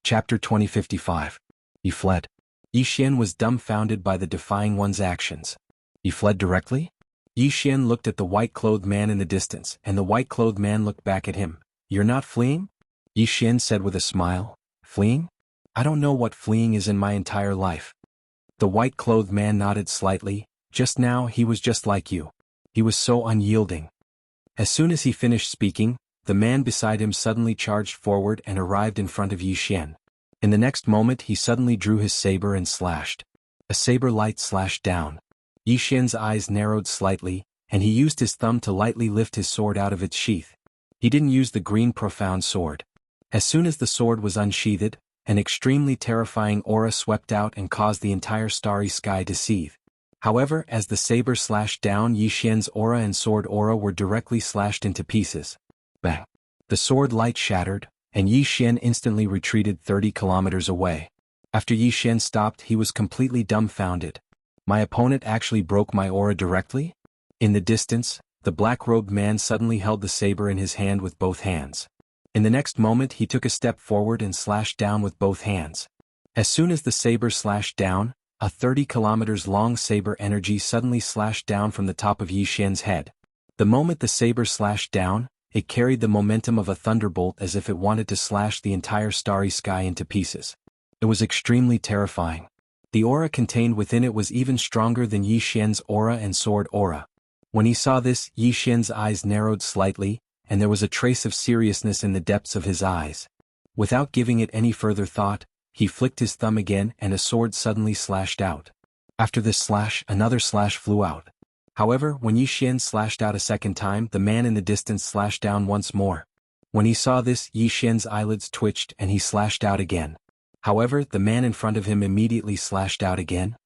Chapter 2055. He fled. Yi Xian was dumbfounded by the defying one's actions. He fled directly? Yi Xian looked at the white-clothed man in the distance, and the white-clothed man looked back at him. You're not fleeing? Yi Xian said with a smile. Fleeing? I don't know what fleeing is in my entire life. The white-clothed man nodded slightly. Just now he was just like you. He was so unyielding. As soon as he finished speaking, the man beside him suddenly charged forward and arrived in front of Yi Xian. In the next moment he suddenly drew his saber and slashed. A saber light slashed down. Yi Xian's eyes narrowed slightly, and he used his thumb to lightly lift his sword out of its sheath. He didn't use the green profound sword. As soon as the sword was unsheathed, an extremely terrifying aura swept out and caused the entire starry sky to seethe. However, as the saber slashed down, Yi Xian's aura and sword aura were directly slashed into pieces. Bang! The sword light shattered, and Yi Xian instantly retreated 30 kilometers away. After Yi Xian stopped, he was completely dumbfounded. My opponent actually broke my aura directly? In the distance, the black-robed man suddenly held the saber in his hand with both hands. In the next moment he took a step forward and slashed down with both hands. As soon as the saber slashed down, a 30 kilometers long saber energy suddenly slashed down from the top of Yi Xian's head. The moment the saber slashed down, it carried the momentum of a thunderbolt as if it wanted to slash the entire starry sky into pieces. It was extremely terrifying. The aura contained within it was even stronger than Yi Xian's aura and sword aura. When he saw this, Yi Xian's eyes narrowed slightly, and there was a trace of seriousness in the depths of his eyes. Without giving it any further thought, he flicked his thumb again and a sword suddenly slashed out. After this slash, another slash flew out. However, when Yi Xian slashed out a second time, the man in the distance slashed down once more. When he saw this, Yi Xian's eyelids twitched and he slashed out again. However, the man in front of him immediately slashed out again.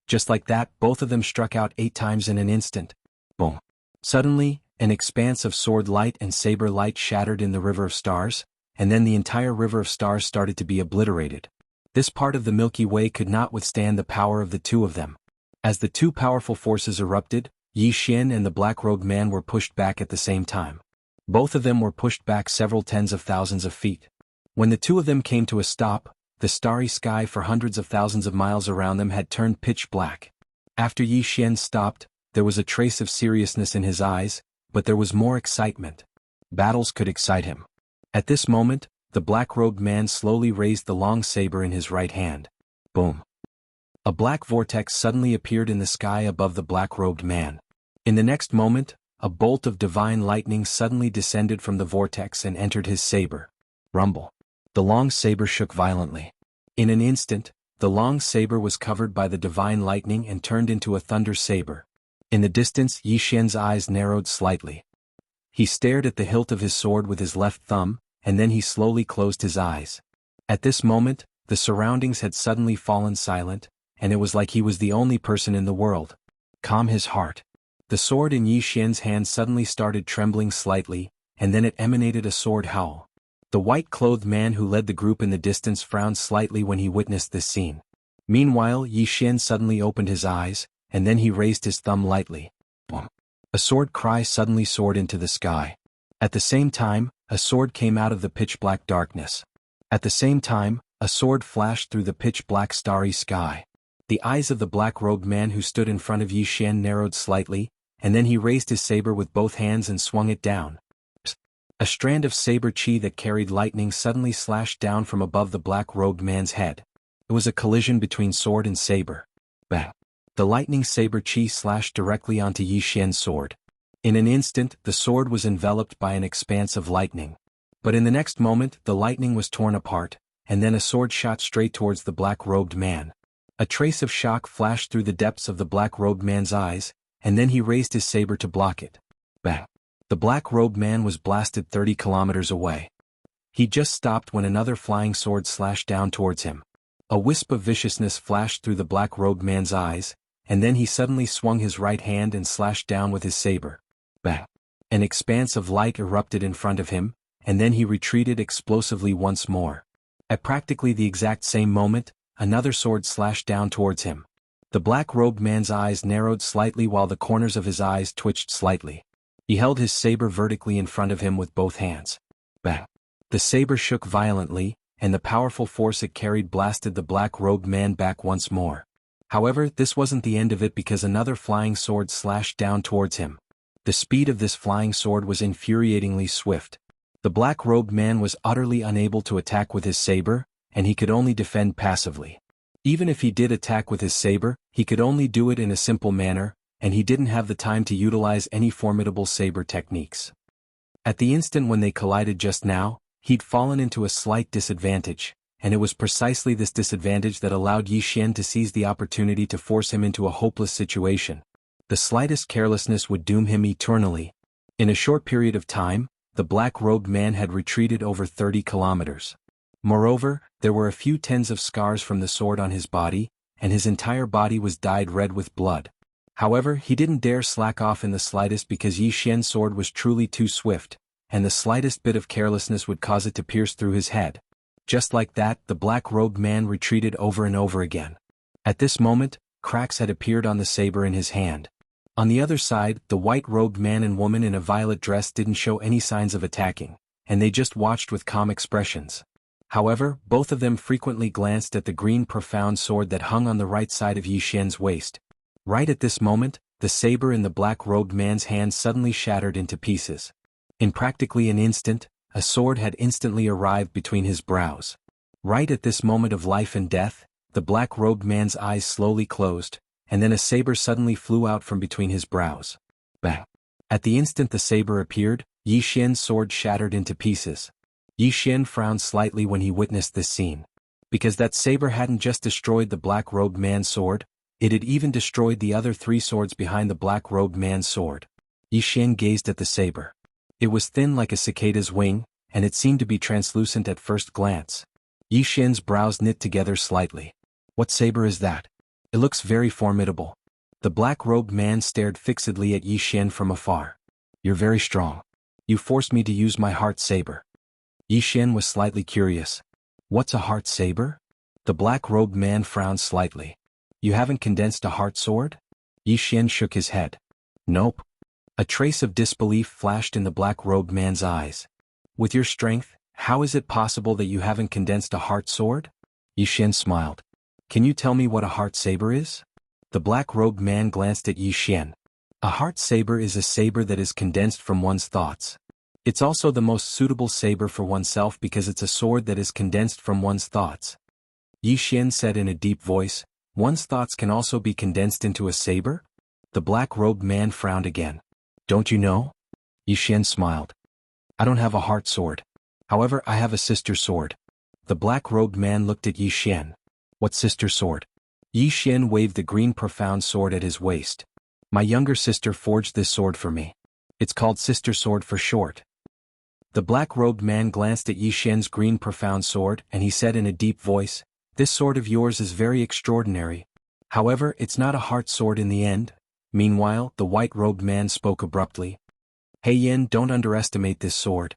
Just like that, both of them struck out 8 times in an instant. Boom. Suddenly, an expanse of sword light and saber light shattered in the river of stars, and then the entire river of stars started to be obliterated. This part of the Milky Way could not withstand the power of the two of them. As the two powerful forces erupted, Yi Xian and the black-robed man were pushed back at the same time. Both of them were pushed back several tens of thousands of feet. When the two of them came to a stop, the starry sky for hundreds of thousands of miles around them had turned pitch black. After Yi Xian stopped, there was a trace of seriousness in his eyes, but there was more excitement. Battles could excite him. At this moment, the black-robed man slowly raised the long saber in his right hand. Boom. A black vortex suddenly appeared in the sky above the black-robed man. In the next moment, a bolt of divine lightning suddenly descended from the vortex and entered his saber. Rumble. The long saber shook violently. In an instant, the long saber was covered by the divine lightning and turned into a thunder saber. In the distance, Yi Xian's eyes narrowed slightly. He stared at the hilt of his sword with his left thumb, and then he slowly closed his eyes. At this moment, the surroundings had suddenly fallen silent, and it was like he was the only person in the world. Calm his heart. The sword in Yi Xian's hand suddenly started trembling slightly, and then it emanated a sword howl. The white-clothed man who led the group in the distance frowned slightly when he witnessed this scene. Meanwhile, Yi Xian suddenly opened his eyes, and then he raised his thumb lightly. Boom. A sword cry suddenly soared into the sky. At the same time, a sword came out of the pitch-black darkness. At the same time, a sword flashed through the pitch-black starry sky. The eyes of the black-robed man who stood in front of Yi Xian narrowed slightly, and then he raised his saber with both hands and swung it down. Psst. A strand of saber chi that carried lightning suddenly slashed down from above the black-robed man's head. It was a collision between sword and saber. Bang. The lightning saber chi slashed directly onto Yi Xian's sword. In an instant, the sword was enveloped by an expanse of lightning. But in the next moment, the lightning was torn apart, and then a sword shot straight towards the black-robed man. A trace of shock flashed through the depths of the black-robed man's eyes, and then he raised his saber to block it. Bang! The black-robed man was blasted 30 kilometers away. He just stopped when another flying sword slashed down towards him. A wisp of viciousness flashed through the black-robed man's eyes, and then he suddenly swung his right hand and slashed down with his saber. Bang! An expanse of light erupted in front of him, and then he retreated explosively once more. At practically the exact same moment, another sword slashed down towards him. The black-robed man's eyes narrowed slightly while the corners of his eyes twitched slightly. He held his saber vertically in front of him with both hands. Bang! The saber shook violently, and the powerful force it carried blasted the black-robed man back once more. However, this wasn't the end of it because another flying sword slashed down towards him. The speed of this flying sword was infuriatingly swift. The black-robed man was utterly unable to attack with his saber, and he could only defend passively. Even if he did attack with his saber, he could only do it in a simple manner, and he didn't have the time to utilize any formidable saber techniques. At the instant when they collided just now, he'd fallen into a slight disadvantage, and it was precisely this disadvantage that allowed Yi Xian to seize the opportunity to force him into a hopeless situation. The slightest carelessness would doom him eternally. In a short period of time, the black-robed man had retreated over 30 kilometers. Moreover, there were a few tens of scars from the sword on his body, and his entire body was dyed red with blood. However, he didn't dare slack off in the slightest because Yi Xian's sword was truly too swift, and the slightest bit of carelessness would cause it to pierce through his head. Just like that, the black-robed man retreated over and over again. At this moment, cracks had appeared on the saber in his hand. On the other side, the white-robed man and woman in a violet dress didn't show any signs of attacking, and they just watched with calm expressions. However, both of them frequently glanced at the green profound sword that hung on the right side of Yi Xian's waist. Right at this moment, the saber in the black-robed man's hand suddenly shattered into pieces. In practically an instant, a sword had instantly arrived between his brows. Right at this moment of life and death, the black-robed man's eyes slowly closed, and then a saber suddenly flew out from between his brows. Bang! At the instant the saber appeared, Yi Xian's sword shattered into pieces. Yi Xian frowned slightly when he witnessed this scene. Because that saber hadn't just destroyed the black-robed man's sword, it had even destroyed the other 3 swords behind the black-robed man's sword. Yi Xian gazed at the saber. It was thin like a cicada's wing, and it seemed to be translucent at first glance. Yi Xian's brows knit together slightly. What saber is that? It looks very formidable. The black-robed man stared fixedly at Yi Xian from afar. You're very strong. You forced me to use my heart saber. Yi Xian was slightly curious. What's a heart saber? The black-robed man frowned slightly. You haven't condensed a heart sword? Yi Xian shook his head. Nope. A trace of disbelief flashed in the black-robed man's eyes. With your strength, how is it possible that you haven't condensed a heart sword? Yi Xian smiled. Can you tell me what a heart saber is? The black-robed man glanced at Yi Xian. A heart saber is a saber that is condensed from one's thoughts. It's also the most suitable saber for oneself because it's a sword that is condensed from one's thoughts. Yi Xian said in a deep voice, one's thoughts can also be condensed into a saber? The black-robed man frowned again. Don't you know? Yi Xian smiled. I don't have a heart sword. However, I have a sister sword. The black-robed man looked at Yi Xian. What sister sword? Yi Xian waved the green profound sword at his waist. My younger sister forged this sword for me. It's called sister sword for short. The black-robed man glanced at Yi Xian's green profound sword and he said in a deep voice, this sword of yours is very extraordinary. However, it's not a heart sword in the end. Meanwhile, the white-robed man spoke abruptly. Hey Yen, don't underestimate this sword.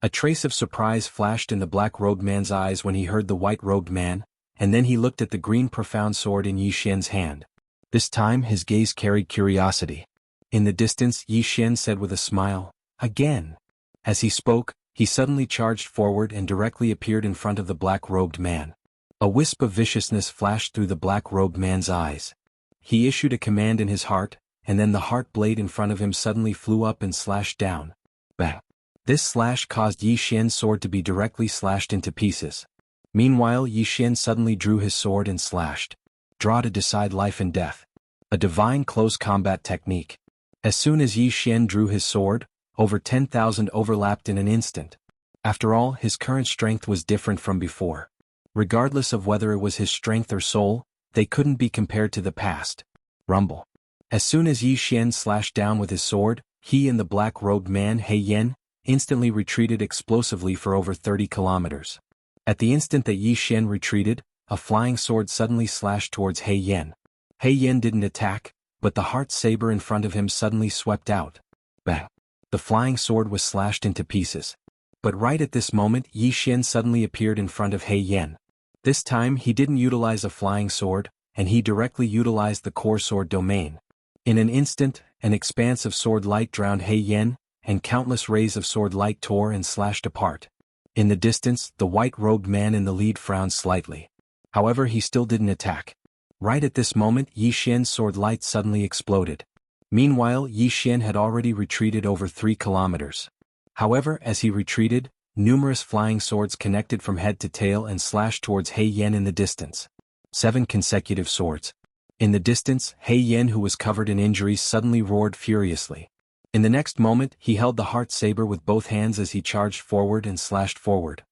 A trace of surprise flashed in the black-robed man's eyes when he heard the white-robed man, and then he looked at the green profound sword in Yi Xian's hand. This time his gaze carried curiosity. In the distance, Yi Xian said with a smile, again. As he spoke, he suddenly charged forward and directly appeared in front of the black-robed man. A wisp of viciousness flashed through the black-robed man's eyes. He issued a command in his heart, and then the heart blade in front of him suddenly flew up and slashed down. Bang! This slash caused Yi Xian's sword to be directly slashed into pieces. Meanwhile, Yi Xian suddenly drew his sword and slashed. Draw to decide life and death. A divine close combat technique. As soon as Yi Xian drew his sword, over 10,000 overlapped in an instant. After all, his current strength was different from before. Regardless of whether it was his strength or soul, they couldn't be compared to the past. Rumble. As soon as Yi Xian slashed down with his sword, he and the black-robed man He Yen instantly retreated explosively for over 30 kilometers. At the instant that Yi Xian retreated, a flying sword suddenly slashed towards He Yen. He Yen didn't attack, but the heart saber in front of him suddenly swept out. Bang! The flying sword was slashed into pieces. But right at this moment, Yi Xian suddenly appeared in front of He Yen. This time he didn't utilize a flying sword, and he directly utilized the core sword domain. In an instant, an expanse of sword light drowned He Yen, and countless rays of sword light tore and slashed apart. In the distance, the white-robed man in the lead frowned slightly. However, he still didn't attack. Right at this moment, Yi Xian's sword light suddenly exploded. Meanwhile, Yi Xian had already retreated over 3 kilometers. However, as he retreated, numerous flying swords connected from head to tail and slashed towards He Yan in the distance. 7 consecutive swords. In the distance, He Yan, who was covered in injuries, suddenly roared furiously. In the next moment, he held the heart saber with both hands as he charged forward and slashed forward.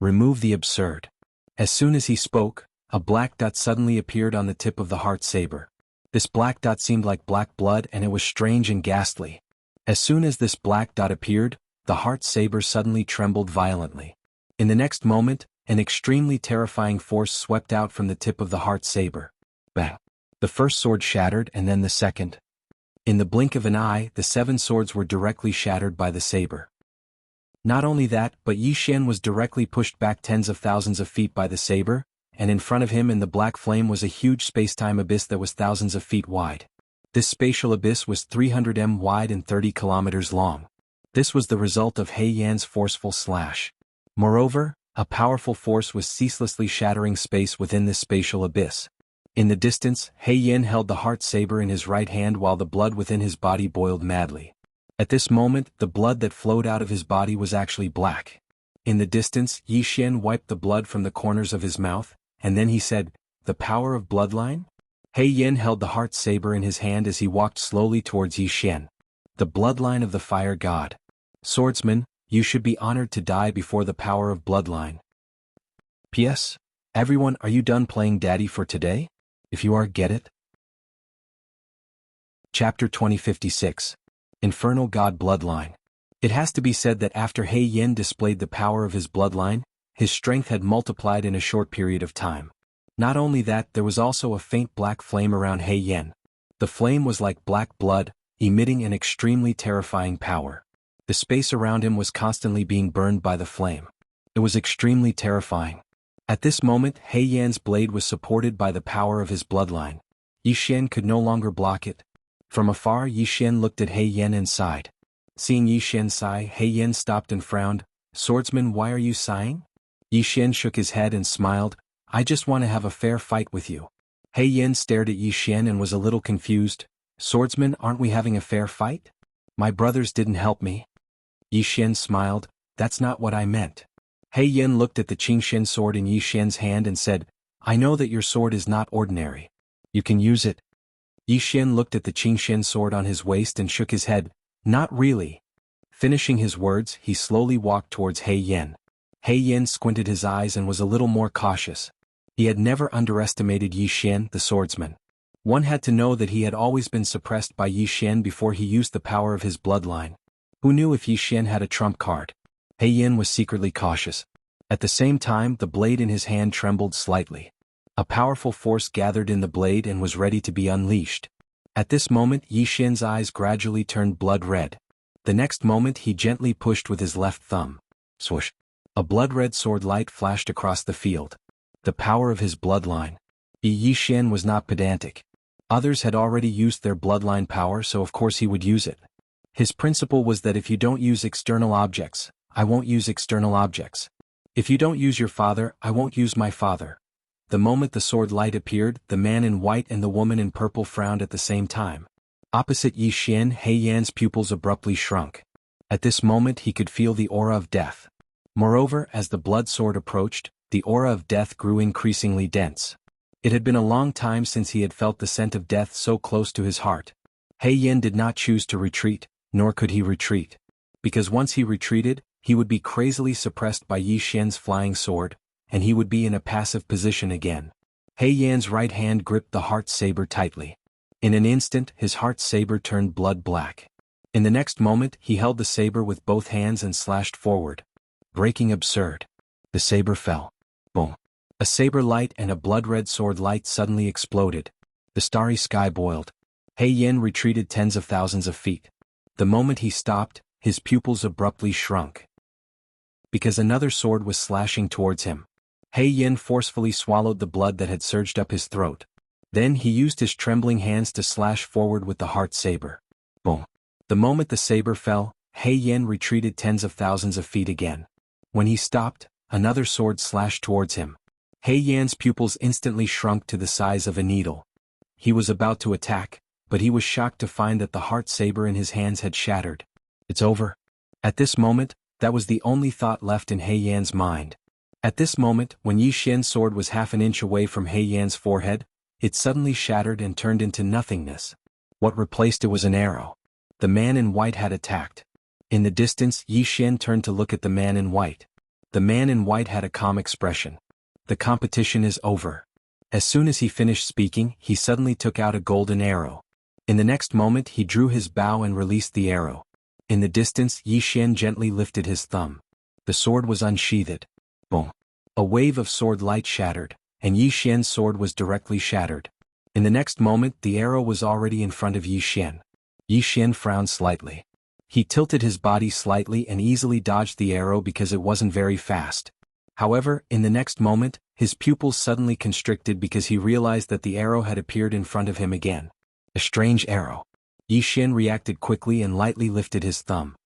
Remove the absurd. As soon as he spoke, a black dot suddenly appeared on the tip of the heart saber. This black dot seemed like black blood, and it was strange and ghastly. As soon as this black dot appeared, the heart saber suddenly trembled violently. In the next moment, an extremely terrifying force swept out from the tip of the heart saber. Bang! The first sword shattered, and then the second. In the blink of an eye, the 7 swords were directly shattered by the saber. Not only that, but Yi Xian was directly pushed back tens of thousands of feet by the saber, and in front of him in the black flame was a huge space-time abyss that was thousands of feet wide. This spatial abyss was 300 m wide and 30 kilometers long. This was the result of He Yan's forceful slash. Moreover, a powerful force was ceaselessly shattering space within this spatial abyss. In the distance, He Yan held the heart saber in his right hand while the blood within his body boiled madly. At this moment, the blood that flowed out of his body was actually black. In the distance, Yi Xian wiped the blood from the corners of his mouth, and then he said, "The power of bloodline?" He Yan held the heart saber in his hand as he walked slowly towards Yi Xian. The bloodline of the fire god. Swordsman, you should be honored to die before the power of bloodline. P.S. Everyone, are you done playing daddy for today? If you are, get it. Chapter 2056. Infernal God Bloodline. It has to be said that after He Yan displayed the power of his bloodline, his strength had multiplied in a short period of time. Not only that, there was also a faint black flame around He Yan. The flame was like black blood, emitting an extremely terrifying power. The space around him was constantly being burned by the flame. It was extremely terrifying. At this moment, He Yan's blade was supported by the power of his bloodline. Yi Xian could no longer block it. From afar, Yi Xian looked at He Yan and sighed. Seeing Yi Xian sigh, He Yan stopped and frowned. "Swordsman, why are you sighing?" Yi Xian shook his head and smiled. "I just want to have a fair fight with you." He Yan stared at Yi Xian and was a little confused. "Swordsman, aren't we having a fair fight? My brothers didn't help me." Yi Xian smiled. "That's not what I meant." He Yan looked at the Qingxian sword in Yi Xian's hand and said, "I know that your sword is not ordinary. You can use it." Yi Xian looked at the Qingxian sword on his waist and shook his head. "Not really." Finishing his words, he slowly walked towards He Yan. He Yan squinted his eyes and was a little more cautious. He had never underestimated Yi Xian, the swordsman. One had to know that he had always been suppressed by Yi Xian before he used the power of his bloodline. Who knew if Yi Xian had a trump card? He Yan was secretly cautious. At the same time, the blade in his hand trembled slightly. A powerful force gathered in the blade and was ready to be unleashed. At this moment, Yi Xian's eyes gradually turned blood red. The next moment, he gently pushed with his left thumb. Swoosh! A blood-red sword light flashed across the field. The power of his bloodline. Yi Xian was not pedantic. Others had already used their bloodline power, so of course he would use it. His principle was that if you don't use external objects, I won't use external objects. If you don't use your father, I won't use my father. The moment the sword light appeared, the man in white and the woman in purple frowned at the same time. Opposite Yi Xian, He Yan's pupils abruptly shrunk. At this moment he could feel the aura of death. Moreover, as the blood sword approached, the aura of death grew increasingly dense. It had been a long time since he had felt the scent of death so close to his heart. He Yan did not choose to retreat, nor could he retreat. Because once he retreated, he would be crazily suppressed by Yi Xian's flying sword, and he would be in a passive position again. He Yan's right hand gripped the heart saber tightly. In an instant, his heart saber turned blood black. In the next moment, he held the saber with both hands and slashed forward. Breaking absurd. The saber fell. Boom. A saber light and a blood-red sword light suddenly exploded. The starry sky boiled. He Yan retreated tens of thousands of feet. The moment he stopped, his pupils abruptly shrunk. Because another sword was slashing towards him. He Yan forcefully swallowed the blood that had surged up his throat. Then he used his trembling hands to slash forward with the heart saber. Boom. The moment the saber fell, He Yan retreated tens of thousands of feet again. When he stopped, another sword slashed towards him. He Yan's pupils instantly shrunk to the size of a needle. He was about to attack, but he was shocked to find that the heart saber in his hands had shattered. It's over. At this moment, that was the only thought left in He Yan's mind. At this moment, when Yi Xian's sword was half an inch away from He Yan's forehead, it suddenly shattered and turned into nothingness. What replaced it was an arrow. The man in white had attacked. In the distance, Yi Xian turned to look at the man in white. The man in white had a calm expression. The competition is over. As soon as he finished speaking, he suddenly took out a golden arrow. In the next moment he drew his bow and released the arrow. In the distance, Yi Xian gently lifted his thumb. The sword was unsheathed. Boom. A wave of sword light shattered, and Yi Xian's sword was directly shattered. In the next moment the arrow was already in front of Yi Xian. Yi Xian frowned slightly. He tilted his body slightly and easily dodged the arrow because it wasn't very fast. However, in the next moment, his pupils suddenly constricted because he realized that the arrow had appeared in front of him again. A strange arrow. Yi Xian reacted quickly and lightly lifted his thumb.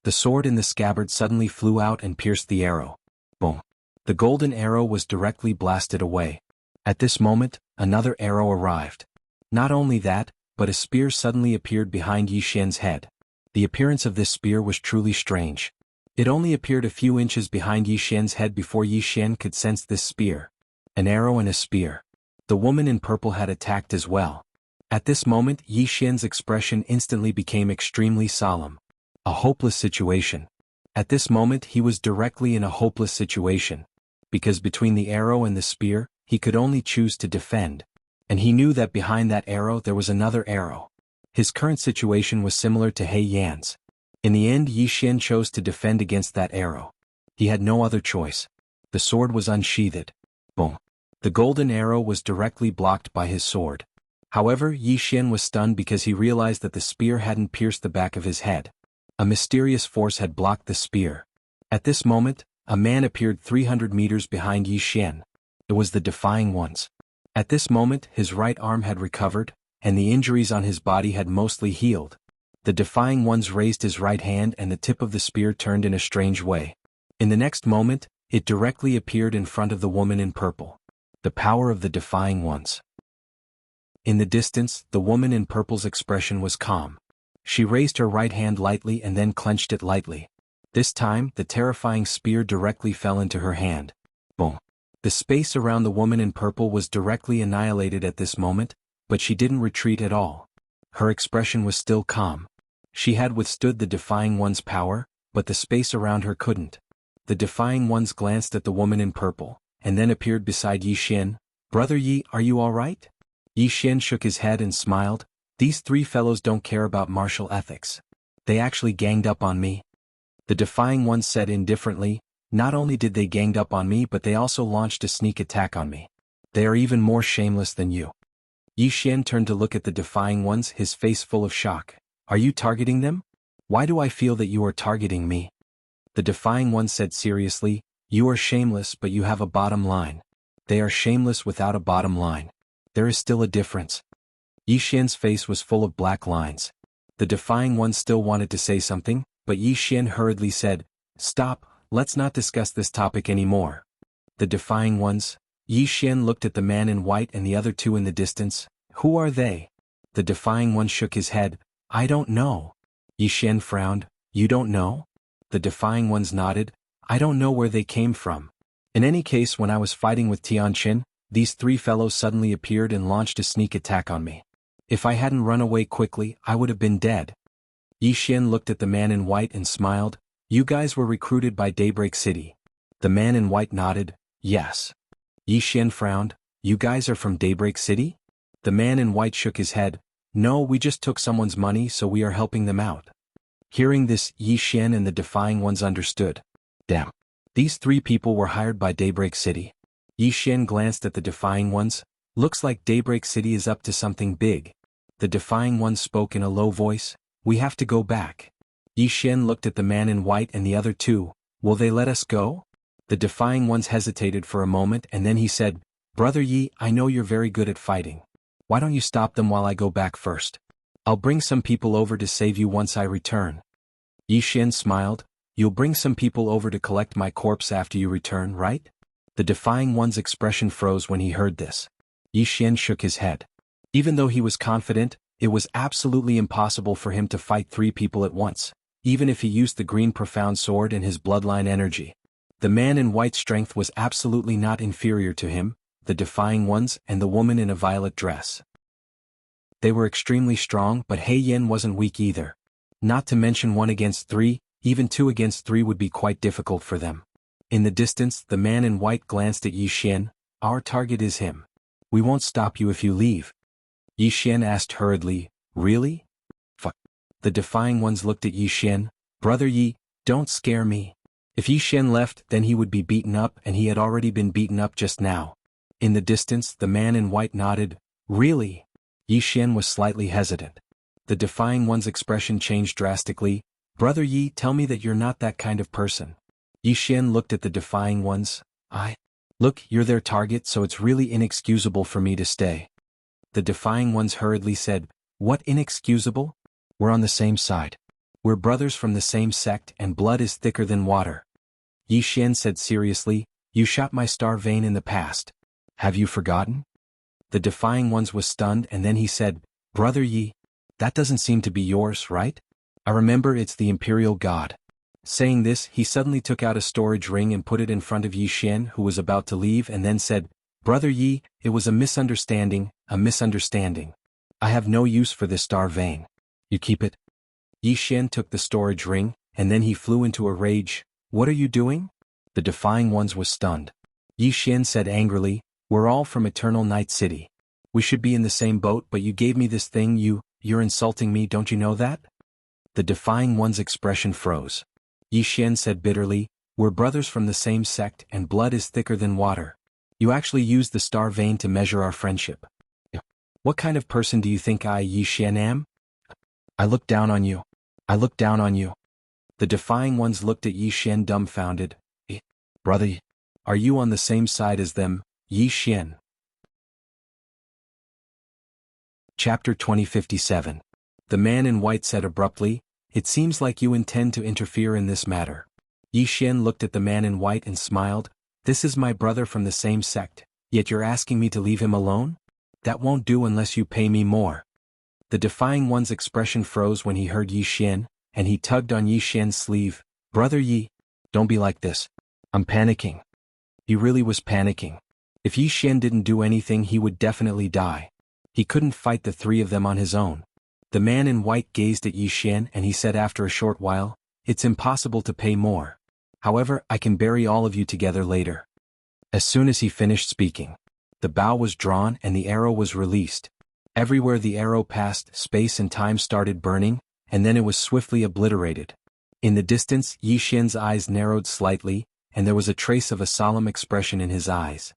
The sword in the scabbard suddenly flew out and pierced the arrow. Boom. The golden arrow was directly blasted away. At this moment, another arrow arrived. Not only that, but a spear suddenly appeared behind Yi Xian's head. The appearance of this spear was truly strange. It only appeared a few inches behind Yi Xian's head before Yi Xian could sense this spear. An arrow and a spear. The woman in purple had attacked as well. At this moment, Yi Xian's expression instantly became extremely solemn. A hopeless situation. At this moment he was directly in a hopeless situation. Because between the arrow and the spear, he could only choose to defend. And he knew that behind that arrow there was another arrow. His current situation was similar to He Yan's. In the end, Yi Xian chose to defend against that arrow. He had no other choice. The sword was unsheathed. Boom. The golden arrow was directly blocked by his sword. However, Yi Xian was stunned because he realized that the spear hadn't pierced the back of his head. A mysterious force had blocked the spear. At this moment, a man appeared 300 meters behind Yi Xian. It was the Defying Ones. At this moment, his right arm had recovered, and the injuries on his body had mostly healed. The Defying Ones raised his right hand and the tip of the spear turned in a strange way. In the next moment, it directly appeared in front of the woman in purple. The power of the Defying Ones. In the distance, the woman in purple's expression was calm. She raised her right hand lightly and then clenched it lightly. This time, the terrifying spear directly fell into her hand. Boom. The space around the woman in purple was directly annihilated at this moment, but she didn't retreat at all. Her expression was still calm. She had withstood the Defying One's power, but the space around her couldn't. The Defying Ones glanced at the woman in purple, and then appeared beside Yi Xian. "Brother Yi, are you all right?" Yi Xian shook his head and smiled. "These three fellows don't care about martial ethics. They actually ganged up on me." The Defying Ones said indifferently, "Not only did they ganged up on me but they also launched a sneak attack on me. They are even more shameless than you." Yi Xian turned to look at the Defying Ones, his face full of shock. "Are you targeting them? Why do I feel that you are targeting me?" The Defying Ones said seriously, "You are shameless but you have a bottom line. They are shameless without a bottom line. There is still a difference." Yi Xian's face was full of black lines. The Defying Ones still wanted to say something, but Yi Xian hurriedly said, "Stop, let's not discuss this topic anymore." The Defying Ones. Yi Xian looked at the man in white and the other two in the distance. "Who are they?" The Defying One shook his head. "I don't know." Yi Xian frowned. "You don't know?" The Defying Ones nodded. "I don't know where they came from. In any case, when I was fighting with Tianqin, these three fellows suddenly appeared and launched a sneak attack on me. If I hadn't run away quickly, I would have been dead." Yi Xian looked at the man in white and smiled. "You guys were recruited by Daybreak City." The man in white nodded. "Yes." Yi Xian frowned. "You guys are from Daybreak City?" The man in white shook his head. "No, we just took someone's money so we are helping them out." Hearing this, Yi Xian and the Defying Ones understood. Damn. These three people were hired by Daybreak City. Yi Xian glanced at the Defying Ones. "Looks like Daybreak City is up to something big." The Defying Ones spoke in a low voice. "We have to go back." Yi Xian looked at the man in white and the other two. "Will they let us go?" The Defying Ones hesitated for a moment and then he said, "Brother Yi, I know you're very good at fighting. Why don't you stop them while I go back first? I'll bring some people over to save you once I return." Yi Xian smiled. You'll bring some people over to collect my corpse after you return, right? The Defying One's expression froze when he heard this. Yi Xian shook his head. Even though he was confident, it was absolutely impossible for him to fight 3 people at once, even if he used the green profound sword and his bloodline energy. The man in white strength was absolutely not inferior to him, the Defying Ones and the woman in a violet dress. They were extremely strong, but He Yin wasn't weak either. Not to mention 1 against 3, even 2 against 3 would be quite difficult for them. In the distance, the man in white glanced at Yi Xian. Our target is him. We won't stop you if you leave. Yi Xian asked hurriedly, really? Fuck. The Defying Ones looked at Yi Xian. Brother Yi, don't scare me. If Yi Xian left, then he would be beaten up, and he had already been beaten up just now. In the distance, the man in white nodded. Really? Yi Xian was slightly hesitant. The Defying One's expression changed drastically. Brother Yi, tell me that you're not that kind of person. Yi Xian looked at the Defying Ones. Look, you're their target, so it's really inexcusable for me to stay. The Defying Ones hurriedly said, What inexcusable? We're on the same side. We're brothers from the same sect, and blood is thicker than water. Yi Xian said seriously, You shot my star vein in the past. Have you forgotten? The Defying Ones was stunned, and then he said, Brother Yi, that doesn't seem to be yours, right? I remember it's the Imperial God. Saying this, he suddenly took out a storage ring and put it in front of Yi Xian, who was about to leave, and then said, Brother Yi, it was a misunderstanding, a misunderstanding. I have no use for this star vein. You keep it. Yi Xian took the storage ring, and then he flew into a rage. What are you doing? The Defying Ones was stunned. Yi Xian said angrily, We're all from Eternal Night City. We should be in the same boat, but you gave me this thing, you're insulting me, don't you know that? The Defying One's expression froze. Yi Xian said bitterly, We're brothers from the same sect, and blood is thicker than water. You actually used the star vein to measure our friendship. What kind of person do you think I, Yi Xian, am? I look down on you. I look down on you. The Defying Ones looked at Yi Xian dumbfounded. Brother, are you on the same side as them, Yi Xian? Chapter 2057. The man in white said abruptly, It seems like you intend to interfere in this matter. Yi Xian looked at the man in white and smiled. This is my brother from the same sect, yet you're asking me to leave him alone? That won't do unless you pay me more. The Defying One's expression froze when he heard Yi Xian, and he tugged on Yi Xian's sleeve. Brother Yi, don't be like this. I'm panicking. He really was panicking. If Yi Xian didn't do anything, he would definitely die. He couldn't fight the 3 of them on his own. The man in white gazed at Yi Xian and he said after a short while, It's impossible to pay more. However, I can bury all of you together later. As soon as he finished speaking, the bow was drawn and the arrow was released. Everywhere the arrow passed, space and time started burning, and then it was swiftly obliterated. In the distance, Yi Xian's eyes narrowed slightly, and there was a trace of a solemn expression in his eyes.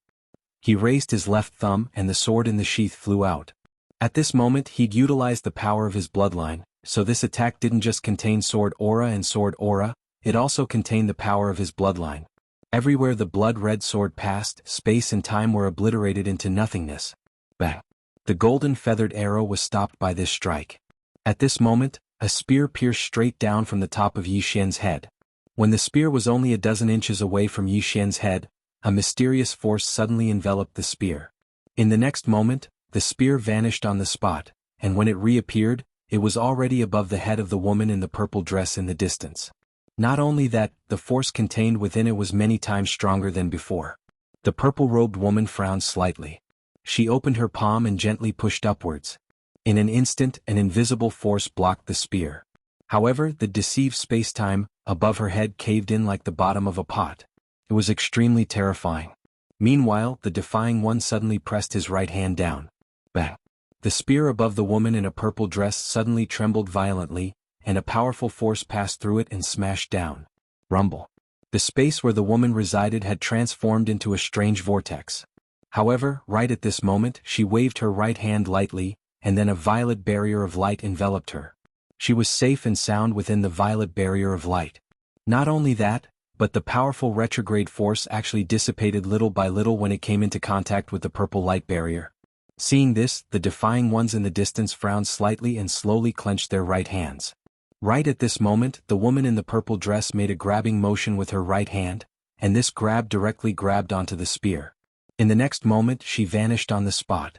He raised his left thumb and the sword in the sheath flew out. At this moment he'd utilized the power of his bloodline, so this attack didn't just contain sword aura and sword aura, it also contained the power of his bloodline. Everywhere the blood-red sword passed, space and time were obliterated into nothingness. Bang! The golden feathered arrow was stopped by this strike. At this moment, a spear pierced straight down from the top of Yi Xian's head. When the spear was only a dozen inches away from Yi Xian's head, a mysterious force suddenly enveloped the spear. In the next moment, the spear vanished on the spot, and when it reappeared, it was already above the head of the woman in the purple dress in the distance. Not only that, the force contained within it was many times stronger than before. The purple-robed woman frowned slightly. She opened her palm and gently pushed upwards. In an instant, an invisible force blocked the spear. However, the deceived space-time above her head caved in like the bottom of a pot. It was extremely terrifying. Meanwhile, the Defying One suddenly pressed his right hand down. Bang! The spear above the woman in a purple dress suddenly trembled violently, and a powerful force passed through it and smashed down. Rumble. The space where the woman resided had transformed into a strange vortex. However, right at this moment, she waved her right hand lightly, and then a violet barrier of light enveloped her. She was safe and sound within the violet barrier of light. Not only that, but the powerful retrograde force actually dissipated little by little when it came into contact with the purple light barrier. Seeing this, the Defying Ones in the distance frowned slightly and slowly clenched their right hands. Right at this moment, the woman in the purple dress made a grabbing motion with her right hand, and this grab directly grabbed onto the spear. In the next moment, she vanished on the spot.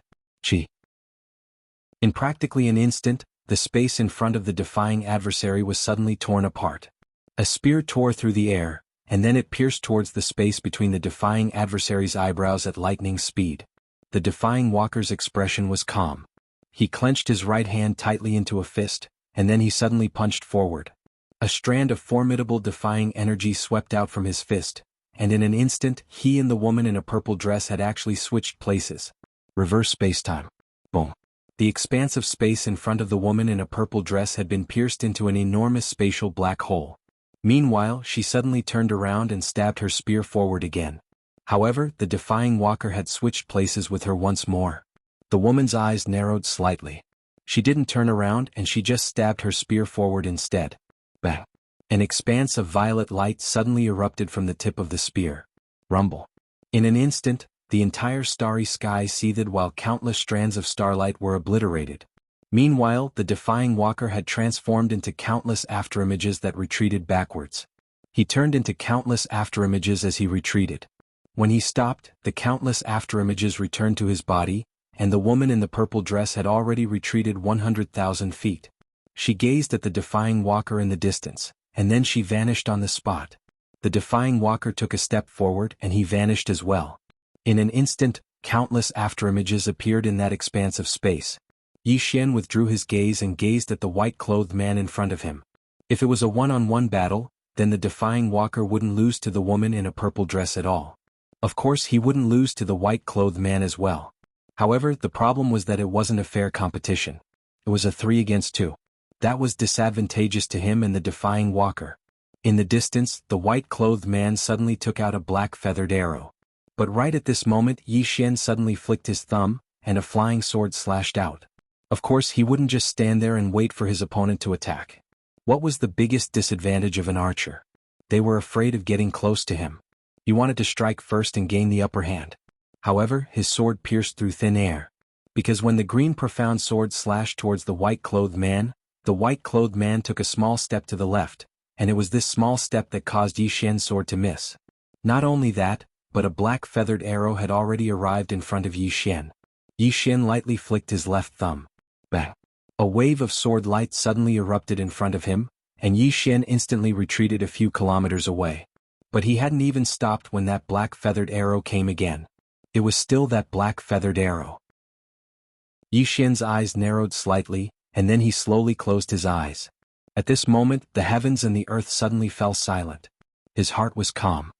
In practically an instant, the space in front of the defying adversary was suddenly torn apart. A spear tore through the air, and then it pierced towards the space between the defying adversary's eyebrows at lightning speed. The defying walker's expression was calm. He clenched his right hand tightly into a fist, and then he suddenly punched forward. A strand of formidable defying energy swept out from his fist, and in an instant, he and the woman in a purple dress had actually switched places. Reverse spacetime. Boom. The expanse of space in front of the woman in a purple dress had been pierced into an enormous spatial black hole. Meanwhile, she suddenly turned around and stabbed her spear forward again. However, the defying walker had switched places with her once more. The woman's eyes narrowed slightly. She didn't turn around and she just stabbed her spear forward instead. Bang! An expanse of violet light suddenly erupted from the tip of the spear. Rumble. In an instant, the entire starry sky seethed while countless strands of starlight were obliterated. Meanwhile, the defying walker had transformed into countless afterimages that retreated backwards. He turned into countless afterimages as he retreated. When he stopped, the countless afterimages returned to his body, and the woman in the purple dress had already retreated 100,000 feet. She gazed at the defying walker in the distance, and then she vanished on the spot. The defying walker took a step forward and he vanished as well. In an instant, countless afterimages appeared in that expanse of space. Yi Xian withdrew his gaze and gazed at the white-clothed man in front of him. If it was a one-on-one battle, then the defying walker wouldn't lose to the woman in a purple dress at all. Of course, he wouldn't lose to the white-clothed man as well. However, the problem was that it wasn't a fair competition. It was a 3 against 2. That was disadvantageous to him and the defying walker. In the distance, the white-clothed man suddenly took out a black feathered arrow. But right at this moment, Yi Xian suddenly flicked his thumb, and a flying sword slashed out. Of course, he wouldn't just stand there and wait for his opponent to attack. What was the biggest disadvantage of an archer? They were afraid of getting close to him. He wanted to strike first and gain the upper hand. However, his sword pierced through thin air. Because when the green profound sword slashed towards the white-clothed man took a small step to the left, and it was this small step that caused Yi Xian's sword to miss. Not only that, but a black feathered arrow had already arrived in front of Yi Xian. Yi Xian lightly flicked his left thumb. Bang! A wave of sword light suddenly erupted in front of him, and Yi Xian instantly retreated a few kilometers away. But he hadn't even stopped when that black feathered arrow came again. It was still that black feathered arrow. Yi Xian's eyes narrowed slightly, and then he slowly closed his eyes. At this moment, the heavens and the earth suddenly fell silent. His heart was calm.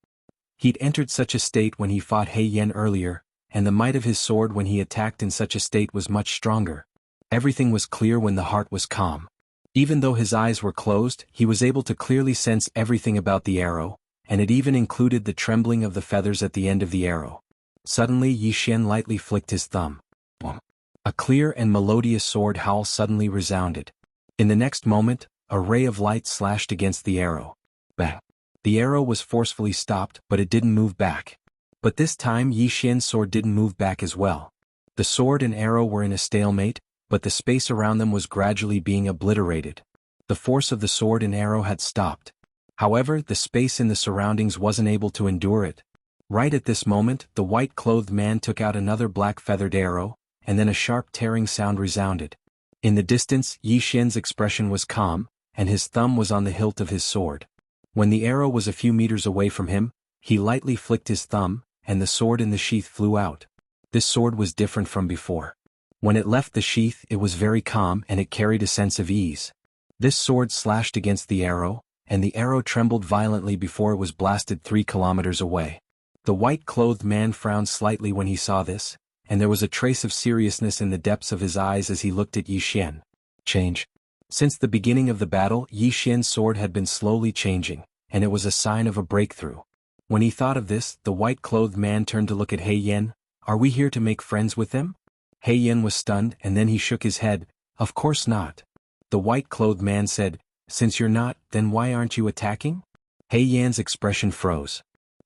He'd entered such a state when he fought He Yan earlier, and the might of his sword when he attacked in such a state was much stronger. Everything was clear when the heart was calm. Even though his eyes were closed, he was able to clearly sense everything about the arrow, and it even included the trembling of the feathers at the end of the arrow. Suddenly Yi Xian lightly flicked his thumb. Boom. A clear and melodious sword howl suddenly resounded. In the next moment, a ray of light slashed against the arrow. Bang! The arrow was forcefully stopped, but it didn't move back. But this time Yi Xian's sword didn't move back as well. The sword and arrow were in a stalemate, but the space around them was gradually being obliterated. The force of the sword and arrow had stopped. However, the space in the surroundings wasn't able to endure it. Right at this moment, the white-clothed man took out another black feathered arrow, and then a sharp tearing sound resounded. In the distance, Yi Xian's expression was calm, and his thumb was on the hilt of his sword. When the arrow was a few meters away from him, he lightly flicked his thumb, and the sword in the sheath flew out. This sword was different from before. When it left the sheath, it was very calm and it carried a sense of ease. This sword slashed against the arrow, and the arrow trembled violently before it was blasted 3 kilometers away. The white-clothed man frowned slightly when he saw this, and there was a trace of seriousness in the depths of his eyes as he looked at Yi Xian. Change. Since the beginning of the battle, Yi Xian's sword had been slowly changing, and it was a sign of a breakthrough. When he thought of this, the white-clothed man turned to look at He Yan. Are we here to make friends with them? He Yan was stunned, and then he shook his head. Of course not. The white-clothed man said, Since you're not, then why aren't you attacking? He Yan's expression froze.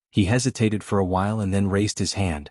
He hesitated for a while and then raised his hand.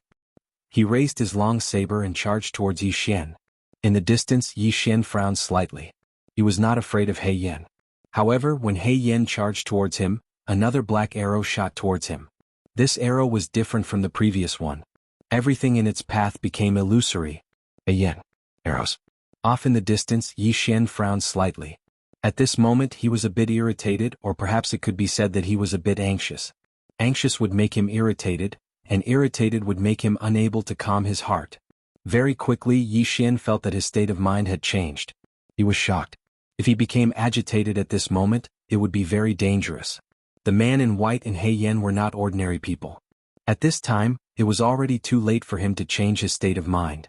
He raised his long saber and charged towards Yi Xian. In the distance, Yi Xian frowned slightly. He was not afraid of He Yan. However, when He Yan charged towards him, another black arrow shot towards him. This arrow was different from the previous one. Everything in its path became illusory. Yen. Arrows. Off in the distance, Yi Xian frowned slightly. At this moment he was a bit irritated, or perhaps it could be said that he was a bit anxious. Anxious would make him irritated, and irritated would make him unable to calm his heart. Very quickly Yi Xian felt that his state of mind had changed. He was shocked. If he became agitated at this moment, it would be very dangerous. The man in white and He Yan were not ordinary people. At this time, it was already too late for him to change his state of mind.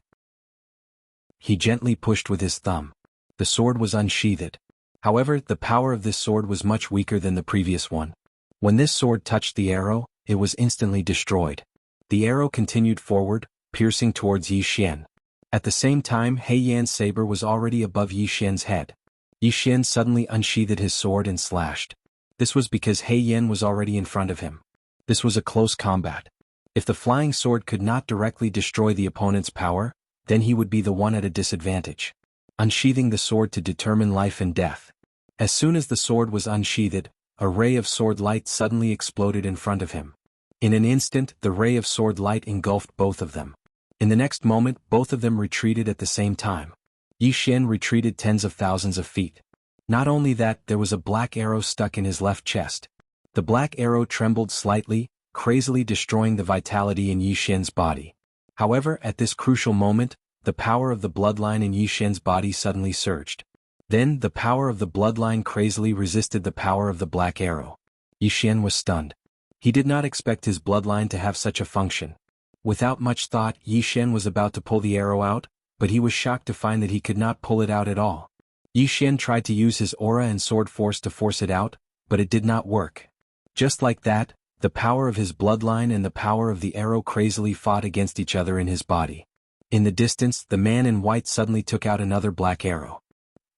He gently pushed with his thumb. The sword was unsheathed. However, the power of this sword was much weaker than the previous one. When this sword touched the arrow, it was instantly destroyed. The arrow continued forward, piercing towards Yi Xian. At the same time, He Yan's saber was already above Yi Xian's head. Yi Xian suddenly unsheathed his sword and slashed. This was because He Yan was already in front of him. This was a close combat. If the flying sword could not directly destroy the opponent's power, then he would be the one at a disadvantage. Unsheathing the sword to determine life and death. As soon as the sword was unsheathed, a ray of sword light suddenly exploded in front of him. In an instant, the ray of sword light engulfed both of them. In the next moment, both of them retreated at the same time. Yi Xian retreated tens of thousands of feet. Not only that, there was a black arrow stuck in his left chest. The black arrow trembled slightly, crazily destroying the vitality in Yi Xian's body. However, at this crucial moment, the power of the bloodline in Yi Xian's body suddenly surged. Then, the power of the bloodline crazily resisted the power of the black arrow. Yi Xian was stunned. He did not expect his bloodline to have such a function. Without much thought, Yi Xian was about to pull the arrow out, but he was shocked to find that he could not pull it out at all. Yi Xian tried to use his aura and sword force to force it out, but it did not work. Just like that, the power of his bloodline and the power of the arrow crazily fought against each other in his body. In the distance, the man in white suddenly took out another black arrow.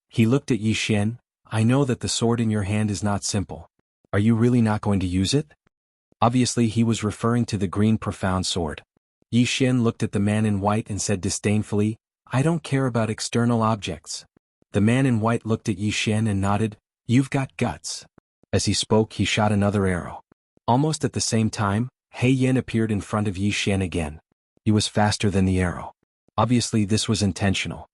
He looked at Yi Xian. I know that the sword in your hand is not simple. Are you really not going to use it? Obviously he was referring to the green profound sword. Yi Xian looked at the man in white and said disdainfully, I don't care about external objects. The man in white looked at Yi Xian and nodded, You've got guts. As he spoke, he shot another arrow. Almost at the same time, He Yan appeared in front of Yi Xian again. He was faster than the arrow. Obviously this was intentional.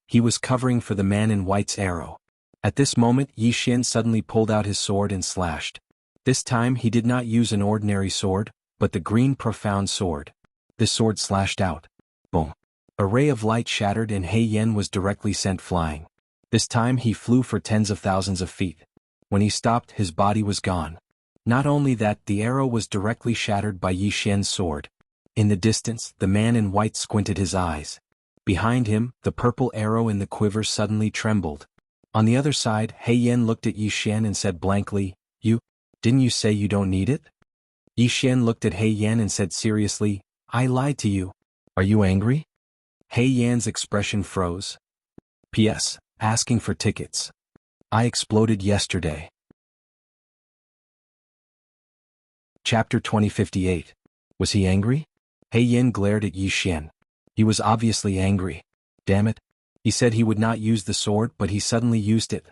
He was covering for the man in white's arrow. At this moment, Yi Xian suddenly pulled out his sword and slashed. This time he did not use an ordinary sword, but the green profound sword. This sword slashed out. Boom. A ray of light shattered and He Yan was directly sent flying. This time he flew for tens of thousands of feet. When he stopped, his body was gone. Not only that, the arrow was directly shattered by Yi Xian's sword. In the distance, the man in white squinted his eyes. Behind him, the purple arrow in the quiver suddenly trembled. On the other side, He Yan looked at Yi Xian and said blankly, Didn't you say you don't need it? Yi Xian looked at He Yan and said seriously, I lied to you. Are you angry? He Yan's expression froze. P.S. Asking for tickets. I exploded yesterday. Chapter 2058. Was he angry? He Yan glared at Yi Xian. He was obviously angry. Damn it. He said he would not use the sword, but he suddenly used it.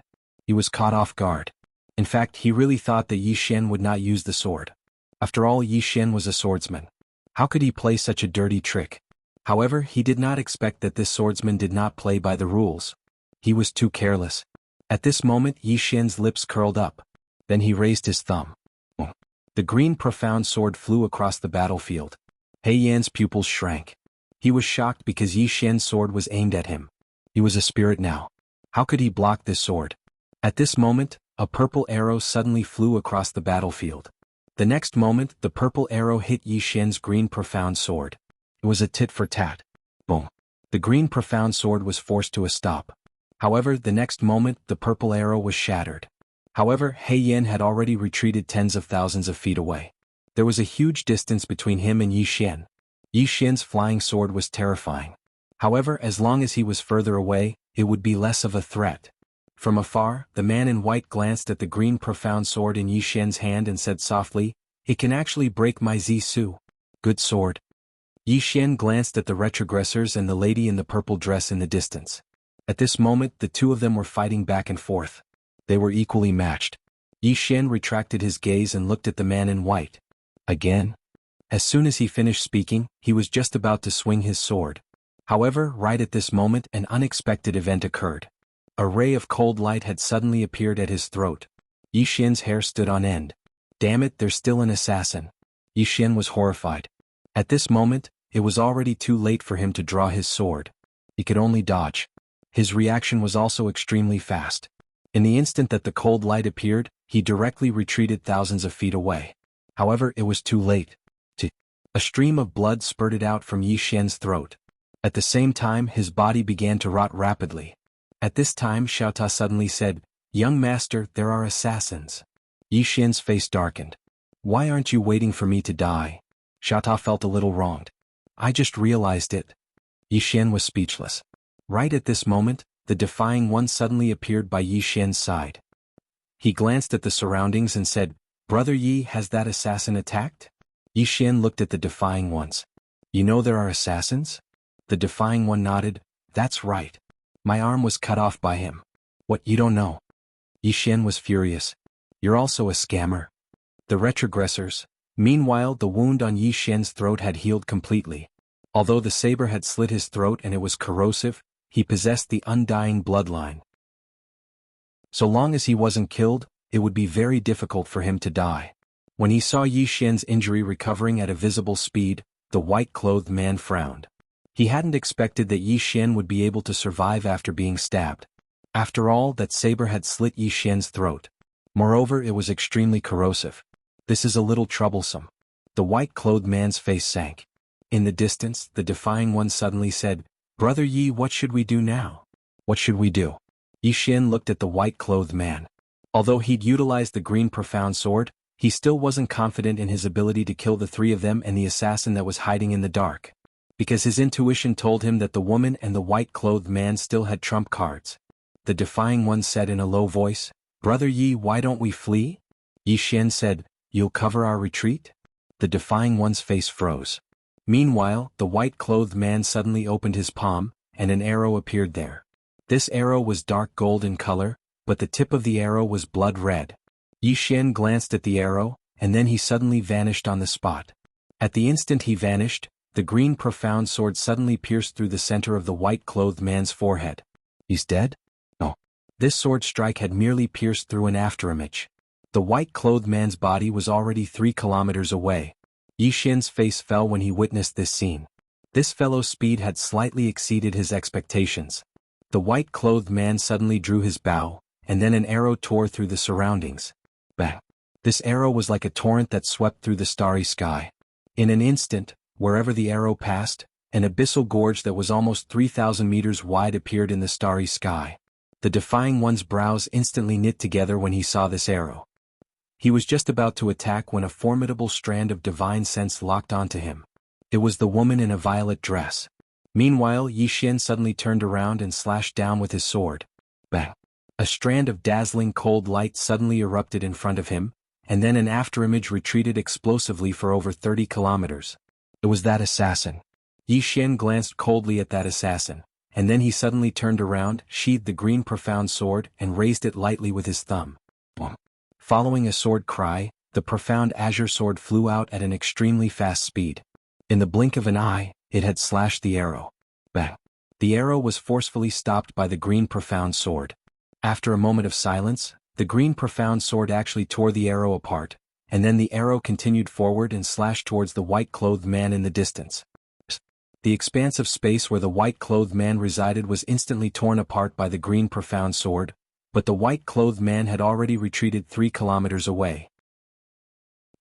He was caught off guard. In fact, he really thought that Yi Xian would not use the sword. After all, Yi Xian was a swordsman. How could he play such a dirty trick? However, he did not expect that this swordsman did not play by the rules. He was too careless. At this moment, Yi Xian's lips curled up. Then he raised his thumb. The green profound sword flew across the battlefield. He Yan's pupils shrank. He was shocked because Yi Xian's sword was aimed at him. He was a spirit now. How could he block this sword? At this moment, a purple arrow suddenly flew across the battlefield. The next moment, the purple arrow hit Yi Xian's green profound sword. It was a tit for tat. Boom. The green profound sword was forced to a stop. However, the next moment, the purple arrow was shattered. However, He Yan had already retreated tens of thousands of feet away. There was a huge distance between him and Yi Xian. Yi Xian's flying sword was terrifying. However, as long as he was further away, it would be less of a threat. From afar, the man in white glanced at the green profound sword in Yi Xian's hand and said softly, It can actually break my Zisu. Good sword. Yi Xian glanced at the retrogressors and the lady in the purple dress in the distance. At this moment, the two of them were fighting back and forth. They were equally matched. Yi Xian retracted his gaze and looked at the man in white. Again? As soon as he finished speaking, he was just about to swing his sword. However, right at this moment an unexpected event occurred. A ray of cold light had suddenly appeared at his throat. Yi Xian's hair stood on end. Damn it, there's still an assassin. Yi Xian was horrified. At this moment, it was already too late for him to draw his sword. He could only dodge. His reaction was also extremely fast. In the instant that the cold light appeared, he directly retreated thousands of feet away. However, it was too late. A stream of blood spurted out from Yi Xian's throat. At the same time, his body began to rot rapidly. At this time, Xiao Ta suddenly said, "Young master, there are assassins." Yi Xian's face darkened. "Why aren't you waiting for me to die?" Xiao Ta felt a little wronged. "I just realized it." Yi Xian was speechless. Right at this moment, the Defying One suddenly appeared by Yi Xian's side. He glanced at the surroundings and said, "Brother Yi, has that assassin attacked?" Yi Xian looked at the Defying Ones. "You know there are assassins?" The Defying One nodded. "That's right. My arm was cut off by him." "What, you don't know?" Yi Xian was furious. "You're also a scammer." The retrogressors. Meanwhile, the wound on Yi Xian's throat had healed completely. Although the saber had slit his throat and it was corrosive, he possessed the undying bloodline. So long as he wasn't killed, it would be very difficult for him to die. When he saw Yi Xian's injury recovering at a visible speed, the white-clothed man frowned. He hadn't expected that Yi Xian would be able to survive after being stabbed. After all, that saber had slit Yi Xian's throat. Moreover, it was extremely corrosive. This is a little troublesome. The white-clothed man's face sank. In the distance, the Defying One suddenly said, "Brother Yi, what should we do now?" "What should we do?" Yi Xian looked at the white-clothed man. Although he'd utilized the green profound sword, he still wasn't confident in his ability to kill the three of them and the assassin that was hiding in the dark. Because his intuition told him that the woman and the white-clothed man still had trump cards. The Defying One said in a low voice, "Brother Yi, why don't we flee?" Yi Xian said, "You'll cover our retreat?" The Defying One's face froze. Meanwhile, the white-clothed man suddenly opened his palm, and an arrow appeared there. This arrow was dark gold in color, but the tip of the arrow was blood red. Yi Xian glanced at the arrow, and then he suddenly vanished on the spot. At the instant he vanished, the green profound sword suddenly pierced through the center of the white-clothed man's forehead. "He's dead?" No. This sword strike had merely pierced through an afterimage. The white-clothed man's body was already 3 kilometers away. Yi Xian's face fell when he witnessed this scene. This fellow's speed had slightly exceeded his expectations. The white-clothed man suddenly drew his bow, and then an arrow tore through the surroundings. Bang! This arrow was like a torrent that swept through the starry sky. In an instant, wherever the arrow passed, an abyssal gorge that was almost 3,000 meters wide appeared in the starry sky. The Defying One's brows instantly knit together when he saw this arrow. He was just about to attack when a formidable strand of divine sense locked onto him. It was the woman in a violet dress. Meanwhile, Yi Xian suddenly turned around and slashed down with his sword. Bang! A strand of dazzling cold light suddenly erupted in front of him, and then an afterimage retreated explosively for over 30 kilometers. It was that assassin. Yi Xian glanced coldly at that assassin, and then he suddenly turned around, sheathed the green profound sword, and raised it lightly with his thumb. Boom! Following a sword cry, the profound azure sword flew out at an extremely fast speed. In the blink of an eye, it had slashed the arrow. Bang! The arrow was forcefully stopped by the green profound sword. After a moment of silence, the green profound sword actually tore the arrow apart, and then the arrow continued forward and slashed towards the white-clothed man in the distance. The expanse of space where the white-clothed man resided was instantly torn apart by the green profound sword, but the white-clothed man had already retreated 3 kilometers away.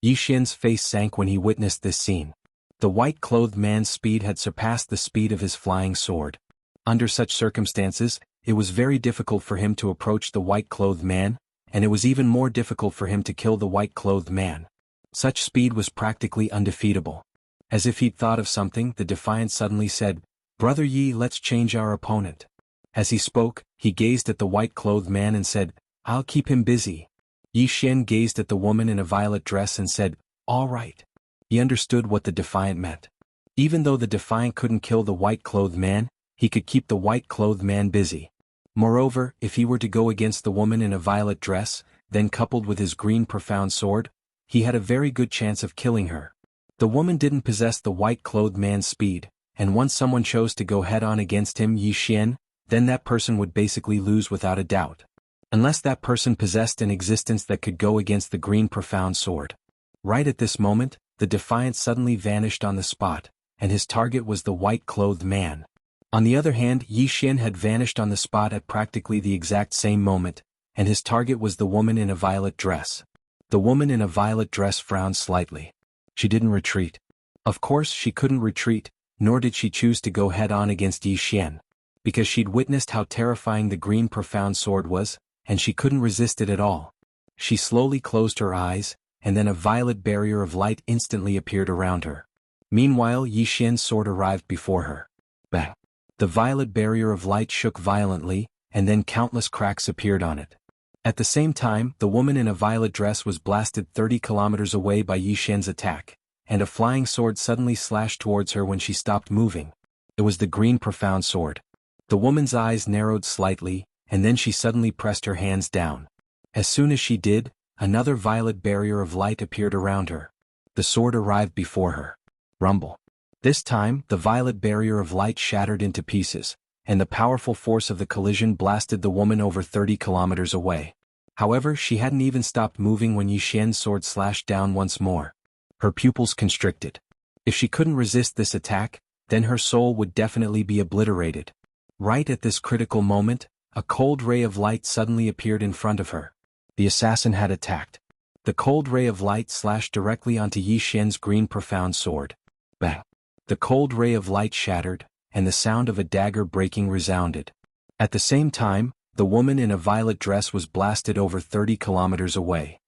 Yi Xian's face sank when he witnessed this scene. The white-clothed man's speed had surpassed the speed of his flying sword. Under such circumstances, it was very difficult for him to approach the white-clothed man, and it was even more difficult for him to kill the white-clothed man. Such speed was practically undefeatable. As if he'd thought of something, the Defiant suddenly said, "Brother Yi, let's change our opponent." As he spoke, he gazed at the white-clothed man and said, "I'll keep him busy." Yi Xian gazed at the woman in a violet dress and said, "All right." He understood what the Defiant meant. Even though the Defiant couldn't kill the white-clothed man, he could keep the white-clothed man busy. Moreover, if he were to go against the woman in a violet dress, then coupled with his green profound sword, he had a very good chance of killing her. The woman didn't possess the white-clothed man's speed, and once someone chose to go head-on against him, Yi Xian, then that person would basically lose without a doubt. Unless that person possessed an existence that could go against the green profound sword. Right at this moment, the defiant suddenly vanished on the spot, and his target was the white-clothed man. On the other hand, Yi Xian had vanished on the spot at practically the exact same moment, and his target was the woman in a violet dress. The woman in a violet dress frowned slightly. She didn't retreat. Of course she couldn't retreat, nor did she choose to go head-on against Yi Xian. Because she'd witnessed how terrifying the green profound sword was, and she couldn't resist it at all. She slowly closed her eyes, and then a violet barrier of light instantly appeared around her. Meanwhile, Yi Xian's sword arrived before her. Bang! The violet barrier of light shook violently, and then countless cracks appeared on it. At the same time, the woman in a violet dress was blasted 30 kilometers away by Yi Xian's attack, and a flying sword suddenly slashed towards her when she stopped moving. It was the green profound sword. The woman's eyes narrowed slightly, and then she suddenly pressed her hands down. As soon as she did, another violet barrier of light appeared around her. The sword arrived before her. Rumble. This time, the violet barrier of light shattered into pieces, and the powerful force of the collision blasted the woman over 30 kilometers away. However, she hadn't even stopped moving when Yi Xian's sword slashed down once more. Her pupils constricted. If she couldn't resist this attack, then her soul would definitely be obliterated. Right at this critical moment, a cold ray of light suddenly appeared in front of her. The assassin had attacked. The cold ray of light slashed directly onto Yi Xian's green profound sword. Bang! The cold ray of light shattered, and the sound of a dagger breaking resounded. At the same time, the woman in a violet dress was blasted over 30 kilometers away.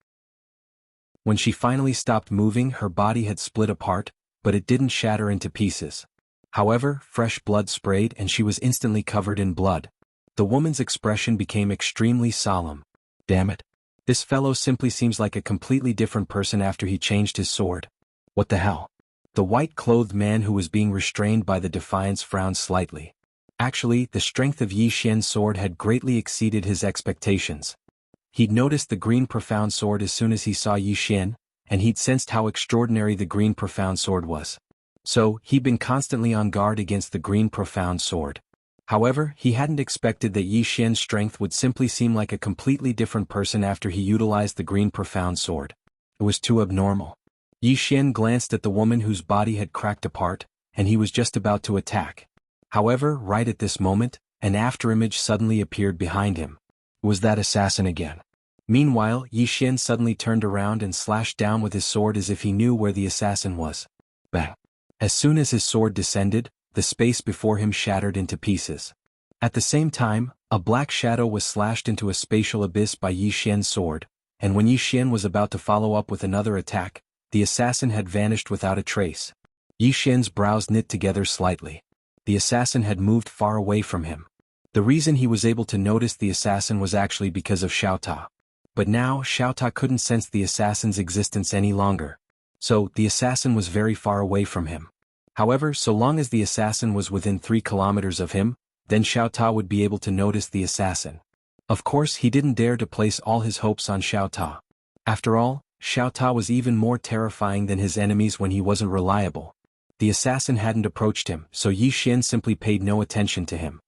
When she finally stopped moving, her body had split apart, but it didn't shatter into pieces. However, fresh blood sprayed and she was instantly covered in blood. The woman's expression became extremely solemn. Damn it. This fellow simply seems like a completely different person after he changed his sword. What the hell? The white-clothed man who was being restrained by the defiance frowned slightly. Actually, the strength of Yi Xian's sword had greatly exceeded his expectations. He'd noticed the green profound sword as soon as he saw Yi Xian, and he'd sensed how extraordinary the green profound sword was. So, he'd been constantly on guard against the green profound sword. However, he hadn't expected that Yi Xian's strength would simply seem like a completely different person after he utilized the green profound sword. It was too abnormal. Yi Xian glanced at the woman whose body had cracked apart, and he was just about to attack. However, right at this moment, an afterimage suddenly appeared behind him. It was that assassin again. Meanwhile, Yi Xian suddenly turned around and slashed down with his sword as if he knew where the assassin was. Bang! As soon as his sword descended, the space before him shattered into pieces. At the same time, a black shadow was slashed into a spatial abyss by Yi Xian's sword, and when Yi Xian was about to follow up with another attack, the assassin had vanished without a trace. Yi Xian's brows knit together slightly. The assassin had moved far away from him. The reason he was able to notice the assassin was actually because of Xiao Ta. But now, Xiao Ta couldn't sense the assassin's existence any longer. So, the assassin was very far away from him. However, so long as the assassin was within 3 kilometers of him, then Xiao Ta would be able to notice the assassin. Of course, he didn't dare to place all his hopes on Xiao Ta. After all, Xiao Ta was even more terrifying than his enemies when he wasn't reliable. The assassin hadn't approached him, so Yi Xian simply paid no attention to him.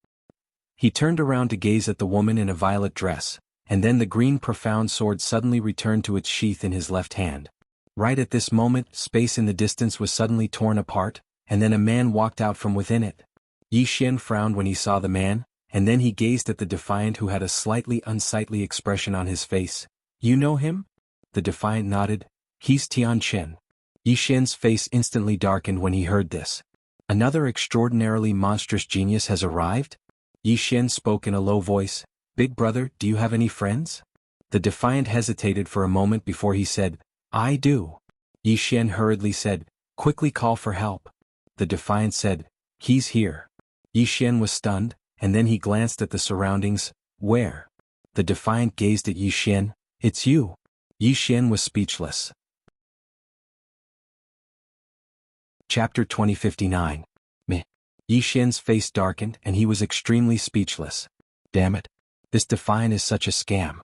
He turned around to gaze at the woman in a violet dress, and then the green profound sword suddenly returned to its sheath in his left hand. Right at this moment, space in the distance was suddenly torn apart, and then a man walked out from within it. Yi Xian frowned when he saw the man, and then he gazed at the defiant who had a slightly unsightly expression on his face. "You know him?" The defiant nodded. "He's Tian Chen." Yi Xian's face instantly darkened when he heard this. "Another extraordinarily monstrous genius has arrived?" Yi Xian spoke in a low voice. "Big brother, do you have any friends?" The defiant hesitated for a moment before he said, "I do." Yi Xian hurriedly said, "Quickly call for help." The defiant said, "He's here." Yi Xian was stunned, and then he glanced at the surroundings. "Where?" The defiant gazed at Yi Xian. "It's you." Yi Xian was speechless. Chapter 2059. Meh. Yi Xian's face darkened and he was extremely speechless. Damn it. This Defiant is such a scam.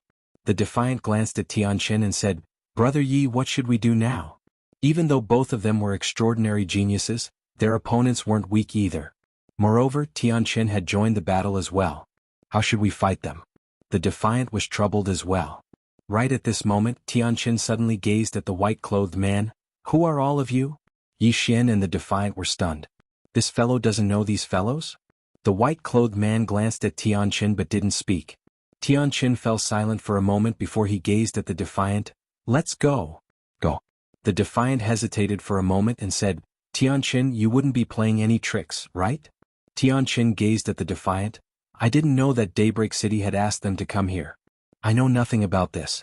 The Defiant glanced at Tianqin and said, Brother Yi, what should we do now? Even though both of them were extraordinary geniuses, their opponents weren't weak either. Moreover, Tianqin had joined the battle as well. How should we fight them? The Defiant was troubled as well. Right at this moment, Tianqin suddenly gazed at the white-clothed man. Who are all of you? Yi Xian and the Defiant were stunned. This fellow doesn't know these fellows? The white-clothed man glanced at Tianqin but didn't speak. Tianqin fell silent for a moment before he gazed at the Defiant. Let's go. Go. The Defiant hesitated for a moment and said, Tianqin, you wouldn't be playing any tricks, right? Tianqin gazed at the Defiant. I didn't know that Daybreak City had asked them to come here. I know nothing about this.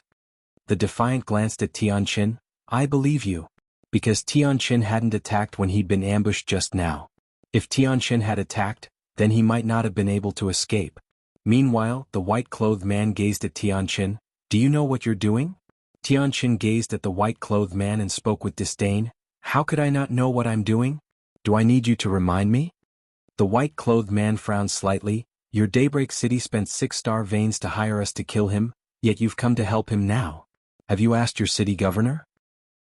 The Defiant glanced at Tianqin. I believe you. Because Tianqin hadn't attacked when he'd been ambushed just now. If Tianqin had attacked, then he might not have been able to escape. Meanwhile, the white-clothed man gazed at Tianqin. Do you know what you're doing? Tianqin gazed at the white-clothed man and spoke with disdain. How could I not know what I'm doing? Do I need you to remind me? The white-clothed man frowned slightly. Your Daybreak City spent 6-star veins to hire us to kill him, yet you've come to help him now. Have you asked your city governor?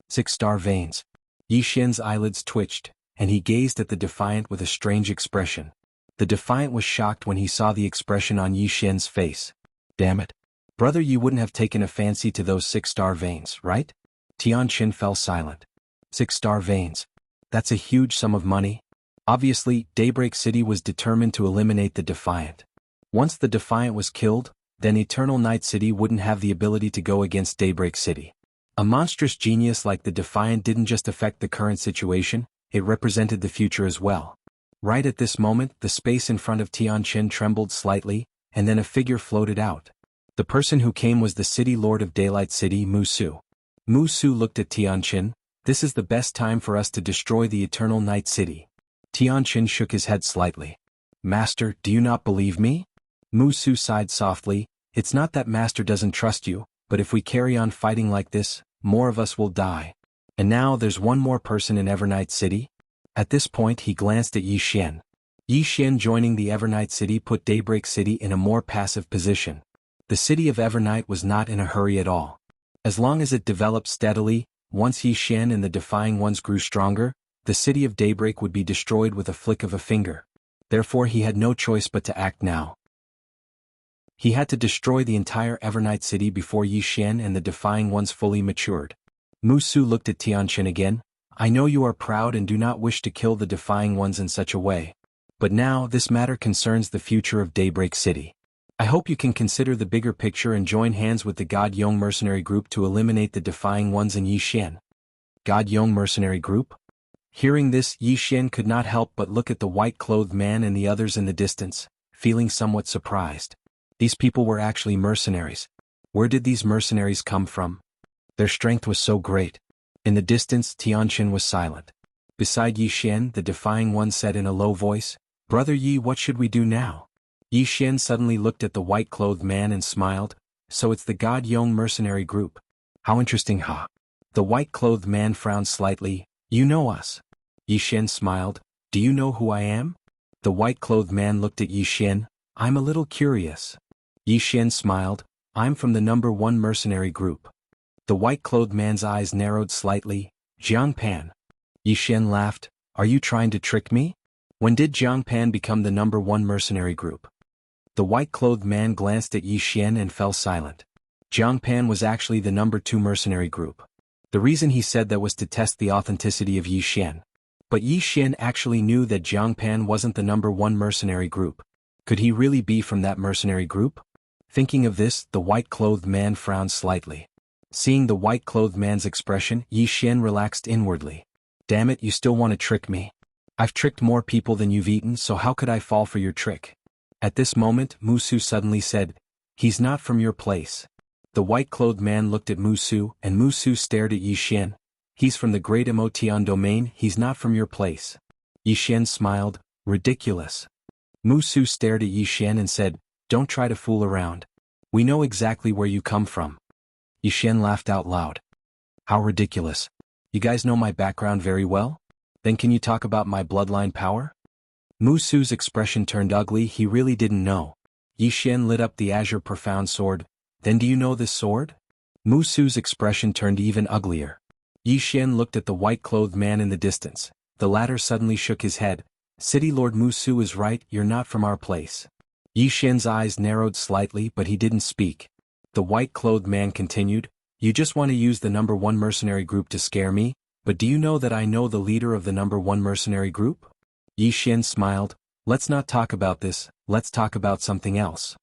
6-star veins. Yi Xian's eyelids twitched, and he gazed at the Defiant with a strange expression. The Defiant was shocked when he saw the expression on Yi Xian's face. Damn it. Brother, you wouldn't have taken a fancy to those 6-star veins, right? Tianqin fell silent. 6-star veins. That's a huge sum of money. Obviously, Daybreak City was determined to eliminate the Defiant. Once the Defiant was killed, then Eternal Night City wouldn't have the ability to go against Daybreak City. A monstrous genius like the Defiant didn't just affect the current situation, it represented the future as well. Right at this moment, the space in front of Tianqin trembled slightly, and then a figure floated out. The person who came was the City Lord of Daylight City, Mu Su. Mu Su looked at Tianqin. This is the best time for us to destroy the Eternal Night City. Tianqin shook his head slightly. Master, do you not believe me? Mu Su sighed softly. It's not that Master doesn't trust you, but if we carry on fighting like this, more of us will die. And now there's one more person in Evernight City? At this point he glanced at Yi Xian. Yi Xian joining the Evernight City put Daybreak City in a more passive position. The city of Evernight was not in a hurry at all. As long as it developed steadily, once Yi Xian and the Defying Ones grew stronger, the city of Daybreak would be destroyed with a flick of a finger. Therefore he had no choice but to act now. He had to destroy the entire Evernight City before Yi Xian and the Defying Ones fully matured. Mu Su looked at Tianqin again. I know you are proud and do not wish to kill the Defying Ones in such a way. But now this matter concerns the future of Daybreak City. I hope you can consider the bigger picture and join hands with the God Yong mercenary group to eliminate the Defying Ones and Yi Xian. God Yong mercenary group? Hearing this, Yi Xian could not help but look at the white-clothed man and the others in the distance, feeling somewhat surprised. These people were actually mercenaries. Where did these mercenaries come from? Their strength was so great. In the distance, Tianqin was silent. Beside Yi Xian, the Defying One said in a low voice, Brother Yi, what should we do now? Yi Xian suddenly looked at the white-clothed man and smiled. So it's the God Yong mercenary group. How interesting, huh? The white-clothed man frowned slightly. You know us. Yi Xian smiled. Do you know who I am? The white-clothed man looked at Yi Xian. I'm a little curious. Yi Xian smiled. I'm from the number 1 mercenary group. The white-clothed man's eyes narrowed slightly. Jiang Pan. Yi Xian laughed. Are you trying to trick me? When did Jiang Pan become the number 1 mercenary group? The white-clothed man glanced at Yi Xian and fell silent. Jiang Pan was actually the number 2 mercenary group. The reason he said that was to test the authenticity of Yi Xian. But Yi Xian actually knew that Jiang Pan wasn't the number 1 mercenary group. Could he really be from that mercenary group? Thinking of this, the white-clothed man frowned slightly. Seeing the white-clothed man's expression, Yi Xian relaxed inwardly. Damn it, you still want to trick me? I've tricked more people than you've eaten, so how could I fall for your trick? At this moment, Mu Su suddenly said, He's not from your place. The white-clothed man looked at Mu Su, and Mu Su stared at Yi Xian. He's from the Great Emotion Domain, he's not from your place. Yi Xian smiled. Ridiculous. Mu Su stared at Yi Xian and said, Don't try to fool around. We know exactly where you come from. Yi Xian laughed out loud. How ridiculous. You guys know my background very well? Then can you talk about my bloodline power? Mu Su's expression turned ugly. He really didn't know. Yi Xian lit up the azure profound sword. Then do you know this sword? Mu Su's expression turned even uglier. Yi Xian looked at the white-clothed man in the distance. The latter suddenly shook his head. City Lord Mu Su is right, you're not from our place. Yi Xian's eyes narrowed slightly but he didn't speak. The white-clothed man continued, you just want to use the number 1 mercenary group to scare me, but do you know that I know the leader of the number 1 mercenary group? Yi Xian smiled, let's not talk about this, let's talk about something else.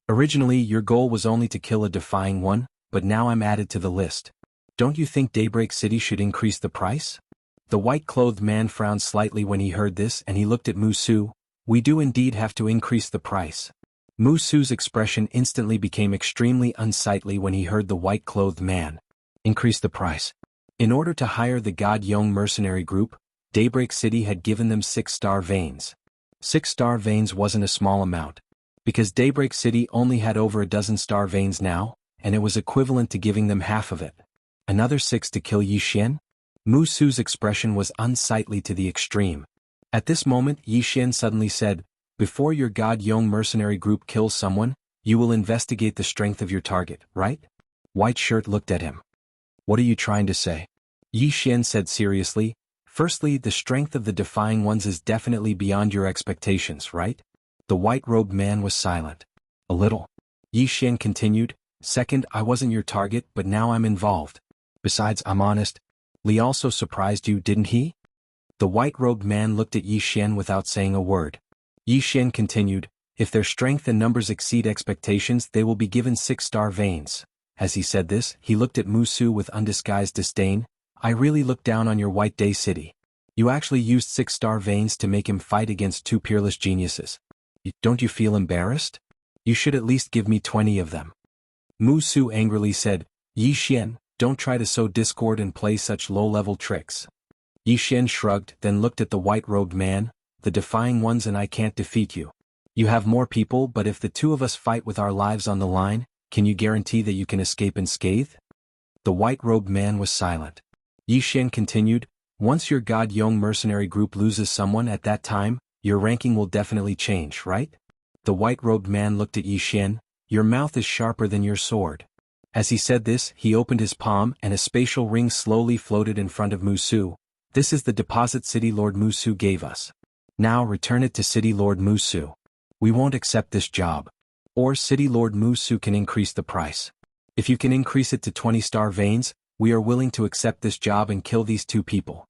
Originally your goal was only to kill a defying one, but now I'm added to the list. Don't you think Daybreak City should increase the price? The white-clothed man frowned slightly when he heard this and he looked at Mu Su. We do indeed have to increase the price. Mu Su's expression instantly became extremely unsightly when he heard the white-clothed man. Increase the price. In order to hire the God Young mercenary group, Daybreak City had given them 6-star veins. 6-star veins wasn't a small amount. Because Daybreak City only had over a dozen star veins now, and it was equivalent to giving them half of it. Another 6 to kill Yi Xian? Mu Su's expression was unsightly to the extreme. At this moment Yi Xian suddenly said, before your God Young mercenary group kills someone, you will investigate the strength of your target, right? White Shirt looked at him. What are you trying to say? Yi Xian said seriously, firstly, the strength of the defying ones is definitely beyond your expectations, right? The white-robed man was silent. A little. Yi Xian continued, second, I wasn't your target but now I'm involved. Besides, I'm honest. Li also surprised you, didn't he? The white-robed man looked at Yi Xian without saying a word. Yi Xian continued, if their strength and numbers exceed expectations they will be given 6-star veins. As he said this, he looked at Mu Su with undisguised disdain. I really looked down on your White Day City. You actually used 6-star veins to make him fight against 2 peerless geniuses. Don't you feel embarrassed? You should at least give me 20 of them. Mu Su angrily said, Yi Xian, don't try to sow discord and play such low-level tricks. Yi Xian shrugged, then looked at the white-robed man, the defying ones and I can't defeat you. You have more people but if the 2 of us fight with our lives on the line, can you guarantee that you can escape unscathed? The white-robed man was silent. Yi Xian continued, once your God Young mercenary group loses someone at that time, your ranking will definitely change, right? The white-robed man looked at Yi Xian, your mouth is sharper than your sword. As he said this, he opened his palm and a spatial ring slowly floated in front of Mu Su. This is the deposit City Lord Mu Su gave us. Now return it to City Lord Mu Su. We won't accept this job. Or City Lord Mu Su can increase the price. If you can increase it to 20-star veins, we are willing to accept this job and kill these 2 people.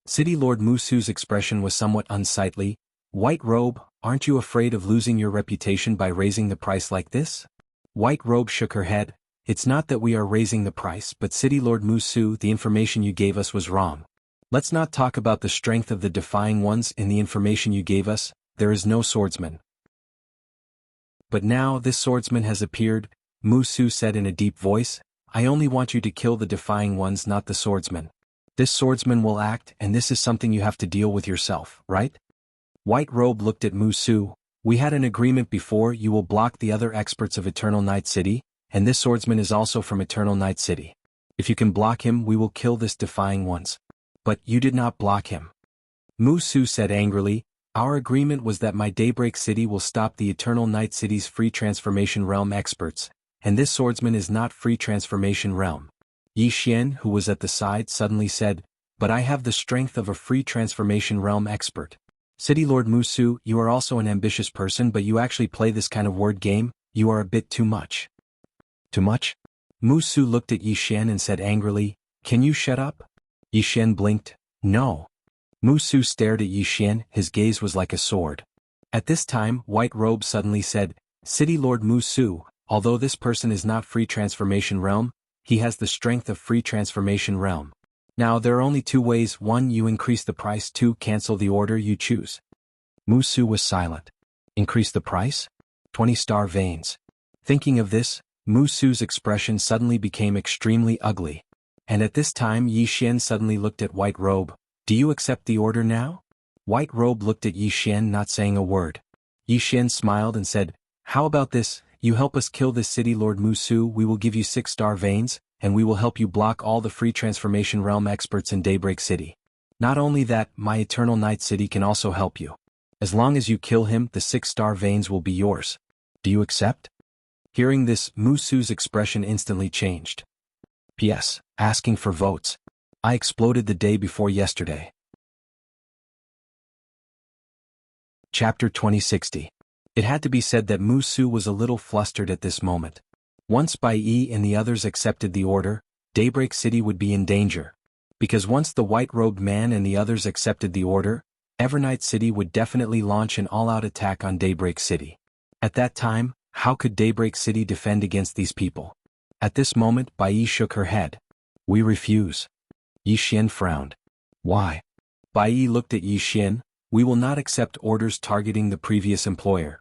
City Lord Mu Su's expression was somewhat unsightly. White Robe, aren't you afraid of losing your reputation by raising the price like this? White Robe shook her head. It's not that we are raising the price but City Lord Mu Su, the information you gave us was wrong. Let's not talk about the strength of the defying ones in the information you gave us, there is no swordsman. But now this swordsman has appeared, Mu Su said in a deep voice, I only want you to kill the defying ones not the swordsman. This swordsman will act and this is something you have to deal with yourself, right? White Robe looked at Mu Su, we had an agreement before you will block the other experts of Eternal Night City, and this swordsman is also from Eternal Night City. If you can block him we will kill this defying ones. But you did not block him. Mu Su said angrily, our agreement was that my Daybreak City will stop the Eternal Night City's free transformation realm experts, and this swordsman is not free transformation realm. Yi Xian, who was at the side, suddenly said, but I have the strength of a free transformation realm expert. City Lord Mu Su, you are also an ambitious person but you actually play this kind of word game, you are a bit too much. Too much? Mu Su looked at Yi Xian and said angrily, can you shut up? Yi Xian blinked, no. Mu Su stared at Yi Xian, his gaze was like a sword. At this time, White Robe suddenly said, City Lord Mu Su, although this person is not free transformation realm, he has the strength of free transformation realm. Now there are only 2 ways, 1 you increase the price, 2 cancel the order you choose. Mu Su was silent. Increase the price? 20-star veins. Thinking of this, Mu Su's expression suddenly became extremely ugly. And at this time Yi Xian suddenly looked at White Robe, do you accept the order now? White Robe looked at Yi Xian not saying a word. Yi Xian smiled and said, how about this, you help us kill this City Lord Mu Su, we will give you 6-star veins, and we will help you block all the free transformation realm experts in Daybreak City. Not only that, my Eternal Night City can also help you. As long as you kill him, the 6-star veins will be yours. Do you accept? Hearing this, Mu Su's expression instantly changed. P.S. Asking for votes. I exploded the day before yesterday. Chapter 2060. It had to be said that Mu Su was a little flustered at this moment. Once Bai Yi and the others accepted the order, Daybreak City would be in danger. Because once the white-robed man and the others accepted the order, Evernight City would definitely launch an all-out attack on Daybreak City. At that time, how could Daybreak City defend against these people? At this moment, Bai Yi shook her head. We refuse. Yi Xian frowned. Why? Bai Yi looked at Yi Xian. We will not accept orders targeting the previous employer.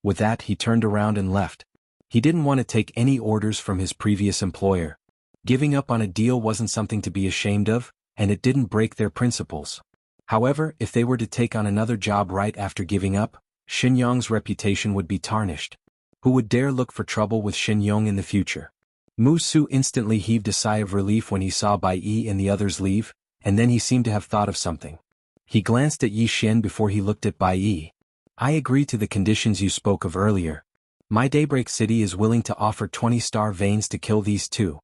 With that, he turned around and left. He didn't want to take any orders from his previous employer. Giving up on a deal wasn't something to be ashamed of, and it didn't break their principles. However, if they were to take on another job right after giving up, Xinyong's reputation would be tarnished. Who would dare look for trouble with Xinyong in the future? Mu Su instantly heaved a sigh of relief when he saw Bai Yi and the others leave, and then he seemed to have thought of something. He glanced at Yi Xian before he looked at Bai Yi. I agree to the conditions you spoke of earlier. My Daybreak City is willing to offer 20-star veins to kill these two.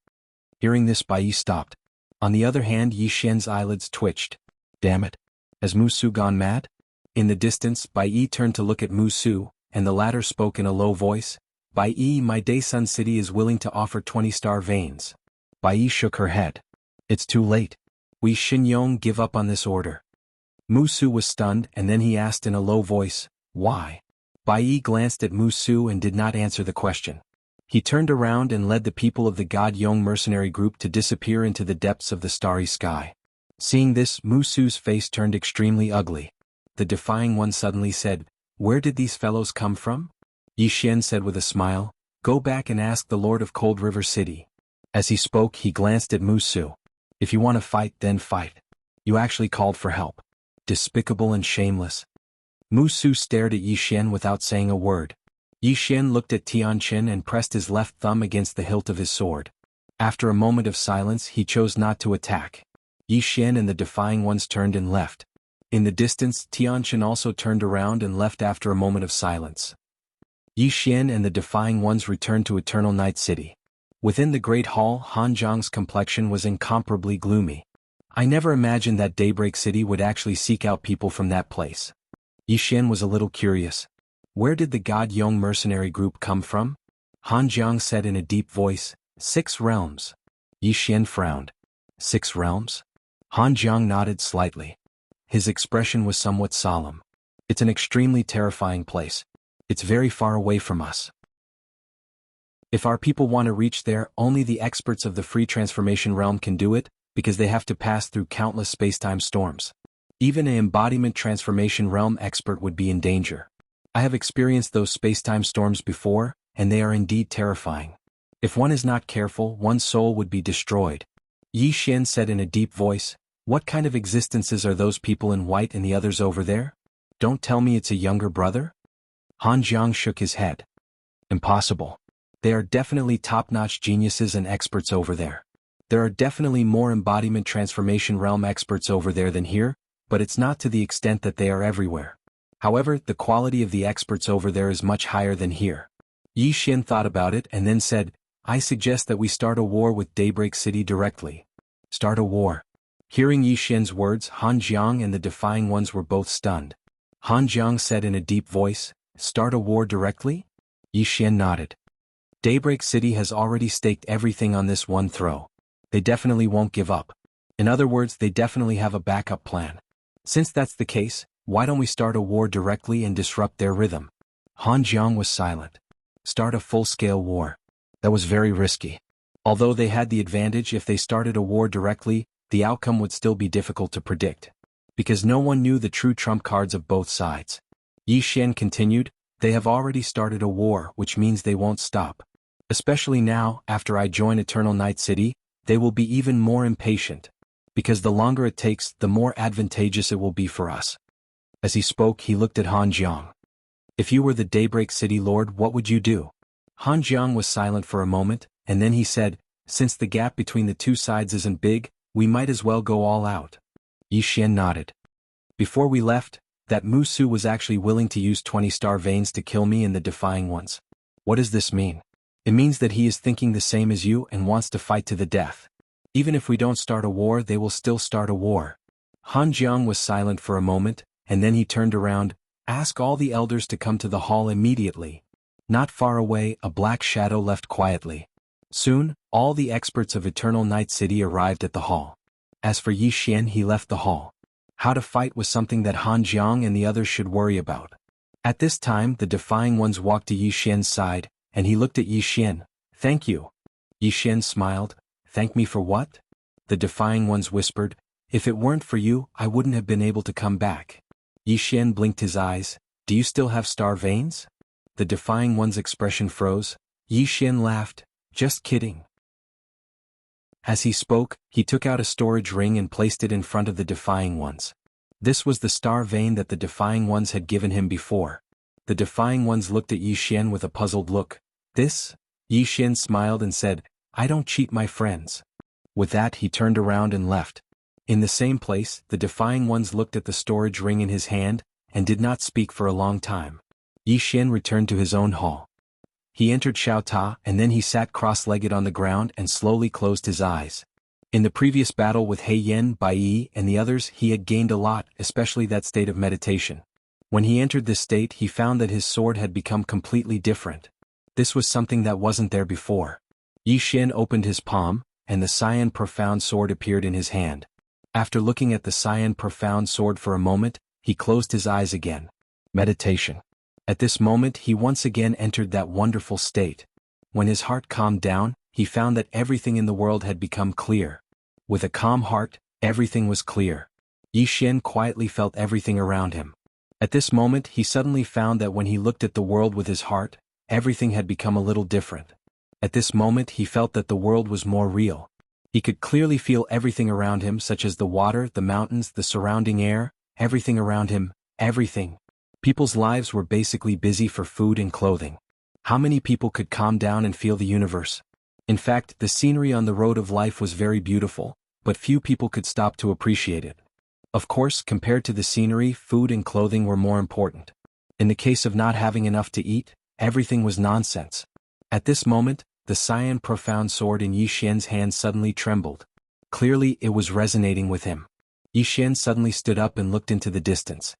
Hearing this, Bai Yi stopped. On the other hand, Yi Xian's eyelids twitched. Damn it. Has Mu Su gone mad? In the distance, Bai Yi turned to look at Mu Su, and the latter spoke in a low voice. Bai Yi, my Daysun City is willing to offer 20-star veins. Bai Yi shook her head. It's too late. We Xinyong give up on this order. Mu Su was stunned, and then he asked in a low voice, why? Bai Yi glanced at Mu Su and did not answer the question. He turned around and led the people of the God Yong mercenary group to disappear into the depths of the starry sky. Seeing this, Mu Su's face turned extremely ugly. The defying one suddenly said, where did these fellows come from? Yi Xian said with a smile, go back and ask the Lord of Cold River City. As he spoke, he glanced at Mu Su. If you want to fight, then fight. You actually called for help. Despicable and shameless. Mu Su stared at Yi Xian without saying a word. Yi Xian looked at Tianqin and pressed his left thumb against the hilt of his sword. After a moment of silence, he chose not to attack. Yi Xian and the defying ones turned and left. In the distance, Tianqin also turned around and left after a moment of silence. Yi Xian and the defying ones returned to Eternal Night City. Within the Great Hall, Han Zhang's complexion was incomparably gloomy. I never imagined that Daybreak City would actually seek out people from that place. Yi Xian was a little curious. Where did the God Yong mercenary group come from? Han Zhang said in a deep voice, 6 realms. Yi Xian frowned. 6 realms? Han Zhang nodded slightly. His expression was somewhat solemn. It's an extremely terrifying place. It's very far away from us. If our people want to reach there, only the experts of the free transformation realm can do it, because they have to pass through countless spacetime storms. Even an embodiment transformation realm expert would be in danger. I have experienced those spacetime storms before, and they are indeed terrifying. If one is not careful, one's soul would be destroyed. Yi Xian said in a deep voice, what kind of existences are those people in white and the others over there? Don't tell me it's a younger brother? Han Zhang shook his head. Impossible. They are definitely top-notch geniuses and experts over there. There are definitely more embodiment transformation realm experts over there than here, but it's not to the extent that they are everywhere. However, the quality of the experts over there is much higher than here. Yi Xian thought about it and then said, I suggest that we start a war with Daybreak City directly. Start a war. Hearing Yi Xian's words, Han Zhang and the defying ones were both stunned. Han Zhang said in a deep voice, start a war directly? Yi Xian nodded. Daybreak City has already staked everything on this one throw. They definitely won't give up. In other words, they definitely have a backup plan. Since that's the case, why don't we start a war directly and disrupt their rhythm? Han Zhang was silent. Start a full-scale war. That was very risky. Although they had the advantage, if they started a war directly, the outcome would still be difficult to predict. Because no one knew the true trump cards of both sides. Yi Xian continued, they have already started a war, which means they won't stop. Especially now, after I join Eternal Night City, they will be even more impatient. Because the longer it takes, the more advantageous it will be for us. As he spoke, he looked at Han Zhang. If you were the Daybreak City Lord, what would you do? Han Zhang was silent for a moment, and then he said, since the gap between the two sides isn't big, we might as well go all out. Yi Xian nodded. Before we left, That Musu was actually willing to use 20 star veins to kill me and the Defying Ones. What does this mean? It means that he is thinking the same as you and wants to fight to the death. Even if we don't start a war, they will still start a war. Han Jiang was silent for a moment, and then he turned around. Ask all the elders to come to the hall immediately. Not far away, a black shadow left quietly. Soon, all the experts of Eternal Night City arrived at the hall. As for Yi Xian, he left the hall. How to fight was something that Han Jiang and the others should worry about. At this time, the Defying Ones walked to Yi Xian's side, and he looked at Yi Xian. Thank you. Yi Xian smiled. Thank me for what? The Defying Ones whispered. If it weren't for you, I wouldn't have been able to come back. Yi Xian blinked his eyes. Do you still have star veins? The Defying One's expression froze. Yi Xian laughed. Just kidding. As he spoke, he took out a storage ring and placed it in front of the Defying Ones. This was the star vein that the Defying Ones had given him before. The Defying Ones looked at Yi Xian with a puzzled look. This? Yi Xian smiled and said, I don't cheat my friends. With that, he turned around and left. In the same place, the Defying Ones looked at the storage ring in his hand, and did not speak for a long time. Yi Xian returned to his own hall. He entered Xiao Ta, and then he sat cross-legged on the ground and slowly closed his eyes. In the previous battle with He Yen, Bai Yi, and the others, he had gained a lot, especially that state of meditation. When he entered this state, he found that his sword had become completely different. This was something that wasn't there before. Yi Xian opened his palm, and the Cyan Profound Sword appeared in his hand. After looking at the Cyan Profound Sword for a moment, he closed his eyes again. Meditation. At this moment he once again entered that wonderful state. When his heart calmed down, he found that everything in the world had become clear. With a calm heart, everything was clear. Yi Xian quietly felt everything around him. At this moment he suddenly found that when he looked at the world with his heart, everything had become a little different. At this moment he felt that the world was more real. He could clearly feel everything around him, such as the water, the mountains, the surrounding air, everything around him, everything. People's lives were basically busy for food and clothing. How many people could calm down and feel the universe? In fact, the scenery on the road of life was very beautiful, but few people could stop to appreciate it. Of course, compared to the scenery, food and clothing were more important. In the case of not having enough to eat, everything was nonsense. At this moment, the Cyan Profound Sword in Yi Xian's hand suddenly trembled. Clearly, it was resonating with him. Yi Xian suddenly stood up and looked into the distance.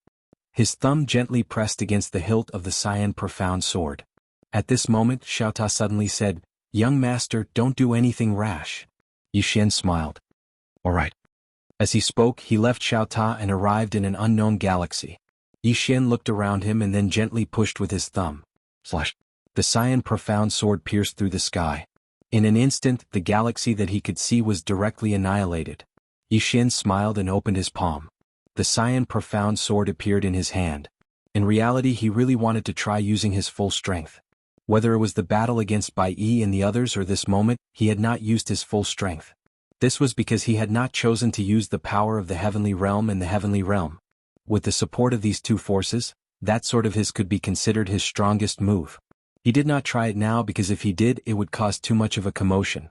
His thumb gently pressed against the hilt of the Cyan Profound Sword. At this moment, Xiao Ta suddenly said, Young master, don't do anything rash. Yi Xian smiled. All right. As he spoke, he left Xiao Ta and arrived in an unknown galaxy. Yi Xian looked around him and then gently pushed with his thumb. Slash. The Cyan Profound Sword pierced through the sky. In an instant, the galaxy that he could see was directly annihilated. Yi Xian smiled and opened his palm. The Cyan Profound Sword appeared in his hand. In reality, he really wanted to try using his full strength. Whether it was the battle against Bai Yi and the others or this moment, he had not used his full strength. This was because he had not chosen to use the power of the heavenly realm and the heavenly realm. With the support of these two forces, that sword of his could be considered his strongest move. He did not try it now because if he did, it would cause too much of a commotion.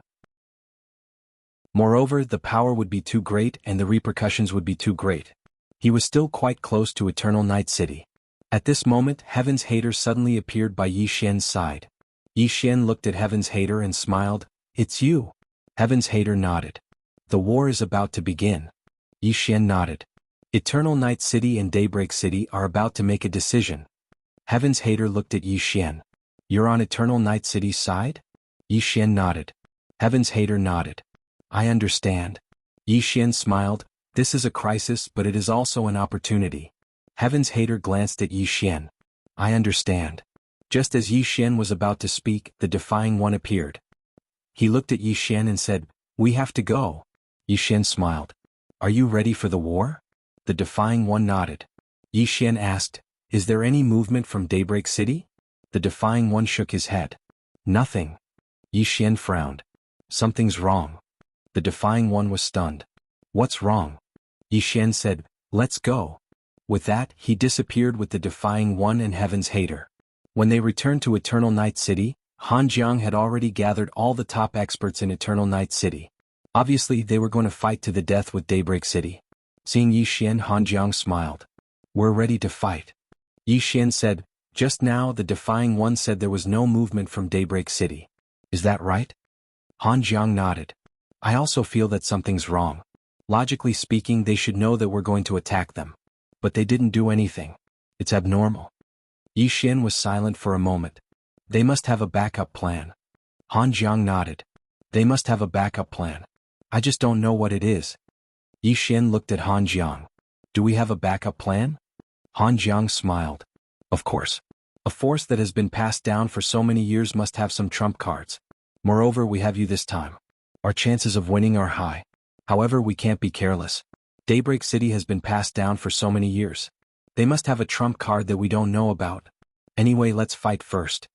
Moreover, the power would be too great and the repercussions would be too great. He was still quite close to Eternal Night City. At this moment, Heaven's Hater suddenly appeared by Yi Xian's side. Yi Xian looked at Heaven's Hater and smiled. It's you. Heaven's Hater nodded. The war is about to begin. Yi Xian nodded. Eternal Night City and Daybreak City are about to make a decision. Heaven's Hater looked at Yi Xian. You're on Eternal Night City's side? Yi Xian nodded. Heaven's Hater nodded. I understand. Yi Xian smiled. This is a crisis, but it is also an opportunity. Heaven's Hater glanced at Yi Xian. I understand. Just as Yi Xian was about to speak, the Defying One appeared. He looked at Yi Xian and said, We have to go. Yi Xian smiled. Are you ready for the war? The Defying One nodded. Yi Xian asked, Is there any movement from Daybreak City? The Defying One shook his head. Nothing. Yi Xian frowned. Something's wrong. The Defying One was stunned. What's wrong? Yi Xian said, Let's go. With that, he disappeared with the Defying One and Heaven's Hater. When they returned to Eternal Night City, Han Jiang had already gathered all the top experts in Eternal Night City. Obviously, they were going to fight to the death with Daybreak City. Seeing Yi Xian, Han Jiang smiled. We're ready to fight. Yi Xian said, just now the Defying One said there was no movement from Daybreak City. Is that right? Han Jiang nodded. I also feel that something's wrong. Logically speaking, they should know that we're going to attack them. But they didn't do anything. It's abnormal. Yi Xian was silent for a moment. They must have a backup plan. Han Jiang nodded. They must have a backup plan. I just don't know what it is. Yi Xian looked at Han Jiang. Do we have a backup plan? Han Jiang smiled. Of course. A force that has been passed down for so many years must have some trump cards. Moreover, we have you this time. Our chances of winning are high. However, we can't be careless. Daybreak City has been passed down for so many years. They must have a trump card that we don't know about. Anyway, let's fight first.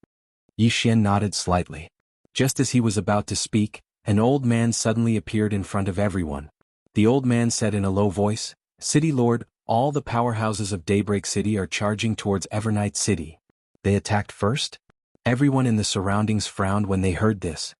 Yi Xian nodded slightly. Just as he was about to speak, an old man suddenly appeared in front of everyone. The old man said in a low voice, City Lord, all the powerhouses of Daybreak City are charging towards Evernight City. They attacked first? Everyone in the surroundings frowned when they heard this.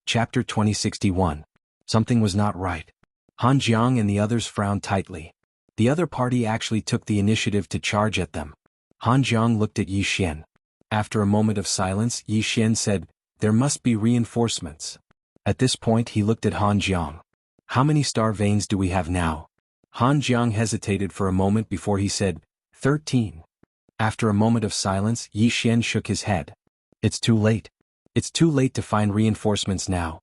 Chapter 2061. Something was not right. Han Jiang and the others frowned tightly. The other party actually took the initiative to charge at them. Han Jiang looked at Yi Xian. After a moment of silence, Yi Xian said, there must be reinforcements. At this point he looked at Han Jiang. How many star veins do we have now? Han Jiang hesitated for a moment before he said, 13. After a moment of silence, Yi Xian shook his head. It's too late. It's too late to find reinforcements now.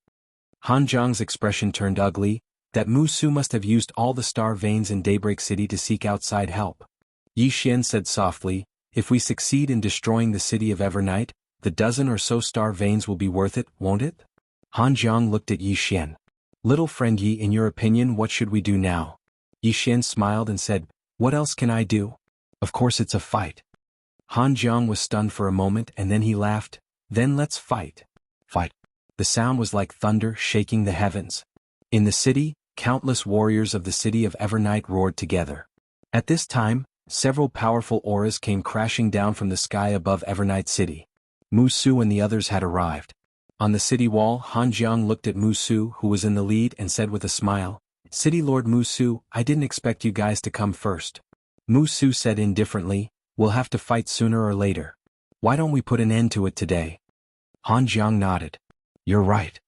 Han Jiang's expression turned ugly. That Mu Su must have used all the star veins in Daybreak City to seek outside help. Yi Xian said softly, if we succeed in destroying the city of Evernight, the dozen or so star veins will be worth it, won't it? Han Jiang looked at Yi Xian. Little friend Yi, in your opinion, what should we do now? Yi Xian smiled and said, what else can I do? Of course it's a fight. Han Jiang was stunned for a moment and then he laughed. Then let's fight. Fight. The sound was like thunder shaking the heavens. In the city, countless warriors of the city of Evernight roared together. At this time, several powerful auras came crashing down from the sky above Evernight City. Mu Su and the others had arrived. On the city wall, Han Jiang looked at Mu Su, who was in the lead, and said with a smile, City Lord Mu Su, I didn't expect you guys to come first. Mu Su said indifferently, we'll have to fight sooner or later. Why don't we put an end to it today? Han Jiang nodded. You're right.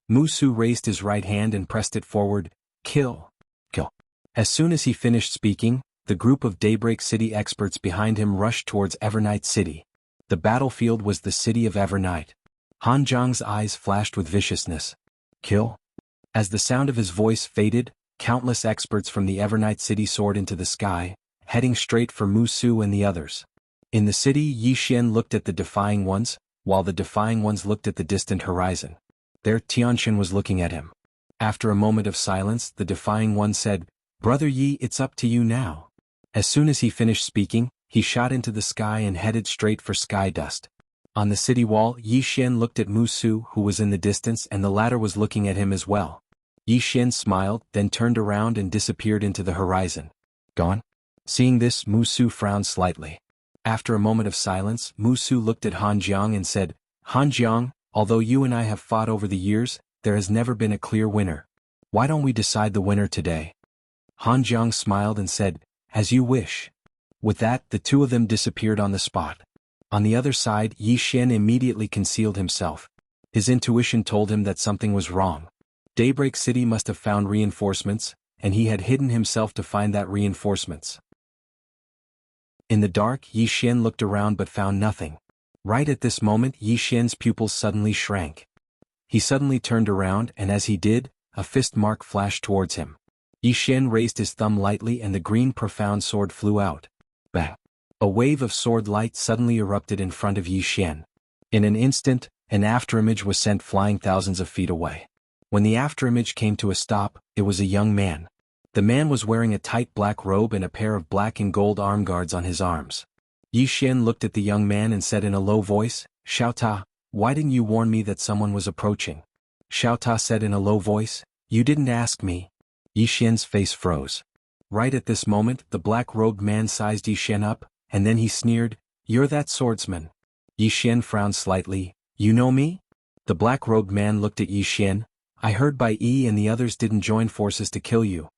Mu Su raised his right hand and pressed it forward. Kill. Kill. As soon as he finished speaking, the group of Daybreak City experts behind him rushed towards Evernight City. The battlefield was the city of Evernight. Han Jiang's eyes flashed with viciousness. Kill. As the sound of his voice faded, countless experts from the Evernight City soared into the sky, heading straight for Mu Su and the others. In the city, Yi Xian looked at the Defying Ones, while the Defying Ones looked at the distant horizon. There Tianxian was looking at him. After a moment of silence, the Defying One said, Brother Yi, it's up to you now. As soon as he finished speaking, he shot into the sky and headed straight for sky dust. On the city wall, Yi Xian looked at Mu Su, who was in the distance, and the latter was looking at him as well. Yi Xian smiled, then turned around and disappeared into the horizon. Gone? Seeing this, Mu Su frowned slightly. After a moment of silence, Mu Su looked at Han Jiang and said, Han Jiang, although you and I have fought over the years, there has never been a clear winner. Why don't we decide the winner today? Han Jiang smiled and said, as you wish. With that, the two of them disappeared on the spot. On the other side, Yi Xian immediately concealed himself. His intuition told him that something was wrong. Daybreak City must have found reinforcements, and he had hidden himself to find that reinforcements. In the dark, Yi Xian looked around but found nothing. Right at this moment, Yi Xian's pupils suddenly shrank. He suddenly turned around, and as he did, a fist mark flashed towards him. Yi Xian raised his thumb lightly and the green profound sword flew out. Bang! A wave of sword light suddenly erupted in front of Yi Xian. In an instant, an afterimage was sent flying thousands of feet away. When the afterimage came to a stop, it was a young man. The man was wearing a tight black robe and a pair of black and gold arm guards on his arms. Yi Xian looked at the young man and said in a low voice, Xiao Ta, why didn't you warn me that someone was approaching? Xiao Ta said in a low voice, you didn't ask me. Yi Xian's face froze. Right at this moment, the black-robed man sized Yi Xian up, and then he sneered, you're that swordsman. Yi Xian frowned slightly, you know me? The black-robed man looked at Yi Xian, I heard Bai Yi and the others didn't join forces to kill you.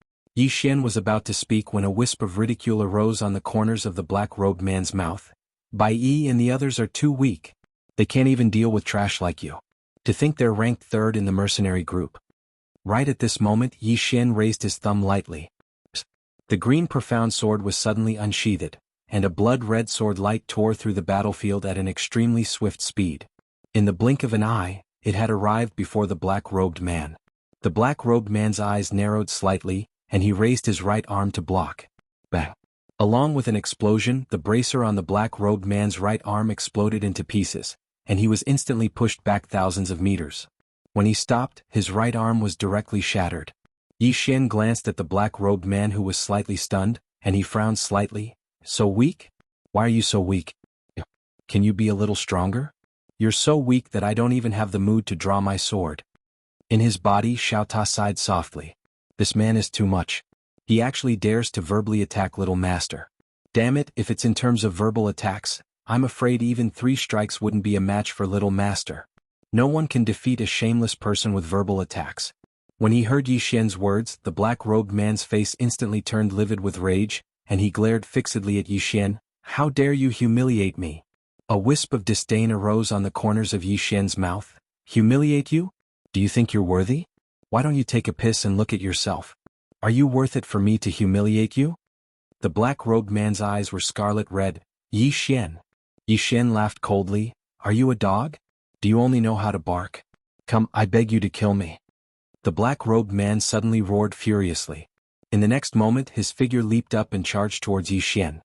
Yi Xian was about to speak when a wisp of ridicule arose on the corners of the black-robed man's mouth. Bai Yi and the others are too weak. They can't even deal with trash like you. To think they're ranked third in the mercenary group. Right at this moment, Yi Xian raised his thumb lightly. The green profound sword was suddenly unsheathed, and a blood-red sword light tore through the battlefield at an extremely swift speed. In the blink of an eye, it had arrived before the black-robed man. The black-robed man's eyes narrowed slightly, and he raised his right arm to block. Bang! Along with an explosion, the bracer on the black-robed man's right arm exploded into pieces, and he was instantly pushed back thousands of meters. When he stopped, his right arm was directly shattered. Yi Xian glanced at the black-robed man who was slightly stunned, and he frowned slightly. So weak? Why are you so weak? Can you be a little stronger? You're so weak that I don't even have the mood to draw my sword. In his body, Xiao Ta sighed softly. This man is too much. He actually dares to verbally attack Little Master. Damn it, if it's in terms of verbal attacks, I'm afraid even 3 strikes wouldn't be a match for Little Master. No one can defeat a shameless person with verbal attacks. When he heard Yi Xian's words, the black-robed man's face instantly turned livid with rage, and he glared fixedly at Yi Xian. How dare you humiliate me? A wisp of disdain arose on the corners of Yi Xian's mouth. Humiliate you? Do you think you're worthy? Why don't you take a piss and look at yourself? Are you worth it for me to humiliate you? The black-robed man's eyes were scarlet red. Yi Xian. Yi Xian laughed coldly. Are you a dog? Do you only know how to bark? Come, I beg you to kill me. The black-robed man suddenly roared furiously. In the next moment, his figure leaped up and charged towards Yi Xian.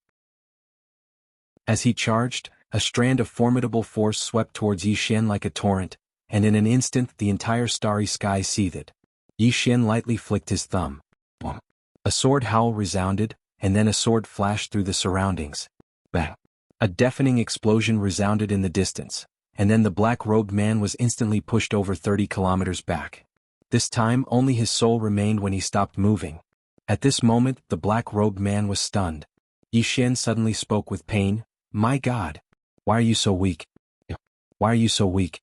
As he charged, a strand of formidable force swept towards Yi Xian like a torrent, and in an instant the entire starry sky seethed. Yi Xian lightly flicked his thumb. Boom. A sword howl resounded, and then a sword flashed through the surroundings. Bang. A deafening explosion resounded in the distance, and then the black-robed man was instantly pushed over 30 kilometers back. This time only his soul remained when he stopped moving. At this moment, the black-robed man was stunned. Yi Xian suddenly spoke with pain. My God! Why are you so weak? Why are you so weak?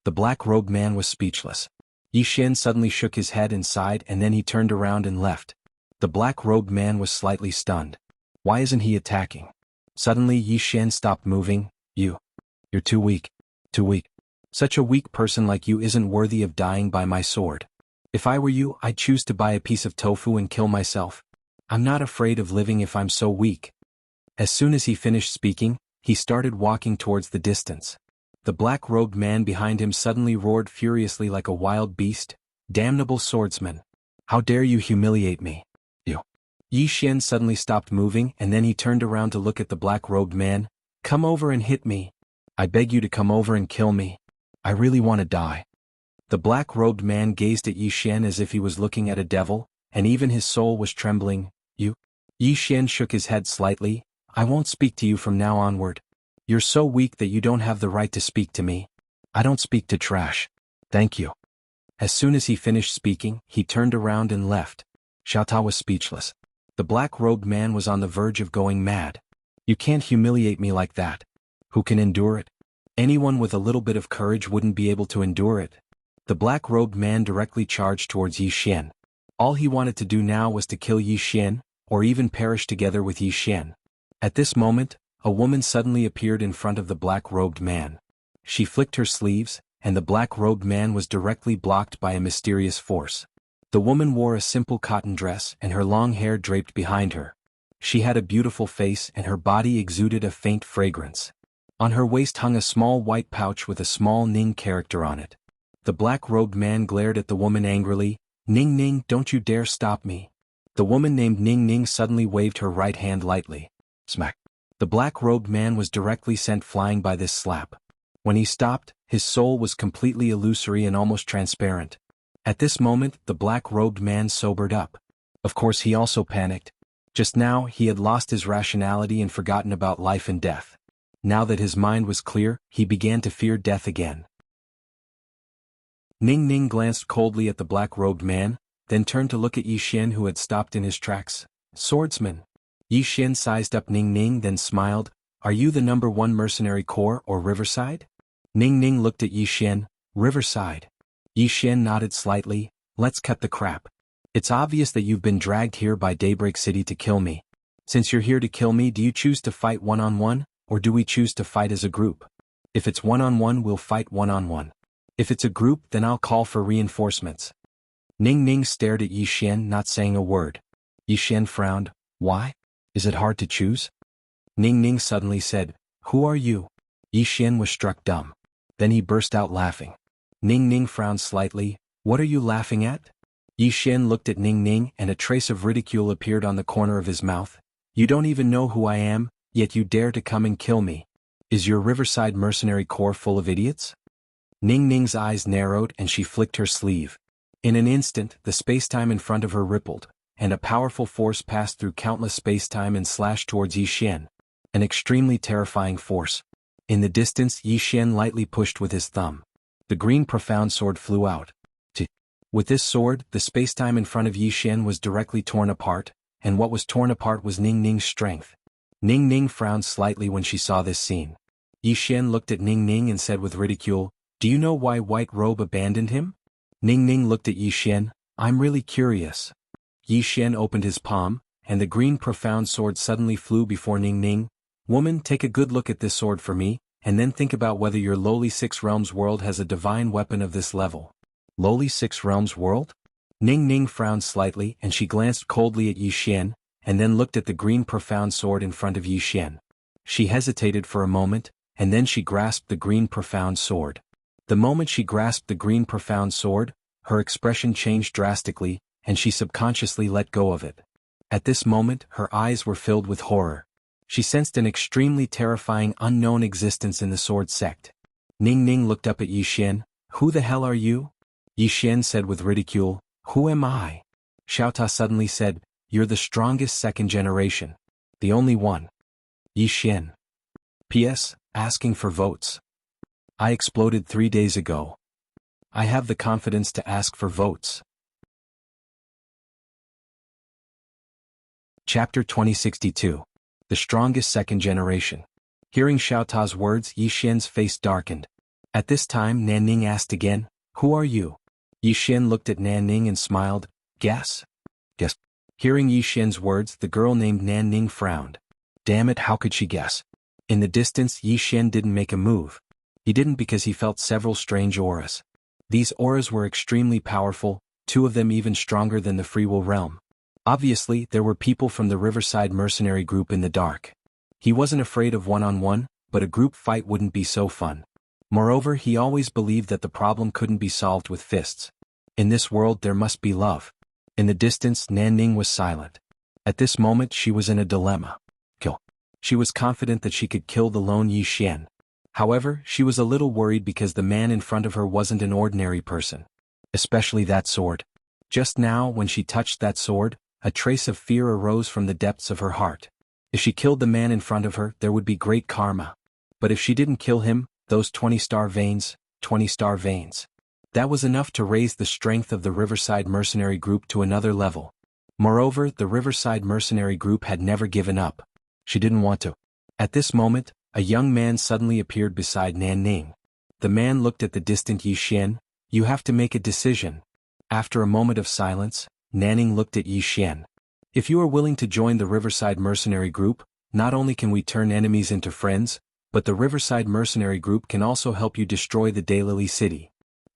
The black-robed man was speechless. Yi Xian suddenly shook his head and sighed, and then he turned around and left. The black-robed man was slightly stunned. Why isn't he attacking? Suddenly Yi Xian stopped moving. You're too weak. Too weak. Such a weak person like you isn't worthy of dying by my sword. If I were you, I'd choose to buy a piece of tofu and kill myself. I'm not afraid of living if I'm so weak. As soon as he finished speaking, he started walking towards the distance. The black-robed man behind him suddenly roared furiously like a wild beast. Damnable swordsman! How dare you humiliate me? Yi Xian suddenly stopped moving, and then he turned around to look at the black-robed man. Come over and hit me. I beg you to come over and kill me. I really want to die. The black-robed man gazed at Yi Xian as if he was looking at a devil, and even his soul was trembling. Yi Xian shook his head slightly. I won't speak to you from now onward. You're so weak that you don't have the right to speak to me. I don't speak to trash. Thank you. As soon as he finished speaking, he turned around and left. Xiao Ta was speechless. The black-robed man was on the verge of going mad. You can't humiliate me like that. Who can endure it? Anyone with a little bit of courage wouldn't be able to endure it. The black-robed man directly charged towards Yi Xian. All he wanted to do now was to kill Yi Xian, or even perish together with Yi Xian. At this moment, a woman suddenly appeared in front of the black-robed man. She flicked her sleeves, and the black-robed man was directly blocked by a mysterious force. The woman wore a simple cotton dress, and her long hair draped behind her. She had a beautiful face, and her body exuded a faint fragrance. On her waist hung a small white pouch with a small Ning character on it. The black-robed man glared at the woman angrily. Ning Ning, don't you dare stop me. The woman named Ning Ning suddenly waved her right hand lightly. Smack. The black-robed man was directly sent flying by this slap. When he stopped, his soul was completely illusory and almost transparent. At this moment, the black-robed man sobered up. Of course he also panicked. Just now, he had lost his rationality and forgotten about life and death. Now that his mind was clear, he began to fear death again. Ning Ning glanced coldly at the black-robed man, then turned to look at Yi Xian who had stopped in his tracks. Swordsman. Yi Xian sized up Ning Ning then smiled. Are you the number 1 mercenary corps or Riverside? Ning Ning looked at Yi Xian. Riverside. Yi Xian nodded slightly. Let's cut the crap. It's obvious that you've been dragged here by Daybreak City to kill me. Since you're here to kill me, do you choose to fight one-on-one, or do we choose to fight as a group? If it's one-on-one, we'll fight one-on-one. If it's a group, then I'll call for reinforcements. Ning Ning stared at Yi Xian, not saying a word. Yi Xian frowned. Why? Is it hard to choose? Ning Ning suddenly said, Who are you? Yi Xian was struck dumb. Then he burst out laughing. Ning Ning frowned slightly. What are you laughing at? Yi Xian looked at Ning Ning and a trace of ridicule appeared on the corner of his mouth. You don't even know who I am, yet you dare to come and kill me. Is your Riverside Mercenary Corps full of idiots? Ning Ning's eyes narrowed and she flicked her sleeve. In an instant, the spacetime in front of her rippled, and a powerful force passed through countless spacetime and slashed towards Yi Xian. An extremely terrifying force. In the distance, Yi Xian lightly pushed with his thumb. The green profound sword flew out. With this sword, the spacetime in front of Yi Xian was directly torn apart, and what was torn apart was Ning Ning's strength. Ning Ning frowned slightly when she saw this scene. Yi Xian looked at Ning Ning and said with ridicule, Do you know why White Robe abandoned him? Ning Ning looked at Yi Xian. I'm really curious. Yi Xian opened his palm, and the green profound sword suddenly flew before Ning Ning. Woman, take a good look at this sword for me, and then think about whether your lowly Six Realms world has a divine weapon of this level. Lowly Six Realms world? Ning Ning frowned slightly and she glanced coldly at Yi Xian, and then looked at the green profound sword in front of Yi Xian. She hesitated for a moment, and then she grasped the green profound sword. The moment she grasped the green profound sword, her expression changed drastically, and she subconsciously let go of it. At this moment, her eyes were filled with horror. She sensed an extremely terrifying unknown existence in the sword sect. Ning Ning looked up at Yi Xian. Who the hell are you? Yi Xian said with ridicule, Who am I? Xiao Ta suddenly said, You're the strongest second generation. The only one. Yi Xian. P.S. Asking for votes. I exploded 3 days ago. I have the confidence to ask for votes. Chapter 2062. The strongest second generation. Hearing Xiao Ta's words, Yi Xian's face darkened. At this time Nan Ning asked again, Who are you? Yi Xian looked at Nan Ning and smiled. Guess? Guess. Hearing Yi Xian's words, the girl named Nan Ning frowned. Damn it, how could she guess? In the distance, Yi Xian didn't make a move. He didn't because he felt several strange auras. These auras were extremely powerful, 2 of them even stronger than the Free Will realm. Obviously, there were people from the Riverside Mercenary Group in the dark. He wasn't afraid of one-on-one, but a group fight wouldn't be so fun. Moreover, he always believed that the problem couldn't be solved with fists. In this world there must be love. In the distance, Nan Ning was silent. At this moment she was in a dilemma. Kill. She was confident that she could kill the lone Yi Xian. However, she was a little worried because the man in front of her wasn't an ordinary person. Especially that sword. Just now, when she touched that sword, a trace of fear arose from the depths of her heart. If she killed the man in front of her, there would be great karma. But if she didn't kill him, those 20-star veins, 20-star veins. That was enough to raise the strength of the Riverside Mercenary Group to another level. Moreover, the Riverside Mercenary Group had never given up. She didn't want to. At this moment, a young man suddenly appeared beside Nan Ning. The man looked at the distant Yi Xian. You have to make a decision. After a moment of silence, Nan Ning looked at Yi Xian. If you are willing to join the Riverside Mercenary Group, not only can we turn enemies into friends, but the Riverside Mercenary Group can also help you destroy the Daylily City.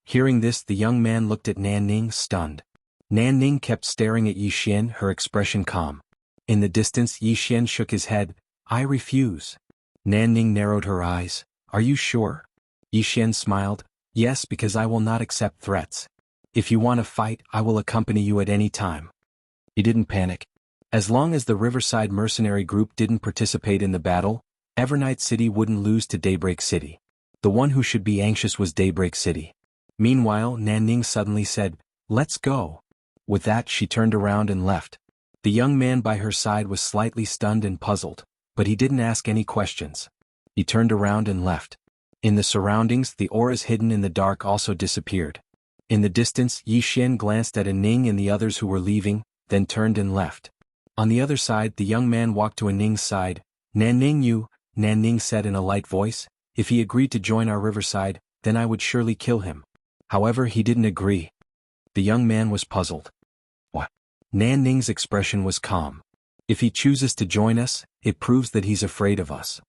Hearing this, the young man looked at Nan Ning, stunned. Nan Ning kept staring at Yi Xian, her expression calm. In the distance, Yi Xian shook his head. I refuse. Nan Ning narrowed her eyes. Are you sure? Yi Xian smiled. Yes, because I will not accept threats. If you want to fight, I will accompany you at any time. He didn't panic. As long as the Riverside Mercenary Group didn't participate in the battle, Evernight City wouldn't lose to Daybreak City. The one who should be anxious was Daybreak City. Meanwhile, Nan Ning suddenly said, Let's go. With that, she turned around and left. The young man by her side was slightly stunned and puzzled, but he didn't ask any questions. He turned around and left. In the surroundings, the auras hidden in the dark also disappeared. In the distance, Yi Xian glanced at Ning and the others who were leaving, then turned and left. On the other side, the young man walked to Ning's side. Nan Ning said in a light voice, if he agreed to join our Riverside, then I would surely kill him. However, he didn't agree. The young man was puzzled. What? Nan Ning's expression was calm. If he chooses to join us, it proves that he's afraid of us.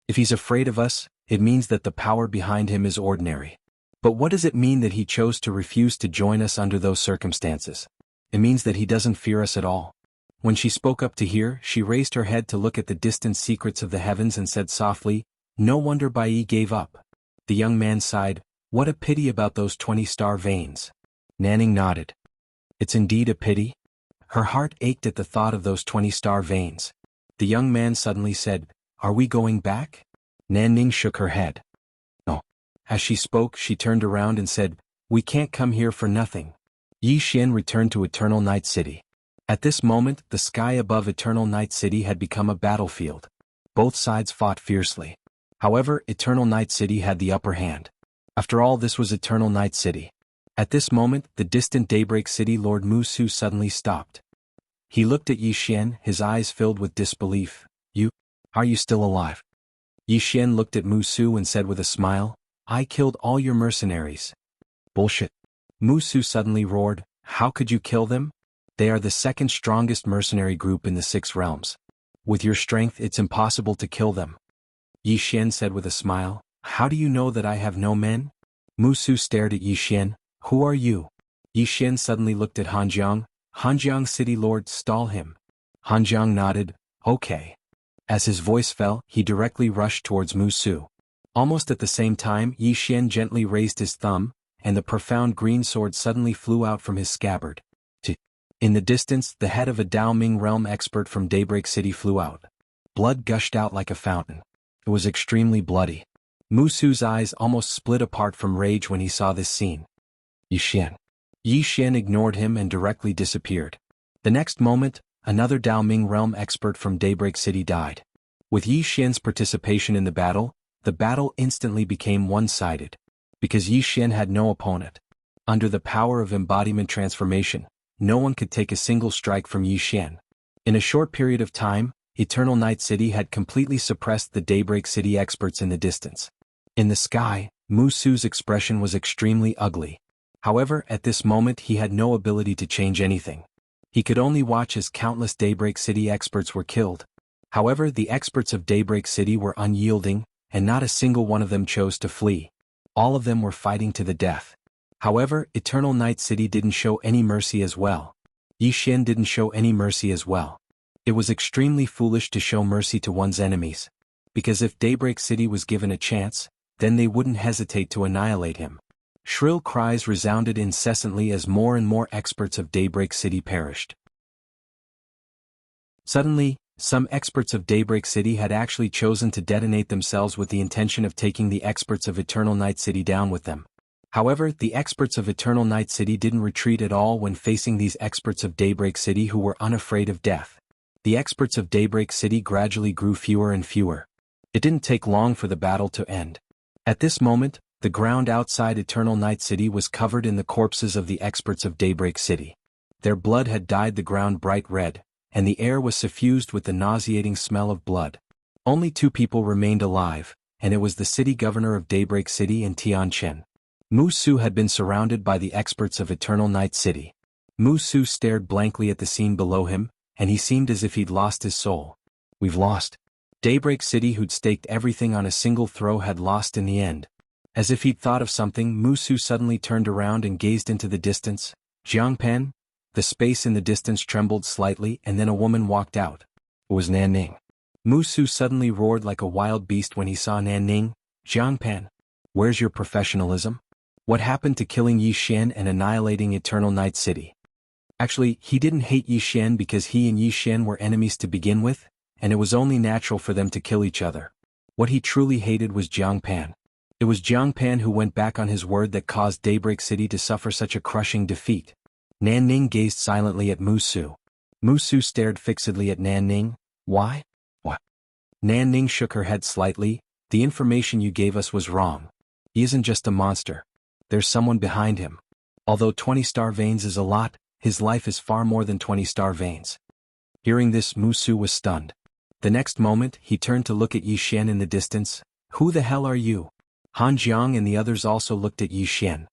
If he's afraid of us, it means that the power behind him is ordinary. But what does it mean that he chose to refuse to join us under those circumstances? It means that he doesn't fear us at all. When she spoke up to hear, she raised her head to look at the distant secrets of the heavens and said softly, "No wonder Bai Yi gave up." The young man sighed, "What a pity about those 20-star veins." Nanning nodded. "It's indeed a pity." Her heart ached at the thought of those 20-star veins. The young man suddenly said, "Are we going back?" Nanning shook her head. "No." As she spoke, she turned around and said, "We can't come here for nothing." Yi Xian returned to Eternal Night City. At this moment, the sky above Eternal Night City had become a battlefield. Both sides fought fiercely. However, Eternal Night City had the upper hand. After all, this was Eternal Night City. At this moment, the distant Daybreak City Lord Musu suddenly stopped. He looked at Yi Xian, his eyes filled with disbelief. "You? Are you still alive?" Yi Xian looked at Musu and said with a smile, "I killed all your mercenaries." "Bullshit." Musu suddenly roared, "How could you kill them? They are the second strongest mercenary group in the 6 realms. With your strength it's impossible to kill them." Yi Xian said with a smile, "How do you know that I have no men?" Musu stared at Yi Xian. "Who are you?" Yi Xian suddenly looked at Hanjiang. "Hanjiang City Lord, stall him." Hanjiang nodded, "Okay." As his voice fell, he directly rushed towards Musu. Almost at the same time, Yi Xian gently raised his thumb, and the profound green sword suddenly flew out from his scabbard. In the distance, the head of a Dao Ming realm expert from Daybreak City flew out. Blood gushed out like a fountain. It was extremely bloody. Musu's eyes almost split apart from rage when he saw this scene. Yi Xian. Yi Xian ignored him and directly disappeared. The next moment, another Dao Ming realm expert from Daybreak City died. With Yi Xian's participation in the battle instantly became one-sided. Because Yi Xian had no opponent. Under the power of embodiment transformation, no one could take a single strike from Yi Xian. In a short period of time, Eternal Night City had completely suppressed the Daybreak City experts in the distance. In the sky, Musu's expression was extremely ugly. However, at this moment he had no ability to change anything. He could only watch as countless Daybreak City experts were killed. However, the experts of Daybreak City were unyielding, and not a single one of them chose to flee. All of them were fighting to the death. However, Eternal Night City didn't show any mercy as well. Yi Xian didn't show any mercy as well. It was extremely foolish to show mercy to one's enemies. Because if Daybreak City was given a chance, then they wouldn't hesitate to annihilate him. Shrill cries resounded incessantly as more and more experts of Daybreak City perished. Suddenly, some experts of Daybreak City had actually chosen to detonate themselves with the intention of taking the experts of Eternal Night City down with them. However, the experts of Eternal Night City didn't retreat at all when facing these experts of Daybreak City who were unafraid of death. The experts of Daybreak City gradually grew fewer and fewer. It didn't take long for the battle to end. At this moment, the ground outside Eternal Night City was covered in the corpses of the experts of Daybreak City. Their blood had dyed the ground bright red, and the air was suffused with the nauseating smell of blood. Only 2 people remained alive, and it was the city governor of Daybreak City and Tianchen. Musu had been surrounded by the experts of Eternal Night City. Musu stared blankly at the scene below him, and he seemed as if he'd lost his soul. "We've lost." Daybreak City, who'd staked everything on a single throw, had lost in the end. As if he'd thought of something, Musu suddenly turned around and gazed into the distance. "Jiangpan?" The space in the distance trembled slightly, and then a woman walked out. It was Nan Ning. Musu suddenly roared like a wild beast when he saw Nan Ning. "Jiangpan, where's your professionalism? What happened to killing Yi Xian and annihilating Eternal Night City?" Actually, he didn't hate Yi Xian because he and Yi Xian were enemies to begin with, and it was only natural for them to kill each other. What he truly hated was Jiangpan. It was Jiangpan who went back on his word that caused Daybreak City to suffer such a crushing defeat. Nan Ning gazed silently at Musu. Musu stared fixedly at Nan Ning. "Why? What?" Nan Ning shook her head slightly. "The information you gave us was wrong. He isn't just a monster. There's someone behind him. Although 20-star veins is a lot, his life is far more than 20-star veins." Hearing this, Musu was stunned. The next moment, he turned to look at Yi Xian in the distance. "Who the hell are you?" Han Jiang and the others also looked at Yi Xian.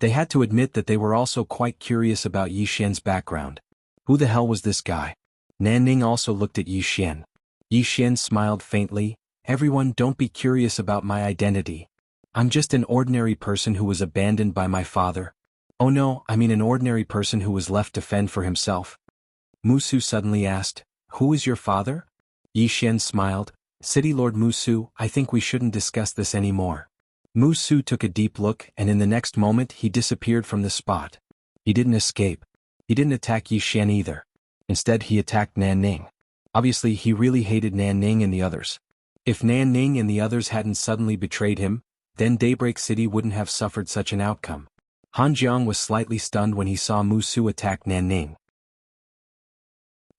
They had to admit that they were also quite curious about Yi Xian's background. Who the hell was this guy? Nan Ning also looked at Yi Xian. Yi Xian smiled faintly. Everyone, don't be curious about my identity. I'm just an ordinary person who was abandoned by my father. Oh no, I mean an ordinary person who was left to fend for himself. Musu suddenly asked, Who is your father? Yi Xian smiled. City Lord Musu, I think we shouldn't discuss this anymore. Musu took a deep look and in the next moment he disappeared from the spot. He didn't escape. He didn't attack Yi Xian either. Instead he attacked Nan Ning. Obviously he really hated Nan Ning and the others. If Nan Ning and the others hadn't suddenly betrayed him, then Daybreak City wouldn't have suffered such an outcome. Han Jiang was slightly stunned when he saw Musu attack Nan Ning.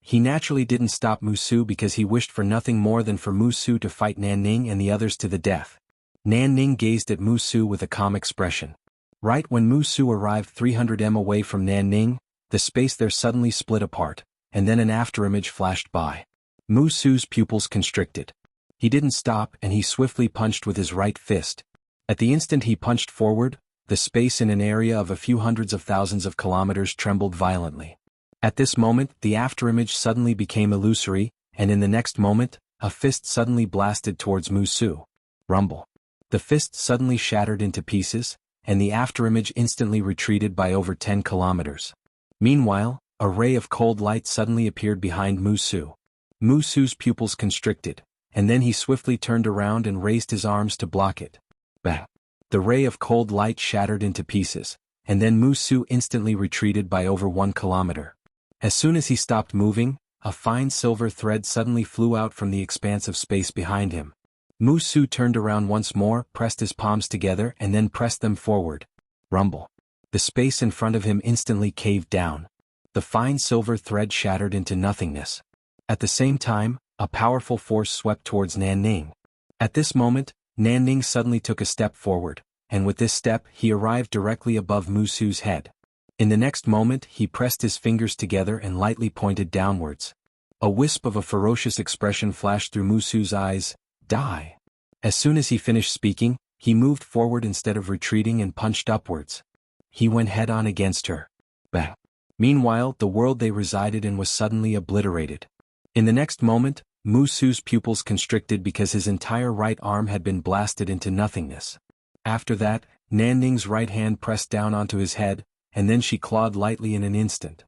He naturally didn't stop Musu because he wished for nothing more than for Musu to fight Nan Ning and the others to the death. Nan Ning gazed at Musu with a calm expression. Right when Musu arrived 300 m away from Nan Ning, the space there suddenly split apart, and then an afterimage flashed by. Musu's pupils constricted. He didn't stop and he swiftly punched with his right fist. At the instant he punched forward, the space in an area of a few hundreds of thousands of kilometers trembled violently. At this moment, the afterimage suddenly became illusory, and in the next moment, a fist suddenly blasted towards Musu. Rumble. The fist suddenly shattered into pieces, and the afterimage instantly retreated by over 10 kilometers. Meanwhile, a ray of cold light suddenly appeared behind Musu. Musu's pupils constricted, and then he swiftly turned around and raised his arms to block it. Bang! The ray of cold light shattered into pieces, and then Musu instantly retreated by over 1 kilometer. As soon as he stopped moving, a fine silver thread suddenly flew out from the expanse of space behind him. Musu turned around once more, pressed his palms together and then pressed them forward. Rumble. The space in front of him instantly caved down. The fine silver thread shattered into nothingness. At the same time, a powerful force swept towards Nan Ning. At this moment, Nan Ning suddenly took a step forward, and with this step he arrived directly above Musu's head. In the next moment he pressed his fingers together and lightly pointed downwards. A wisp of a ferocious expression flashed through Musu's eyes. Die. As soon as he finished speaking, he moved forward instead of retreating and punched upwards. He went head-on against her. Bang. Meanwhile, the world they resided in was suddenly obliterated. In the next moment, Musu's pupils constricted because his entire right arm had been blasted into nothingness. After that, Nan Ning's right hand pressed down onto his head, and then she clawed lightly in an instant.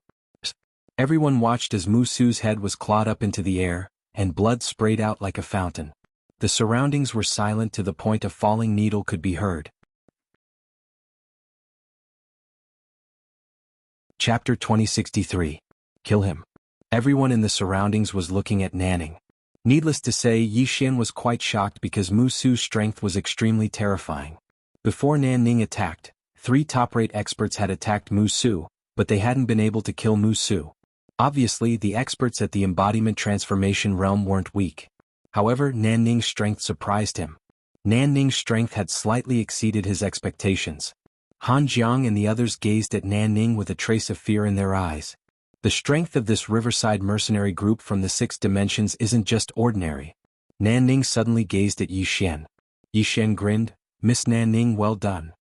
Everyone watched as Musu's head was clawed up into the air, and blood sprayed out like a fountain. The surroundings were silent to the point a falling needle could be heard. Chapter 2063. Kill him. Everyone in the surroundings was looking at Nanning. Needless to say, Yi Xian was quite shocked because Musu's strength was extremely terrifying. Before Nan Ning attacked, 3 top-rate experts had attacked Musu, but they hadn't been able to kill Musu. Obviously, the experts at the embodiment transformation realm weren't weak. However, Nan Ning's strength surprised him. Nan Ning's strength had slightly exceeded his expectations. Han Jiang and the others gazed at Nan Ning with a trace of fear in their eyes. The strength of this riverside mercenary group from the 6th dimensions isn't just ordinary. Nan Ning suddenly gazed at Yi Xian. Yi Xian grinned. Miss Nan Ning, well done.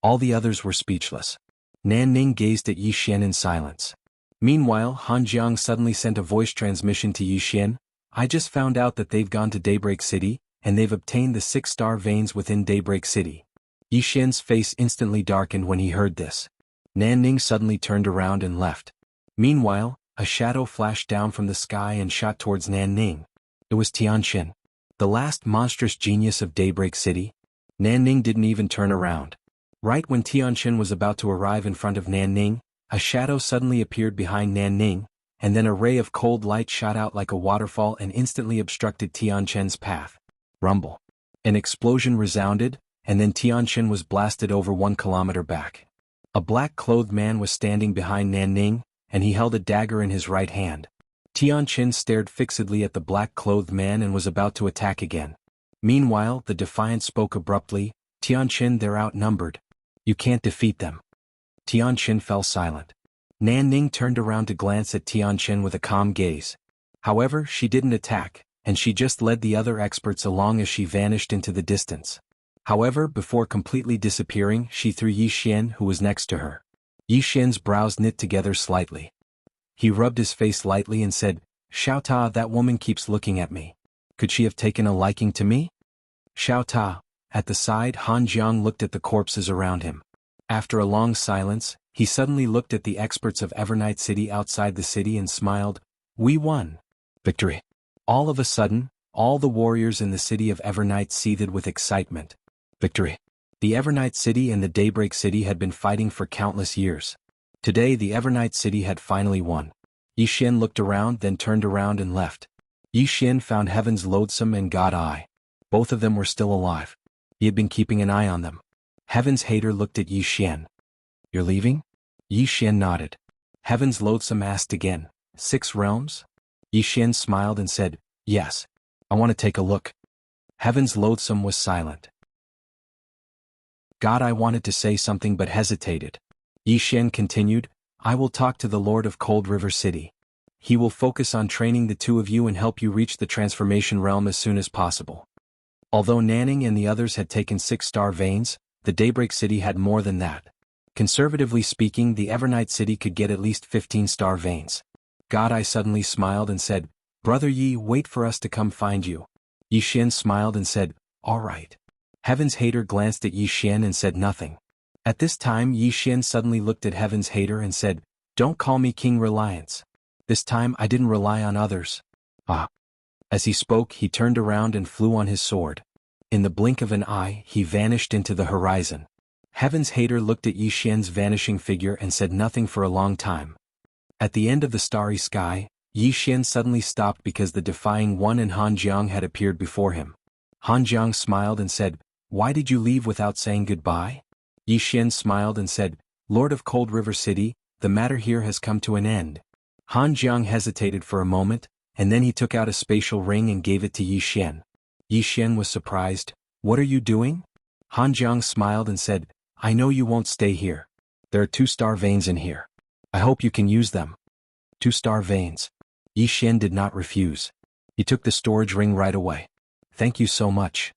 All the others were speechless. Nan Ning gazed at Yi Xian in silence. Meanwhile, Han Jiang suddenly sent a voice transmission to Yi Xian. I just found out that they've gone to Daybreak City, and they've obtained the 6-star veins within Daybreak City. Yi Xian's face instantly darkened when he heard this. Nan Ning suddenly turned around and left. Meanwhile, a shadow flashed down from the sky and shot towards Nan Ning. It was Tianqin, the last monstrous genius of Daybreak City. Nan Ning didn't even turn around. Right when Tianqin was about to arrive in front of Nan Ning, a shadow suddenly appeared behind Nan Ning, and then a ray of cold light shot out like a waterfall and instantly obstructed Tianqin's path. Rumble. An explosion resounded, and then Tianqin was blasted over 1 kilometer back. A black-clothed man was standing behind Nan Ning, and he held a dagger in his right hand. Tianqin stared fixedly at the black-clothed man and was about to attack again. Meanwhile, the Defiant spoke abruptly, Tianqin, they're outnumbered. You can't defeat them. Tianqin fell silent. Nan Ning turned around to glance at Tianqin with a calm gaze. However, she didn't attack, and she just led the other experts along as she vanished into the distance. However, before completely disappearing, she threw Yi Xian, who was next to her. Yi Xian's brows knit together slightly. He rubbed his face lightly and said, "Xiao Ta, that woman keeps looking at me. Could she have taken a liking to me?" Xiao Ta. At the side, Han Jiang looked at the corpses around him. After a long silence, he suddenly looked at the experts of Evernight City outside the city and smiled. "We won. Victory." All of a sudden, all the warriors in the city of Evernight seethed with excitement. Victory. The Evernight City and the Daybreak City had been fighting for countless years. Today the Evernight City had finally won. Yi Xian looked around, then turned around and left. Yi Xian found Heaven's Loathsome and God Eye. Both of them were still alive. He had been keeping an eye on them. Heaven's Hater looked at Yi Xian. "You're leaving?" Yi Xian nodded. Heaven's Loathsome asked again, "6 realms?" Yi Xian smiled and said, "Yes. I want to take a look." Heaven's Loathsome was silent. God Eye wanted to say something but hesitated. Yi Xian continued, "I will talk to the Lord of Cold River City. He will focus on training the two of you and help you reach the transformation realm as soon as possible." Although Nanning and the others had taken 6-star veins, the Daybreak City had more than that. Conservatively speaking, the Evernight City could get at least 15-star veins. God Eye suddenly smiled and said, "Brother Yi, wait for us to come find you." Yi Xian smiled and said, "All right." Heaven's Hater glanced at Yi Xian and said nothing. At this time Yi Xian suddenly looked at Heaven's Hater and said, "Don't call me King Reliance. This time I didn't rely on others." Ah. As he spoke, he turned around and flew on his sword. In the blink of an eye, he vanished into the horizon. Heaven's Hater looked at Yi Xian's vanishing figure and said nothing for a long time. At the end of the starry sky, Yi Xian suddenly stopped because the Defying One and Han Jiang had appeared before him. Han Jiang smiled and said, "Why did you leave without saying goodbye?" Yi Xian smiled and said, "Lord of Cold River City, the matter here has come to an end." Han Jiang hesitated for a moment, and then he took out a spatial ring and gave it to Yi Xian. Yi Xian was surprised. "What are you doing?" Han Jiang smiled and said, "I know you won't stay here. There are 2-star veins in here. I hope you can use them." 2-star veins. Yi Xian did not refuse. He took the storage ring right away. "Thank you so much."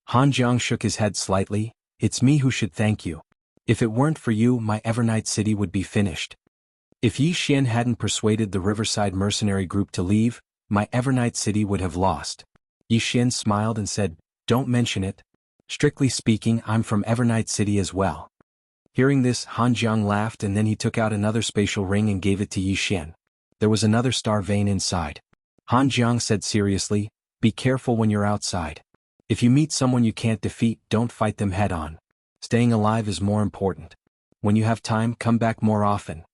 Han Jiang shook his head slightly. "It's me who should thank you. If it weren't for you, my Evernight City would be finished. If Yi Xian hadn't persuaded the Riverside mercenary group to leave, my Evernight City would have lost." Yi Xian smiled and said, "Don't mention it. Strictly speaking, I'm from Evernight City as well." Hearing this, Han Jiang laughed and then he took out another spatial ring and gave it to Yi Xian. There was another star vein inside. Han Jiang said seriously, "Be careful when you're outside. If you meet someone you can't defeat, don't fight them head-on. Staying alive is more important. When you have time, come back more often."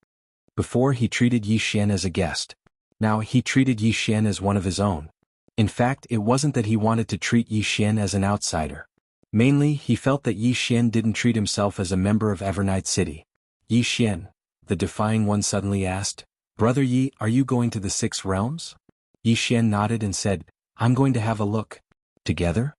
Before, he treated Yi Xian as a guest. Now he treated Yi Xian as one of his own. In fact, it wasn't that he wanted to treat Yi Xian as an outsider. Mainly, he felt that Yi Xian didn't treat himself as a member of Evernight City. "Yi Xian," the Defying One suddenly asked, "Brother Yi, are you going to the 6 realms?" Yi Xian nodded and said, "I'm going to have a look." "Together?"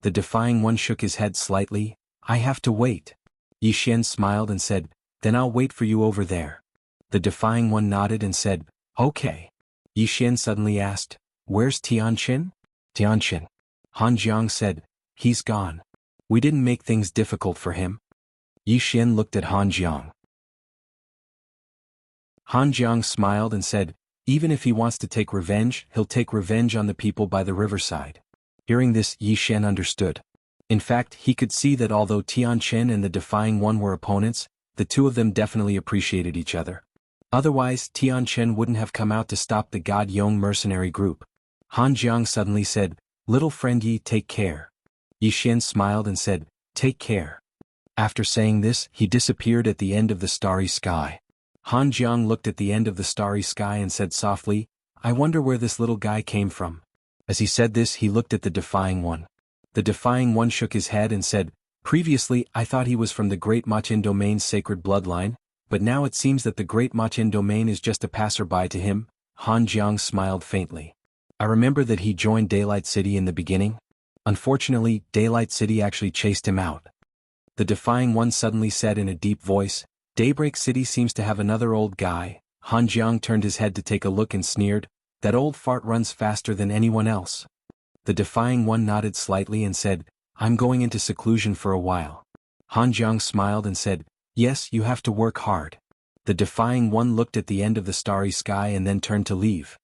The Defying One shook his head slightly. "I have to wait." Yi Xian smiled and said, "Then I'll wait for you over there." The Defying One nodded and said, "Okay." Yi Xian suddenly asked, "Where's Tianqin?" "Tianqin." Han Jiang said, "He's gone. We didn't make things difficult for him." Yi Xian looked at Han Jiang. Han Jiang smiled and said, "Even if he wants to take revenge, he'll take revenge on the people by the riverside." Hearing this, Yi Xian understood. In fact, he could see that although Tianqin and the Defying One were opponents, the two of them definitely appreciated each other. Otherwise, Tianqin wouldn't have come out to stop the God Yong mercenary group. Han Jiang suddenly said, "Little friend Yi, take care." Yi Xian smiled and said, "Take care." After saying this, he disappeared at the end of the starry sky. Han Jiang looked at the end of the starry sky and said softly, "I wonder where this little guy came from." As he said this, he looked at the Defying One. The Defying One shook his head and said, "Previously, I thought he was from the Great Machin Domain's sacred bloodline, but now it seems that the Great Machin Domain is just a passerby to him." Han Jiang smiled faintly. "I remember that he joined Daylight City in the beginning. Unfortunately, Daylight City actually chased him out." The Defying One suddenly said in a deep voice, "Daybreak City seems to have another old guy." Han Jiang turned his head to take a look and sneered, "That old fart runs faster than anyone else." The Defying One nodded slightly and said, I'm going into seclusion for a while. Han Jiang smiled and said, yes, you have to work hard. The defying one looked at the end of the starry sky and then turned to leave.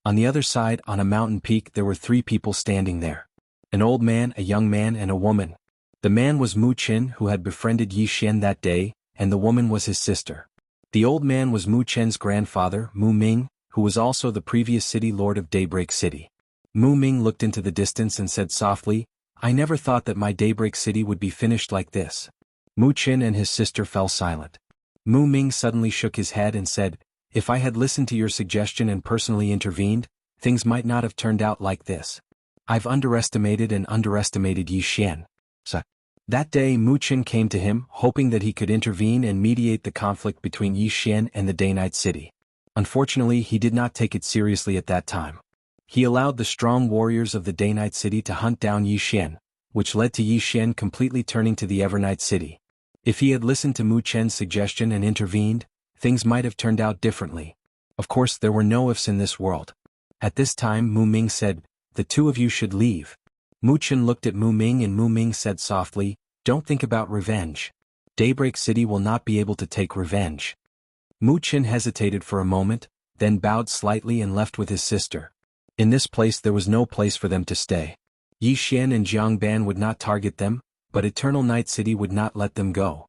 On the other side, on a mountain peak, there were 3 people standing there. An old man, a young man, and a woman. The man was Mu Chen, who had befriended Yi Xian that day, and the woman was his sister. The old man was Mu Chen's grandfather, Mu Ming, who was also the previous city lord of Daybreak City. Mu Ming looked into the distance and said softly, I never thought that my Daybreak City would be finished like this. Mu Chen and his sister fell silent. Mu Ming suddenly shook his head and said, if I had listened to your suggestion and personally intervened, things might not have turned out like this. I've underestimated Yi Xian. So, that day Mu Chen came to him, hoping that he could intervene and mediate the conflict between Yi Xian and the Day-Night City. Unfortunately, he did not take it seriously at that time. He allowed the strong warriors of the Day-Night City to hunt down Yi Xian, which led to Yi Xian completely turning to the Evernight City. If he had listened to Mu Chen's suggestion and intervened, things might have turned out differently. Of course, there were no ifs in this world. At this time Mu Ming said, the 2 of you should leave. Mu Chen looked at Mu Ming and Mu Ming said softly, don't think about revenge. Daybreak City will not be able to take revenge. Mu Chen hesitated for a moment, then bowed slightly and left with his sister. In this place there was no place for them to stay. Yi Xian and Jiang Ban would not target them, but Eternal Night City would not let them go.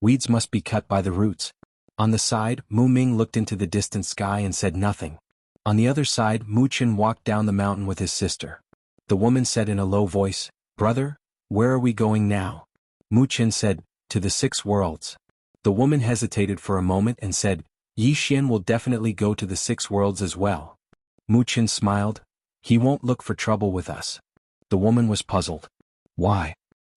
Weeds must be cut by the roots. On the side, Mu Ming looked into the distant sky and said nothing. On the other side, Mu Chen walked down the mountain with his sister. The woman said in a low voice, brother, where are we going now? Mu Chen said, to the 6 worlds. The woman hesitated for a moment and said, Yi Xian will definitely go to the 6 worlds as well. Mu Chen smiled. He won't look for trouble with us. The woman was puzzled. Why?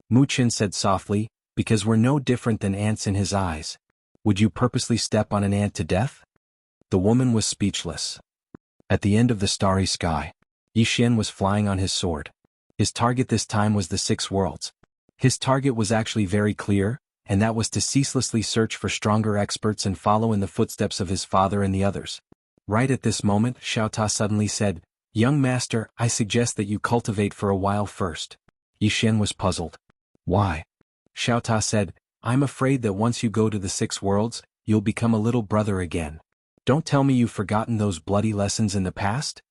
Mu Chen said softly, because we're no different than ants in his eyes. Would you purposely step on an ant to death? The woman was speechless. At the end of the starry sky, Yi Xian was flying on his sword. His target this time was the 6 worlds. His target was actually very clear, and that was to ceaselessly search for stronger experts and follow in the footsteps of his father and the others. Right at this moment, Xiao Ta suddenly said, young master, I suggest that you cultivate for a while first. Yi Xian was puzzled. Why? Xiao Ta said, I'm afraid that once you go to the 6 worlds, you'll become a little brother again. Don't tell me you've forgotten those bloody lessons in the past?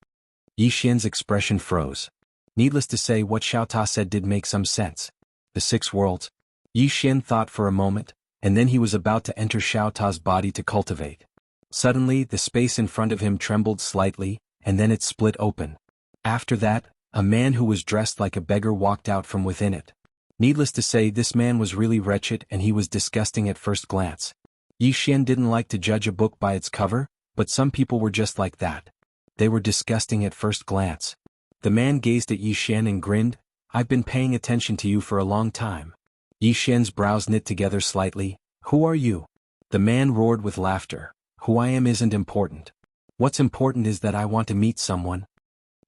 Yi Xian's expression froze. Needless to say, what Xiao Ta said did make some sense. The 6 worlds. Yi Xian thought for a moment, and then he was about to enter Xiao Ta's body to cultivate. Suddenly, the space in front of him trembled slightly, and then it split open. After that, a man who was dressed like a beggar walked out from within it. Needless to say, this man was really wretched and he was disgusting at first glance. Yi Xian didn't like to judge a book by its cover, but some people were just like that. They were disgusting at first glance. The man gazed at Yi Xian and grinned, I've been paying attention to you for a long time. Yi Xian's brows knit together slightly. Who are you? The man roared with laughter. Who I am isn't important. What's important is that I want to meet someone.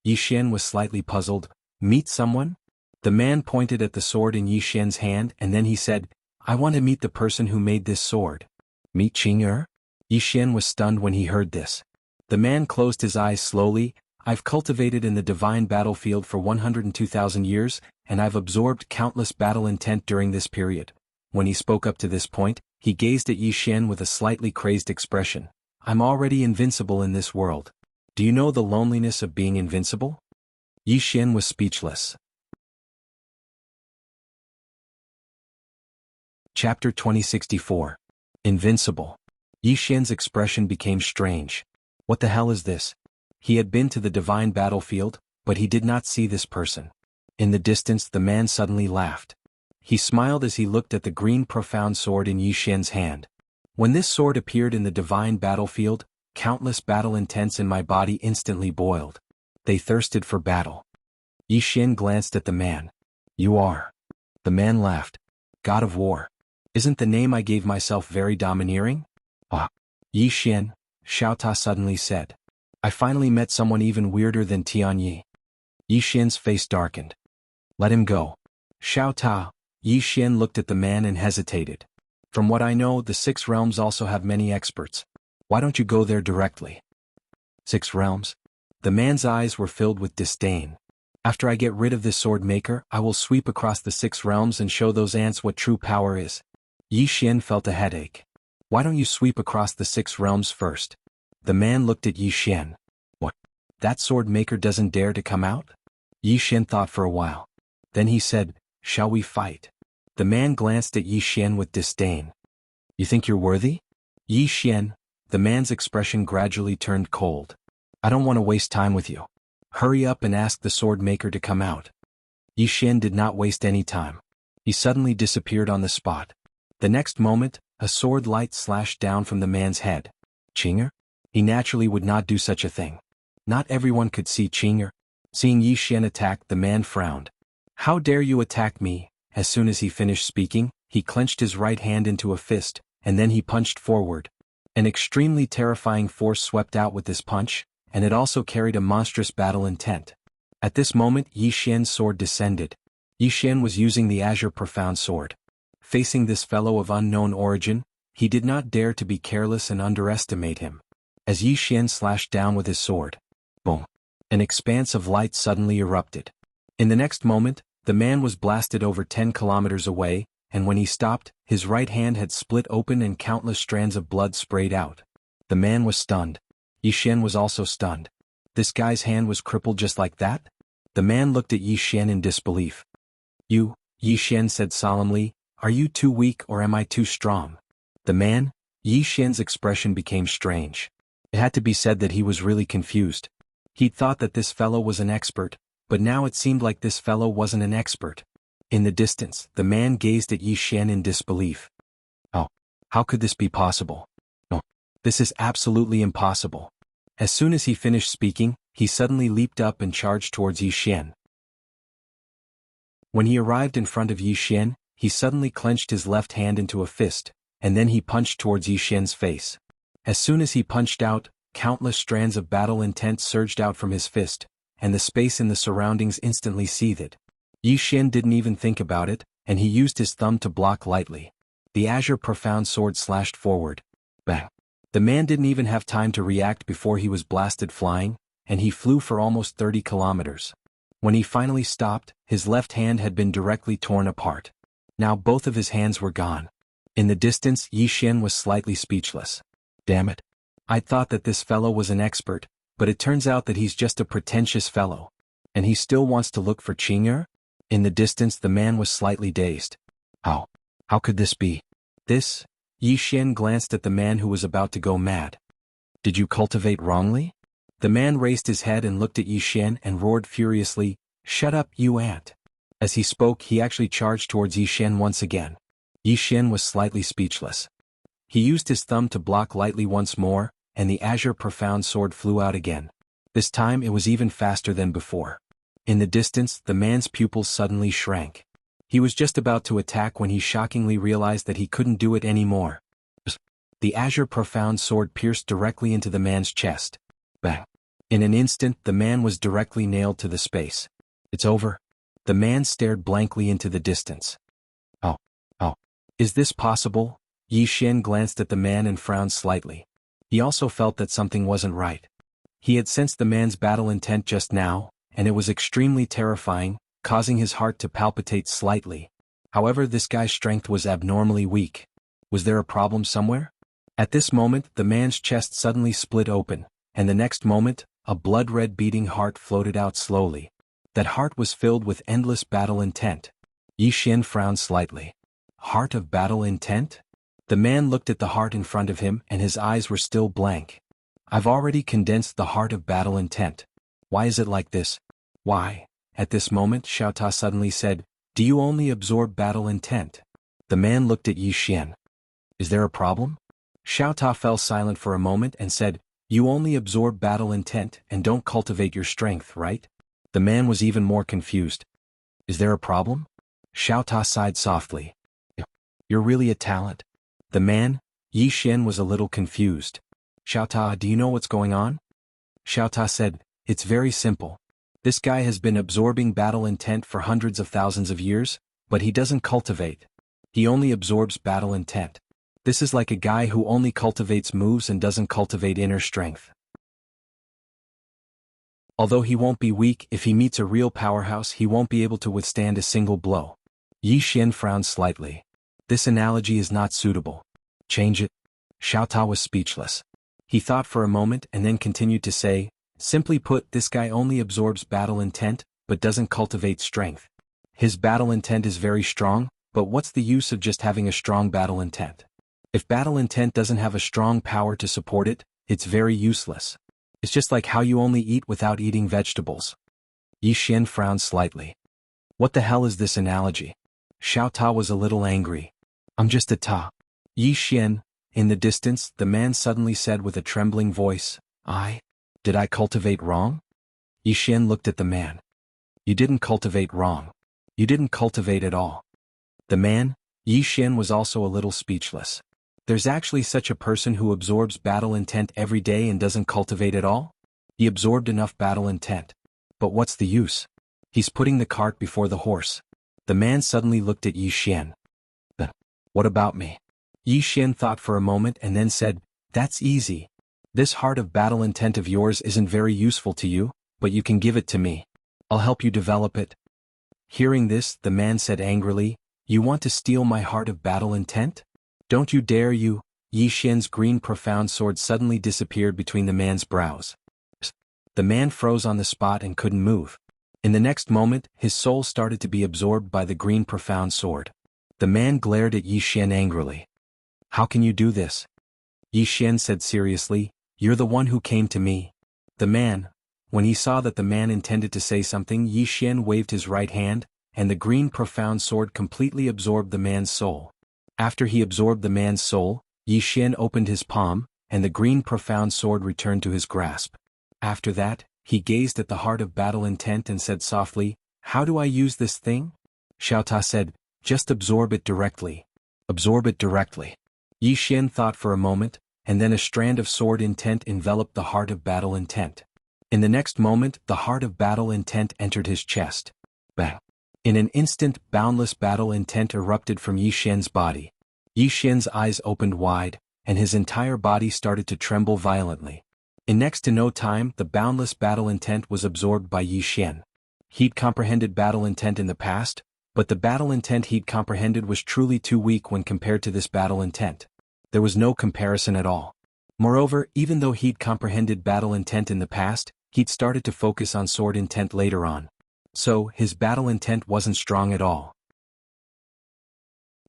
Yi Xian was slightly puzzled. Meet someone? The man pointed at the sword in Yi Xian's hand and then he said, I want to meet the person who made this sword. Meet Qing'er? Yi Xian was stunned when he heard this. The man closed his eyes slowly. I've cultivated in the divine battlefield for 102,000 years, and I've absorbed countless battle intent during this period. When he spoke up to this point, he gazed at Yi Xian with a slightly crazed expression. I'm already invincible in this world. Do you know the loneliness of being invincible? Yi Xian was speechless. Chapter 2064. Invincible. Yi Xian's expression became strange. What the hell is this? He had been to the divine battlefield, but he did not see this person. In the distance, the man suddenly laughed. He smiled as he looked at the green profound sword in Yi Xian's hand. When this sword appeared in the divine battlefield, countless battle intents in my body instantly boiled. They thirsted for battle. Yi Xian glanced at the man. You are. The man laughed. God of War. Isn't the name I gave myself very domineering? Ah. Yi Xian, Xiao Ta suddenly said. I finally met someone even weirder than Tianyi. Yi Xian's face darkened. Let him go. Xiao Ta. Yi Xian looked at the man and hesitated. From what I know, the 6 realms also have many experts. Why don't you go there directly? 6 realms? The man's eyes were filled with disdain. After I get rid of this sword maker, I will sweep across the 6 realms and show those ants what true power is. Yi Xian felt a headache. Why don't you sweep across the 6 realms first? The man looked at Yi Xian. What? That sword maker doesn't dare to come out? Yi Xian thought for a while. Then he said, shall we fight? The man glanced at Yi Xian with disdain. You think you're worthy? Yi Xian, the man's expression gradually turned cold. I don't want to waste time with you. Hurry up and ask the sword maker to come out. Yi Xian did not waste any time. He suddenly disappeared on the spot. The next moment, a sword light slashed down from the man's head. Qing'er? He naturally would not do such a thing. Not everyone could see Qing'er. Seeing Yi Xian attack, the man frowned. How dare you attack me? As soon as he finished speaking, he clenched his right hand into a fist, and then he punched forward. An extremely terrifying force swept out with this punch, and it also carried a monstrous battle intent. At this moment, Yi Xian's sword descended. Yi Xian was using the Azure Profound Sword. Facing this fellow of unknown origin, he did not dare to be careless and underestimate him. As Yi Xian slashed down with his sword, boom! An expanse of light suddenly erupted. In the next moment, the man was blasted over 10 kilometers away, and when he stopped, his right hand had split open and countless strands of blood sprayed out. The man was stunned. Yi Xian was also stunned. This guy's hand was crippled just like that? The man looked at Yi Xian in disbelief. You, Yi Xian said solemnly, are you too weak or am I too strong? The man, Yi Xian's expression became strange. It had to be said that he was really confused. He'd thought that this fellow was an expert, but now it seemed like this fellow wasn't an expert. In the distance, the man gazed at Yi Xian in disbelief. Oh, how could this be possible? No, this is absolutely impossible. As soon as he finished speaking, he suddenly leaped up and charged towards Yi Xian. When he arrived in front of Yi Xian, he suddenly clenched his left hand into a fist, and then he punched towards Yi Xian's face. As soon as he punched out, countless strands of battle intent surged out from his fist, and the space in the surroundings instantly seethed. Yi Xian didn't even think about it, and he used his thumb to block lightly. The Azure Profound Sword slashed forward. Bang! The man didn't even have time to react before he was blasted flying, and he flew for almost 30 kilometers. When he finally stopped, his left hand had been directly torn apart. Now both of his hands were gone. In the distance, Yi Xian was slightly speechless. Damn it. I thought that this fellow was an expert, but it turns out that he's just a pretentious fellow. And he still wants to look for Qing'er? In the distance, the man was slightly dazed. How could this be? This? Yi Xian glanced at the man who was about to go mad. Did you cultivate wrongly? The man raised his head and looked at Yi Xian and roared furiously, Shut up, you ant. As he spoke, he actually charged towards Yi Xian once again. Yi Xian was slightly speechless. He used his thumb to block lightly once more, and the Azure Profound Sword flew out again. This time it was even faster than before. In the distance, the man's pupils suddenly shrank. He was just about to attack when he shockingly realized that he couldn't do it anymore. The Azure Profound Sword pierced directly into the man's chest. Bang! In an instant, the man was directly nailed to the space. It's over. The man stared blankly into the distance. Oh. Is this possible? Yi Xian glanced at the man and frowned slightly. He also felt that something wasn't right. He had sensed the man's battle intent just now, and it was extremely terrifying, causing his heart to palpitate slightly. However, this guy's strength was abnormally weak. Was there a problem somewhere? At this moment, the man's chest suddenly split open, and the next moment, a blood-red beating heart floated out slowly. That heart was filled with endless battle intent. Yi Xian frowned slightly. Heart of battle intent? The man looked at the heart in front of him and his eyes were still blank. I've already condensed the heart of battle intent. Why is it like this? Why? At this moment, Xiao Ta suddenly said, Do you only absorb battle intent? The man looked at Yi Xian. Is there a problem? Xiao Ta fell silent for a moment and said, You only absorb battle intent and don't cultivate your strength, right? The man was even more confused. Is there a problem? Xiao Ta sighed softly. You're really a talent. The man, Yi Xian, was a little confused. Xiao Ta, do you know what's going on? Xiao Ta said, It's very simple. This guy has been absorbing battle intent for hundreds of thousands of years, but he doesn't cultivate. He only absorbs battle intent. This is like a guy who only cultivates moves and doesn't cultivate inner strength. Although he won't be weak, if he meets a real powerhouse he won't be able to withstand a single blow. Yi Xian frowned slightly. This analogy is not suitable. Change it. Xiao Ta was speechless. He thought for a moment and then continued to say, simply put, this guy only absorbs battle intent, but doesn't cultivate strength. His battle intent is very strong, but what's the use of just having a strong battle intent? If battle intent doesn't have a strong power to support it, it's very useless. It's just like how you only eat without eating vegetables. Yi Xian frowned slightly. What the hell is this analogy? Xiao Ta was a little angry. I'm just a Ta. Yi Xian. In the distance, the man suddenly said with a trembling voice, Did I cultivate wrong? Yi Xian looked at the man. You didn't cultivate wrong. You didn't cultivate at all. The man, Yi Xian, was also a little speechless. There's actually such a person who absorbs battle intent every day and doesn't cultivate at all? He absorbed enough battle intent. But what's the use? He's putting the cart before the horse. The man suddenly looked at Yi Xian. What about me? Yi Xian thought for a moment and then said, that's easy. This heart of battle intent of yours isn't very useful to you, but you can give it to me. I'll help you develop it. Hearing this, the man said angrily, you want to steal my heart of battle intent? Don't you dare you! Yi Xian's green profound sword suddenly disappeared between the man's brows. The man froze on the spot and couldn't move. In the next moment, his soul started to be absorbed by the green profound sword. The man glared at Yi Xian angrily. How can you do this? Yi Xian said seriously, you're the one who came to me. The man, when he saw that the man intended to say something, Yi Xian waved his right hand, and the green profound sword completely absorbed the man's soul. After he absorbed the man's soul, Yi Xian opened his palm, and the green profound sword returned to his grasp. After that, he gazed at the heart of battle intent and said softly, how do I use this thing? Xiao Ta said, just absorb it directly. Absorb it directly. Yi Xian thought for a moment, and then a strand of sword intent enveloped the heart of battle intent. In the next moment, the heart of battle intent entered his chest. Bang! In an instant, boundless battle intent erupted from Yi Xian's body. Yi Xian's eyes opened wide, and his entire body started to tremble violently. In next to no time, the boundless battle intent was absorbed by Yi Xian. He'd comprehended battle intent in the past, but the battle intent he'd comprehended was truly too weak when compared to this battle intent. There was no comparison at all. Moreover, even though he'd comprehended battle intent in the past, he'd started to focus on sword intent later on. So, his battle intent wasn't strong at all.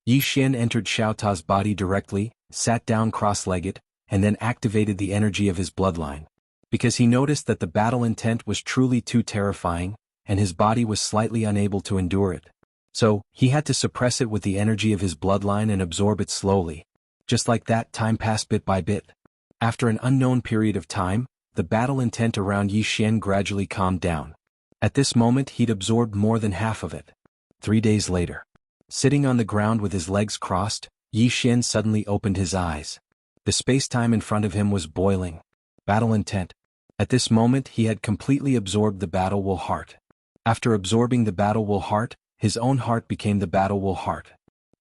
Yi Xian entered Xiao Ta's body directly, sat down cross-legged, and then activated the energy of his bloodline. Because he noticed that the battle intent was truly too terrifying, and his body was slightly unable to endure it. So, he had to suppress it with the energy of his bloodline and absorb it slowly. Just like that, time passed bit by bit. After an unknown period of time, the battle intent around Yi Xian gradually calmed down. At this moment he'd absorbed more than half of it. 3 days later. Sitting on the ground with his legs crossed, Yi Xian suddenly opened his eyes. The space-time in front of him was boiling. Battle intent. At this moment he had completely absorbed the battle will heart. After absorbing the battle will heart, his own heart became the battle will heart.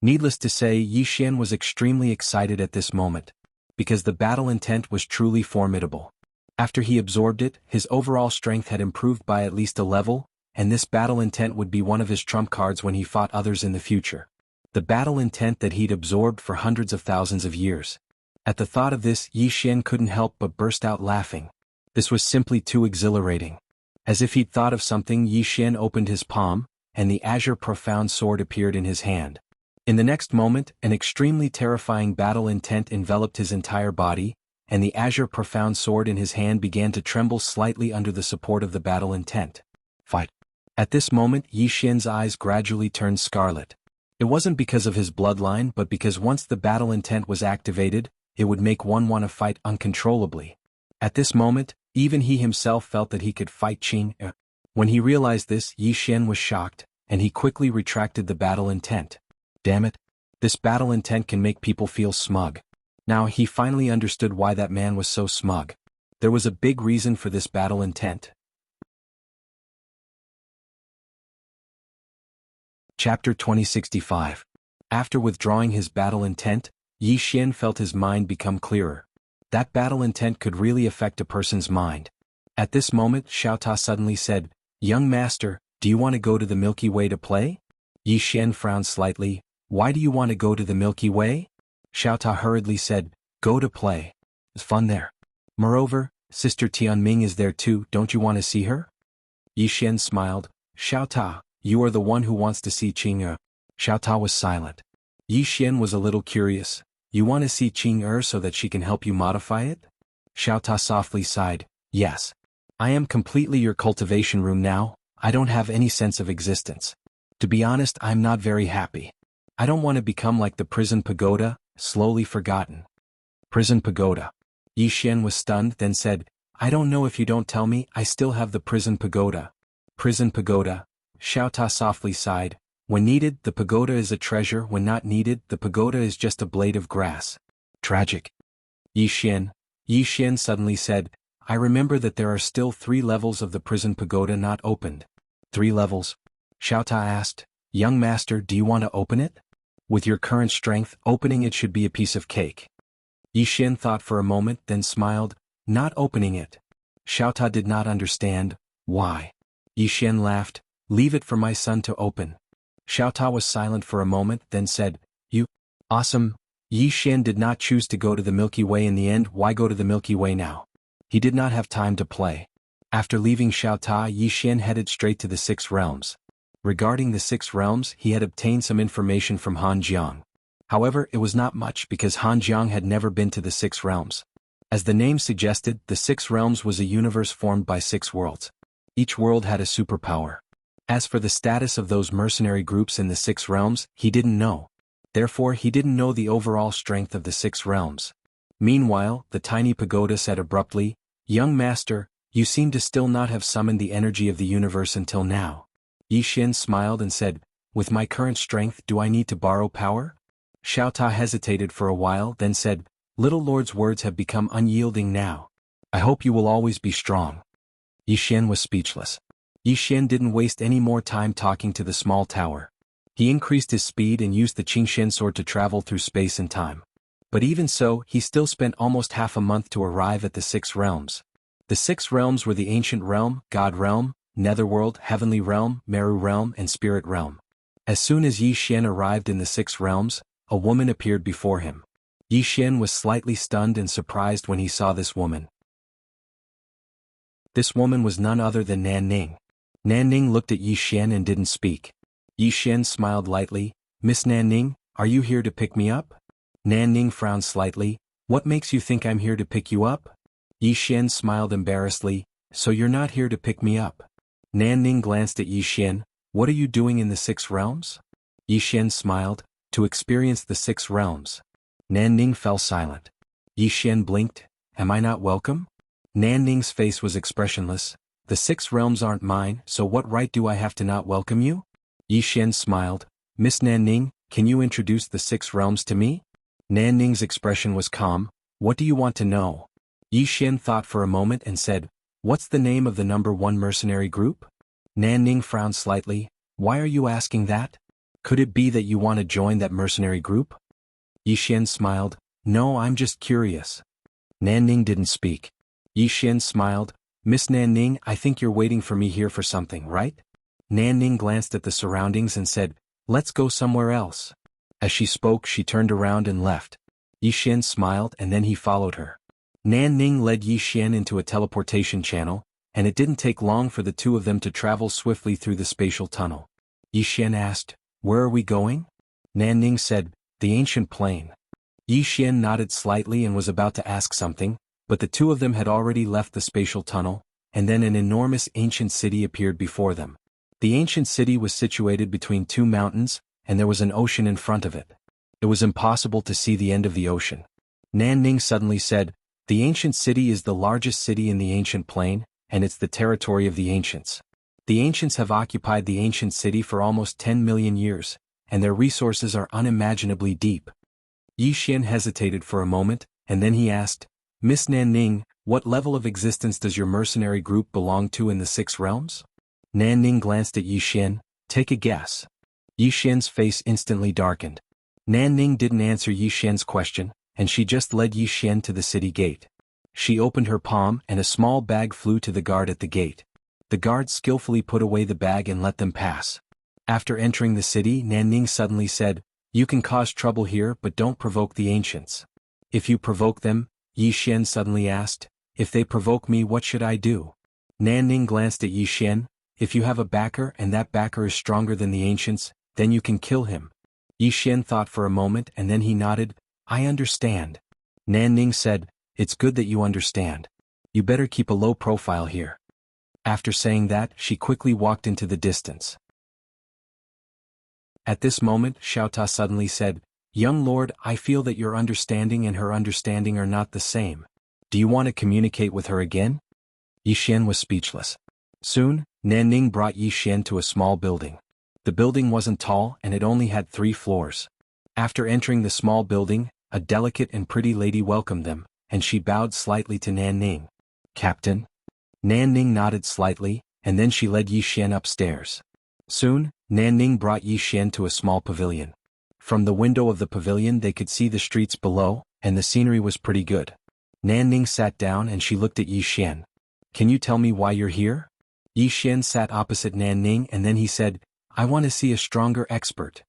Needless to say, Yi Xian was extremely excited at this moment. Because the battle intent was truly formidable. After he absorbed it, his overall strength had improved by at least a level, and this battle intent would be one of his trump cards when he fought others in the future. The battle intent that he'd absorbed for hundreds of thousands of years. At the thought of this, Yi Xian couldn't help but burst out laughing. This was simply too exhilarating. As if he'd thought of something, Yi Xian opened his palm, and the azure profound sword appeared in his hand. In the next moment, an extremely terrifying battle intent enveloped his entire body, and the azure profound sword in his hand began to tremble slightly under the support of the battle intent. Fight. At this moment, Yi Xian's eyes gradually turned scarlet. It wasn't because of his bloodline, but because once the battle intent was activated, it would make one want to fight uncontrollably. At this moment, even he himself felt that he could fight Qin. When he realized this, Yi Xian was shocked, and he quickly retracted the battle intent. Damn it. This battle intent can make people feel smug. Now he finally understood why that man was so smug. There was a big reason for this battle intent. Chapter 2065. After withdrawing his battle intent, Yi Xian felt his mind become clearer. That battle intent could really affect a person's mind. At this moment Xiao Ta suddenly said, "Young master, do you want to go to the Milky Way to play?" Yi Xian frowned slightly. "Why do you want to go to the Milky Way?" Xiao Ta hurriedly said, "Go to play. It's fun there. Moreover, Sister Tianming is there too, don't you want to see her?" Yi Xian smiled. "Xiao Ta, you are the one who wants to see Qing Er." Xiao Ta was silent. Yi Xian was a little curious. "You want to see Qing Er so that she can help you modify it?" Xiao Ta softly sighed. "Yes. I am completely your cultivation room now, I don't have any sense of existence. To be honest, I'm not very happy. I don't want to become like the prison pagoda, slowly forgotten." Prison pagoda. Yi Xian was stunned, then said, "I don't know if you don't tell me, I still have the prison pagoda." Prison pagoda. Xiao Ta softly sighed. "When needed, the pagoda is a treasure, when not needed, the pagoda is just a blade of grass." Tragic. Yi Xian. Yi Xian suddenly said, "I remember that there are still 3 levels of the prison pagoda not opened." 3 levels? Xiao Ta asked. "Young master, do you want to open it? With your current strength, opening it should be a piece of cake." Yi Xian thought for a moment, then smiled. "Not opening it." Xiao Ta did not understand. "Why?" Yi Xian laughed. "Leave it for my son to open." Xiao Ta was silent for a moment, then said, "You? Awesome." Yi Xian did not choose to go to the Milky Way in the end. Why go to the Milky Way now? He did not have time to play. After leaving Xiao Ta, Yi Xian headed straight to the 6 realms. Regarding the 6 realms, he had obtained some information from Han Jiang. However, it was not much because Han Jiang had never been to the 6 realms. As the name suggested, the 6 realms was a universe formed by 6 worlds. Each world had a superpower. As for the status of those mercenary groups in the 6 realms, he didn't know. Therefore, he didn't know the overall strength of the 6 realms. Meanwhile, the tiny pagoda said abruptly, "Young master, you seem to still not have summoned the energy of the universe until now." Yi Xian smiled and said, "With my current strength, do I need to borrow power?" Xiao Ta hesitated for a while, then said, "Little Lord's words have become unyielding now. I hope you will always be strong." Yi Xian was speechless. Yi Xian didn't waste any more time talking to the small tower. He increased his speed and used the Qingxian sword to travel through space and time. But even so, he still spent almost half a month to arrive at the 6 realms. The 6 realms were the Ancient Realm, God Realm, Netherworld, Heavenly Realm, Meru Realm, and Spirit Realm. As soon as Yi Xian arrived in the 6 realms, a woman appeared before him. Yi Xian was slightly stunned and surprised when he saw this woman. This woman was none other than Nan Ning. Nan Ning looked at Yi Xian and didn't speak. Yi Xian smiled lightly. "Miss Nan Ning, are you here to pick me up?" Nan Ning frowned slightly. "What makes you think I'm here to pick you up?" Yi Xian smiled embarrassedly. "So you're not here to pick me up?" Nan Ning glanced at Yi Xian. "What are you doing in the 6 realms?" Yi Xian smiled. "To experience the 6 realms." Nan Ning fell silent. Yi Xian blinked. "Am I not welcome?" Nan Ning's face was expressionless. "The 6 realms aren't mine, so what right do I have to not welcome you?" Yi Xian smiled. "Miss Nan Ning, can you introduce the 6 realms to me?" Nan Ning's expression was calm. "What do you want to know?" Yi Xian thought for a moment and said, "What's the name of the number 1 mercenary group?" Nan Ning frowned slightly. "Why are you asking that? Could it be that you want to join that mercenary group?" Yi Xian smiled. "No, I'm just curious." Nan Ning didn't speak. Yi Xian smiled. "Miss Nan Ning, I think you're waiting for me here for something, right?" Nan Ning glanced at the surroundings and said, "Let's go somewhere else." As she spoke, she turned around and left. Yi Xian smiled and then he followed her. Nan Ning led Yi Xian into a teleportation channel, and it didn't take long for the two of them to travel swiftly through the spatial tunnel. Yi Xian asked, "Where are we going?" Nan Ning said, "The ancient plane." Yi Xian nodded slightly and was about to ask something, but the two of them had already left the spatial tunnel, and then an enormous ancient city appeared before them. The ancient city was situated between 2 mountains, and there was an ocean in front of it. It was impossible to see the end of the ocean. Nan Ning suddenly said, "The ancient city is the largest city in the ancient plain, and it's the territory of the ancients. The ancients have occupied the ancient city for almost 10 million years, and their resources are unimaginably deep." Yi Xian hesitated for a moment, and then he asked, "Miss Nan Ning, what level of existence does your mercenary group belong to in the 6 realms?" Nan Ning glanced at Yi Xian. "Take a guess." Yi Xian's face instantly darkened. Nan Ning didn't answer Yi Xian's question, and she just led Yi Xian to the city gate. She opened her palm and a small bag flew to the guard at the gate. The guard skillfully put away the bag and let them pass. After entering the city, Nanning suddenly said, "You can cause trouble here but don't provoke the ancients." "If you provoke them?" Yi Xian suddenly asked. "If they provoke me, what should I do?" Nanning glanced at Yi Xian. "If you have a backer and that backer is stronger than the ancients, then you can kill him." Yi Xian thought for a moment and then he nodded. "I understand." Nanning said, "It's good that you understand. You better keep a low profile here." After saying that, she quickly walked into the distance. At this moment, Xiaota suddenly said, "Young lord, I feel that your understanding and her understanding are not the same. Do you want to communicate with her again?" Yi Xian was speechless. Soon, Nanning brought Yi Xian to a small building. The building wasn't tall and it only had 3 floors. After entering the small building, a delicate and pretty lady welcomed them, and she bowed slightly to Nanning. "Captain?" Nanning nodded slightly, and then she led Yi Xian upstairs. Soon, Nanning brought Yi Xian to a small pavilion. From the window of the pavilion they could see the streets below, and the scenery was pretty good. Nanning sat down and she looked at Yi Xian. "Can you tell me why you're here?" Yi Xian sat opposite Nanning and then he said, "I want to see a stronger expert."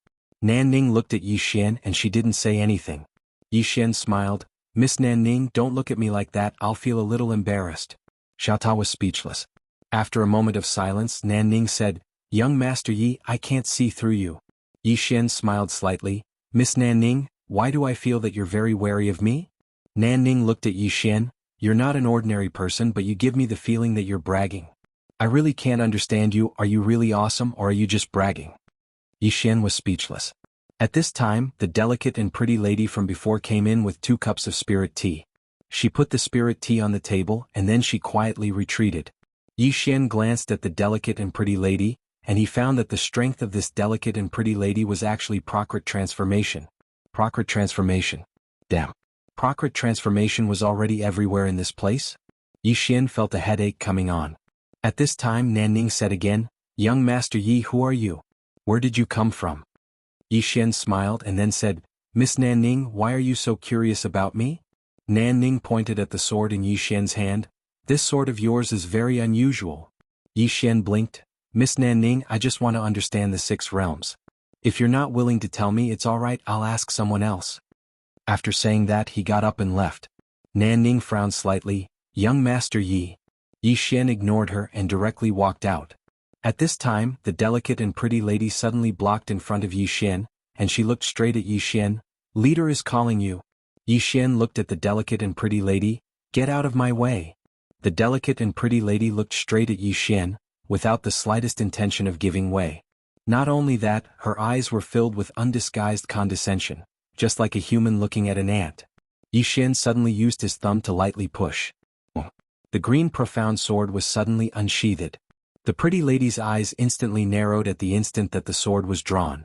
Nanning looked at Yi Xian and she didn't say anything. Yi Xian smiled. "Miss Nanning, don't look at me like that, I'll feel a little embarrassed." Xiaota was speechless. After a moment of silence, Nanning said, "Young Master Yi, I can't see through you." Yi Xian smiled slightly. "Miss Nanning, why do I feel that you're very wary of me?" Nanning looked at Yi Xian. "You're not an ordinary person but you give me the feeling that you're bragging. I really can't understand you, are you really awesome or are you just bragging?" Yi Xian was speechless. At this time, the delicate and pretty lady from before came in with 2 cups of spirit tea. She put the spirit tea on the table and then she quietly retreated. Yi Xian glanced at the delicate and pretty lady, and he found that the strength of this delicate and pretty lady was actually Prakrit transformation. Prakrit transformation. Damn. Prakrit transformation was already everywhere in this place? Yi Xian felt a headache coming on. At this time Nanning said again, "Young Master Yi, who are you? Where did you come from?" Yi Xian smiled and then said, "Miss Nanning, why are you so curious about me?" Nanning pointed at the sword in Yi Xian's hand. "This sword of yours is very unusual." Yi Xian blinked. "Miss Nanning, I just want to understand the 6 realms. If you're not willing to tell me, it's alright, I'll ask someone else." After saying that, he got up and left. Nanning frowned slightly. "Young Master Yi." Yi Xian ignored her and directly walked out. At this time, the delicate and pretty lady suddenly blocked in front of Yi Xian, and she looked straight at Yi Xian. "Leader is calling you." Yi Xian looked at the delicate and pretty lady. "Get out of my way." The delicate and pretty lady looked straight at Yi Xian, without the slightest intention of giving way. Not only that, her eyes were filled with undisguised condescension, just like a human looking at an ant. Yi Xian suddenly used his thumb to lightly push. The green profound sword was suddenly unsheathed. The pretty lady's eyes instantly narrowed at the instant that the sword was drawn.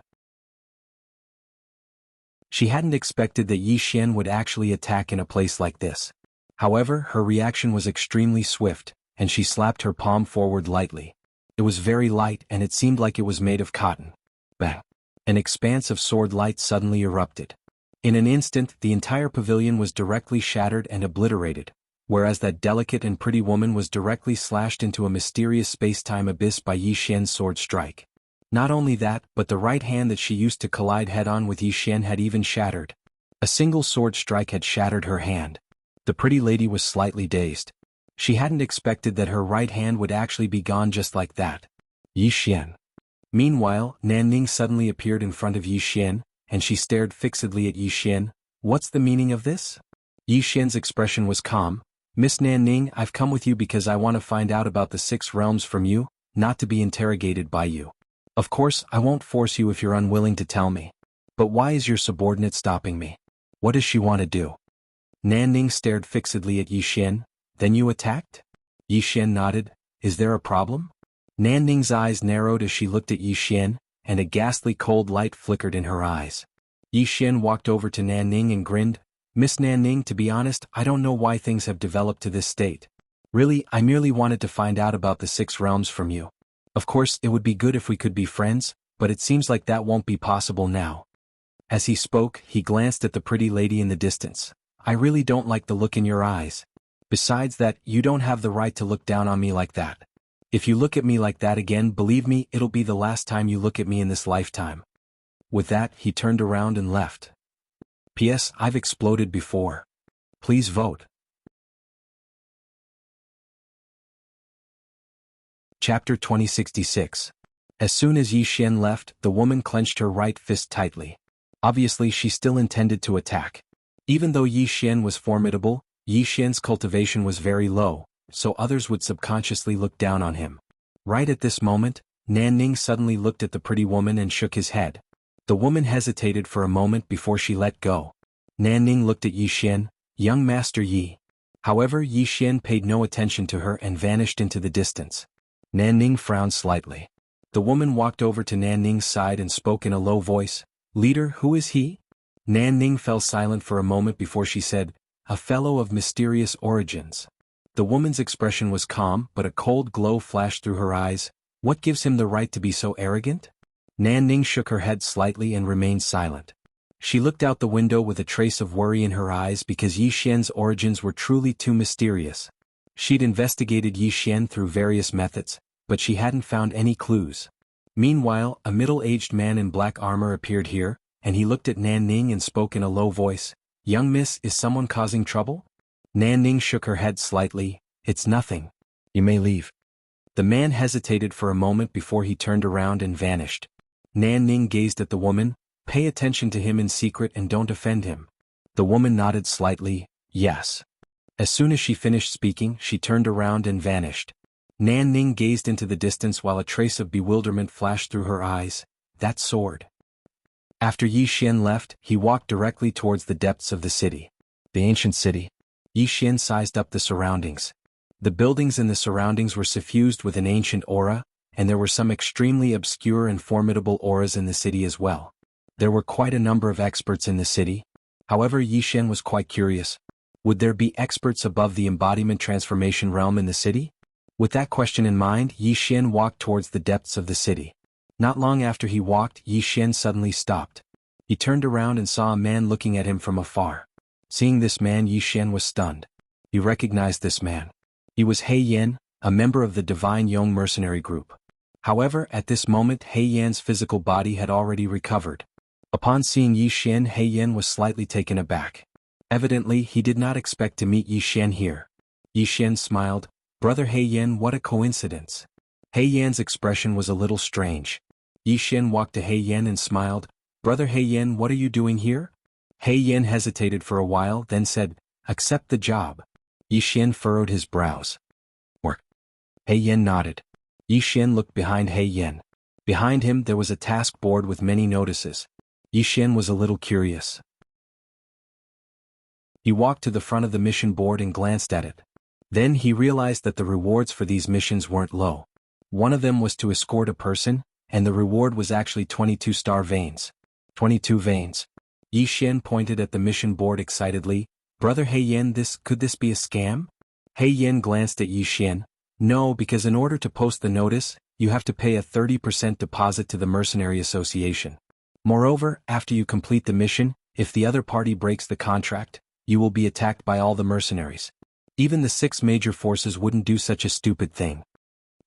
She hadn't expected that Yi Xian would actually attack in a place like this. However, her reaction was extremely swift, and she slapped her palm forward lightly. It was very light and it seemed like it was made of cotton. Bang! An expanse of sword light suddenly erupted. In an instant, the entire pavilion was directly shattered and obliterated, whereas that delicate and pretty woman was directly slashed into a mysterious space-time abyss by Yi Xian's sword strike. Not only that, but the right hand that she used to collide head-on with Yi Xian had even shattered. A single sword strike had shattered her hand. The pretty lady was slightly dazed. She hadn't expected that her right hand would actually be gone just like that. Yi Xian. Meanwhile, Nanning suddenly appeared in front of Yi Xian, and she stared fixedly at Yi Xian. "What's the meaning of this?" Yi Xian's expression was calm. "Miss Nanning, I've come with you because I want to find out about the 6 realms from you, not to be interrogated by you. Of course, I won't force you if you're unwilling to tell me. But why is your subordinate stopping me? What does she want to do?" Nanning stared fixedly at Yi Xian. "Then you attacked?" Yi Xian nodded. "Is there a problem?" Nanning's eyes narrowed as she looked at Yi Xian, and a ghastly cold light flickered in her eyes. Yi Xian walked over to Nanning and grinned. "Miss Nanning, to be honest, I don't know why things have developed to this state. Really, I merely wanted to find out about the 6 realms from you. Of course, it would be good if we could be friends, but it seems like that won't be possible now." As he spoke, he glanced at the pretty lady in the distance. "I really don't like the look in your eyes." Besides that, you don't have the right to look down on me like that. If you look at me like that again, believe me, it'll be the last time you look at me in this lifetime." With that, he turned around and left. P.S. I've exploded before. Please vote. Chapter 2066. As soon as Yi Xian left, the woman clenched her right fist tightly. Obviously she still intended to attack. Even though Yi Xian was formidable, Yi Xian's cultivation was very low, so others would subconsciously look down on him. Right at this moment, Nan Ning suddenly looked at the pretty woman and shook his head. The woman hesitated for a moment before she let go. Nan Ning looked at Yi Xian, "Young Master Yi." However, Yi Xian paid no attention to her and vanished into the distance. Nan Ning frowned slightly. The woman walked over to Nan Ning's side and spoke in a low voice, "Leader, who is he?" Nan Ning fell silent for a moment before she said, "A fellow of mysterious origins." The woman's expression was calm, but a cold glow flashed through her eyes. What gives him the right to be so arrogant? Nan Ning shook her head slightly and remained silent. She looked out the window with a trace of worry in her eyes because Yi Xian's origins were truly too mysterious. She'd investigated Yi Xian through various methods, but she hadn't found any clues. Meanwhile, a middle-aged man in black armor appeared here, and he looked at Nan Ning and spoke in a low voice, "Young miss, is someone causing trouble?" Nan Ning shook her head slightly, "It's nothing. You may leave." The man hesitated for a moment before he turned around and vanished. Nan Ning gazed at the woman, "Pay attention to him in secret and don't offend him." The woman nodded slightly, "Yes." As soon as she finished speaking, she turned around and vanished. Nan Ning gazed into the distance while a trace of bewilderment flashed through her eyes. That sword. After Yi Xian left, he walked directly towards the depths of the city. The ancient city. Yi Xian sized up the surroundings. The buildings in the surroundings were suffused with an ancient aura, and there were some extremely obscure and formidable auras in the city as well. There were quite a number of experts in the city. However, Yi Xian was quite curious. Would there be experts above the embodiment transformation realm in the city? With that question in mind, Yi Xian walked towards the depths of the city. Not long after he walked, Yi Xian suddenly stopped. He turned around and saw a man looking at him from afar. Seeing this man, Yi Xian was stunned. He recognized this man. He was He Yan, a member of the Divine Yong mercenary group. However, at this moment He Yan's physical body had already recovered. Upon seeing Yi Xian, He Yan was slightly taken aback. Evidently, he did not expect to meet Yi Xian here. Yi Xian smiled, "Brother He Yan, what a coincidence." He Yan's expression was a little strange. Yi Xian walked to He Yan and smiled, "Brother He Yan, what are you doing here?" He Yan hesitated for a while, then said, "Accept the job." Yi Xian furrowed his brows. "Work." He Yan nodded. Yi Xian looked behind He Yan. Behind him there was a task board with many notices. Yi Xian was a little curious. He walked to the front of the mission board and glanced at it. Then he realized that the rewards for these missions weren't low. One of them was to escort a person, and the reward was actually 22 star veins. 22 veins. Yi Xian pointed at the mission board excitedly, "Brother He Yan, could this be a scam?" He Yan glanced at Yi Xian. "No, because in order to post the notice, you have to pay a 30% deposit to the Mercenary Association. Moreover, after you complete the mission, if the other party breaks the contract, you will be attacked by all the mercenaries. Even the 6 major forces wouldn't do such a stupid thing."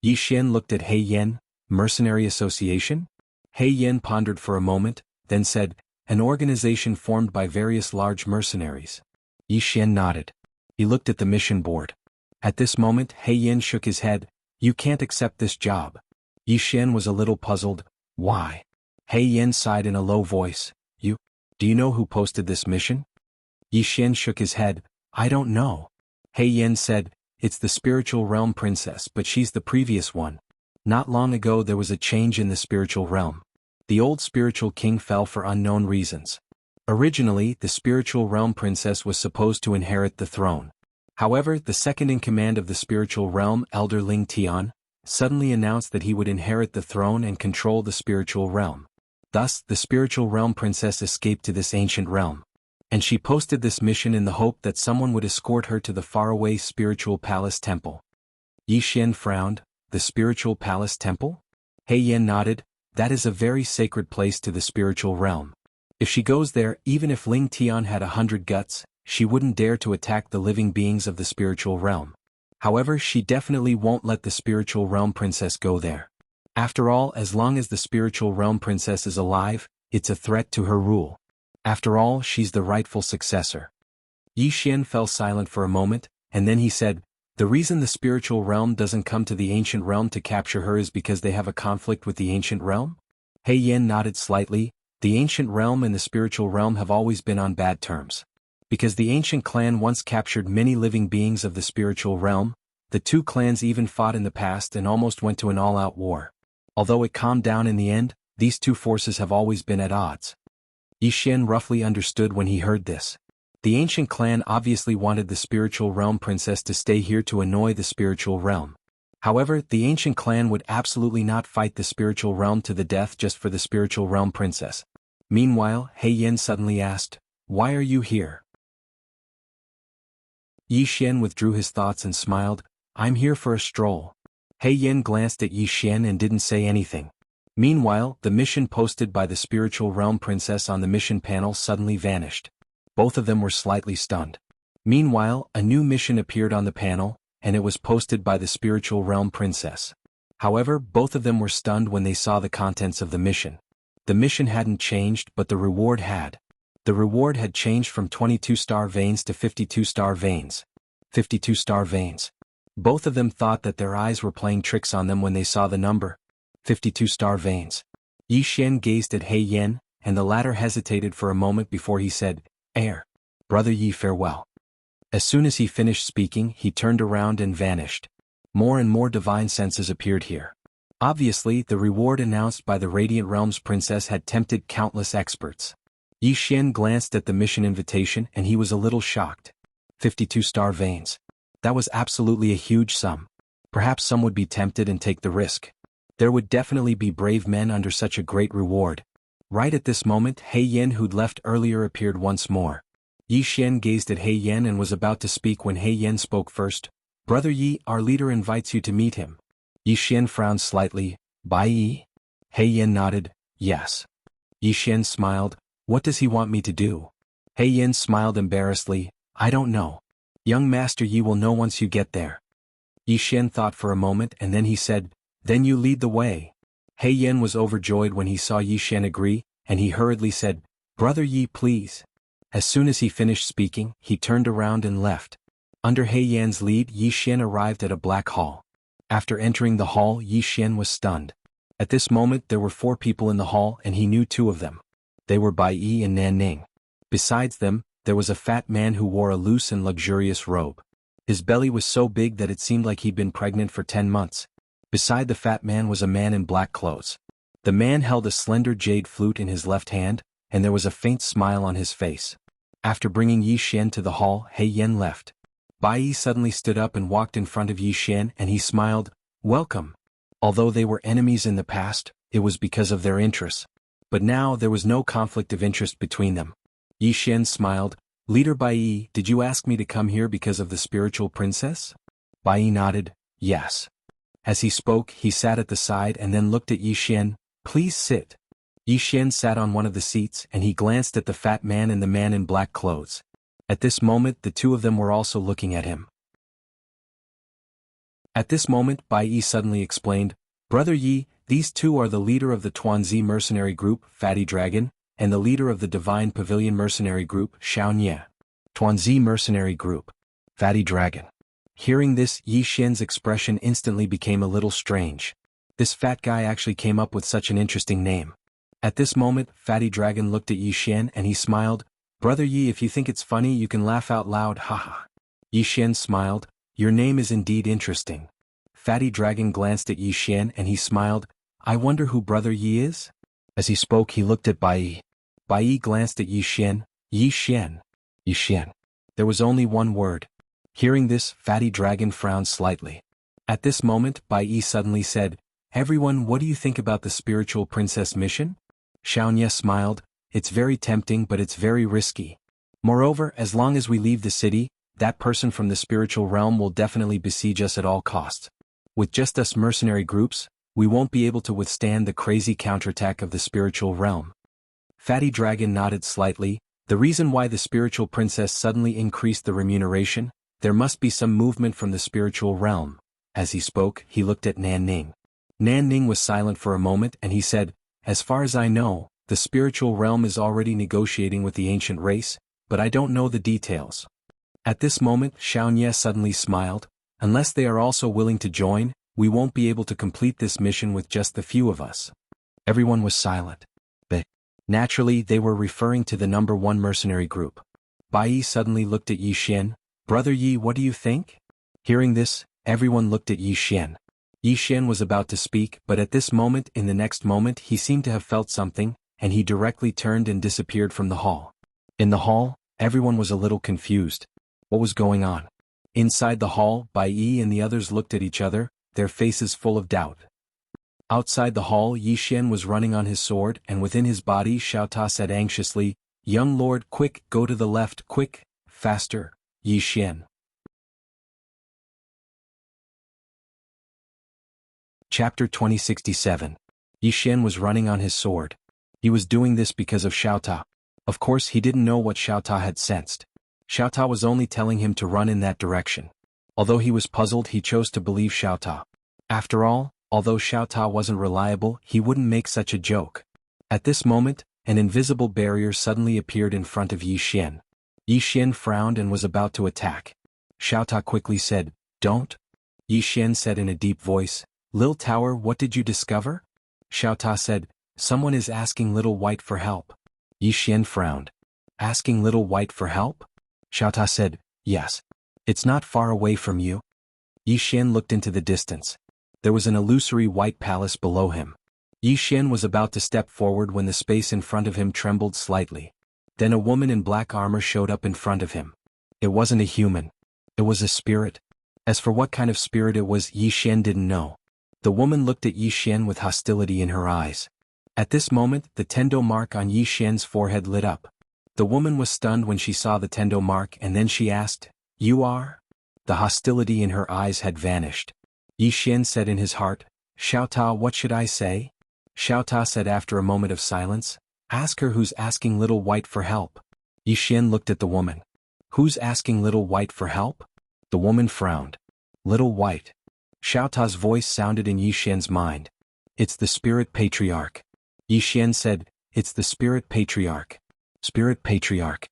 Yi Xian looked at He Yan, "Mercenary Association?" He Yan pondered for a moment, then said, "An organization formed by various large mercenaries." Yi Xian nodded. He looked at the mission board. At this moment, He Yan shook his head, "You can't accept this job." Yi Xian was a little puzzled. "Why?" He Yan sighed in a low voice, Do you know who posted this mission?" Yi Xian shook his head, "I don't know." He Yan said, "It's the spiritual realm princess, but she's the previous one. Not long ago there was a change in the spiritual realm. The old spiritual king fell for unknown reasons. Originally, the spiritual realm princess was supposed to inherit the throne. However, the second-in-command of the spiritual realm, Elder Ling Tian, suddenly announced that he would inherit the throne and control the spiritual realm. Thus, the spiritual realm princess escaped to this ancient realm. And she posted this mission in the hope that someone would escort her to the faraway spiritual palace temple." Yi Xian frowned, "The spiritual palace temple?" He Yan nodded, "That is a very sacred place to the spiritual realm. If she goes there, even if Ling Tian had 100 guts, she wouldn't dare to attack the living beings of the spiritual realm. However, she definitely won't let the spiritual realm princess go there. After all, as long as the spiritual realm princess is alive, it's a threat to her rule. After all, she's the rightful successor. Yi Xian fell silent for a moment, and then he said, "The reason the spiritual realm doesn't come to the ancient realm to capture her is because they have a conflict with the ancient realm?" He Yan nodded slightly. The ancient realm and the spiritual realm have always been on bad terms. Because the ancient clan once captured many living beings of the spiritual realm, the two clans even fought in the past and almost went to an all-out war. Although it calmed down in the end, these two forces have always been at odds. Yi Xian roughly understood when he heard this. The ancient clan obviously wanted the spiritual realm princess to stay here to annoy the spiritual realm. However, the ancient clan would absolutely not fight the spiritual realm to the death just for the spiritual realm princess. Meanwhile, He Yan suddenly asked, "Why are you here?" Yi Xian withdrew his thoughts and smiled, "I'm here for a stroll." He Yan glanced at Yi Xian and didn't say anything. Meanwhile, the mission posted by the spiritual realm princess on the mission panel suddenly vanished. Both of them were slightly stunned. Meanwhile, a new mission appeared on the panel, and it was posted by the spiritual realm princess. However, both of them were stunned when they saw the contents of the mission. The mission hadn't changed, but the reward had. The reward had changed from 22-star veins to 52-star veins. 52-star veins. Both of them thought that their eyes were playing tricks on them when they saw the number. 52-star veins. Yi Xian gazed at He Yan, and the latter hesitated for a moment before he said, Brother Yi, farewell." As soon as he finished speaking, he turned around and vanished. More and more divine senses appeared here. Obviously, the reward announced by the Radiant Realms princess had tempted countless experts. Yi Xian glanced at the mission invitation and he was a little shocked. 52-star veins. That was absolutely a huge sum. Perhaps some would be tempted and take the risk. There would definitely be brave men under such a great reward. Right at this moment, He Yan, who'd left earlier, appeared once more. Yi Xian gazed at He Yan and was about to speak when He Yan spoke first. "Brother Yi, our leader invites you to meet him." Yi Xian frowned slightly. "Bai Yi?" He Yan nodded, "Yes." Yi Xian smiled. "What does he want me to do?" He Yan smiled embarrassedly. "I don't know. Young Master Yi will know once you get there." Yi Xian thought for a moment and then he said, "Then you lead the way." He Yan was overjoyed when he saw Yi Xian agree, and he hurriedly said, "Brother Yi, please." As soon as he finished speaking, he turned around and left. Under He Yan's lead, Yi Xian arrived at a black hall. After entering the hall, Yi Xian was stunned. At this moment there were 4 people in the hall and he knew 2 of them. They were Bai Yi and Nan Ning. Besides them, there was a fat man who wore a loose and luxurious robe. His belly was so big that it seemed like he'd been pregnant for 10 months. Beside the fat man was a man in black clothes. The man held a slender jade flute in his left hand, and there was a faint smile on his face. After bringing Yi Xian to the hall, He Yan left. Bai Yi suddenly stood up and walked in front of Yi Xian and he smiled, "Welcome." Although they were enemies in the past, it was because of their interests. But now there was no conflict of interest between them. Yi Xian smiled, "Leader Bai Yi, did you ask me to come here because of the spiritual princess?" Bai Yi nodded, "Yes." As he spoke, he sat at the side and then looked at Yi Xian. "Please sit." Yi Xian sat on one of the seats and he glanced at the fat man and the man in black clothes. At this moment, the 2 of them were also looking at him. At this moment, Bai Yi suddenly explained, "Brother Yi, these 2 are the leader of the Tuanzi mercenary group, Fatty Dragon, and the leader of the Divine Pavilion mercenary group, Xiaonie." Tuanzi mercenary group. Fatty Dragon. Hearing this, Yi Xian's expression instantly became a little strange. This fat guy actually came up with such an interesting name. At this moment, Fatty Dragon looked at Yi Xian and he smiled, "Brother Yi, if you think it's funny you can laugh out loud, haha." Yi Xian smiled, "Your name is indeed interesting." Fatty Dragon glanced at Yi Xian and he smiled, "I wonder who Brother Yi is?" As he spoke he looked at Bai Yi. Bai Yi glanced at Yi Xian. Yi Xian. Yi Xian. There was only one word. Hearing this, Fatty Dragon frowned slightly. At this moment, Bai Yi suddenly said, "Everyone, what do you think about the spiritual princess mission?" Xiaonie smiled, "It's very tempting but it's very risky. Moreover, as long as we leave the city, that person from the spiritual realm will definitely besiege us at all costs. With just us mercenary groups, we won't be able to withstand the crazy counterattack of the spiritual realm." Fatty Dragon nodded slightly. The reason why the spiritual princess suddenly increased the remuneration, there must be some movement from the spiritual realm. As he spoke, he looked at Nan Ning. Nan Ning was silent for a moment and he said, as far as I know, the spiritual realm is already negotiating with the ancient race, but I don't know the details. At this moment, Xiaonie suddenly smiled, unless they are also willing to join, we won't be able to complete this mission with just the few of us. Everyone was silent. But naturally they were referring to the number 1 mercenary group. Bai Yi suddenly looked at Yi Xian. Brother Yi, what do you think? Hearing this, everyone looked at Yi Xian. Yi Xian was about to speak, but at this moment, in the next moment, he seemed to have felt something, and he directly turned and disappeared from the hall. In the hall, everyone was a little confused. What was going on? Inside the hall, Bai Yi and the others looked at each other, their faces full of doubt. Outside the hall, Yi Xian was running on his sword, and within his body Xiao Ta said anxiously, young lord, quick, go to the left, quick, faster, Yi Xian. Chapter 2067. Yi Xian was running on his sword. He was doing this because of Xiao Ta. Of course he didn't know what Xiao Ta had sensed. Xiao Ta was only telling him to run in that direction. Although he was puzzled, he chose to believe Xiao Ta. After all, although Xiao Ta wasn't reliable, he wouldn't make such a joke. At this moment, an invisible barrier suddenly appeared in front of Yi Xian. Yi Xian frowned and was about to attack. Xiao Ta quickly said, don't. Yi Xian said in a deep voice, Lil Tower, what did you discover? Xiao Ta said, someone is asking Little White for help. Yi Xian frowned. Asking Little White for help? Xiao Ta said, yes. It's not far away from you. Yi Xian looked into the distance. There was an illusory white palace below him. Yi Xian was about to step forward when the space in front of him trembled slightly. Then a woman in black armor showed up in front of him. It wasn't a human. It was a spirit. As for what kind of spirit it was, Yi Xian didn't know. The woman looked at Yi Xian with hostility in her eyes. At this moment, the tendo mark on Yi Xian's forehead lit up. The woman was stunned when she saw the tendo mark and then she asked, you are? The hostility in her eyes had vanished. Yi Xian said in his heart, Xiao Ta, what should I say? Xiao Ta said after a moment of silence, ask her who's asking Little White for help. Yi Xian looked at the woman. Who's asking Little White for help? The woman frowned. Little White. Xiao Ta's voice sounded in Yi Xian's mind. It's the Spirit Patriarch. Yi Xian said, it's the Spirit Patriarch. Spirit Patriarch.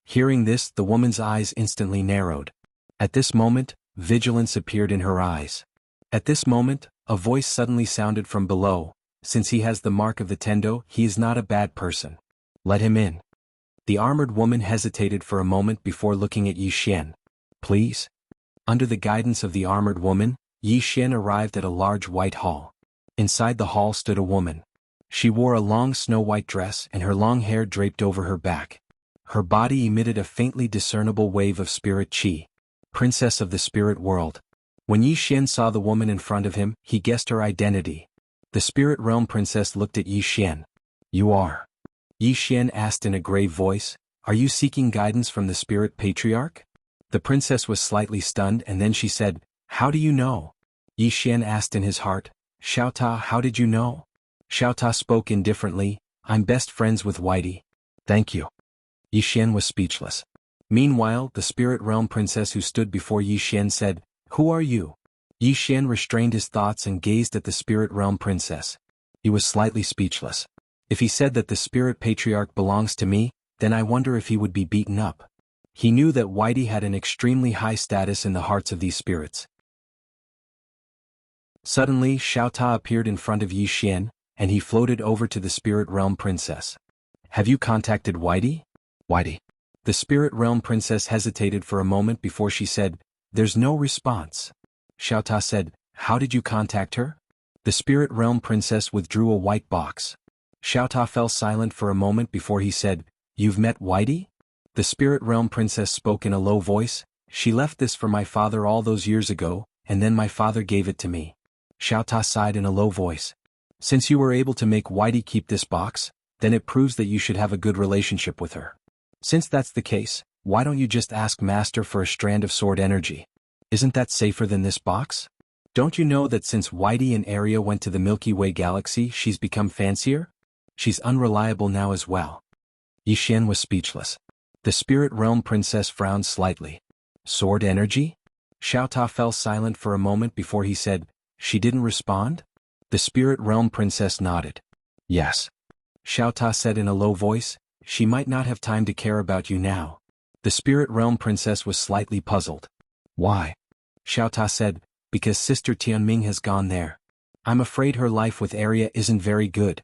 Hearing this, the woman's eyes instantly narrowed. At this moment, vigilance appeared in her eyes. At this moment, a voice suddenly sounded from below. Since he has the mark of the tendo, he is not a bad person. Let him in. The armored woman hesitated for a moment before looking at Yi Xian. Please? Under the guidance of the armored woman, Yi Xian arrived at a large white hall. Inside the hall stood a woman. She wore a long snow-white dress and her long hair draped over her back. Her body emitted a faintly discernible wave of spirit qi. Princess of the spirit world. When Yi Xian saw the woman in front of him, he guessed her identity. The spirit realm princess looked at Yi Xian. You are? Yi Xian asked in a grave voice, are you seeking guidance from the Spirit Patriarch? The princess was slightly stunned and then she said, how do you know? Yi Xian asked in his heart, Xiao Ta, how did you know? Xiao Ta spoke indifferently, I'm best friends with Whitey. Thank you. Yi Xian was speechless. Meanwhile, the spirit realm princess who stood before Yi Xian said, who are you? Yi Xian restrained his thoughts and gazed at the spirit realm princess. He was slightly speechless. If he said that the Spirit Patriarch belongs to me, then I wonder if he would be beaten up. He knew that Whitey had an extremely high status in the hearts of these spirits. Suddenly, Xiao Ta appeared in front of Yi Xian, and he floated over to the Spirit Realm Princess. Have you contacted Whitey? Whitey. The Spirit Realm Princess hesitated for a moment before she said, there's no response. Xiao Ta said, how did you contact her? The Spirit Realm Princess withdrew a white box. Xiao Ta fell silent for a moment before he said, you've met Whitey? The Spirit Realm Princess spoke in a low voice, she left this for my father all those years ago, and then my father gave it to me. Xiao Ta sighed in a low voice. Since you were able to make Whitey keep this box, then it proves that you should have a good relationship with her. Since that's the case, why don't you just ask Master for a strand of sword energy? Isn't that safer than this box? Don't you know that since Whitey and Arya went to the Milky Way galaxy, she's become fancier? She's unreliable now as well. Yi Xian was speechless. The spirit realm princess frowned slightly. Sword energy? Xiao Ta fell silent for a moment before he said, "She didn't respond?" The spirit realm princess nodded. "Yes." Xiao Ta said in a low voice, "She might not have time to care about you now." The spirit realm princess was slightly puzzled. "Why?" Xiao Ta said, "Because Sister Tianming has gone there. I'm afraid her life with Arya isn't very good."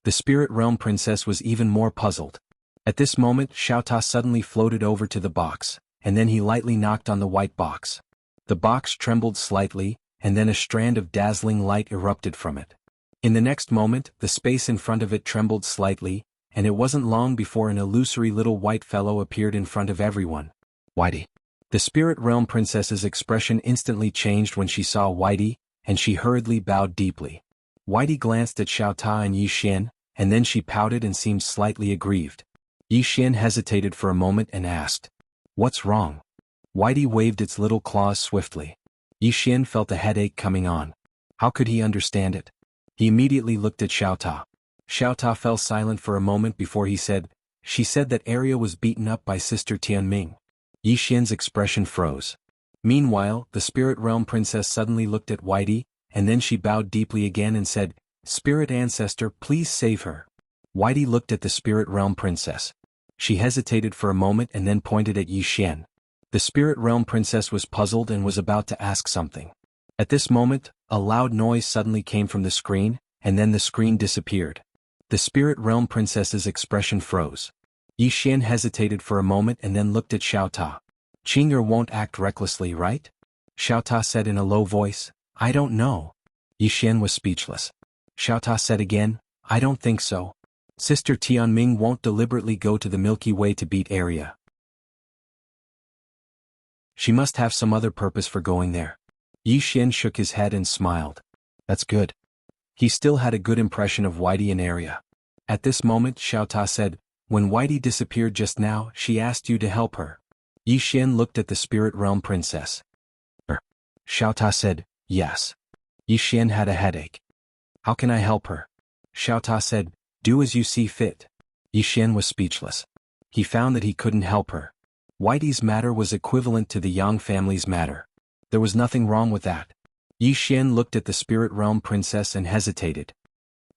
The spirit realm princess was even more puzzled. At this moment Xiao Ta suddenly floated over to the box, and then he lightly knocked on the white box. The box trembled slightly, and then a strand of dazzling light erupted from it. In the next moment, the space in front of it trembled slightly, and it wasn't long before an illusory little white fellow appeared in front of everyone. Whitey. The spirit realm princess's expression instantly changed when she saw Whitey, and she hurriedly bowed deeply. Whitey glanced at Xiao Ta and Yi Xian, and then she pouted and seemed slightly aggrieved. Yi Xian hesitated for a moment and asked, "What's wrong?" Whitey waved its little claws swiftly. Yi Xian felt a headache coming on. How could he understand it? He immediately looked at Xiao Ta. Xiao Ta fell silent for a moment before he said, "She said that Arya was beaten up by Sister Tianming." Yi Xian's expression froze. Meanwhile, the spirit realm princess suddenly looked at Whitey, and then she bowed deeply again and said, "Spirit ancestor, please save her." Whitey looked at the spirit realm princess. She hesitated for a moment and then pointed at Yi Xian. The spirit realm princess was puzzled and was about to ask something. At this moment, a loud noise suddenly came from the screen, and then the screen disappeared. The spirit realm princess's expression froze. Yi Xian hesitated for a moment and then looked at Xiao Ta. "Qing'er won't act recklessly, right?" Xiao Ta said in a low voice, "I don't know." Yi Xian was speechless. Xiao Ta said again, "I don't think so. Sister Tianming won't deliberately go to the Milky Way to beat Arya. She must have some other purpose for going there." Yi Xian shook his head and smiled. "That's good." He still had a good impression of Whitey and Arya. At this moment Xiao Ta said, "When Whitey disappeared just now, she asked you to help her." Yi Xian looked at the spirit realm princess. Xiao Ta said, "Yes." Yi Xian had a headache. "How can I help her?" Xiao Ta said, "Do as you see fit." Yi Xian was speechless. He found that he couldn't help her. Whitey's matter was equivalent to the Yang family's matter. There was nothing wrong with that. Yi Xian looked at the spirit realm princess and hesitated.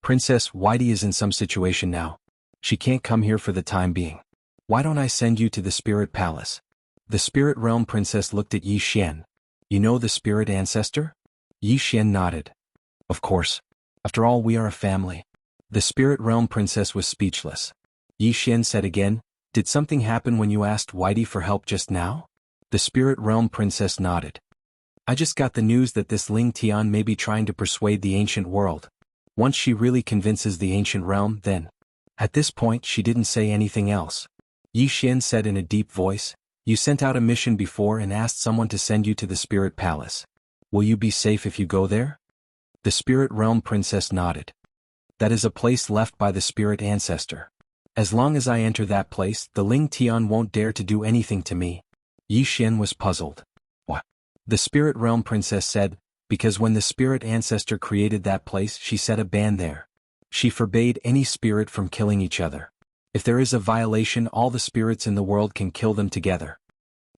"Princess, Whitey is in some situation now. She can't come here for the time being. Why don't I send you to the spirit palace?" The spirit realm princess looked at Yi Xian. "You know the spirit ancestor?" Yi Xian nodded. "Of course. After all, we are a family." The spirit realm princess was speechless. Yi Xian said again, "Did something happen when you asked Whitey for help just now?" The spirit realm princess nodded. "I just got the news that this Ling Tian may be trying to persuade the ancient world. Once she really convinces the ancient realm, then..." At this point she didn't say anything else. Yi Xian said in a deep voice, "You sent out a mission before and asked someone to send you to the spirit palace. Will you be safe if you go there?" The spirit realm princess nodded. "That is a place left by the spirit ancestor. As long as I enter that place, the Ling Tian won't dare to do anything to me." Yi Xian was puzzled. "What?" The spirit realm princess said, "Because when the spirit ancestor created that place, she set a ban there. She forbade any spirit from killing each other. If there is a violation, all the spirits in the world can kill them together."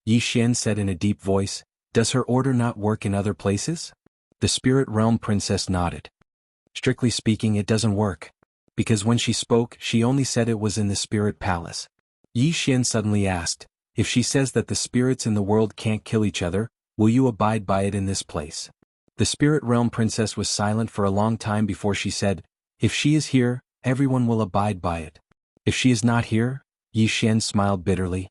Yi Xian said in a deep voice, "Does her order not work in other places?" The spirit realm princess nodded. "Strictly speaking, it doesn't work. Because when she spoke, she only said it was in the spirit palace." Yi Xian suddenly asked, "If she says that the spirits in the world can't kill each other, will you abide by it in this place?" The spirit realm princess was silent for a long time before she said, "If she is here, everyone will abide by it. If she is not here," Yi Xian smiled bitterly.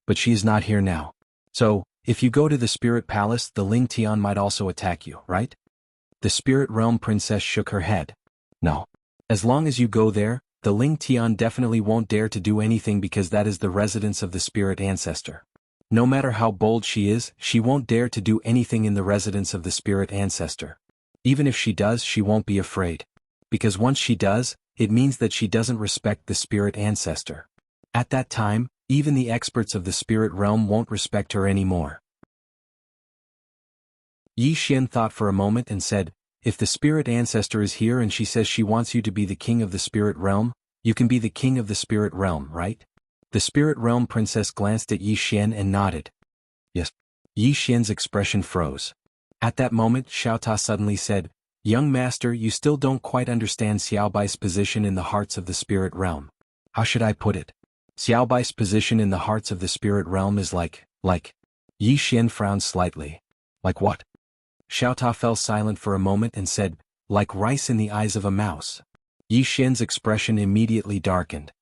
"But she is not here now. So, if you go to the spirit palace, the Ling Tian might also attack you, right?" The spirit realm princess shook her head. "No. As long as you go there, the Ling Tian definitely won't dare to do anything because that is the residence of the spirit ancestor. No matter how bold she is, she won't dare to do anything in the residence of the spirit ancestor. Even if she does, she won't be afraid. Because once she does, it means that she doesn't respect the spirit ancestor. At that time, even the experts of the spirit realm won't respect her anymore." Yi Xian thought for a moment and said, "If the spirit ancestor is here and she says she wants you to be the king of the spirit realm, you can be the king of the spirit realm, right?" The spirit realm princess glanced at Yi Xian and nodded. Yes. Yi Xian's expression froze. At that moment Xiao Ta suddenly said, "Young master, you still don't quite understand Xiaobai's position in the hearts of the spirit realm. How should I put it? Xiaobai's position in the hearts of the spirit realm is like. Yi Xian frowned slightly. Like what? Xiao Ta fell silent for a moment and said, like rice in the eyes of a mouse. Yi Xian's expression immediately darkened.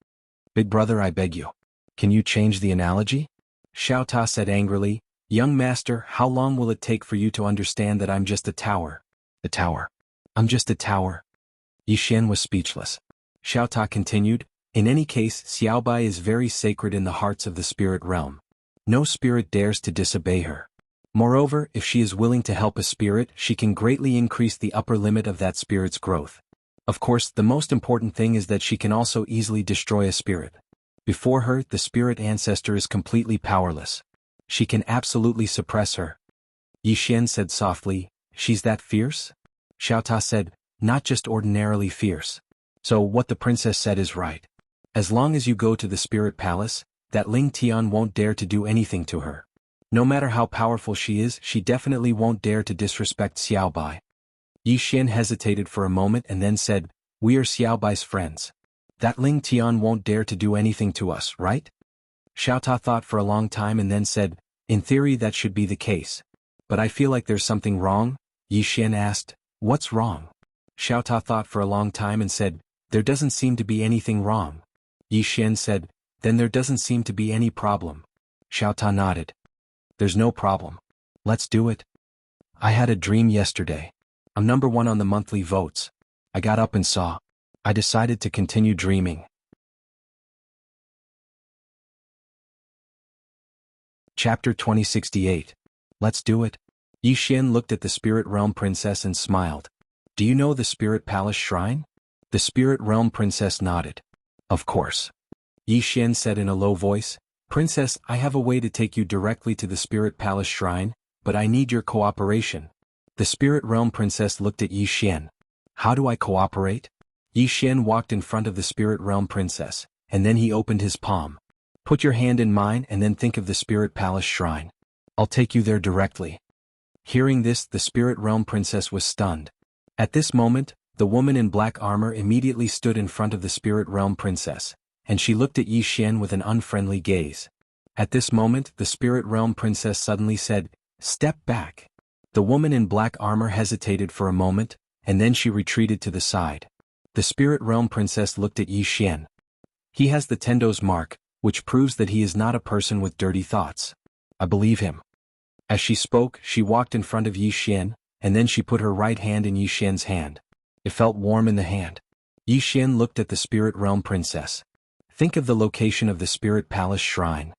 Big brother, I beg you. Can you change the analogy? Xiao Ta said angrily, young master, how long will it take for you to understand that I'm just a tower? A tower? I'm just a tower. Yi Xian was speechless. Xiao Ta continued, in any case, Xiaobai is very sacred in the hearts of the spirit realm. No spirit dares to disobey her. Moreover, if she is willing to help a spirit, she can greatly increase the upper limit of that spirit's growth. Of course, the most important thing is that she can also easily destroy a spirit. Before her, the spirit ancestor is completely powerless. She can absolutely suppress her. Yi Xian said softly, she's that fierce? Xiao Ta said, not just ordinarily fierce. So what the princess said is right. As long as you go to the spirit palace, that Ling Tian won't dare to do anything to her. No matter how powerful she is, she definitely won't dare to disrespect Xiaobai. Yi Xian hesitated for a moment and then said, we are Xiaobai's friends. That Ling Tian won't dare to do anything to us, right? Xiao Ta thought for a long time and then said, in theory that should be the case. But I feel like there's something wrong. Yi Xian asked, what's wrong? Xiao Ta thought for a long time and said, there doesn't seem to be anything wrong. Yi Xian said, then there doesn't seem to be any problem. Xiao Ta nodded. There's no problem. Let's do it. I had a dream yesterday. I'm number 1 on the monthly votes. I got up and saw. I decided to continue dreaming. Chapter 2068. Let's do it. Yi Xian looked at the spirit realm princess and smiled. Do you know the spirit palace shrine? The spirit realm princess nodded. Of course. Yi Xian said in a low voice, Princess, I have a way to take you directly to the spirit palace shrine, but I need your cooperation. The spirit realm princess looked at Yi Xian. How do I cooperate? Yi Xian walked in front of the spirit realm princess, and then he opened his palm. Put your hand in mine and then think of the spirit palace shrine. I'll take you there directly. Hearing this, the spirit realm princess was stunned. At this moment, the woman in black armor immediately stood in front of the spirit realm princess, and she looked at Yi Xian with an unfriendly gaze. At this moment, the spirit realm princess suddenly said, step back. The woman in black armor hesitated for a moment, and then she retreated to the side. The spirit realm princess looked at Yi Xian. He has the Tendo's mark, which proves that he is not a person with dirty thoughts. I believe him. As she spoke, she walked in front of Yi Xian, and then she put her right hand in Yi Xian's hand. It felt warm in the hand. Yi Xian looked at the spirit realm princess. Think of the location of the spirit palace shrine.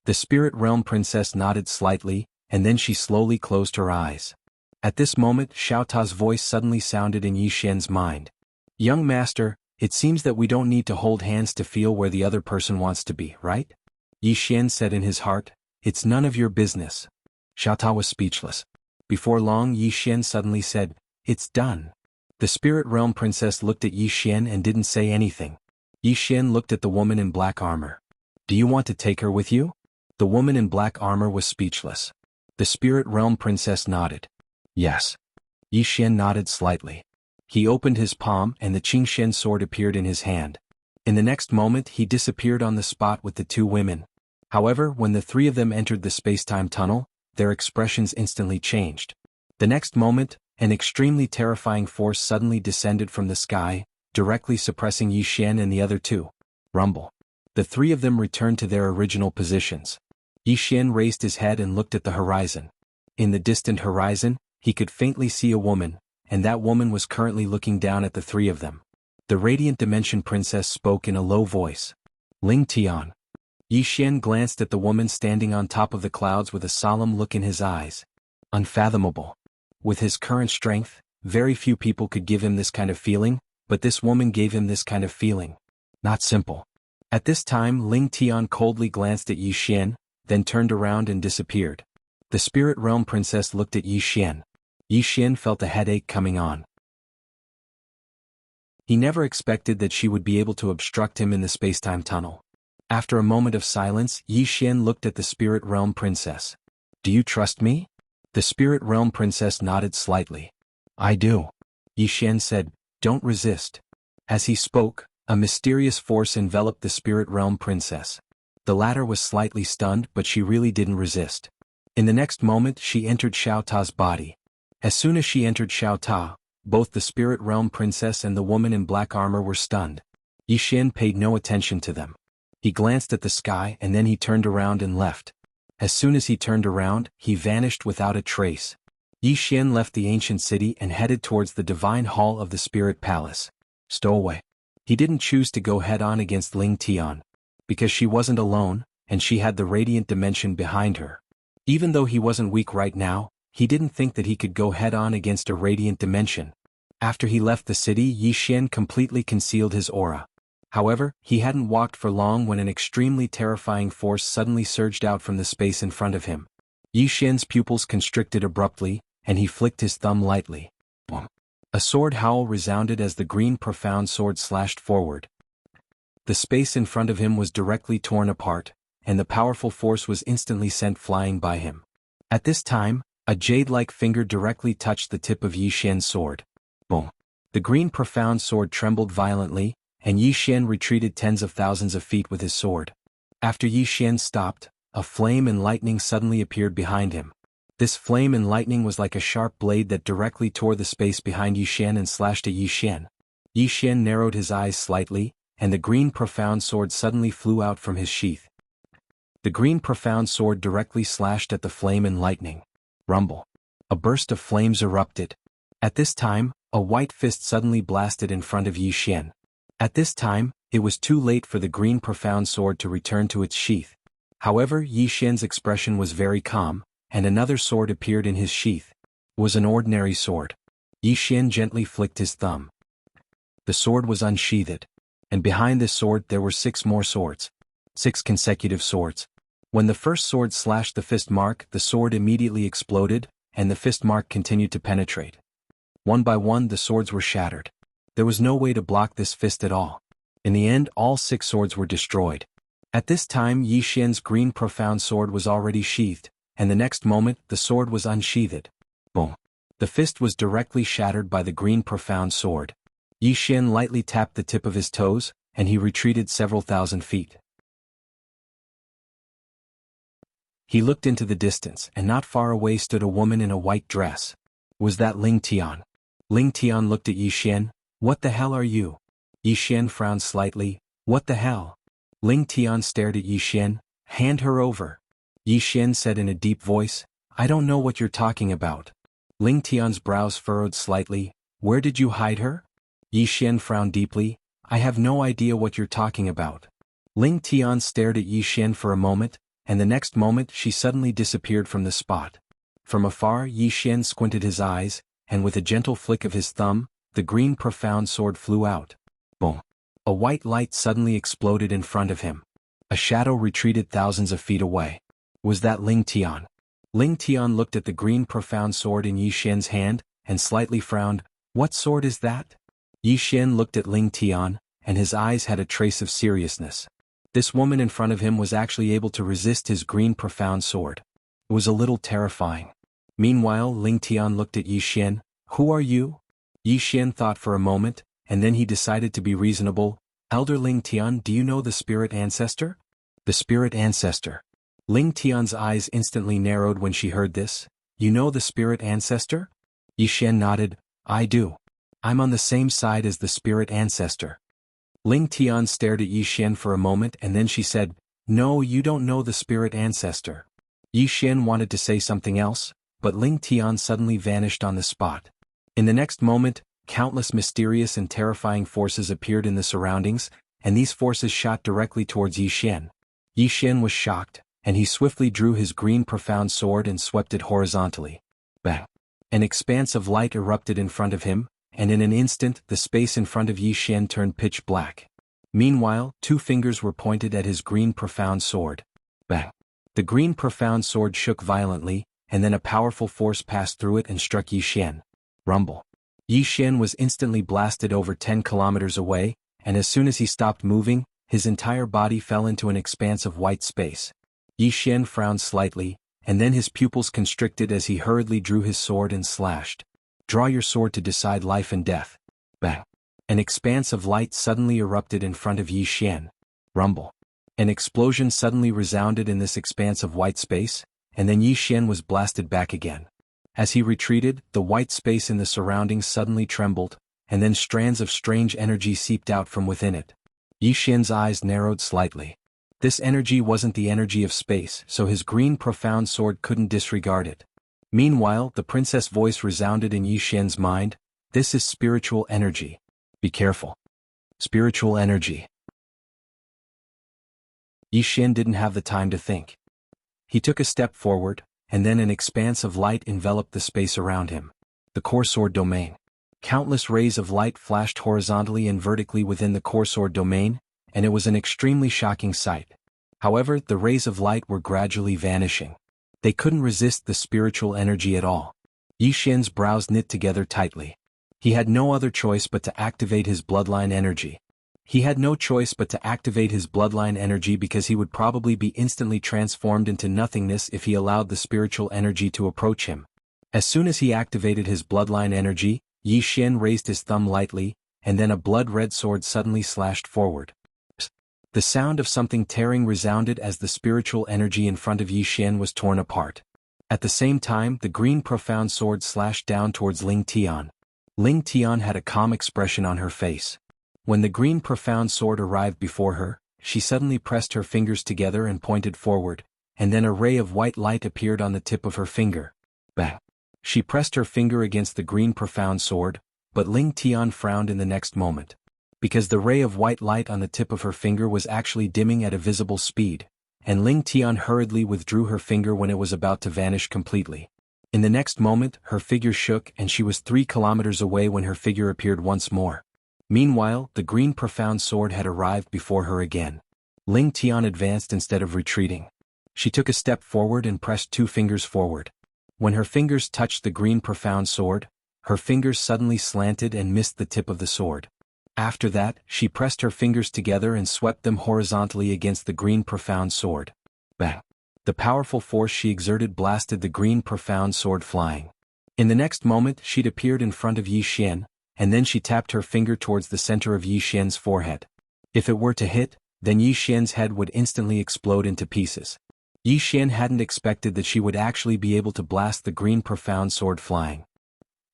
The spirit realm princess nodded slightly, and then she slowly closed her eyes. At this moment, Xiao Ta's voice suddenly sounded in Yi Xian's mind. Young master, it seems that we don't need to hold hands to feel where the other person wants to be, right? Yi Xian said in his heart, it's none of your business. Xiao Ta was speechless. Before long, Yi Xian suddenly said, it's done. The spirit realm princess looked at Yi Xian and didn't say anything. Yi Xian looked at the woman in black armor. Do you want to take her with you? The woman in black armor was speechless. The spirit realm princess nodded. Yes. Yi Xian nodded slightly. He opened his palm and the Qingxian sword appeared in his hand. In the next moment he disappeared on the spot with the 2 women. However, when the 3 of them entered the space-time tunnel, their expressions instantly changed. The next moment, an extremely terrifying force suddenly descended from the sky, directly suppressing Yi Xian and the other 2. Rumble. The 3 of them returned to their original positions. Yi Xian raised his head and looked at the horizon. In the distant horizon, he could faintly see a woman, and that woman was currently looking down at the 3 of them. The Radiant Dimension Princess spoke in a low voice. Ling Tian. Yi Xian glanced at the woman standing on top of the clouds with a solemn look in his eyes. Unfathomable. With his current strength, very few people could give him this kind of feeling, but this woman gave him this kind of feeling. Not simple. At this time, Ling Tian coldly glanced at Yi Xian, then turned around and disappeared. The spirit realm princess looked at Yi Xian. Yi Xian felt a headache coming on. He never expected that she would be able to obstruct him in the space-time tunnel. After a moment of silence, Yi Xian looked at the Spirit Realm Princess. "Do you trust me?" The Spirit Realm Princess nodded slightly. "I do." Yi Xian said, "Don't resist." As he spoke, a mysterious force enveloped the Spirit Realm Princess. The latter was slightly stunned, but she really didn't resist. In the next moment she entered Xiao Ta's body. As soon as she entered Xiao Ta, both the Spirit Realm Princess and the woman in black armor were stunned. Yi Xian paid no attention to them. He glanced at the sky and then he turned around and left. As soon as he turned around, he vanished without a trace. Yi Xian left the ancient city and headed towards the divine hall of the Spirit Palace. Stowaway. He didn't choose to go head-on against Ling Tian, because she wasn't alone, and she had the radiant dimension behind her. Even though he wasn't weak right now, he didn't think that he could go head-on against a radiant dimension. After he left the city, Yi Xian completely concealed his aura. However, he hadn't walked for long when an extremely terrifying force suddenly surged out from the space in front of him. Yi Xian's pupils constricted abruptly, and he flicked his thumb lightly. Boom. A sword howl resounded as the green profound sword slashed forward. The space in front of him was directly torn apart, and the powerful force was instantly sent flying by him. At this time, a jade-like finger directly touched the tip of Yi Xian's sword. Boom. The green profound sword trembled violently, and Yi Xian retreated tens of thousands of feet with his sword. After Yi Xian stopped, a flame and lightning suddenly appeared behind him. This flame and lightning was like a sharp blade that directly tore the space behind Yi Xian and slashed at Yi Xian. Yi Xian narrowed his eyes slightly, and the green profound sword suddenly flew out from his sheath. The green profound sword directly slashed at the flame and lightning. Rumble. A burst of flames erupted. At this time, a white fist suddenly blasted in front of Yi Xian. At this time, it was too late for the green profound sword to return to its sheath. However, Yi Xian's expression was very calm, and another sword appeared in his sheath. It was an ordinary sword. Yi Xian gently flicked his thumb. The sword was unsheathed. And behind this sword there were 6 more swords. 6 consecutive swords. When the first sword slashed the fist mark, the sword immediately exploded, and the fist mark continued to penetrate. One by one the swords were shattered. There was no way to block this fist at all. In the end, all 6 swords were destroyed. At this time Yi Xian's green profound sword was already sheathed, and the next moment the sword was unsheathed. Boom. The fist was directly shattered by the green profound sword. Yi Xian lightly tapped the tip of his toes, and he retreated several thousand feet. He looked into the distance, and not far away stood a woman in a white dress. Was that Ling Tian? Ling Tian looked at Yi Xian. "What the hell are you?" Yi Xian frowned slightly. "What the hell?" Ling Tian stared at Yi Xian. "Hand her over." Yi Xian said in a deep voice. "I don't know what you're talking about." Ling Tian's brows furrowed slightly. "Where did you hide her?" Yi Xian frowned deeply. "I have no idea what you're talking about." Ling Tian stared at Yi Xian for a moment, and the next moment she suddenly disappeared from the spot. From afar Yi Xian squinted his eyes, and with a gentle flick of his thumb, the green profound sword flew out. Boom. A white light suddenly exploded in front of him. A shadow retreated thousands of feet away. Was that Ling Tian? Ling Tian looked at the green profound sword in Yi Xian's hand, and slightly frowned. "What sword is that?" Yi Xian looked at Ling Tian, and his eyes had a trace of seriousness. This woman in front of him was actually able to resist his green profound sword. It was a little terrifying. Meanwhile Ling Tian looked at Yi Xian. "Who are you?" Yi Xian thought for a moment, and then he decided to be reasonable. "Elder Ling Tian, do you know the spirit ancestor?" The spirit ancestor. Ling Tian's eyes instantly narrowed when she heard this. "You know the spirit ancestor?" Yi Xian nodded. "I do. I'm on the same side as the spirit ancestor." Ling Tian stared at Yi Xian for a moment and then she said, "No, you don't know the spirit ancestor." Yi Xian wanted to say something else, but Ling Tian suddenly vanished on the spot. In the next moment, countless mysterious and terrifying forces appeared in the surroundings, and these forces shot directly towards Yi Xian. Yi Xian was shocked, and he swiftly drew his green profound sword and swept it horizontally. Bang! An expanse of light erupted in front of him, and in an instant the space in front of Yi Xian turned pitch black. Meanwhile, 2 fingers were pointed at his green profound sword. Bang! The green profound sword shook violently, and then a powerful force passed through it and struck Yi Xian. Rumble. Yi Xian was instantly blasted over 10 kilometers away, and as soon as he stopped moving, his entire body fell into an expanse of white space. Yi Xian frowned slightly, and then his pupils constricted as he hurriedly drew his sword and slashed. Draw your sword to decide life and death. Bang! An expanse of light suddenly erupted in front of Yi Xian. Rumble. An explosion suddenly resounded in this expanse of white space, and then Yi Xian was blasted back again. As he retreated, the white space in the surroundings suddenly trembled, and then strands of strange energy seeped out from within it. Yi Xian's eyes narrowed slightly. This energy wasn't the energy of space, so his green profound sword couldn't disregard it. Meanwhile, the princess' voice resounded in Yi Xian's mind, "This is spiritual energy. Be careful." Spiritual energy. Yi Xian didn't have the time to think. He took a step forward, and then an expanse of light enveloped the space around him. The core sword domain. Countless rays of light flashed horizontally and vertically within the core sword domain, and it was an extremely shocking sight. However, the rays of light were gradually vanishing. They couldn't resist the spiritual energy at all. Yi Xian's brows knit together tightly. He had no other choice but to activate his bloodline energy. Because he would probably be instantly transformed into nothingness if he allowed the spiritual energy to approach him. As soon as he activated his bloodline energy, Yi Xian raised his thumb lightly, and then a blood-red sword suddenly slashed forward. The sound of something tearing resounded as the spiritual energy in front of Yi Xian was torn apart. At the same time, the green profound sword slashed down towards Ling Tian. Ling Tian had a calm expression on her face. When the green profound sword arrived before her, she suddenly pressed her fingers together and pointed forward, and then a ray of white light appeared on the tip of her finger. Bang! She pressed her finger against the green profound sword, but Ling Tian frowned in the next moment. Because the ray of white light on the tip of her finger was actually dimming at a visible speed, and Ling Tian hurriedly withdrew her finger when it was about to vanish completely. In the next moment, her figure shook and she was 3 kilometers away when her figure appeared once more. Meanwhile, the green profound sword had arrived before her again. Ling Tian advanced instead of retreating. She took a step forward and pressed 2 fingers forward. When her fingers touched the green profound sword, her fingers suddenly slanted and missed the tip of the sword. After that, she pressed her fingers together and swept them horizontally against the green profound sword. Bang! The powerful force she exerted blasted the green profound sword flying. In the next moment, she'd appeared in front of Yi Xian, and then she tapped her finger towards the center of Yi Xian's forehead. If it were to hit, then Yi Xian's head would instantly explode into pieces. Yi Xian hadn't expected that she would actually be able to blast the green profound sword flying.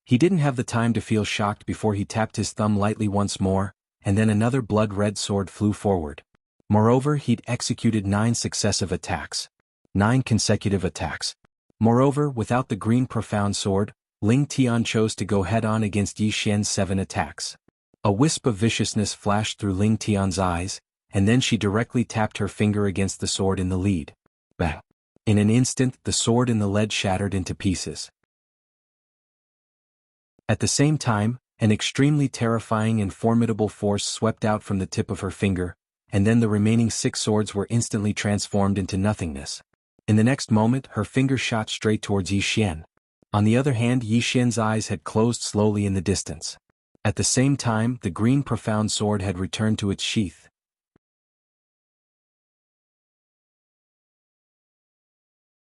He didn't have the time to feel shocked before he tapped his thumb lightly once more, and then another blood-red sword flew forward. Moreover, he'd executed 9 successive attacks. 9 consecutive attacks. Moreover, without the green profound sword, Ling Tian chose to go head-on against Yi Xian's 7 attacks. A wisp of viciousness flashed through Ling Tian's eyes, and then she directly tapped her finger against the sword in the lead. Bang! In an instant, the sword in the lead shattered into pieces. At the same time, an extremely terrifying and formidable force swept out from the tip of her finger, and then the remaining 6 swords were instantly transformed into nothingness. In the next moment, her finger shot straight towards Yi Xian. On the other hand, Yi Xian's eyes had closed slowly in the distance. At the same time, the green profound sword had returned to its sheath.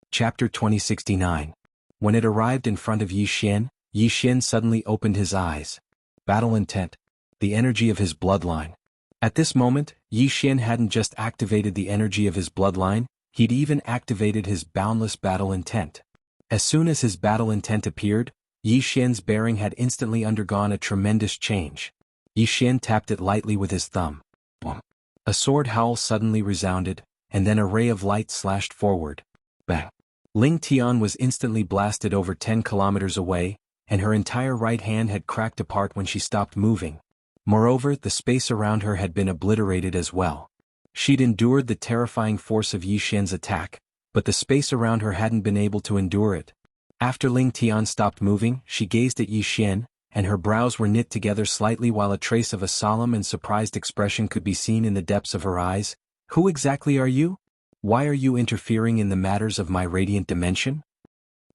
Chapter 2069. When it arrived in front of Yi Xian suddenly opened his eyes. Battle intent. The energy of his bloodline. At this moment, Yi Xian hadn't just activated the energy of his bloodline, he'd even activated his boundless battle intent. As soon as his battle intent appeared, Yi Xian's bearing had instantly undergone a tremendous change. Yi Xian tapped it lightly with his thumb. Boom. A sword howl suddenly resounded, and then a ray of light slashed forward. Bang! Ling Tian was instantly blasted over 10 kilometers away, and her entire right hand had cracked apart when she stopped moving. Moreover, the space around her had been obliterated as well. She'd endured the terrifying force of Yi Xian's attack, but the space around her hadn't been able to endure it. After Ling Tian stopped moving, she gazed at Yi Xian, and her brows were knit together slightly while a trace of a solemn and surprised expression could be seen in the depths of her eyes. "Who exactly are you? Why are you interfering in the matters of my radiant dimension?"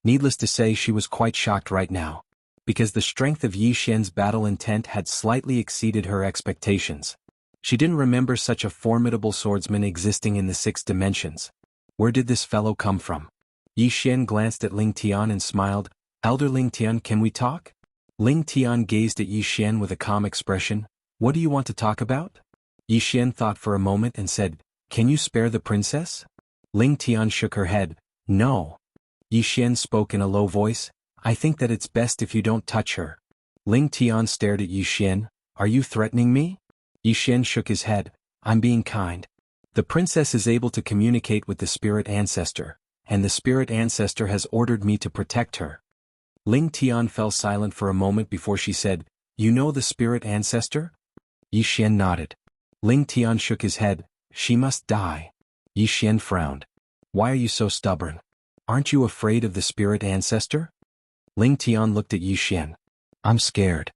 Needless to say, she was quite shocked right now, because the strength of Yi Xian's battle intent had slightly exceeded her expectations. She didn't remember such a formidable swordsman existing in the 6 dimensions. Where did this fellow come from? Yi Xian glanced at Ling Tian and smiled. Elder Ling Tian, can we talk? Ling Tian gazed at Yi Xian with a calm expression. What do you want to talk about? Yi Xian thought for a moment and said, can you spare the princess? Ling Tian shook her head. No. Yi Xian spoke in a low voice. I think that it's best if you don't touch her. Ling Tian stared at Yi Xian. Are you threatening me? Yi Xian shook his head. I'm being kind. The princess is able to communicate with the spirit ancestor, and the spirit ancestor has ordered me to protect her. Ling Tian fell silent for a moment before she said, you know the spirit ancestor? Yi Xian nodded. Ling Tian shook his head. She must die. Yi Xian frowned. Why are you so stubborn? Aren't you afraid of the spirit ancestor? Ling Tian looked at Yi Xian. I'm scared.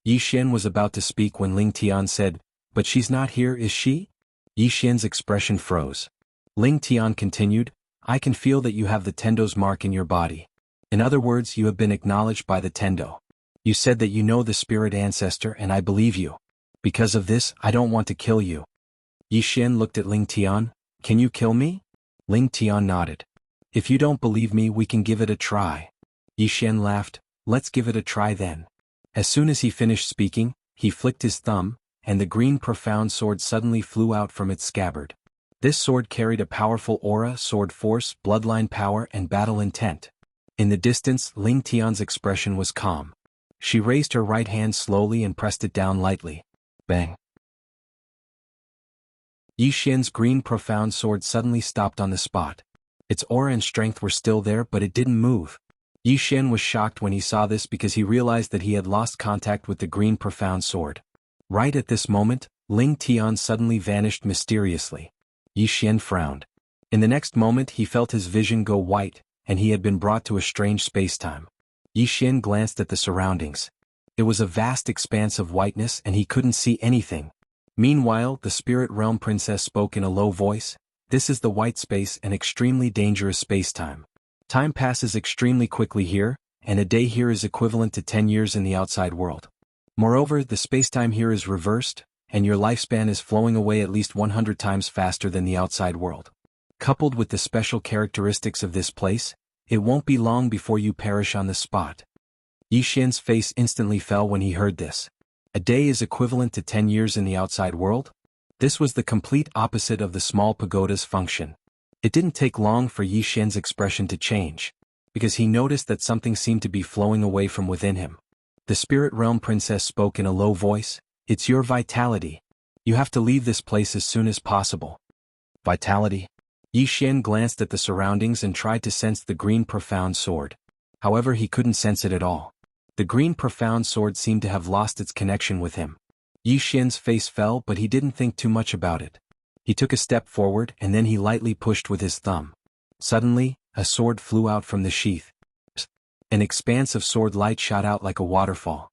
Yi Xian was about to speak when Ling Tian said, but she's not here, is she? Yi Xian's expression froze. Ling Tian continued, I can feel that you have the Tendo's mark in your body. In other words, you have been acknowledged by the Tendo. You said that you know the spirit ancestor and I believe you. Because of this, I don't want to kill you. Yi Xian looked at Ling Tian. Can you kill me? Ling Tian nodded. If you don't believe me, we can give it a try. Yi Xian laughed. Let's give it a try then. As soon as he finished speaking, he flicked his thumb, and the green profound sword suddenly flew out from its scabbard. This sword carried a powerful aura, sword force, bloodline power, and battle intent. In the distance, Ling Tian's expression was calm. She raised her right hand slowly and pressed it down lightly. Bang. Yi Xian's green profound sword suddenly stopped on the spot. Its aura and strength were still there, but it didn't move. Yi Xian was shocked when he saw this because he realized that he had lost contact with the green profound sword. Right at this moment, Ling Tian suddenly vanished mysteriously. Yi Xian frowned. In the next moment he felt his vision go white, and he had been brought to a strange spacetime. Yi Xian glanced at the surroundings. It was a vast expanse of whiteness and he couldn't see anything. Meanwhile, the spirit realm princess spoke in a low voice. This is the white space, an extremely dangerous spacetime. Time passes extremely quickly here, and a day here is equivalent to 10 years in the outside world. Moreover, the spacetime here is reversed, and your lifespan is flowing away at least 100 times faster than the outside world. Coupled with the special characteristics of this place, it won't be long before you perish on the spot. Yi Xian's face instantly fell when he heard this. A day is equivalent to 10 years in the outside world? This was the complete opposite of the small pagoda's function. It didn't take long for Yi Xian's expression to change, because he noticed that something seemed to be flowing away from within him. The spirit realm princess spoke in a low voice. It's your vitality. You have to leave this place as soon as possible. Vitality? Yi Xian glanced at the surroundings and tried to sense the green profound sword. However, he couldn't sense it at all. The green profound sword seemed to have lost its connection with him. Yi Xian's face fell, but he didn't think too much about it. He took a step forward and then he lightly pushed with his thumb. Suddenly, a sword flew out from the sheath. An expanse of sword light shot out like a waterfall.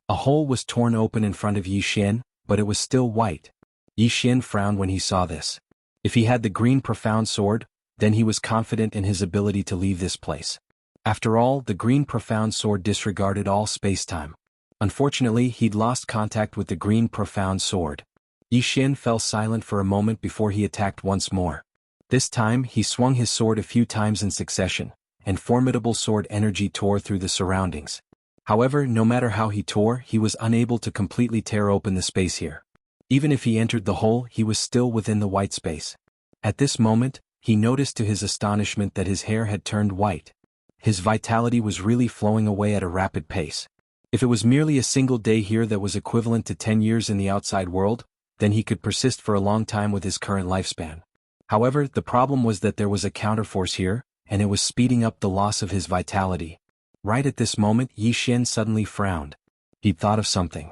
A hole was torn open in front of Yi Xian, but it was still white. Yi Xian frowned when he saw this. If he had the green profound sword, then he was confident in his ability to leave this place. After all, the green profound sword disregarded all space-time. Unfortunately, he'd lost contact with the green profound sword. Yi Xian fell silent for a moment before he attacked once more. This time, he swung his sword a few times in succession, and formidable sword energy tore through the surroundings. However, no matter how he tore, he was unable to completely tear open the space here. Even if he entered the hole, he was still within the white space. At this moment, he noticed to his astonishment that his hair had turned white. His vitality was really flowing away at a rapid pace. If it was merely a single day here that was equivalent to 10 years in the outside world, then he could persist for a long time with his current lifespan. However, the problem was that there was a counterforce here, and it was speeding up the loss of his vitality. Right at this moment, Yi Xian suddenly frowned. He'd thought of something.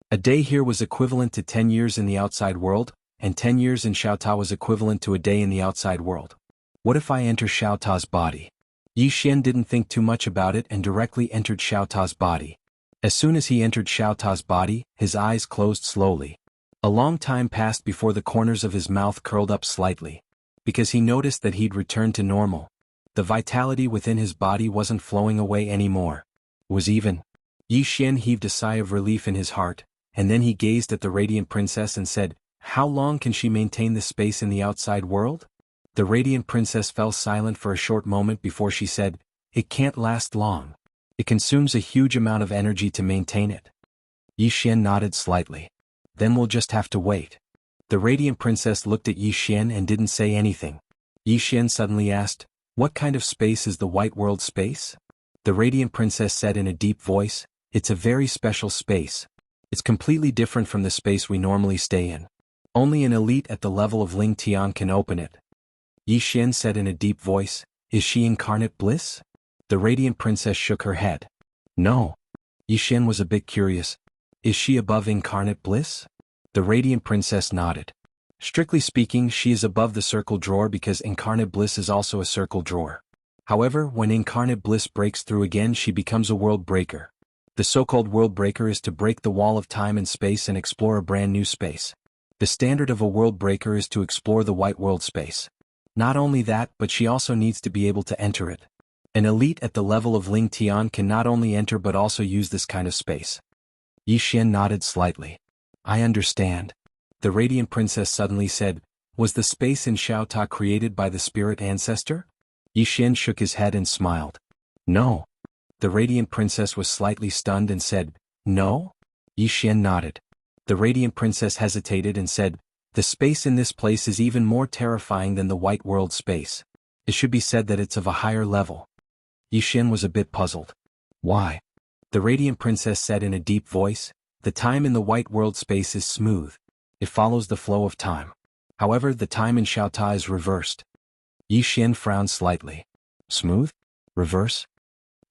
A day here was equivalent to 10 years in the outside world, and 10 years in Xiaota was equivalent to a day in the outside world. What if I enter Xiaota's body? Yi Xian didn't think too much about it and directly entered Xiaota's body. As soon as he entered Xiaota's body, his eyes closed slowly. A long time passed before the corners of his mouth curled up slightly, because he noticed that he'd returned to normal. The vitality within his body wasn't flowing away anymore. It was even. Yi Xian heaved a sigh of relief in his heart. and then he gazed at the radiant princess and said, "How long can she maintain this space in the outside world?" The radiant princess fell silent for a short moment before she said, "It can't last long. It consumes a huge amount of energy to maintain it." Yi Xian nodded slightly. "Then we'll just have to wait." The radiant princess looked at Yi Xian and didn't say anything. Yi Xian suddenly asked, "What kind of space is the white world space?" The radiant princess said in a deep voice, "It's a very special space. It's completely different from the space we normally stay in. Only an elite at the level of Ling Tian can open it." Yi Xian said in a deep voice, "Is she incarnate bliss?" The radiant princess shook her head. "No." Yi Xian was a bit curious. "Is she above incarnate bliss?" The radiant princess nodded. "Strictly speaking, she is above the circle drawer because incarnate bliss is also a circle drawer. However, when incarnate bliss breaks through again, she becomes a world breaker. The so-called world breaker is to break the wall of time and space and explore a brand new space. The standard of a world breaker is to explore the white world space. Not only that, but she also needs to be able to enter it. An elite at the level of Ling Tian can not only enter but also use this kind of space." Yi Xian nodded slightly. "I understand." The radiant princess suddenly said, "Was the space in Xiaota created by the spirit ancestor?" Yi Xian shook his head and smiled. "No." The radiant princess was slightly stunned and said, "No?" Yi Xian nodded. The radiant princess hesitated and said, "The space in this place is even more terrifying than the white world space. It should be said that it's of a higher level." Yi Xian was a bit puzzled. "Why?" The radiant princess said in a deep voice, "The time in the white world space is smooth. It follows the flow of time. However, the time in Xiaota is reversed." Yi Xian frowned slightly. "Smooth? Reverse?"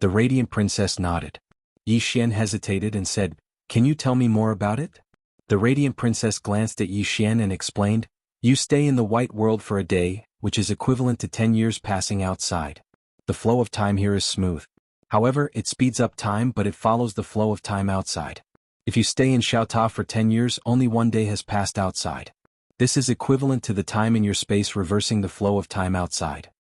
The radiant princess nodded. Yi Xian hesitated and said, "Can you tell me more about it?" The radiant princess glanced at Yi Xian and explained, "You stay in the white world for a day, which is equivalent to 10 years passing outside. The flow of time here is smooth. However, it speeds up time but it follows the flow of time outside. If you stay in Xiaota for 10 years, only one day has passed outside. This is equivalent to the time in your space reversing the flow of time outside.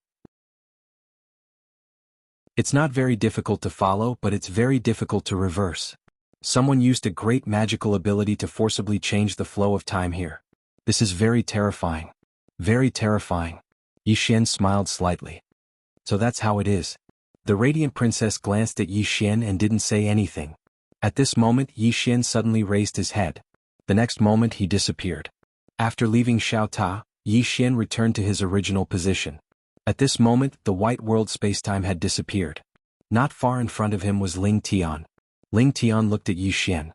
It's not very difficult to follow, but it's very difficult to reverse. Someone used a great magical ability to forcibly change the flow of time here. This is very terrifying. Very terrifying." Yi Xian smiled slightly. "So that's how it is." The radiant princess glanced at Yi Xian and didn't say anything. At this moment, Yi Xian suddenly raised his head. The next moment he disappeared. After leaving Xiaota, Yi Xian returned to his original position. At this moment, the white world spacetime had disappeared. Not far in front of him was Ling Tian. Ling Tian looked at Yi Xian.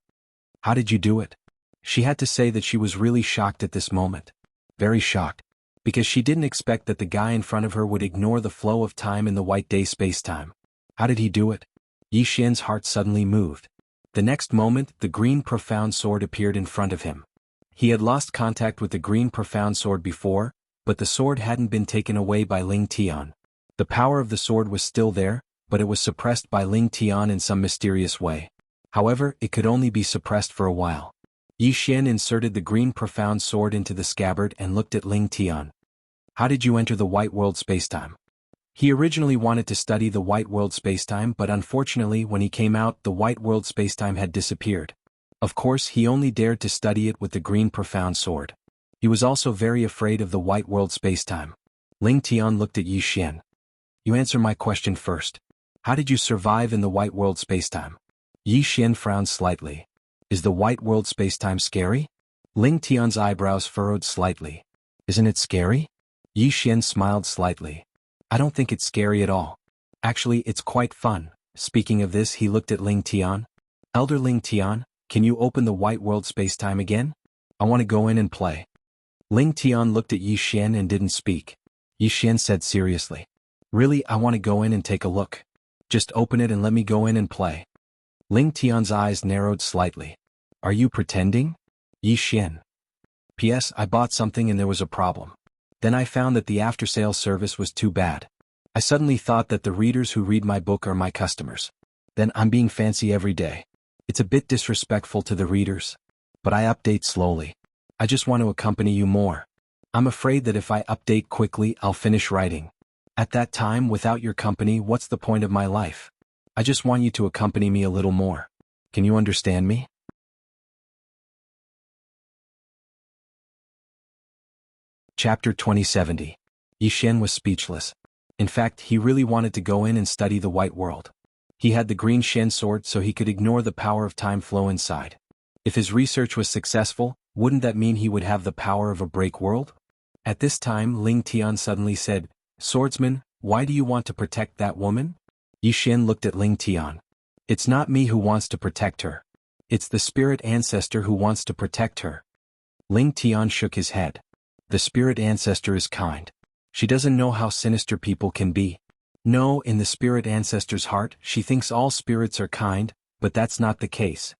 "How did you do it?" She had to say that she was really shocked at this moment. Very shocked. Because she didn't expect that the guy in front of her would ignore the flow of time in the white day spacetime. How did he do it? Yi Xian's heart suddenly moved. The next moment, the green profound sword appeared in front of him. He had lost contact with the green profound sword before, but the sword hadn't been taken away by Ling Tian. The power of the sword was still there, but it was suppressed by Ling Tian in some mysterious way. However, it could only be suppressed for a while. Yi Xian inserted the green profound sword into the scabbard and looked at Ling Tian. "How did you enter the white world spacetime?" He originally wanted to study the white world spacetime, but unfortunately when he came out, the white world spacetime had disappeared. Of course, he only dared to study it with the green profound sword. He was also very afraid of the white world spacetime. Ling Tian looked at Yi Xian. "You answer my question first. How did you survive in the white world spacetime?" Yi Xian frowned slightly. "Is the white world spacetime scary?" Ling Tian's eyebrows furrowed slightly. "Isn't it scary?" Yi Xian smiled slightly. "I don't think it's scary at all. Actually, it's quite fun." Speaking of this, he looked at Ling Tian. "Elder Ling Tian, can you open the white world spacetime again? I want to go in and play." Ling Tian looked at Yi Xian and didn't speak. Yi Xian said seriously, "Really, I want to go in and take a look. Just open it and let me go in and play." Ling Tian's eyes narrowed slightly. "Are you pretending?" Yi Xian. "P.S. I bought something and there was a problem. Then I found that the after-sale service was too bad. I suddenly thought that the readers who read my book are my customers. Then I'm being fancy every day. It's a bit disrespectful to the readers. But I update slowly. I just want to accompany you more. I'm afraid that if I update quickly, I'll finish writing. At that time, without your company, what's the point of my life? I just want you to accompany me a little more. Can you understand me?" Chapter 2070. Yixian was speechless. In fact, he really wanted to go in and study the white world. He had the green Shen sword so he could ignore the power of time flow inside. If his research was successful, wouldn't that mean he would have the power of a break world? At this time Ling Tian suddenly said, "Swordsman, why do you want to protect that woman?" Yixian looked at Ling Tian. "It's not me who wants to protect her. It's the spirit ancestor who wants to protect her." Ling Tian shook his head. "The spirit ancestor is kind. She doesn't know how sinister people can be. No, in the spirit ancestor's heart, she thinks all spirits are kind, but that's not the case."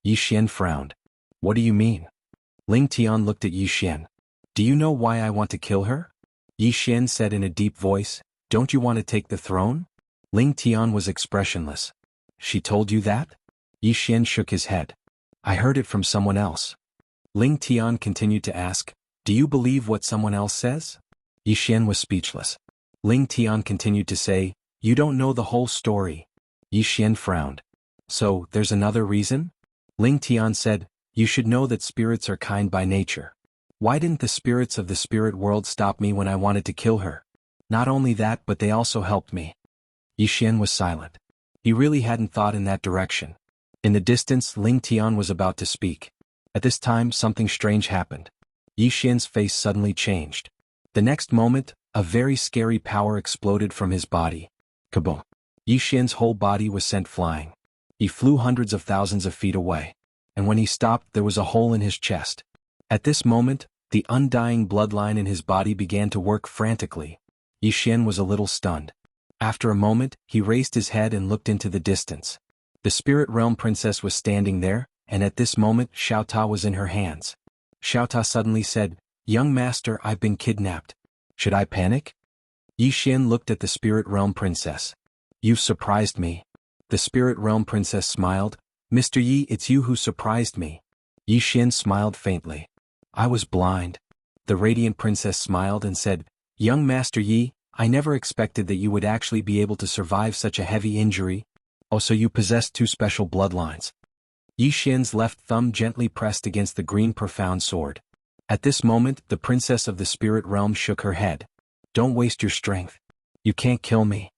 Yixian frowned. "What do you mean?" Ling Tian looked at Yixian. "Do you know why I want to kill her?" Yixian said in a deep voice, "Don't you want to take the throne?" Ling Tian was expressionless. "She told you that?" Yixian shook his head. "I heard it from someone else." Ling Tian continued to ask, "Do you believe what someone else says?" Yixian was speechless. Ling Tian continued to say, "You don't know the whole story." Yixian frowned. "So, there's another reason?" Ling Tian said, "You should know that spirits are kind by nature. Why didn't the spirits of the spirit world stop me when I wanted to kill her? Not only that, but they also helped me." Yixian was silent. He really hadn't thought in that direction. In the distance, Ling Tian was about to speak. At this time, something strange happened. Yixian's face suddenly changed. The next moment, a very scary power exploded from his body. Kaboom! Yixian's whole body was sent flying. He flew hundreds of thousands of feet away. And when he stopped, there was a hole in his chest. At this moment, the undying bloodline in his body began to work frantically. Yixian was a little stunned. After a moment, he raised his head and looked into the distance. The spirit realm princess was standing there, and at this moment Xiaota was in her hands. Xiaota suddenly said, "Young master, I've been kidnapped. Should I panic?" Yixian looked at the spirit realm princess. "You've surprised me." The spirit realm princess smiled. "Mr. Yi, it's you who surprised me." Yixian smiled faintly. "I was blind." The radiant princess smiled and said, "Young master Yi, I never expected that you would actually be able to survive such a heavy injury. Oh, so you possess two special bloodlines." Yixian's left thumb gently pressed against the green profound sword. At this moment, the princess of the spirit realm shook her head. "Don't waste your strength. You can't kill me."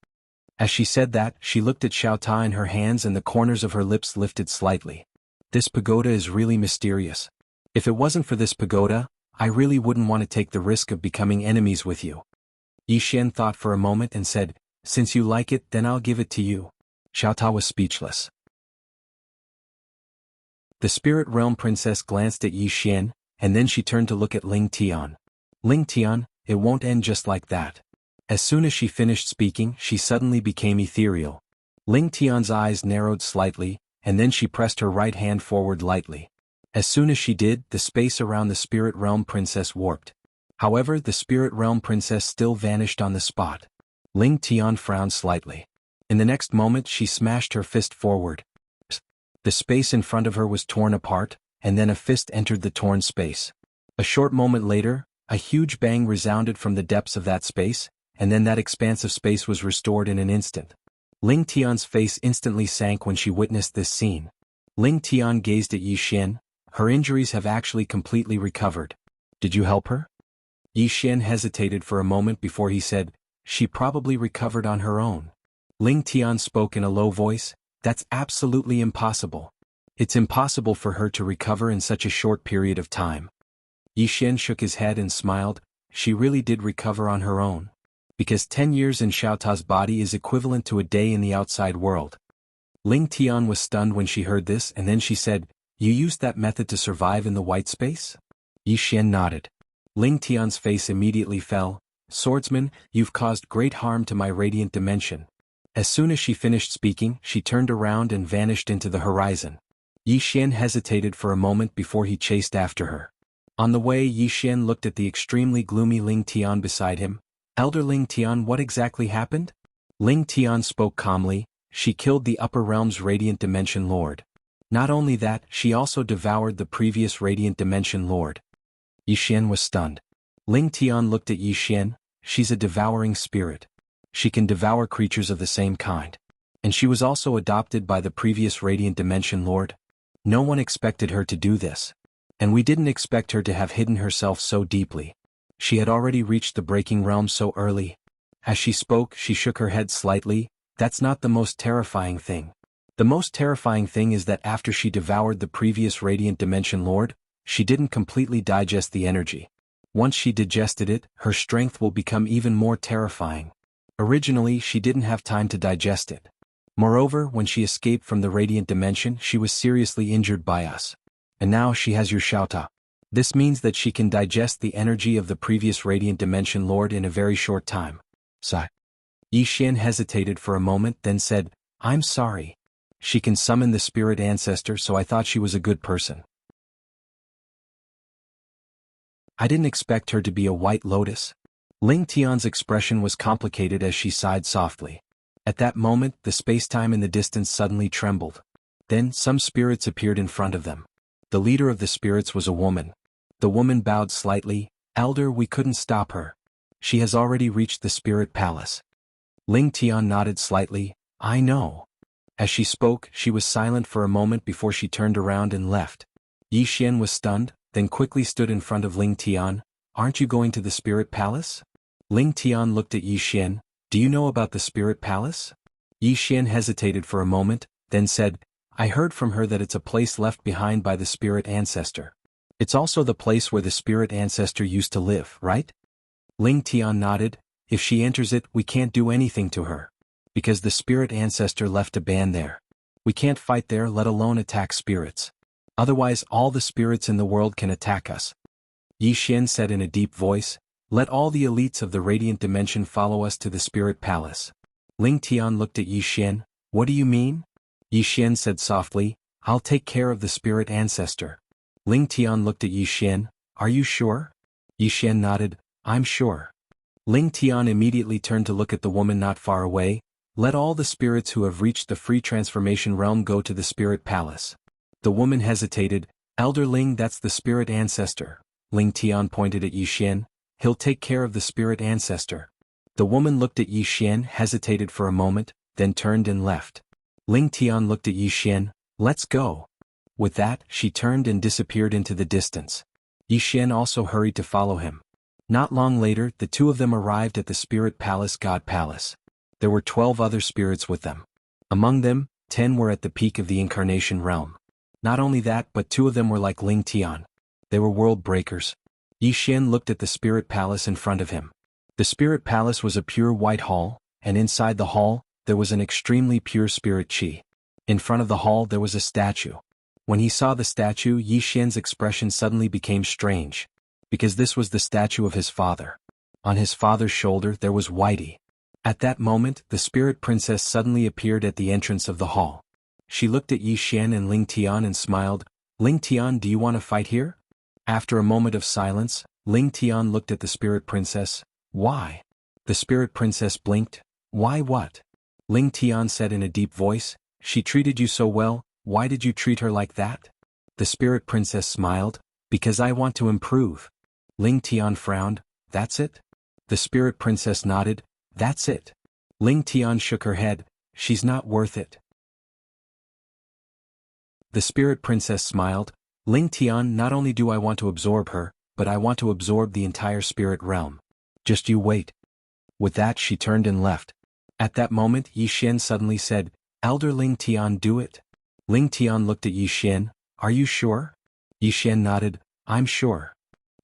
As she said that, she looked at Xiaota in her hands and the corners of her lips lifted slightly. "This pagoda is really mysterious. If it wasn't for this pagoda, I really wouldn't want to take the risk of becoming enemies with you." Yixian thought for a moment and said, "Since you like it, then I'll give it to you." Xiaota was speechless. The spirit realm princess glanced at Yixian, and then she turned to look at Ling Tian. "Ling Tian, it won't end just like that." As soon as she finished speaking, she suddenly became ethereal. Ling Tian's eyes narrowed slightly, and then she pressed her right hand forward lightly. As soon as she did, the space around the spirit realm princess warped. However, the spirit realm princess still vanished on the spot. Ling Tian frowned slightly. In the next moment, she smashed her fist forward. The space in front of her was torn apart, and then a fist entered the torn space. A short moment later, a huge bang resounded from the depths of that space, and then that expanse of space was restored in an instant. Ling Tian's face instantly sank when she witnessed this scene. Ling Tian gazed at Yixian. "Her injuries have actually completely recovered. Did you help her?" Yixian hesitated for a moment before he said, "She probably recovered on her own." Ling Tian spoke in a low voice, "That's absolutely impossible. It's impossible for her to recover in such a short period of time." Yixian shook his head and smiled. "She really did recover on her own. Because 10 years in Xiaota's body is equivalent to a day in the outside world." Ling Tian was stunned when she heard this, and then she said, "You used that method to survive in the white space?" Yixian nodded. Ling Tian's face immediately fell. "Swordsman, you've caused great harm to my radiant dimension." As soon as she finished speaking, she turned around and vanished into the horizon. Yixian hesitated for a moment before he chased after her. On the way, Yixian looked at the extremely gloomy Ling Tian beside him. "Elder Ling Tian, what exactly happened?" Ling Tian spoke calmly. "She killed the upper realm's radiant dimension lord. Not only that, she also devoured the previous radiant dimension lord." Yixian was stunned. Ling Tian looked at Yixian. "She's a devouring spirit. She can devour creatures of the same kind. And she was also adopted by the previous radiant dimension lord. No one expected her to do this. And we didn't expect her to have hidden herself so deeply." She had already reached the breaking realm so early. As she spoke, she shook her head slightly. That's not the most terrifying thing. The most terrifying thing is that after she devoured the previous Radiant Dimension Lord, she didn't completely digest the energy. Once she digested it, her strength will become even more terrifying. Originally, she didn't have time to digest it. Moreover, when she escaped from the Radiant Dimension, she was seriously injured by us. And now she has your Xiaota. This means that she can digest the energy of the previous Radiant Dimension Lord in a very short time. Sigh. Yi Xian hesitated for a moment, then said, I'm sorry. She can summon the spirit ancestor, so I thought she was a good person. I didn't expect her to be a white lotus. Ling Tian's expression was complicated as she sighed softly. At that moment, the space-time in the distance suddenly trembled. Then, some spirits appeared in front of them. The leader of the spirits was a woman. The woman bowed slightly. Elder, we couldn't stop her. She has already reached the spirit palace. Ling Tian nodded slightly. I know. As she spoke, she was silent for a moment before she turned around and left. Yi Xian was stunned, then quickly stood in front of Ling Tian. Aren't you going to the spirit palace? Ling Tian looked at Yi Xian. Do you know about the spirit palace? Yi Xian hesitated for a moment, then said, I heard from her that it's a place left behind by the spirit ancestor. It's also the place where the spirit ancestor used to live, right? Ling Tian nodded. If she enters it, we can't do anything to her. Because the spirit ancestor left a ban there. We can't fight there, let alone attack spirits. Otherwise, all the spirits in the world can attack us. Yi Xian said in a deep voice, let all the elites of the Radiant Dimension follow us to the spirit palace. Ling Tian looked at Yi Xian. What do you mean? Yi Xian said softly, I'll take care of the spirit ancestor. Ling Tian looked at Yi Xian. Are you sure? Yi Xian nodded. I'm sure. Ling Tian immediately turned to look at the woman not far away. Let all the spirits who have reached the free transformation realm go to the spirit palace. The woman hesitated. Elder Ling, that's the spirit ancestor. Ling Tian pointed at Yi Xian. He'll take care of the spirit ancestor. The woman looked at Yi Xian, hesitated for a moment, then turned and left. Ling Tian looked at Yi Xian. Let's go. With that, she turned and disappeared into the distance. Yi Xian also hurried to follow him. Not long later, the two of them arrived at the spirit palace, God Palace. There were 12 other spirits with them. Among them, 10 were at the peak of the incarnation realm. Not only that, but 2 of them were like Ling Tian. They were world breakers. Yi Xian looked at the spirit palace in front of him. The spirit palace was a pure white hall, and inside the hall, there was an extremely pure spirit qi. In front of the hall there was a statue. When he saw the statue, Yi Xian's expression suddenly became strange. Because this was the statue of his father. On his father's shoulder there was Whitey. At that moment, the spirit princess suddenly appeared at the entrance of the hall. She looked at Yi Xian and Ling Tian and smiled. Ling Tian, do you want to fight here? After a moment of silence, Ling Tian looked at the spirit princess. Why? The spirit princess blinked. Why what? Ling Tian said in a deep voice. She treated you so well, why did you treat her like that? The spirit princess smiled. Because I want to improve. Ling Tian frowned. That's it? The spirit princess nodded. That's it. Ling Tian shook her head. She's not worth it. The spirit princess smiled. Ling Tian, not only do I want to absorb her, but I want to absorb the entire spirit realm. Just you wait. With that she turned and left. At that moment Yi Xian suddenly said, Elder Ling Tian, do it. Ling Tian looked at Yi Xian. Are you sure? Yi Xian nodded. I'm sure.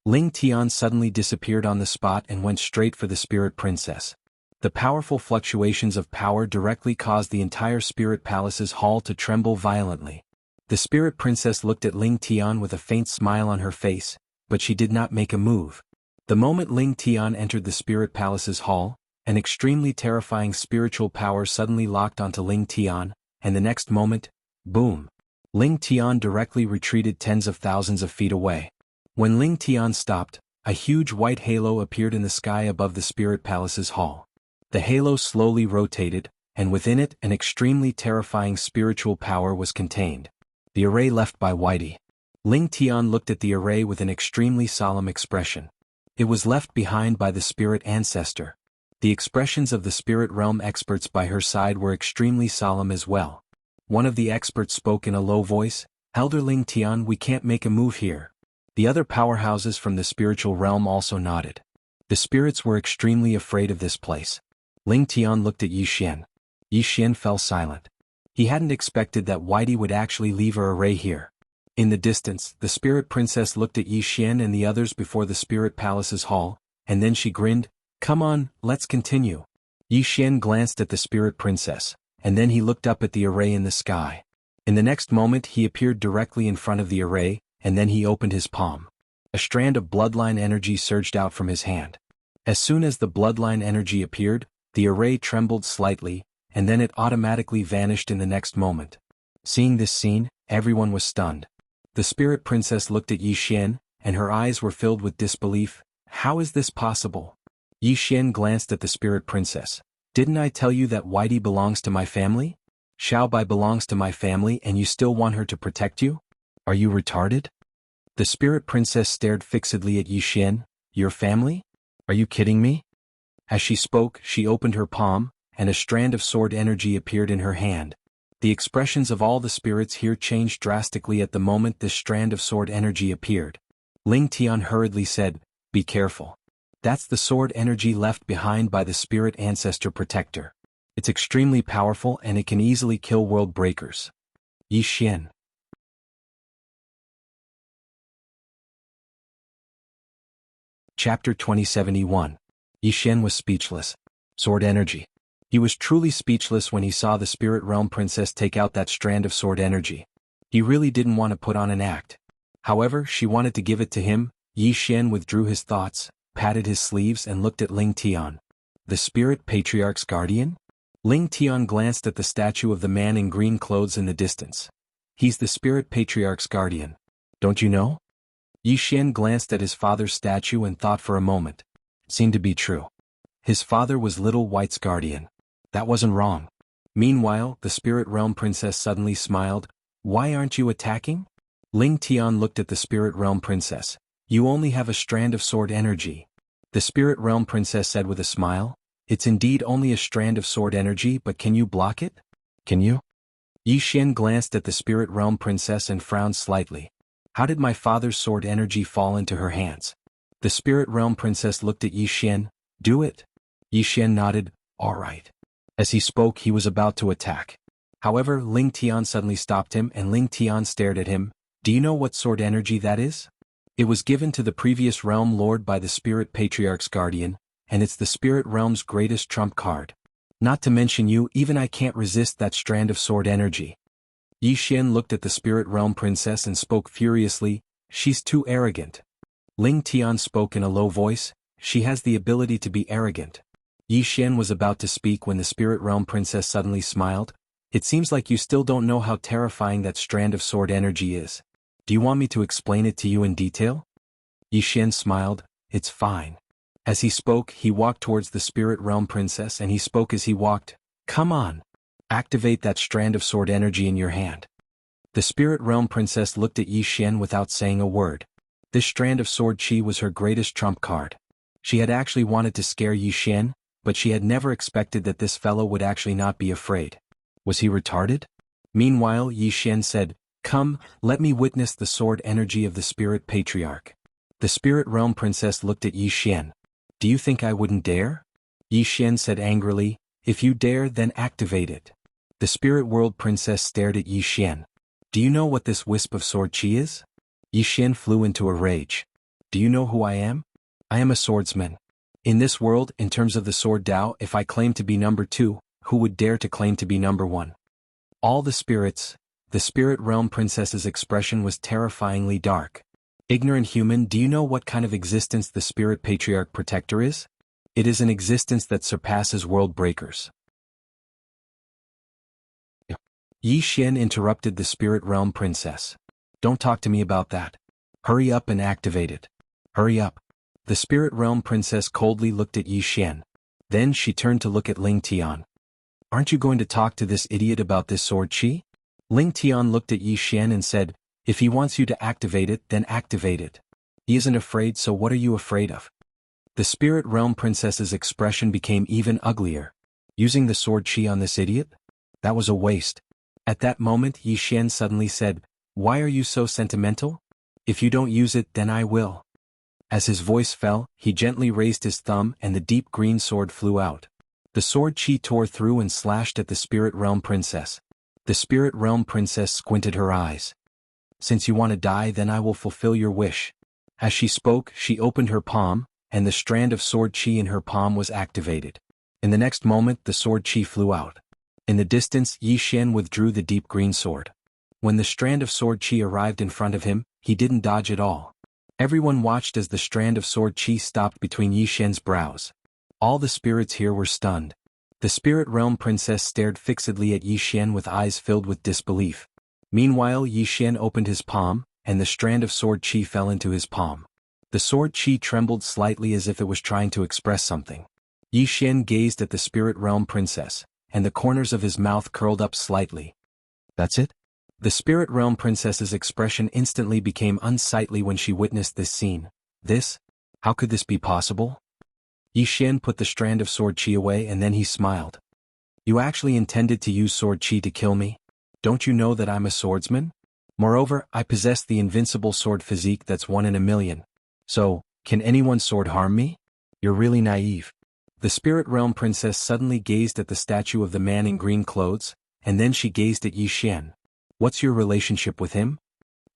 Ling Tian suddenly disappeared on the spot and went straight for the spirit princess. The powerful fluctuations of power directly caused the entire spirit palace's hall to tremble violently. The spirit princess looked at Ling Tian with a faint smile on her face, but she did not make a move. The moment Ling Tian entered the spirit palace's hall, an extremely terrifying spiritual power suddenly locked onto Ling Tian, and the next moment, boom! Ling Tian directly retreated tens of thousands of feet away. When Ling Tian stopped, a huge white halo appeared in the sky above the spirit palace's hall. The halo slowly rotated, and within it an extremely terrifying spiritual power was contained. The array left by Whitey. Ling Tian looked at the array with an extremely solemn expression. It was left behind by the spirit ancestor. The expressions of the spirit realm experts by her side were extremely solemn as well. One of the experts spoke in a low voice. Elder Ling Tian, we can't make a move here. The other powerhouses from the spiritual realm also nodded. The spirits were extremely afraid of this place. Ling Tian looked at Yi Xian. Yi Xian fell silent. He hadn't expected that Whitey would actually leave her array here. In the distance, the spirit princess looked at Yi Xian and the others before the spirit palace's hall, and then she grinned. Come on, let's continue. Yi Xian glanced at the spirit princess, and then he looked up at the array in the sky. In the next moment he appeared directly in front of the array, and then he opened his palm. A strand of bloodline energy surged out from his hand. As soon as the bloodline energy appeared, the array trembled slightly, and then it automatically vanished in the next moment. Seeing this scene, everyone was stunned. The spirit princess looked at Yi Xian, and her eyes were filled with disbelief. How is this possible? Yi Xian glanced at the spirit princess. Didn't I tell you that Whitey belongs to my family? Xiao Bai belongs to my family and you still want her to protect you? Are you retarded? The spirit princess stared fixedly at Yi Xian. Your family? Are you kidding me? As she spoke, she opened her palm, and a strand of sword energy appeared in her hand. The expressions of all the spirits here changed drastically at the moment this strand of sword energy appeared. Ling Tian hurriedly said, Be careful. That's the sword energy left behind by the spirit ancestor protector. It's extremely powerful and it can easily kill world breakers. Yi Xian. Chapter 2071. Yi Xian was speechless. Sword energy. He was truly speechless when he saw the spirit realm princess take out that strand of sword energy. He really didn't want to put on an act. However, she wanted to give it to him. Yi Xian withdrew his thoughts, patted his sleeves and looked at Ling Tian. The spirit patriarch's guardian? Ling Tian glanced at the statue of the man in green clothes in the distance. He's the spirit patriarch's guardian. Don't you know? Yi Xian glanced at his father's statue and thought for a moment. It seemed to be true. His father was Little White's guardian. That wasn't wrong. Meanwhile, the spirit realm princess suddenly smiled. Why aren't you attacking? Ling Tian looked at the spirit realm princess. You only have a strand of sword energy. The spirit realm princess said with a smile. It's indeed only a strand of sword energy, but can you block it? Can you? Yi Xian glanced at the spirit realm princess and frowned slightly. How did my father's sword energy fall into her hands? The spirit realm princess looked at Yi Xian. Do it. Yi Xian nodded. All right. As he spoke, he was about to attack. However, Ling Tian suddenly stopped him and Ling Tian stared at him. Do you know what sword energy that is? It was given to the previous realm lord by the spirit patriarch's guardian, and it's the spirit realm's greatest trump card. Not to mention you, even I can't resist that strand of sword energy. Yi Xian looked at the spirit realm princess and spoke furiously. She's too arrogant. Ling Tian spoke in a low voice. She has the ability to be arrogant. Yi Xian was about to speak when the spirit realm princess suddenly smiled. It seems like you still don't know how terrifying that strand of sword energy is. Do you want me to explain it to you in detail? Yi Xian smiled. It's fine. As he spoke, he walked towards the spirit realm princess and he spoke as he walked. Come on. Activate that strand of sword energy in your hand. The spirit realm princess looked at Yi Xian without saying a word. This strand of sword chi was her greatest trump card. She had actually wanted to scare Yi Xian, but she had never expected that this fellow would actually not be afraid. Was he retarded? Meanwhile, Yi Xian said, Come, let me witness the sword energy of the spirit patriarch. The spirit realm princess looked at Yi Xian. Do you think I wouldn't dare? Yi Xian said angrily, If you dare, then activate it. The spirit world princess stared at Yi Xian. Do you know what this wisp of sword chi is? Yi Xian flew into a rage. Do you know who I am? I am a swordsman. In this world, in terms of the sword Dao, if I claim to be number 2, who would dare to claim to be number 1? All the spirits. The spirit realm princess's expression was terrifyingly dark. Ignorant human, do you know what kind of existence the spirit patriarch protector is? It is an existence that surpasses world breakers. Yi Xian interrupted the spirit realm princess. Don't talk to me about that. Hurry up and activate it. Hurry up. The spirit realm princess coldly looked at Yi Xian. Then she turned to look at Ling Tian. Aren't you going to talk to this idiot about this sword chi? Ling Tian looked at Yi Xian and said, If he wants you to activate it, then activate it. He isn't afraid, so what are you afraid of? The spirit realm princess's expression became even uglier. Using the sword chi on this idiot? That was a waste. At that moment Yi Xian suddenly said, Why are you so sentimental? If you don't use it, then I will. As his voice fell, he gently raised his thumb and the deep green sword flew out. The sword chi tore through and slashed at the Spirit Realm Princess. The Spirit Realm Princess squinted her eyes. Since you want to die, then I will fulfill your wish. As she spoke, she opened her palm, and the strand of sword chi in her palm was activated. In the next moment, the sword chi flew out. In the distance, Yi Xian withdrew the deep green sword. When the strand of sword chi arrived in front of him, he didn't dodge at all. Everyone watched as the strand of sword chi stopped between Yi Xian's brows. All the spirits here were stunned. The Spirit Realm Princess stared fixedly at Yi Xian with eyes filled with disbelief. Meanwhile, Yi Xian opened his palm, and the strand of sword chi fell into his palm. The sword chi trembled slightly as if it was trying to express something. Yi Xian gazed at the Spirit Realm Princess, and the corners of his mouth curled up slightly. That's it? The Spirit Realm Princess's expression instantly became unsightly when she witnessed this scene. This? How could this be possible? Yi Xian put the strand of sword chi away and then he smiled. You actually intended to use sword chi to kill me? Don't you know that I'm a swordsman? Moreover, I possess the invincible sword physique that's 1 in a million. So, can anyone's sword harm me? You're really naive. The Spirit Realm Princess suddenly gazed at the statue of the man in green clothes, and then she gazed at Yi Xian. What's your relationship with him?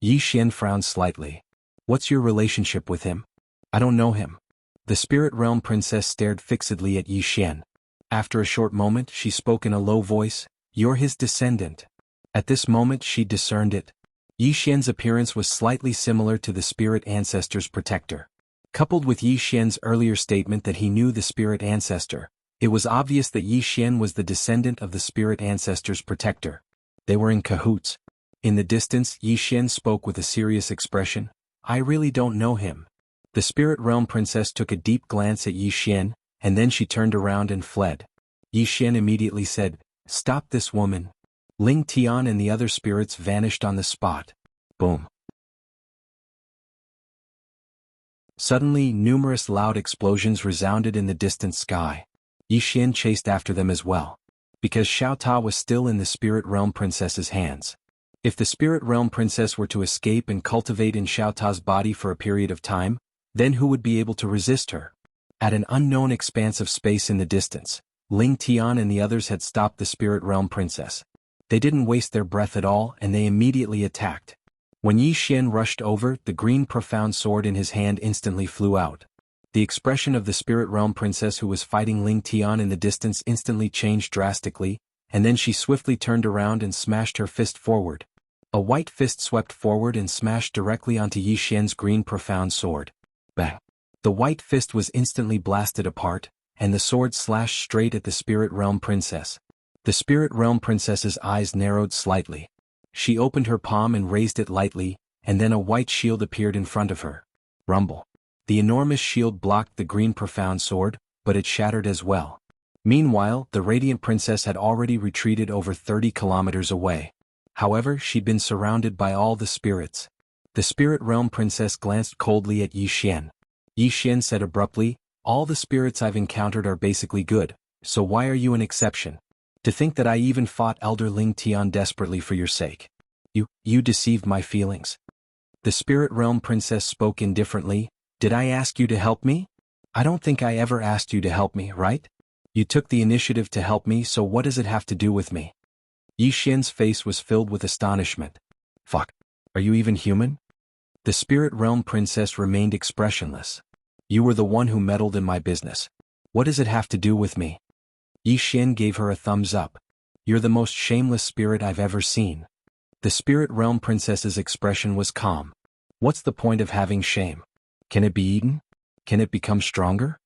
Yi Xian frowned slightly. What's your relationship with him? I don't know him. The Spirit Realm Princess stared fixedly at Yi Xian. After a short moment, she spoke in a low voice, You're his descendant. At this moment she discerned it. Yi Xian's appearance was slightly similar to the spirit ancestor's protector. Coupled with Yi Xian's earlier statement that he knew the spirit ancestor, it was obvious that Yi Xian was the descendant of the spirit ancestor's protector. They were in cahoots. In the distance, Yi Xian spoke with a serious expression, I really don't know him. The Spirit Realm Princess took a deep glance at Yi Xian, and then she turned around and fled. Yi Xian immediately said, Stop this woman. Ling Tian and the other spirits vanished on the spot. Boom. Suddenly, numerous loud explosions resounded in the distant sky. Yi Xian chased after them as well. Because Xiao Ta was still in the Spirit Realm Princess's hands. If the Spirit Realm Princess were to escape and cultivate in Xiao Ta's body for a period of time, then who would be able to resist her? At an unknown expanse of space in the distance, Ling Tian and the others had stopped the Spirit Realm Princess. They didn't waste their breath at all and they immediately attacked. When Yi Xian rushed over, the green profound sword in his hand instantly flew out. The expression of the Spirit Realm Princess who was fighting Ling Tian in the distance instantly changed drastically, and then she swiftly turned around and smashed her fist forward. A white fist swept forward and smashed directly onto Yi Xian's green profound sword. Bang! The white fist was instantly blasted apart, and the sword slashed straight at the Spirit Realm Princess. The Spirit Realm Princess's eyes narrowed slightly. She opened her palm and raised it lightly, and then a white shield appeared in front of her. Rumble. The enormous shield blocked the green profound sword, but it shattered as well. Meanwhile, the Radiant Princess had already retreated over 30 kilometers away. However, she'd been surrounded by all the spirits. The Spirit Realm Princess glanced coldly at Yi Xian. Yi Xian said abruptly, All the spirits I've encountered are basically good, so why are you an exception? To think that I even fought Elder Ling Tian desperately for your sake. You deceived my feelings. The Spirit Realm Princess spoke indifferently, Did I ask you to help me? I don't think I ever asked you to help me, right? You took the initiative to help me, so what does it have to do with me? Yi Xian's face was filled with astonishment. Fuck. Are you even human? The Spirit Realm Princess remained expressionless. You were the one who meddled in my business. What does it have to do with me? Yi Xian gave her a thumbs up. You're the most shameless spirit I've ever seen. The Spirit Realm Princess's expression was calm. What's the point of having shame? Can it be eaten? Can it become stronger?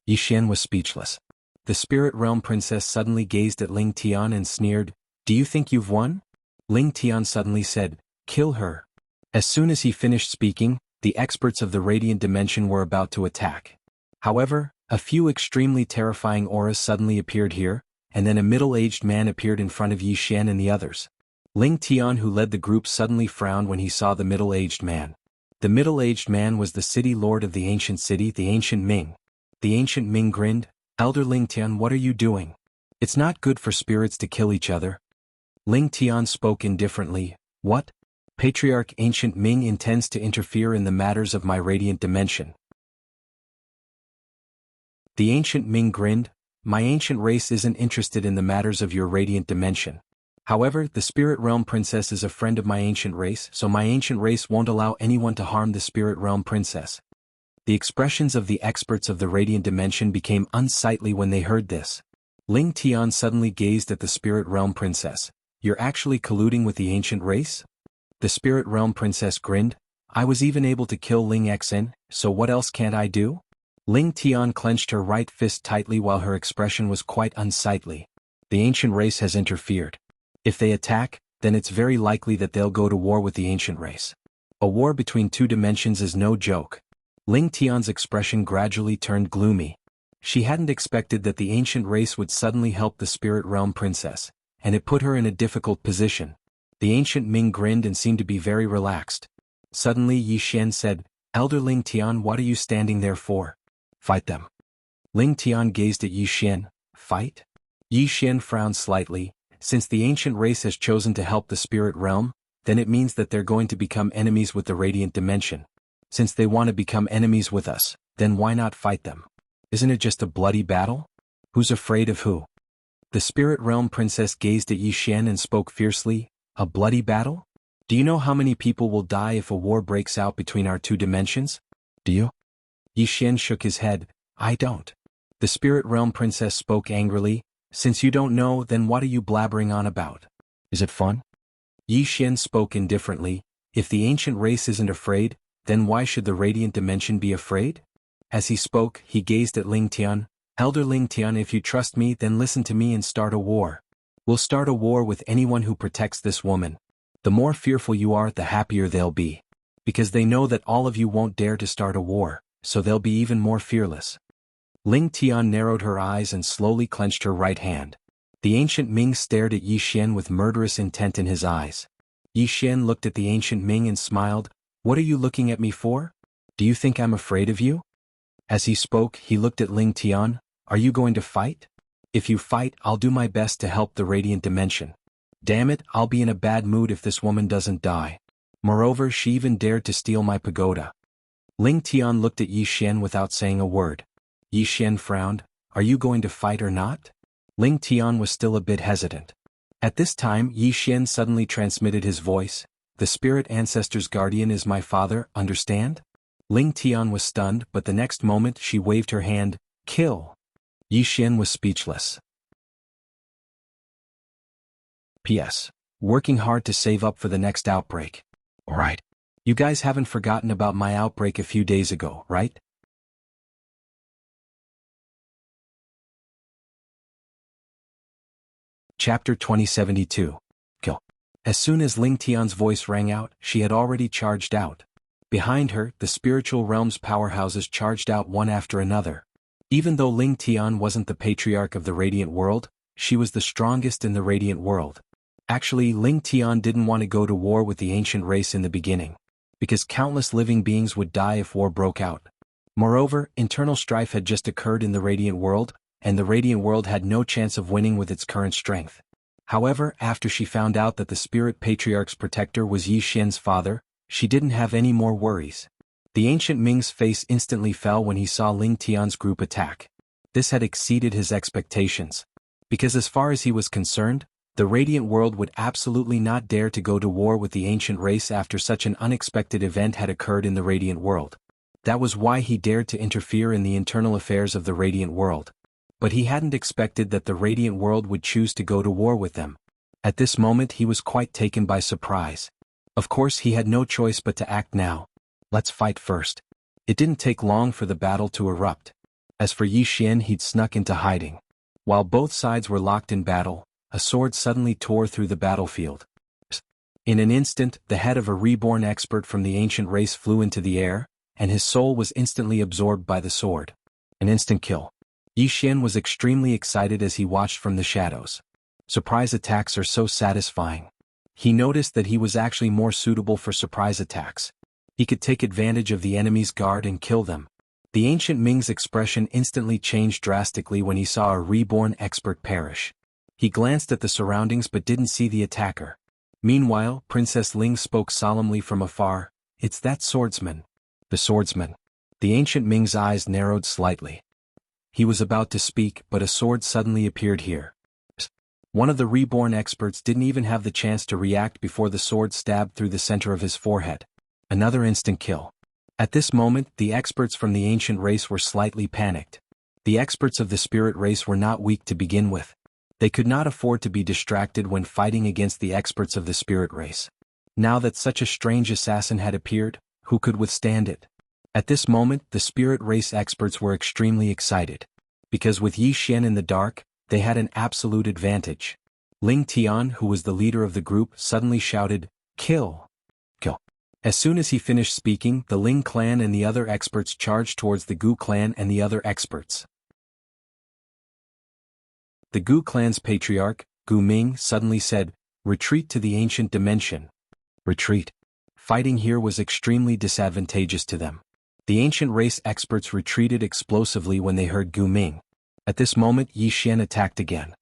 Yi Xian was speechless. The Spirit Realm Princess suddenly gazed at Ling Tian and sneered, Do you think you've won? Ling Tian suddenly said, Kill her. As soon as he finished speaking, the experts of the Radiant Dimension were about to attack. However, a few extremely terrifying auras suddenly appeared here, and then a middle-aged man appeared in front of Yi Xian and the others. Ling Tian, who led the group, suddenly frowned when he saw the middle-aged man. The middle-aged man was the city lord of the ancient city, the Ancient Ming. The Ancient Ming grinned, Elder Ling Tian, what are you doing? It's not good for spirits to kill each other. Ling Tian spoke indifferently, What? Patriarch Ancient Ming intends to interfere in the matters of my radiant dimension. The Ancient Ming grinned. My ancient race isn't interested in the matters of your radiant dimension. However, the Spirit Realm Princess is a friend of my ancient race, so my ancient race won't allow anyone to harm the Spirit Realm Princess. The expressions of the experts of the radiant dimension became unsightly when they heard this. Ling Tian suddenly gazed at the Spirit Realm Princess. You're actually colluding with the ancient race? The Spirit Realm Princess grinned. I was even able to kill Ling Xen, so what else can't I do? Ling Tian clenched her right fist tightly while her expression was quite unsightly. The ancient race has interfered. If they attack, then it's very likely that they'll go to war with the ancient race. A war between two dimensions is no joke. Ling Tian's expression gradually turned gloomy. She hadn't expected that the ancient race would suddenly help the Spirit Realm Princess, and it put her in a difficult position. The ancient Ming grinned and seemed to be very relaxed. Suddenly Yi Xian said, Elder Ling Tian, what are you standing there for? Fight them. Ling Tian gazed at Yi Xian. Fight? Yi Xian frowned slightly. Since the ancient race has chosen to help the spirit realm, then it means that they're going to become enemies with the radiant dimension. Since they want to become enemies with us, then why not fight them? Isn't it just a bloody battle? Who's afraid of who? The Spirit Realm Princess gazed at Yi Xian and spoke fiercely. A bloody battle? Do you know how many people will die if a war breaks out between our two dimensions? Do you? Yi Xian shook his head. I don't. The Spirit Realm Princess spoke angrily. Since you don't know, then what are you blabbering on about? Is it fun? Yi Xian spoke indifferently. If the ancient race isn't afraid, then why should the radiant dimension be afraid? As he spoke, he gazed at Ling Tian. Elder Ling Tian, if you trust me, then listen to me and start a war. We'll start a war with anyone who protects this woman. The more fearful you are, the happier they'll be. Because they know that all of you won't dare to start a war, so they'll be even more fearless. Ling Tian narrowed her eyes and slowly clenched her right hand. The ancient Ming stared at Yi Xian with murderous intent in his eyes. Yi Xian looked at the ancient Ming and smiled. What are you looking at me for? Do you think I'm afraid of you? As he spoke, he looked at Ling Tian. Are you going to fight? If you fight, I'll do my best to help the radiant dimension. Damn it, I'll be in a bad mood if this woman doesn't die. Moreover, she even dared to steal my pagoda. Ling Tian looked at Yi Xian without saying a word. Yi Xian frowned. Are you going to fight or not? Ling Tian was still a bit hesitant. At this time, Yi Xian suddenly transmitted his voice. The spirit ancestor's guardian is my father, understand? Ling Tian was stunned, but the next moment she waved her hand. Kill! Yi Xian was speechless. P.S. Working hard to save up for the next outbreak. Alright. You guys haven't forgotten about my outbreak a few days ago, right? Chapter 2072. Kill. As soon as Ling Tian's voice rang out, she had already charged out. Behind her, the spiritual realm's powerhouses charged out one after another. Even though Ling Tian wasn't the patriarch of the radiant world, she was the strongest in the radiant world. Actually, Ling Tian didn't want to go to war with the ancient race in the beginning, because countless living beings would die if war broke out. Moreover, internal strife had just occurred in the radiant world, and the radiant world had no chance of winning with its current strength. However, after she found out that the spirit patriarch's protector was Yi Xian's father, she didn't have any more worries. The ancient Ming's face instantly fell when he saw Ling Tian's group attack. This had exceeded his expectations. Because as far as he was concerned, the radiant world would absolutely not dare to go to war with the ancient race after such an unexpected event had occurred in the radiant world. That was why he dared to interfere in the internal affairs of the radiant world. But he hadn't expected that the radiant world would choose to go to war with them. At this moment he was quite taken by surprise. Of course he had no choice but to act now. Let's fight first. It didn't take long for the battle to erupt. As for Yi Xian, he'd snuck into hiding. While both sides were locked in battle, a sword suddenly tore through the battlefield. In an instant, the head of a reborn expert from the ancient race flew into the air, and his soul was instantly absorbed by the sword. An instant kill. Yi Xian was extremely excited as he watched from the shadows. Surprise attacks are so satisfying. He noticed that he was actually more suitable for surprise attacks. He could take advantage of the enemy's guard and kill them. The ancient Ming's expression instantly changed drastically when he saw a reborn expert perish. He glanced at the surroundings but didn't see the attacker. Meanwhile, Princess Ling spoke solemnly from afar, "It's that swordsman." The swordsman. The ancient Ming's eyes narrowed slightly. He was about to speak, but a sword suddenly appeared here. One of the reborn experts didn't even have the chance to react before the sword stabbed through the center of his forehead. Another instant kill. At this moment, the experts from the ancient race were slightly panicked. The experts of the spirit race were not weak to begin with. They could not afford to be distracted when fighting against the experts of the spirit race. Now that such a strange assassin had appeared, who could withstand it? At this moment, the spirit race experts were extremely excited. Because with Yi Xian in the dark, they had an absolute advantage. Ling Tian, who was the leader of the group, suddenly shouted, "Kill! Kill!" As soon as he finished speaking, the Ling clan and the other experts charged towards the Gu clan and the other experts. The Gu clan's patriarch, Gu Ming, suddenly said, "Retreat to the ancient dimension." Retreat. Fighting here was extremely disadvantageous to them. The ancient race experts retreated explosively when they heard Gu Ming. At this moment, Yi Xian attacked again.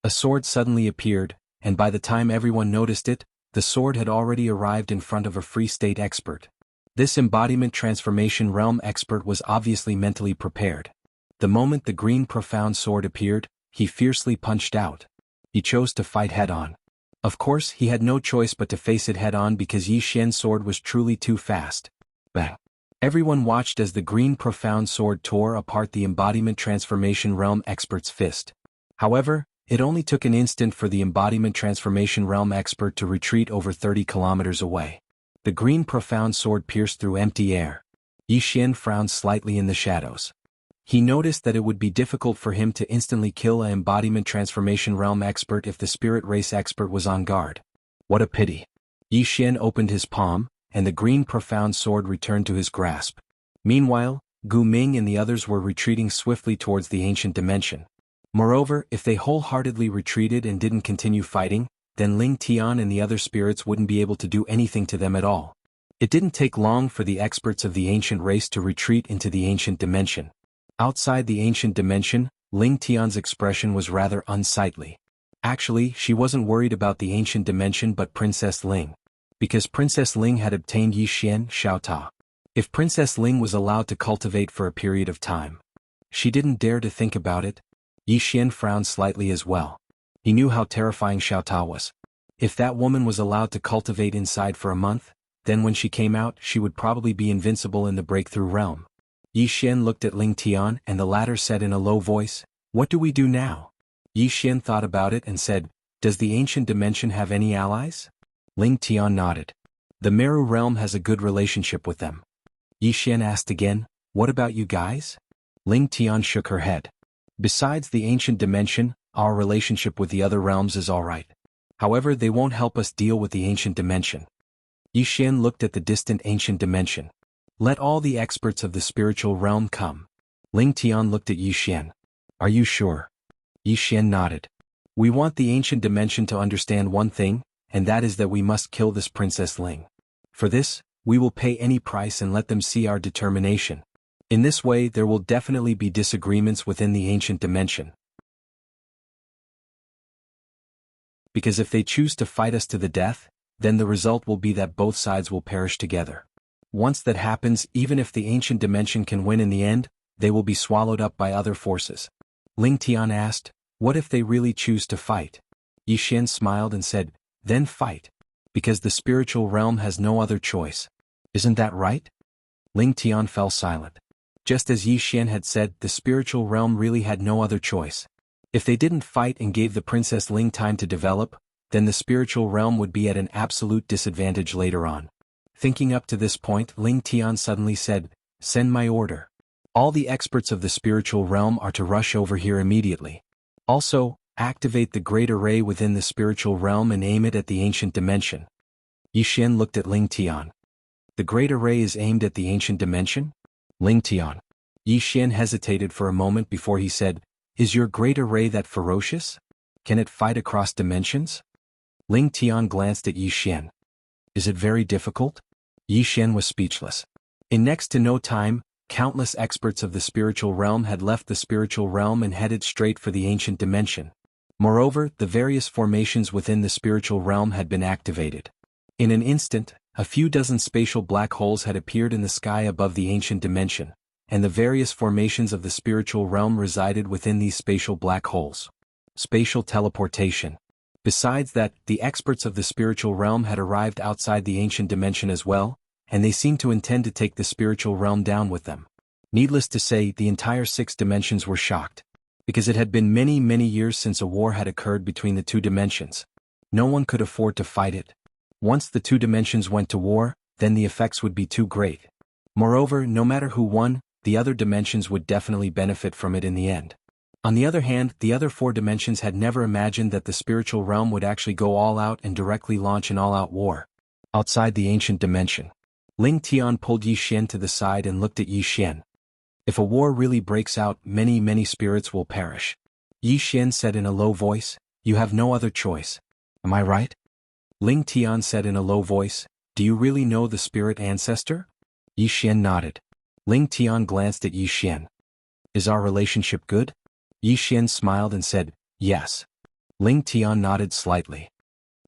A sword suddenly appeared, and by the time everyone noticed it, the sword had already arrived in front of a free state expert. This embodiment transformation realm expert was obviously mentally prepared. The moment the green profound sword appeared, he fiercely punched out. He chose to fight head-on. Of course, he had no choice but to face it head-on because Yi Xian's sword was truly too fast. Bang! Everyone watched as the green profound sword tore apart the embodiment transformation realm expert's fist. However, it only took an instant for the embodiment transformation realm expert to retreat over 30 kilometers away. The green profound sword pierced through empty air. Yi Xian frowned slightly in the shadows. He noticed that it would be difficult for him to instantly kill an embodiment transformation realm expert if the spirit race expert was on guard. What a pity. Yi Xian opened his palm, and the green profound sword returned to his grasp. Meanwhile, Gu Ming and the others were retreating swiftly towards the ancient dimension. Moreover, if they wholeheartedly retreated and didn't continue fighting, then Ling Tian and the other spirits wouldn't be able to do anything to them at all. It didn't take long for the experts of the ancient race to retreat into the ancient dimension. Outside the ancient dimension, Ling Tian's expression was rather unsightly. Actually, she wasn't worried about the ancient dimension but Princess Ling. Because Princess Ling had obtained Yi Xian Xiaota. If Princess Ling was allowed to cultivate for a period of time, she didn't dare to think about it. Yi Xian frowned slightly as well. He knew how terrifying Xiaota was. If that woman was allowed to cultivate inside for a month, then when she came out she would probably be invincible in the breakthrough realm. Yi Xian looked at Ling Tian and the latter said in a low voice, "What do we do now?" Yi Xian thought about it and said, "Does the ancient dimension have any allies?" Ling Tian nodded. "The Meru realm has a good relationship with them." Yi Xian asked again, "What about you guys?" Ling Tian shook her head. "Besides the ancient dimension, our relationship with the other realms is alright. However, they won't help us deal with the ancient dimension." Yi Xian looked at the distant ancient dimension. "Let all the experts of the spiritual realm come." Ling Tian looked at Yi Xian. "Are you sure?" Yi Xian nodded. "We want the ancient dimension to understand one thing, and that is that we must kill this Princess Ling. For this, we will pay any price and let them see our determination. In this way there will definitely be disagreements within the ancient dimension. Because if they choose to fight us to the death, then the result will be that both sides will perish together. Once that happens, even if the ancient dimension can win in the end, they will be swallowed up by other forces." Ling Tian asked, "What if they really choose to fight?" Yi Xian smiled and said, "Then fight. Because the spiritual realm has no other choice. Isn't that right?" Ling Tian fell silent. Just as Yi Xian had said, the spiritual realm really had no other choice. If they didn't fight and gave the Princess Ling time to develop, then the spiritual realm would be at an absolute disadvantage later on. Thinking up to this point, Ling Tian suddenly said, "Send my order. All the experts of the spiritual realm are to rush over here immediately. Also, activate the great array within the spiritual realm and aim it at the ancient dimension." Yi Xian looked at Ling Tian. "The great array is aimed at the ancient dimension?" Ling Tian. Yi Xian hesitated for a moment before he said, "Is your great array that ferocious? Can it fight across dimensions?" Ling Tian glanced at Yi Xian. "Is it very difficult?" Yi Xian was speechless. In next to no time, countless experts of the spiritual realm had left the spiritual realm and headed straight for the ancient dimension. Moreover, the various formations within the spiritual realm had been activated. In an instant, a few dozen spatial black holes had appeared in the sky above the ancient dimension, and the various formations of the spiritual realm resided within these spatial black holes. Spatial teleportation. Besides that, the experts of the spiritual realm had arrived outside the ancient dimension as well, and they seemed to intend to take the spiritual realm down with them. Needless to say, the entire 6 dimensions were shocked, because it had been many, many years since a war had occurred between the 2 dimensions. No one could afford to fight it. Once the 2 dimensions went to war, then the effects would be too great. Moreover, no matter who won, the other dimensions would definitely benefit from it in the end. On the other hand, the other 4 dimensions had never imagined that the spiritual realm would actually go all out and directly launch an all-out war. Outside the ancient dimension, Ling Tian pulled Yi Xian to the side and looked at Yi Xian. If a war really breaks out, many, many spirits will perish. Yi Xian said in a low voice, "You have no other choice. Am I right?" Ling Tian said in a low voice, "Do you really know the spirit ancestor?" Yi Xian nodded. Ling Tian glanced at Yi Xian. "Is our relationship good?" Yi Xian smiled and said, "Yes." Ling Tian nodded slightly.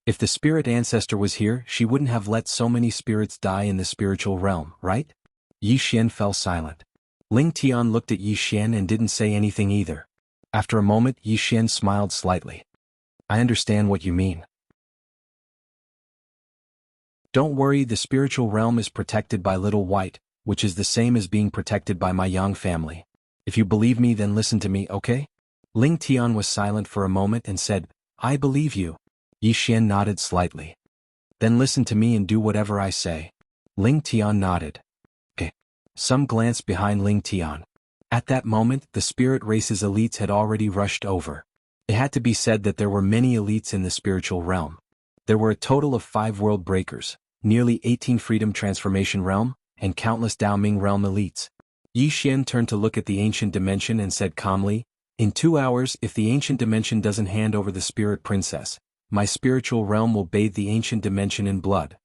If the spirit ancestor was here, she wouldn't have let so many spirits die in the spiritual realm, right? Yi Xian fell silent. Ling Tian looked at Yi Xian and didn't say anything either. After a moment, Yi Xian smiled slightly. "I understand what you mean. Don't worry, the spiritual realm is protected by Little White, which is the same as being protected by my Yang family. If you believe me, then listen to me, okay?" Ling Tian was silent for a moment and said, "I believe you." Yi Xian nodded slightly. "Then listen to me and do whatever I say." Ling Tian nodded. "Okay." Some glanced behind Ling Tian. At that moment, the spirit race's elites had already rushed over. It had to be said that there were many elites in the spiritual realm. There were a total of 5 world breakers, nearly 18 freedom transformation realm, and countless Daoming realm elites. Yi Xian turned to look at the ancient dimension and said calmly, "In 2 hours, if the ancient dimension doesn't hand over the spirit princess, my spiritual realm will bathe the ancient dimension in blood."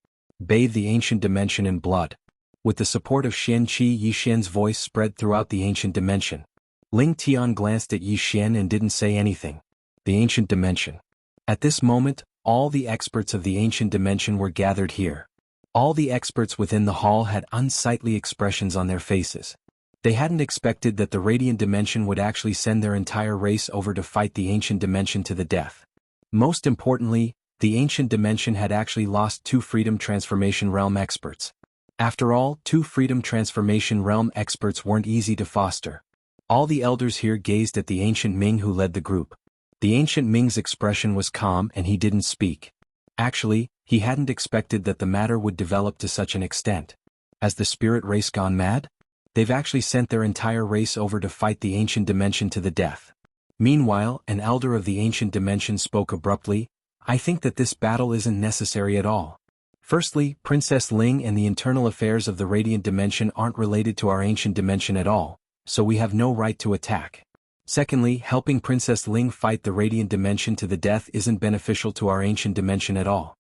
Bathe the ancient dimension in blood. With the support of Xian Qi, Yi Xian's voice spread throughout the ancient dimension. Ling Tian glanced at Yi Xian and didn't say anything. The ancient dimension. At this moment, all the experts of the ancient dimension were gathered here. All the experts within the hall had unsightly expressions on their faces. They hadn't expected that the radiant dimension would actually send their entire race over to fight the ancient dimension to the death. Most importantly, the ancient dimension had actually lost 2 freedom transformation realm experts. After all, 2 freedom transformation realm experts weren't easy to foster. All the elders here gazed at the ancient Ming who led the group. The ancient Ming's expression was calm and he didn't speak. Actually, he hadn't expected that the matter would develop to such an extent. Has the spirit race gone mad? They've actually sent their entire race over to fight the ancient dimension to the death. Meanwhile, an elder of the ancient dimension spoke abruptly, "I think that this battle isn't necessary at all. Firstly, Princess Ling and the internal affairs of the radiant dimension aren't related to our ancient dimension at all, so we have no right to attack. Secondly, helping Princess Ling fight the radiant dimension to the death isn't beneficial to our ancient dimension at all."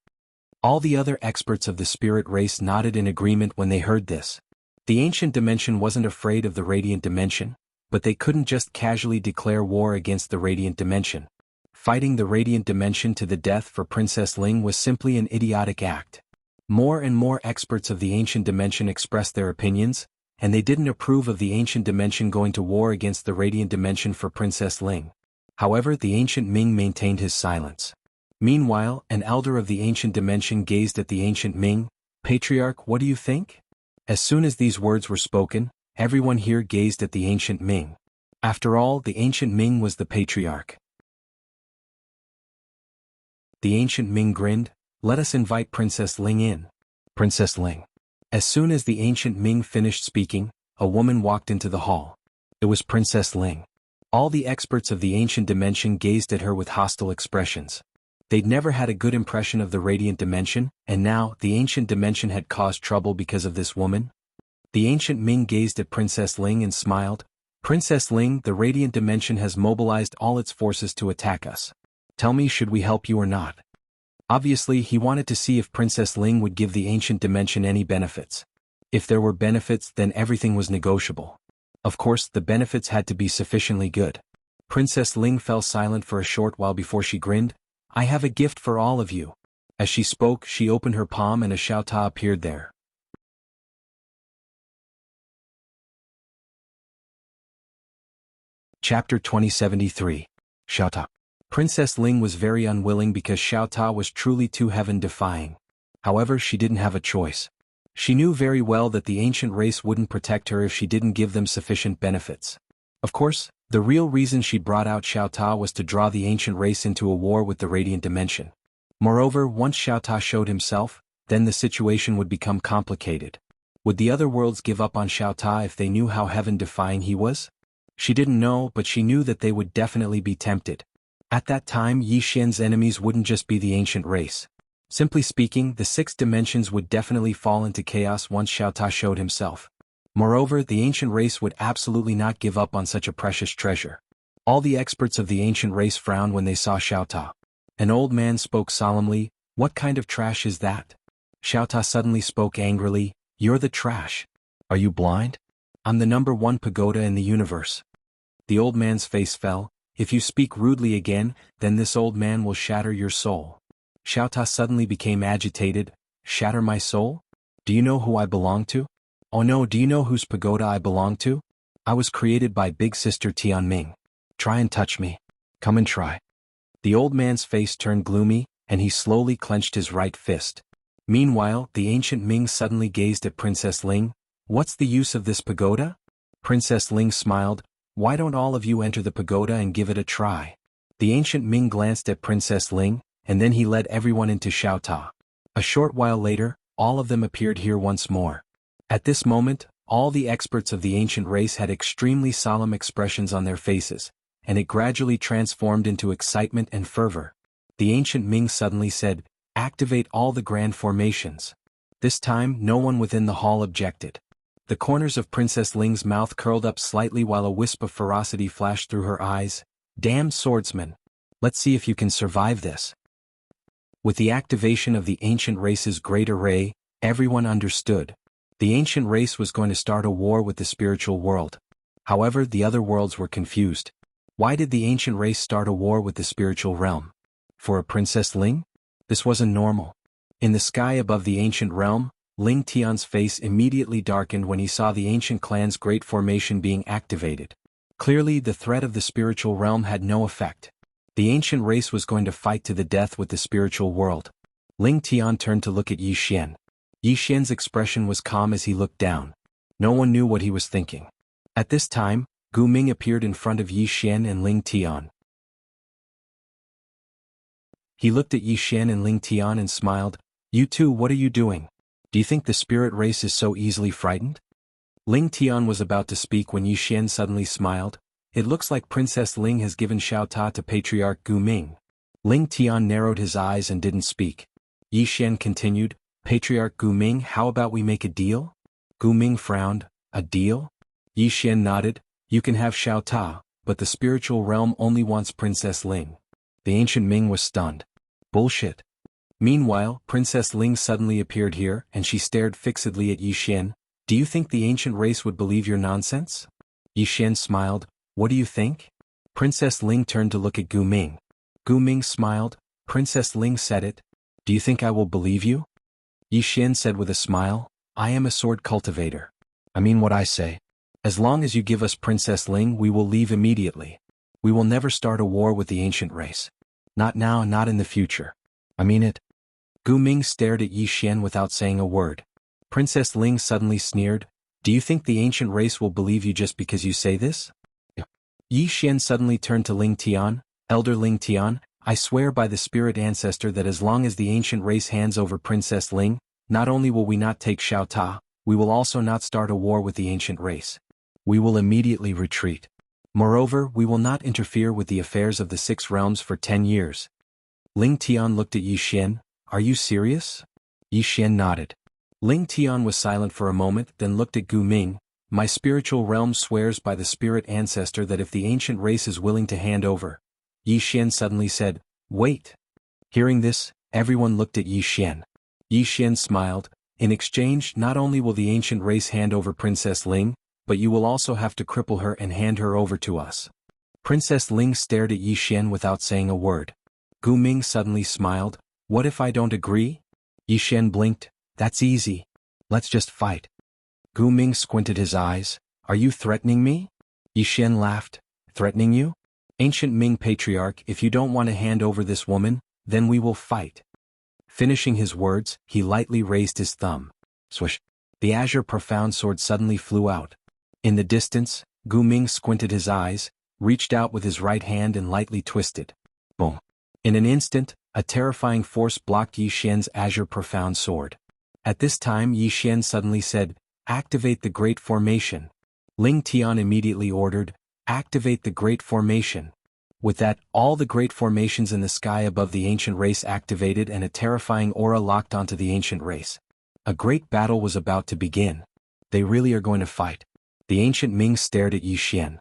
All the other experts of the spirit race nodded in agreement when they heard this. The ancient dimension wasn't afraid of the radiant dimension, but they couldn't just casually declare war against the radiant dimension. Fighting the radiant dimension to the death for Princess Ling was simply an idiotic act. More and more experts of the ancient dimension expressed their opinions, and they didn't approve of the ancient dimension going to war against the radiant dimension for Princess Ling. However, the ancient Ming maintained his silence. Meanwhile, an elder of the ancient dimension gazed at the ancient Ming. "Patriarch, what do you think?" As soon as these words were spoken, everyone here gazed at the ancient Ming. After all, the ancient Ming was the patriarch. The ancient Ming grinned. "Let us invite Princess Ling in." Princess Ling. As soon as the ancient Ming finished speaking, a woman walked into the hall. It was Princess Ling. All the experts of the ancient dimension gazed at her with hostile expressions. They'd never had a good impression of the radiant dimension, and now, the ancient dimension had caused trouble because of this woman? The ancient Ming gazed at Princess Ling and smiled. "Princess Ling, the radiant dimension has mobilized all its forces to attack us. Tell me, should we help you or not?" Obviously, he wanted to see if Princess Ling would give the ancient dimension any benefits. If there were benefits, then everything was negotiable. Of course, the benefits had to be sufficiently good. Princess Ling fell silent for a short while before she grinned. I have a gift for all of you. As she spoke, she opened her palm and a xiaota appeared there. Chapter 2073. Xiaota. Princess Ling was very unwilling because xiaota was truly too heaven-defying. However, she didn't have a choice. She knew very well that the ancient race wouldn't protect her if she didn't give them sufficient benefits. Of course, the real reason she brought out xiaota was to draw the ancient race into a war with the radiant dimension. Moreover, once xiaota showed himself, then the situation would become complicated. Would the other worlds give up on xiaota if they knew how heaven-defying he was? She didn't know, but she knew that they would definitely be tempted. At that time, Yi Xian's enemies wouldn't just be the ancient race. Simply speaking, the 6 dimensions would definitely fall into chaos once xiaota showed himself. Moreover, the ancient race would absolutely not give up on such a precious treasure. All the experts of the ancient race frowned when they saw xiaota. An old man spoke solemnly, "What kind of trash is that?" Xiaota suddenly spoke angrily, "You're the trash. Are you blind? I'm the #1 pagoda in the universe." The old man's face fell. "If you speak rudely again, then this old man will shatter your soul." Xiaota suddenly became agitated. "Shatter my soul? Do you know who I belong to? Oh no, do you know whose pagoda I belong to? I was created by Big Sister Tianming. Try and touch me. Come and try." The old man's face turned gloomy, and he slowly clenched his right fist. Meanwhile, the ancient Ming suddenly gazed at Princess Ling. "What's the use of this pagoda?" Princess Ling smiled. "Why don't all of you enter the pagoda and give it a try?" The ancient Ming glanced at Princess Ling, and then he led everyone into xiaota. A short while later, all of them appeared here once more. At this moment, all the experts of the ancient race had extremely solemn expressions on their faces, and it gradually transformed into excitement and fervor. The ancient Ming suddenly said, "Activate all the grand formations." This time, no one within the hall objected. The corners of Princess Ling's mouth curled up slightly while a wisp of ferocity flashed through her eyes. "Damn swordsman! Let's see if you can survive this." With the activation of the ancient race's great array, everyone understood. The ancient race was going to start a war with the spiritual world. However, the other worlds were confused. Why did the ancient race start a war with the spiritual realm? For a Princess Ling? This wasn't normal. In the sky above the ancient realm, Ling Tian's face immediately darkened when he saw the ancient clan's great formation being activated. Clearly, the threat of the spiritual realm had no effect. The ancient race was going to fight to the death with the spiritual world. Ling Tian turned to look at Yi Xian. Yi Xian's expression was calm as he looked down. No one knew what he was thinking. At this time, Gu Ming appeared in front of Yi Xian and Ling Tian. He looked at Yi Xian and Ling Tian and smiled. "You two, what are you doing? Do you think the spirit race is so easily frightened?" Ling Tian was about to speak when Yi Xian suddenly smiled. "It looks like Princess Ling has given xiaota to Patriarch Gu Ming." Ling Tian narrowed his eyes and didn't speak. Yi Xian continued, "Patriarch Gu Ming, how about we make a deal?" Gu Ming frowned. "A deal?" Yi Xian nodded. "You can have xiaota, but the spiritual realm only wants Princess Ling." The ancient Ming was stunned. "Bullshit." Meanwhile, Princess Ling suddenly appeared here, and she stared fixedly at Yi Xian. "Do you think the ancient race would believe your nonsense?" Yi Xian smiled. "What do you think?" Princess Ling turned to look at Gu Ming. Gu Ming smiled. "Princess Ling said it. Do you think I will believe you?" Yi Xian said with a smile, "I am a sword cultivator. I mean what I say. As long as you give us Princess Ling, we will leave immediately. We will never start a war with the ancient race. Not now, not in the future. I mean it." Gu Ming stared at Yi Xian without saying a word. Princess Ling suddenly sneered. "Do you think the ancient race will believe you just because you say this?" Yi Xian suddenly turned to Ling Tian. "Elder Ling Tian, I swear by the spirit ancestor that as long as the ancient race hands over Princess Ling, not only will we not take xiaota, we will also not start a war with the ancient race. We will immediately retreat. Moreover, we will not interfere with the affairs of the 6 realms for 10 years. Ling Tian looked at Yi Xian. "Are you serious?" Yi Xian nodded. Ling Tian was silent for a moment, then looked at Gu Ming. "My spiritual realm swears by the spirit ancestor that if the ancient race is willing to hand over." Yi Xian suddenly said, "Wait." Hearing this, everyone looked at Yi Xian. Yi Xian smiled. "In exchange, not only will the ancient race hand over Princess Ling, but you will also have to cripple her and hand her over to us." Princess Ling stared at Yi Xian without saying a word. Gu Ming suddenly smiled. What if I don't agree? Yi Xian blinked. That's easy. Let's just fight. Gu Ming squinted his eyes. Are you threatening me? Yi Xian laughed. Threatening you? Ancient Ming patriarch, if you don't want to hand over this woman, then we will fight. Finishing his words, he lightly raised his thumb. Swish. The azure profound sword suddenly flew out. In the distance, Gu Ming squinted his eyes, reached out with his right hand and lightly twisted. Boom. In an instant, a terrifying force blocked Yi Xian's azure profound sword. At this time Yi Xian suddenly said, Activate the Great Formation. Ling Tian immediately ordered, Activate the Great Formation. With that, all the great formations in the sky above the ancient race activated and a terrifying aura locked onto the ancient race. A great battle was about to begin. They really are going to fight. The ancient Ming stared at Yi Xian.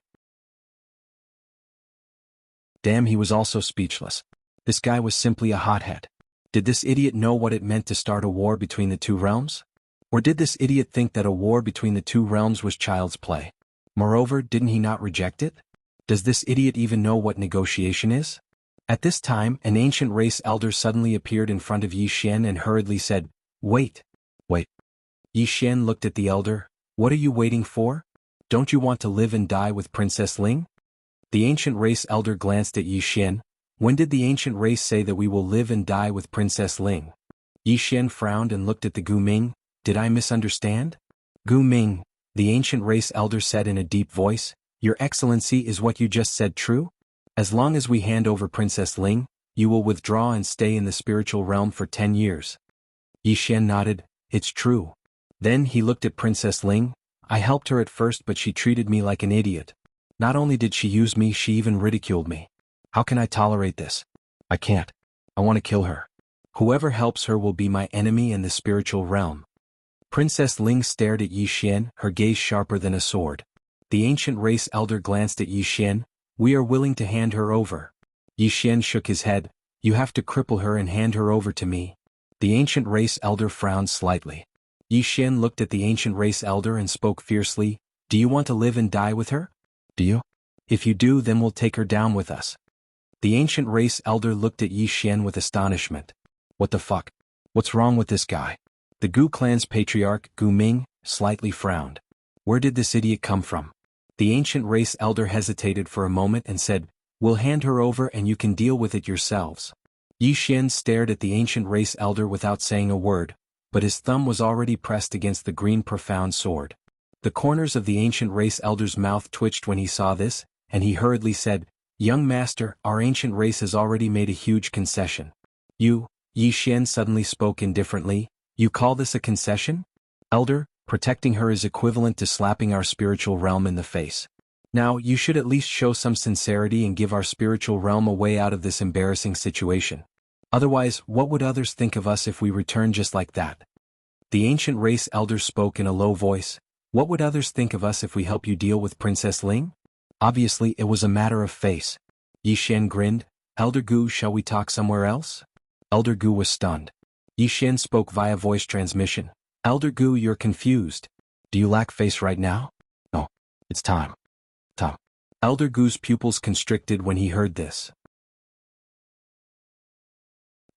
Damn, he was also speechless. This guy was simply a hothead. Did this idiot know what it meant to start a war between the two realms? Or did this idiot think that a war between the two realms was child's play? Moreover, didn't he not reject it? Does this idiot even know what negotiation is? At this time, an ancient race elder suddenly appeared in front of Yi Xian and hurriedly said, Wait. Wait. Yi Xian looked at the elder. What are you waiting for? Don't you want to live and die with Princess Ling? The ancient race elder glanced at Yi Xian. When did the ancient race say that we will live and die with Princess Ling? Yi Xian frowned and looked at the Gu Ming. Did I misunderstand? Gu Ming, the ancient race elder said in a deep voice, Your Excellency, is what you just said true? As long as we hand over Princess Ling, you will withdraw and stay in the spiritual realm for 10 years. Yi Xian nodded. It's true. Then he looked at Princess Ling. I helped her at first, but she treated me like an idiot. Not only did she use me, she even ridiculed me. How can I tolerate this? I can't. I want to kill her. Whoever helps her will be my enemy in the spiritual realm. Princess Ling stared at Yi Xian, her gaze sharper than a sword. The ancient race elder glanced at Yi Xian. We are willing to hand her over. Yi Xian shook his head. You have to cripple her and hand her over to me. The ancient race elder frowned slightly. Yi Xian looked at the ancient race elder and spoke fiercely. Do you want to live and die with her? Do you? If you do, then we'll take her down with us. The ancient race elder looked at Yi Xian with astonishment. What the fuck? What's wrong with this guy? The Gu clan's patriarch, Gu Ming, slightly frowned. Where did this idiot come from? The ancient race elder hesitated for a moment and said, We'll hand her over and you can deal with it yourselves. Yi Xian stared at the ancient race elder without saying a word, but his thumb was already pressed against the green profound sword. The corners of the ancient race elder's mouth twitched when he saw this, and he hurriedly said, Young master, our ancient race has already made a huge concession. You, Yi Xian suddenly spoke indifferently, you call this a concession? Elder, protecting her is equivalent to slapping our spiritual realm in the face. Now, you should at least show some sincerity and give our spiritual realm a way out of this embarrassing situation. Otherwise, what would others think of us if we return just like that? The ancient race elder spoke in a low voice. What would others think of us if we help you deal with Princess Ling? Obviously, it was a matter of face. Yi Xian grinned. Elder Gu, shall we talk somewhere else? Elder Gu was stunned. Yi Xian spoke via voice transmission. Elder Gu, you're confused. Do you lack face right now? No. It's time. Time. Elder Gu's pupils constricted when he heard this.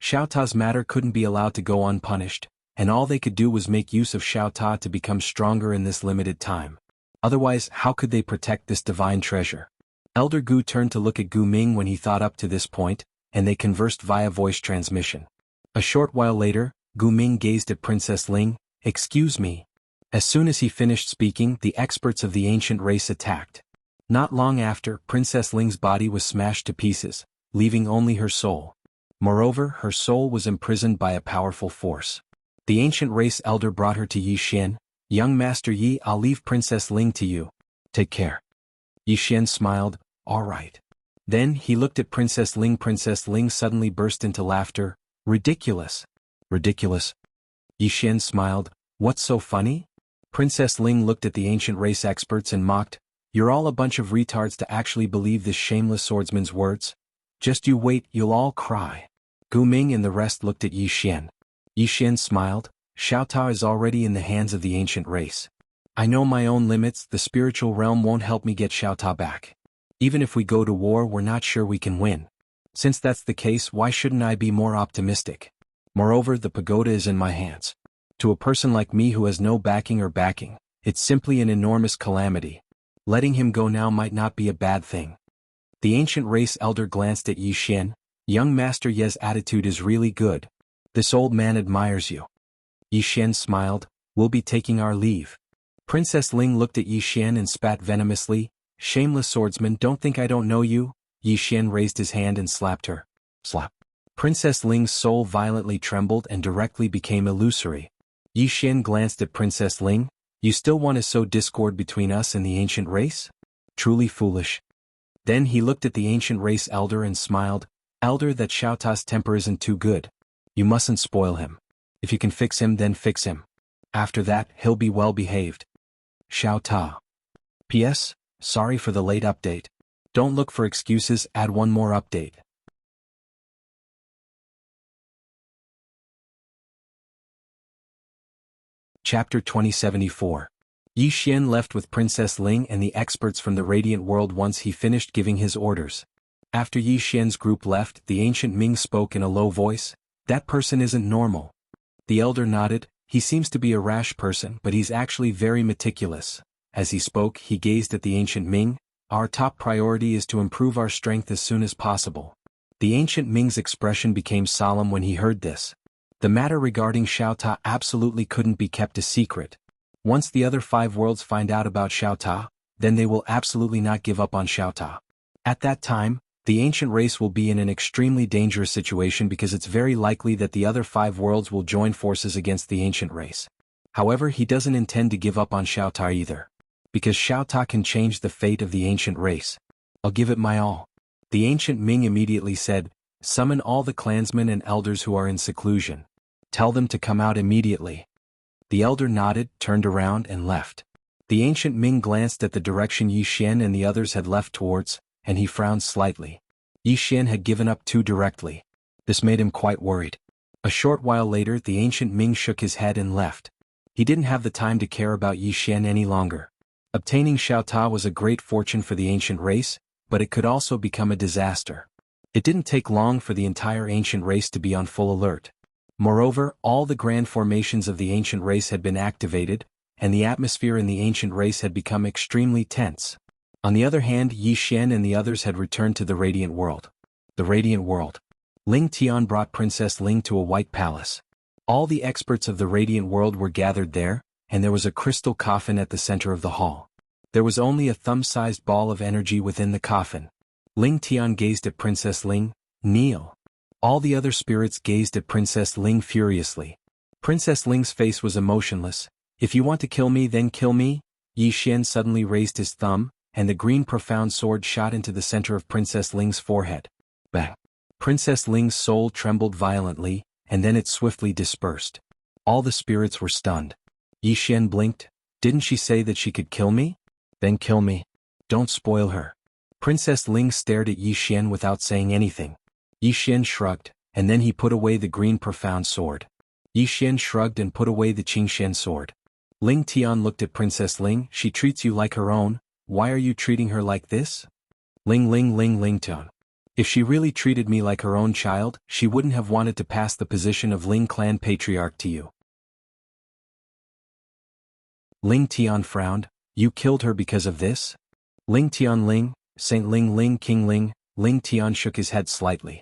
Xiao Ta's matter couldn't be allowed to go unpunished, and all they could do was make use of Xiao Ta to become stronger in this limited time. Otherwise, how could they protect this divine treasure? Elder Gu turned to look at Gu Ming when he thought up to this point, and they conversed via voice transmission. A short while later, Gu Ming gazed at Princess Ling. Excuse me. As soon as he finished speaking, the experts of the ancient race attacked. Not long after, Princess Ling's body was smashed to pieces, leaving only her soul. Moreover, her soul was imprisoned by a powerful force. The ancient race elder brought her to Yi Xian. Young Master Yi, I'll leave Princess Ling to you. Take care. Yi Xian smiled. All right. Then he looked at Princess Ling. Princess Ling suddenly burst into laughter. Ridiculous. Ridiculous. Yi Xian smiled. What's so funny? Princess Ling looked at the ancient race experts and mocked. You're all a bunch of retards to actually believe this shameless swordsman's words. Just you wait, you'll all cry. Gu Ming and the rest looked at Yi Xian. Yi Xian smiled. Xiao Ta is already in the hands of the ancient race. I know my own limits, the spiritual realm won't help me get Xiao Ta back. Even if we go to war, we're not sure we can win. Since that's the case, why shouldn't I be more optimistic? Moreover, the pagoda is in my hands. To a person like me who has no backing, it's simply an enormous calamity. Letting him go now might not be a bad thing. The ancient race elder glanced at Yi Xian. Young Master Ye's attitude is really good. This old man admires you. Yi Xian smiled. We'll be taking our leave. Princess Ling looked at Yi Xian and spat venomously. Shameless swordsman, don't think I don't know you. Yi Xian raised his hand and slapped her. Slap. Princess Ling's soul violently trembled and directly became illusory. Yi Xian glanced at Princess Ling. You still want to sow discord between us and the ancient race? Truly foolish. Then he looked at the ancient race elder and smiled. Elder, that Xiao Ta's temper isn't too good. You mustn't spoil him. If you can fix him, then fix him. After that, he'll be well behaved. Xiao Ta. P.S. Sorry for the late update. Don't look for excuses, add one more update. Chapter 2074. Yi Xian left with Princess Ling and the experts from the Radiant World once he finished giving his orders. After Yi Xian's group left, the ancient Ming spoke in a low voice. That person isn't normal. The elder nodded. He seems to be a rash person, but he's actually very meticulous. As he spoke, he gazed at the ancient Ming. Our top priority is to improve our strength as soon as possible. The ancient Ming's expression became solemn when he heard this. The matter regarding Xiao Ta absolutely couldn't be kept a secret. Once the other 5 worlds find out about Xiao Ta, then they will absolutely not give up on Xiao Ta. At that time, the ancient race will be in an extremely dangerous situation because it's very likely that the other 5 worlds will join forces against the ancient race. However, he doesn't intend to give up on Xiao Ta either. Because Xiao Ta can change the fate of the ancient race. I'll give it my all. The ancient Ming immediately said, summon all the clansmen and elders who are in seclusion. Tell them to come out immediately. The elder nodded, turned around and left. The ancient Ming glanced at the direction Yi Xian and the others had left towards, and he frowned slightly. Yi Xian had given up too directly. This made him quite worried. A short while later, the ancient Ming shook his head and left. He didn't have the time to care about Yi Xian any longer. Obtaining Xiao Ta was a great fortune for the ancient race, but it could also become a disaster. It didn't take long for the entire ancient race to be on full alert. Moreover, all the grand formations of the ancient race had been activated, and the atmosphere in the ancient race had become extremely tense. On the other hand, Yi Xian and the others had returned to the Radiant World. The Radiant World. Ling Tian brought Princess Ling to a white palace. All the experts of the Radiant World were gathered there, and there was a crystal coffin at the center of the hall. There was only a thumb-sized ball of energy within the coffin. Ling Tian gazed at Princess Ling. Kneel. All the other spirits gazed at Princess Ling furiously. Princess Ling's face was emotionless. If you want to kill me, then kill me. Yi Xian suddenly raised his thumb, and the green profound sword shot into the center of Princess Ling's forehead. Bang! Princess Ling's soul trembled violently, and then it swiftly dispersed. All the spirits were stunned. Yi Xian blinked. Didn't she say that she could kill me? Then kill me. Don't spoil her. Princess Ling stared at Yi Xian without saying anything. Yi Xian shrugged, and then he put away the green profound sword. Yi Xian shrugged and put away the Qingxian sword. Ling Tian looked at Princess Ling. She treats you like her own. Why are you treating her like this? Ling Tian. If she really treated me like her own child, she wouldn't have wanted to pass the position of Ling clan patriarch to you. Ling Tian frowned. You killed her because of this? Ling Tian Ling, Saint Ling King Ling. Ling Tian shook his head slightly.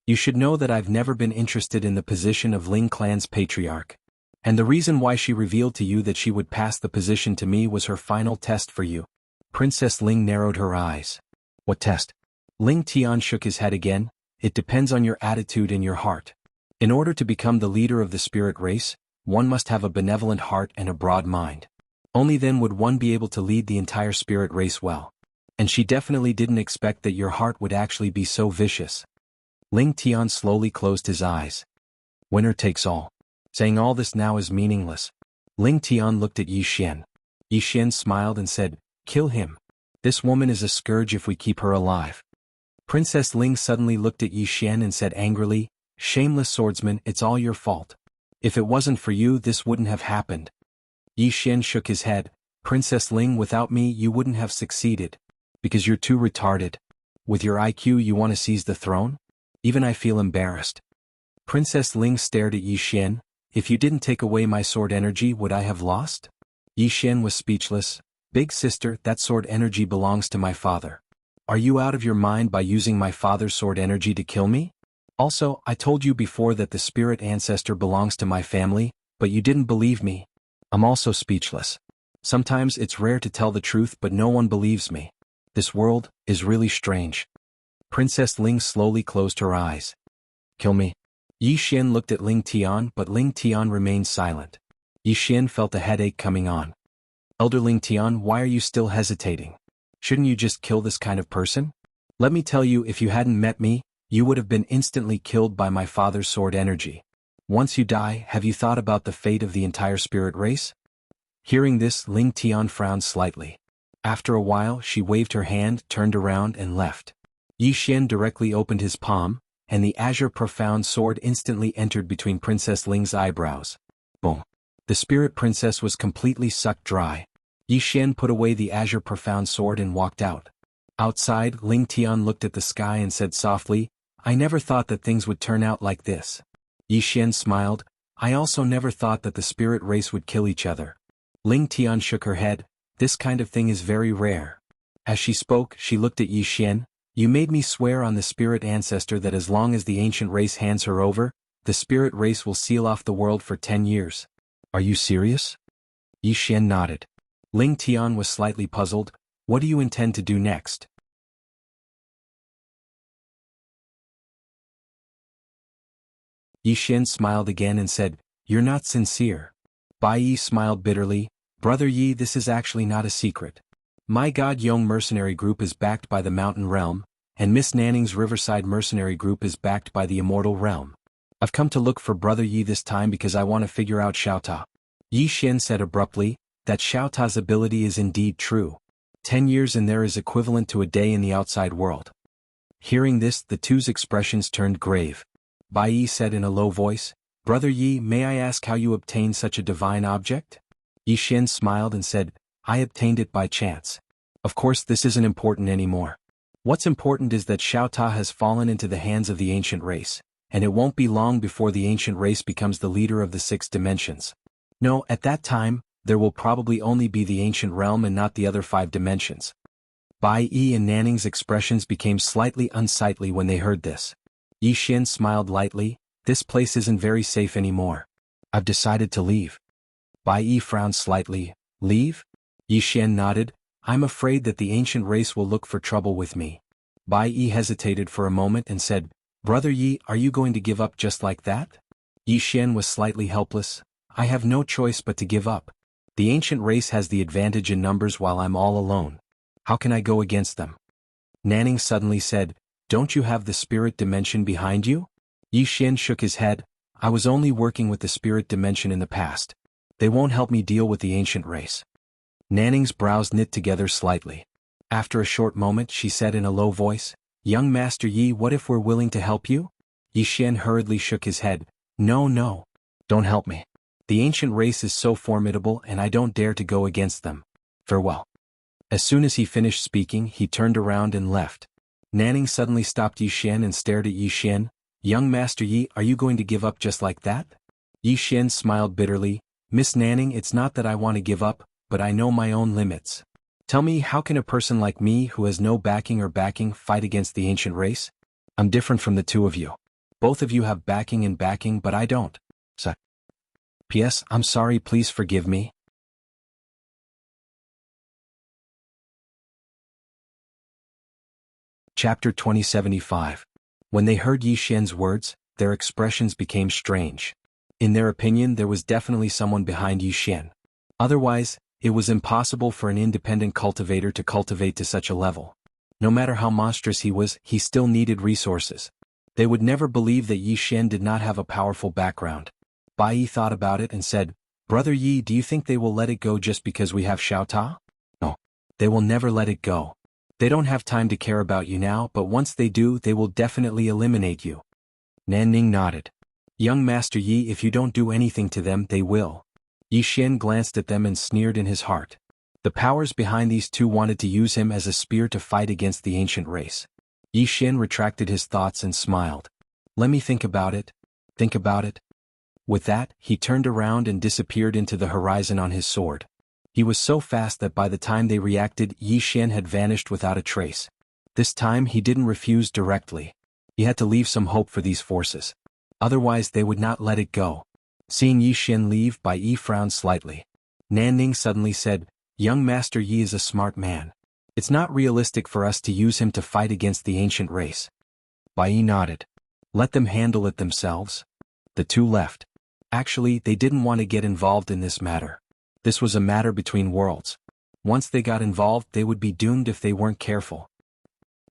You should know that I've never been interested in the position of Ling clan's patriarch. And the reason why she revealed to you that she would pass the position to me was her final test for you. Princess Ling narrowed her eyes. What test? Ling Tian shook his head again. It depends on your attitude and your heart. In order to become the leader of the spirit race, one must have a benevolent heart and a broad mind. Only then would one be able to lead the entire spirit race well. And she definitely didn't expect that your heart would actually be so vicious. Ling Tian slowly closed his eyes. Winner takes all. Saying all this now is meaningless. Ling Tian looked at Yi Xian. Yi Xian smiled and said, kill him. This woman is a scourge if we keep her alive. Princess Ling suddenly looked at Yi Xian and said angrily, shameless swordsman, it's all your fault. If it wasn't for you, this wouldn't have happened. Yi Xian shook his head. Princess Ling, without me you wouldn't have succeeded. Because you're too retarded. With your IQ you want to seize the throne? Even I feel embarrassed. Princess Ling stared at Yi Xian. If you didn't take away my sword energy, would I have lost? Yi Xian was speechless. Big sister, that sword energy belongs to my father. Are you out of your mind by using my father's sword energy to kill me? Also, I told you before that the spirit ancestor belongs to my family, but you didn't believe me. I'm also speechless. Sometimes it's rare to tell the truth, but no one believes me. This world is really strange. Princess Ling slowly closed her eyes. Kill me. Yi Xian looked at Ling Tian, but Ling Tian remained silent. Yi Xian felt a headache coming on. Elder Ling Tian, why are you still hesitating? Shouldn't you just kill this kind of person? Let me tell you, if you hadn't met me, you would have been instantly killed by my father's sword energy. Once you die, have you thought about the fate of the entire spirit race? Hearing this, Ling Tian frowned slightly. After a while, she waved her hand, turned around and left. Yi Xian directly opened his palm, and the azure profound sword instantly entered between Princess Ling's eyebrows. Boom. The spirit princess was completely sucked dry. Yi Xian put away the azure profound sword and walked out. Outside, Ling Tian looked at the sky and said softly, I never thought that things would turn out like this. Yi Xian smiled, I also never thought that the spirit race would kill each other. Ling Tian shook her head, this kind of thing is very rare. As she spoke, she looked at Yi Xian, you made me swear on the spirit ancestor that as long as the ancient race hands her over, the spirit race will seal off the world for 10 years. Are you serious? Yi Xian nodded. Ling Tian was slightly puzzled, what do you intend to do next? Yi Xian smiled again and said, you're not sincere. Bai Yi smiled bitterly, Brother Yi, this is actually not a secret. My God Yong mercenary group is backed by the Mountain Realm, and Miss Nanning's Riverside mercenary group is backed by the Immortal Realm. I've come to look for Brother Yi this time because I want to figure out Xiao Ta. Yi Xian said abruptly, that Xiao Ta's ability is indeed true. 10 years in there is equivalent to a day in the outside world. Hearing this, the two's expressions turned grave. Bai Yi said in a low voice, Brother Yi, may I ask how you obtained such a divine object? Yi Xian smiled and said, I obtained it by chance. Of course this isn't important anymore. What's important is that Xiao Ta has fallen into the hands of the ancient race, and it won't be long before the ancient race becomes the leader of the 6 dimensions. No, at that time, there will probably only be the ancient realm and not the other 5 dimensions. Bai Yi and Nanning's expressions became slightly unsightly when they heard this. Yi Xian smiled lightly, this place isn't very safe anymore. I've decided to leave. Bai Yi frowned slightly, leave? Yi Xian nodded, I'm afraid that the ancient race will look for trouble with me. Bai Yi hesitated for a moment and said, Brother Yi, are you going to give up just like that? Yi Xian was slightly helpless, I have no choice but to give up. The ancient race has the advantage in numbers while I'm all alone. How can I go against them? Nanning suddenly said, don't you have the spirit dimension behind you? Yi Xian shook his head, I was only working with the spirit dimension in the past. They won't help me deal with the ancient race. Nanning's brows knit together slightly. After a short moment she said in a low voice, Young Master Yi, what if we're willing to help you? Yi Xian hurriedly shook his head, no. Don't help me. The ancient race is so formidable and I don't dare to go against them. Farewell. As soon as he finished speaking, he turned around and left. Nanning suddenly stopped Yi Xian and stared at Yi Xian. Young Master Yi, are you going to give up just like that? Yi Xian smiled bitterly. Miss Nanning, it's not that I want to give up, but I know my own limits. Tell me, how can a person like me who has no backing fight against the ancient race? I'm different from the two of you. Both of you have backing, but I don't. So. P.S. I'm sorry, please forgive me. Chapter 2075. When they heard Yi Xian's words, their expressions became strange. In their opinion, there was definitely someone behind Yi Xian. Otherwise, it was impossible for an independent cultivator to cultivate to such a level. No matter how monstrous he was, he still needed resources. They would never believe that Yi Xian did not have a powerful background. Bai Yi thought about it and said, Brother Yi, do you think they will let it go just because we have Xiao Ta? No. They will never let it go. They don't have time to care about you now, but once they do, they will definitely eliminate you. Nanning nodded. Young Master Yi, if you don't do anything to them, they will. Yi Xian glanced at them and sneered in his heart. The powers behind these two wanted to use him as a spear to fight against the ancient race. Yi Xian retracted his thoughts and smiled. Let me think about it. Think about it. With that, he turned around and disappeared into the horizon on his sword. He was so fast that by the time they reacted, Yi Xian had vanished without a trace. This time he didn't refuse directly. He had to leave some hope for these forces. Otherwise they would not let it go. Seeing Yi Xian leave, Bai Yi frowned slightly. Nanning suddenly said, Young Master Yi is a smart man. It's not realistic for us to use him to fight against the ancient race. Bai Yi nodded. Let them handle it themselves. The two left. Actually, they didn't want to get involved in this matter. This was a matter between worlds. Once they got involved, they would be doomed if they weren't careful.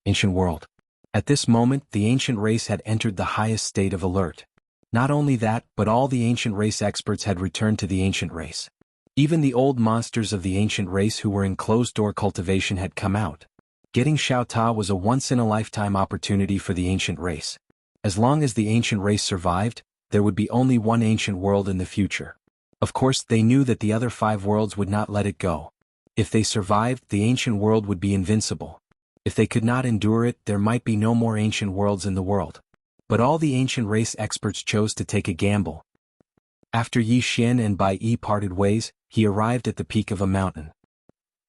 Ancient world. At this moment, the ancient race had entered the highest state of alert. Not only that, but all the ancient race experts had returned to the ancient race. Even the old monsters of the ancient race who were in closed-door cultivation had come out. Getting Xiao Ta was a once-in-a-lifetime opportunity for the ancient race. As long as the ancient race survived, there would be only one ancient world in the future. Of course, they knew that the other 5 worlds would not let it go. If they survived, the ancient world would be invincible. If they could not endure it, there might be no more ancient worlds in the world. But all the ancient race experts chose to take a gamble. After Yi Xian and Bai Yi parted ways, he arrived at the peak of a mountain.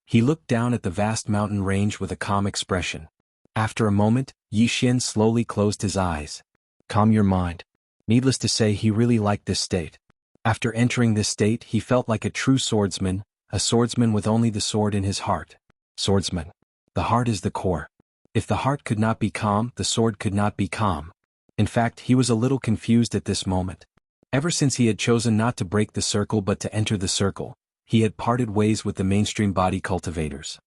He looked down at the vast mountain range with a calm expression. After a moment, Yi Xian slowly closed his eyes. Calm your mind. Needless to say, he really liked this state. After entering this state, he felt like a true swordsman, a swordsman with only the sword in his heart. Swordsman. The heart is the core. If the heart could not be calm, the sword could not be calm. In fact, he was a little confused at this moment. Ever since he had chosen not to break the circle but to enter the circle, he had parted ways with the mainstream body cultivators.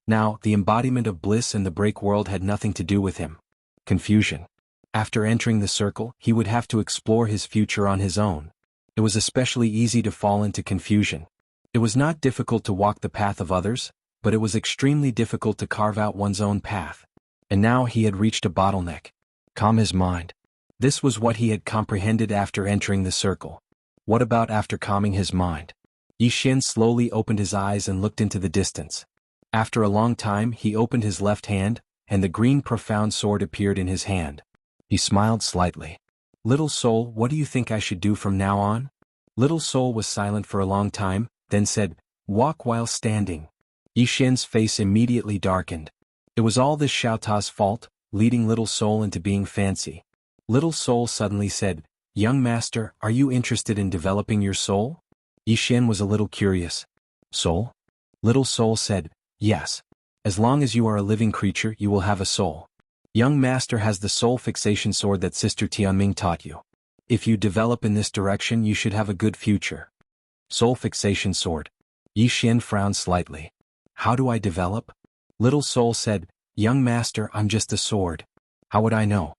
Now, the embodiment of bliss and the break world had nothing to do with him. Confusion. After entering the circle, he would have to explore his future on his own. It was especially easy to fall into confusion. It was not difficult to walk the path of others, but it was extremely difficult to carve out one's own path. And now he had reached a bottleneck. Calm his mind. This was what he had comprehended after entering the circle. What about after calming his mind? Yi Xian slowly opened his eyes and looked into the distance. After a long time, he opened his left hand, and the green profound sword appeared in his hand. He smiled slightly. Little soul, what do you think I should do from now on? Little soul was silent for a long time, then said, walk while standing. Yi Xian's face immediately darkened. It was all this Xiao Ta's fault, leading Little Soul into being fancy. Little Soul suddenly said, young master, are you interested in developing your soul? Yi Xian was a little curious. Soul? Little Soul said, yes. As long as you are a living creature, you will have a soul. Young master has the soul fixation sword that Sister Tianming taught you. If you develop in this direction, you should have a good future. Soul fixation sword. Yi Xian frowned slightly. How do I develop? Little Soul said, young master, I'm just a sword. How would I know?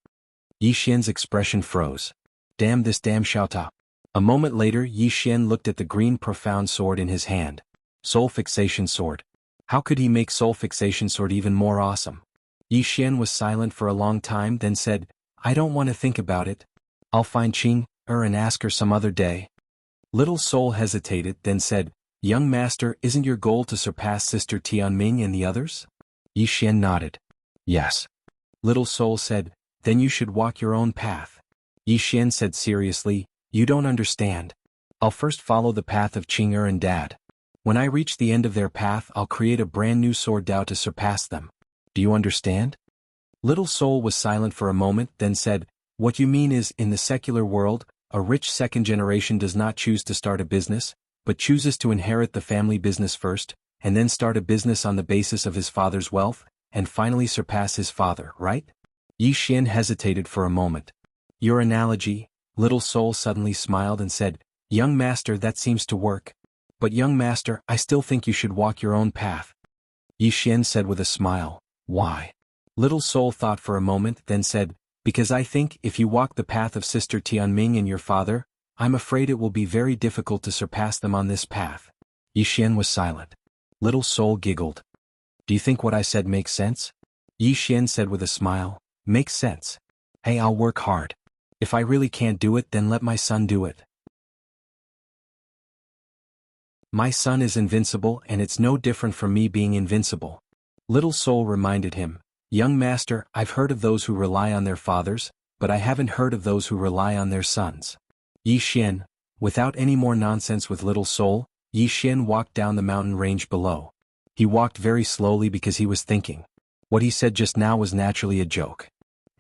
Yi Xian's expression froze. Damn this damn Xiao Ta. A moment later, Yi Xian looked at the green profound sword in his hand. Soul fixation sword. How could he make soul fixation sword even more awesome? Yi Xian was silent for a long time, then said, I don't want to think about it. I'll find Qing and ask her some other day. Little Soul hesitated, then said, young master, isn't your goal to surpass Sister Tianming and the others? Yi Xian nodded. Yes. Little Soul said, then you should walk your own path. Yi Xian said seriously, you don't understand. I'll first follow the path of Qing and Dad. When I reach the end of their path, I'll create a brand new sword Dao to surpass them. Do you understand? Little Soul was silent for a moment, then said, what you mean is, in the secular world, a rich second generation does not choose to start a business, but chooses to inherit the family business first, and then start a business on the basis of his father's wealth, and finally surpass his father, right? Yi Xian hesitated for a moment. Your analogy, Little Soul suddenly smiled and said, young master, that seems to work. But young master, I still think you should walk your own path. Yi Xian said with a smile, why? Little Soul thought for a moment, then said, because I think if you walk the path of Sister Tianming and your father, I'm afraid it will be very difficult to surpass them on this path. Yi Xian was silent. Little Soul giggled. Do you think what I said makes sense? Yi Xian said with a smile, makes sense. Hey, I'll work hard. If I really can't do it, then let my son do it. My son is invincible and it's no different from me being invincible. Little Soul reminded him, Young master, I've heard of those who rely on their fathers, but I haven't heard of those who rely on their sons. Yi Xian, without any more nonsense with Little Soul, Yi Xian walked down the mountain range below. He walked very slowly because he was thinking. What he said just now was naturally a joke.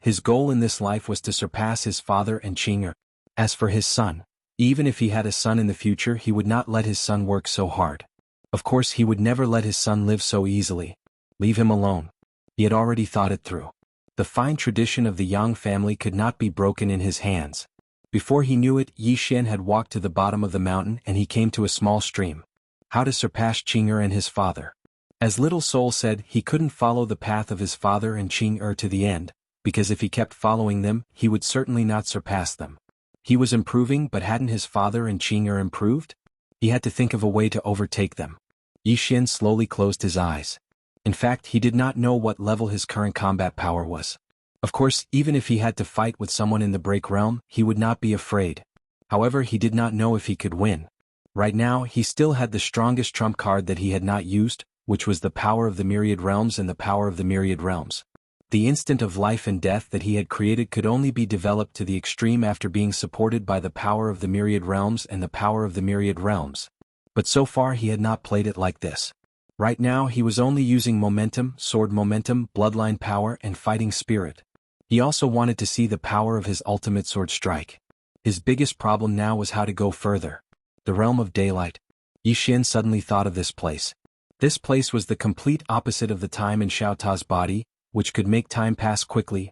His goal in this life was to surpass his father and Qing'er. As for his son, even if he had a son in the future, he would not let his son work so hard. Of course, he would never let his son live so easily. Leave him alone. He had already thought it through. The fine tradition of the Yang family could not be broken in his hands. Before he knew it, Yi Xian had walked to the bottom of the mountain and he came to a small stream. How to surpass Qing'er and his father. As Little Soul said, he couldn't follow the path of his father and Qing'er to the end, because if he kept following them, he would certainly not surpass them. He was improving, but hadn't his father and Qing'er improved? He had to think of a way to overtake them. Yi Xian slowly closed his eyes. In fact, he did not know what level his current combat power was. Of course, even if he had to fight with someone in the break realm, he would not be afraid. However, he did not know if he could win. Right now, he still had the strongest trump card that he had not used, which was the power of the myriad realms and the power of the myriad realms. The instant of life and death that he had created could only be developed to the extreme after being supported by the power of the myriad realms and the power of the myriad realms. But so far he had not played it like this. Right now he was only using momentum, sword momentum, bloodline power and fighting spirit. He also wanted to see the power of his ultimate sword strike. His biggest problem now was how to go further. The realm of daylight. Yi Xian suddenly thought of this place. This place was the complete opposite of the time in Xiao Ta's body, which could make time pass quickly.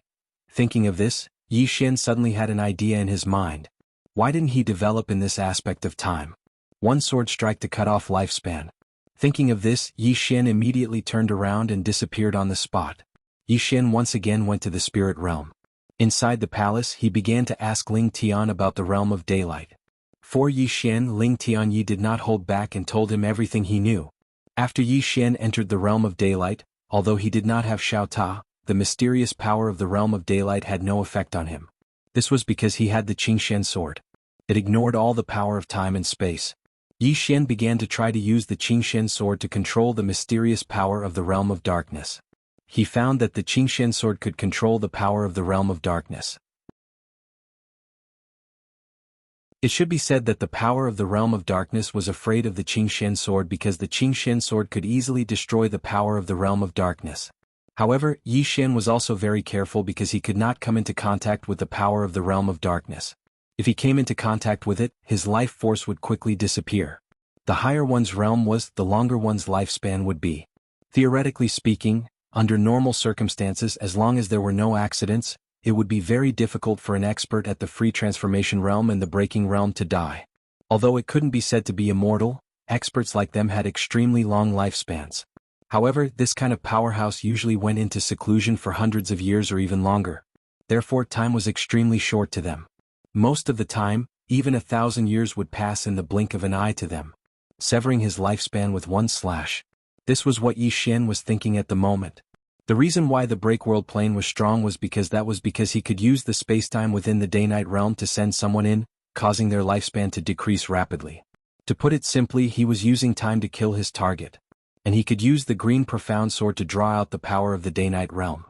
Thinking of this, Yi Xian suddenly had an idea in his mind. Why didn't he develop in this aspect of time? One sword strike to cut off lifespan. Thinking of this, Yi Xian immediately turned around and disappeared on the spot. Yi Xian once again went to the spirit realm. Inside the palace, he began to ask Ling Tian about the realm of daylight. For Yi Xian, Ling Tianyi did not hold back and told him everything he knew. After Yi Xian entered the realm of daylight, although he did not have Xiao Ta, the mysterious power of the realm of daylight had no effect on him. This was because he had the Qingxian sword. It ignored all the power of time and space. Yi Xian began to try to use the Qingxian sword to control the mysterious power of the realm of darkness. He found that the Qingxian sword could control the power of the realm of darkness. It should be said that the power of the realm of darkness was afraid of the Qingxian sword because the Qingxian sword could easily destroy the power of the realm of darkness. However, Yi Xian was also very careful because he could not come into contact with the power of the realm of darkness. If he came into contact with it, his life force would quickly disappear. The higher one's realm was, the longer one's lifespan would be. Theoretically speaking, under normal circumstances, as long as there were no accidents, it would be very difficult for an expert at the free transformation realm and the breaking realm to die. Although it couldn't be said to be immortal, experts like them had extremely long lifespans. However, this kind of powerhouse usually went into seclusion for hundreds of years or even longer. Therefore, time was extremely short to them. Most of the time, even 1,000 years would pass in the blink of an eye to them, severing his lifespan with one slash. This was what Yi Xian was thinking at the moment. The reason why the break-world plane was strong was because he could use the spacetime within the day-night realm to send someone in, causing their lifespan to decrease rapidly. To put it simply, he was using time to kill his target. And he could use the green profound sword to draw out the power of the day-night realm.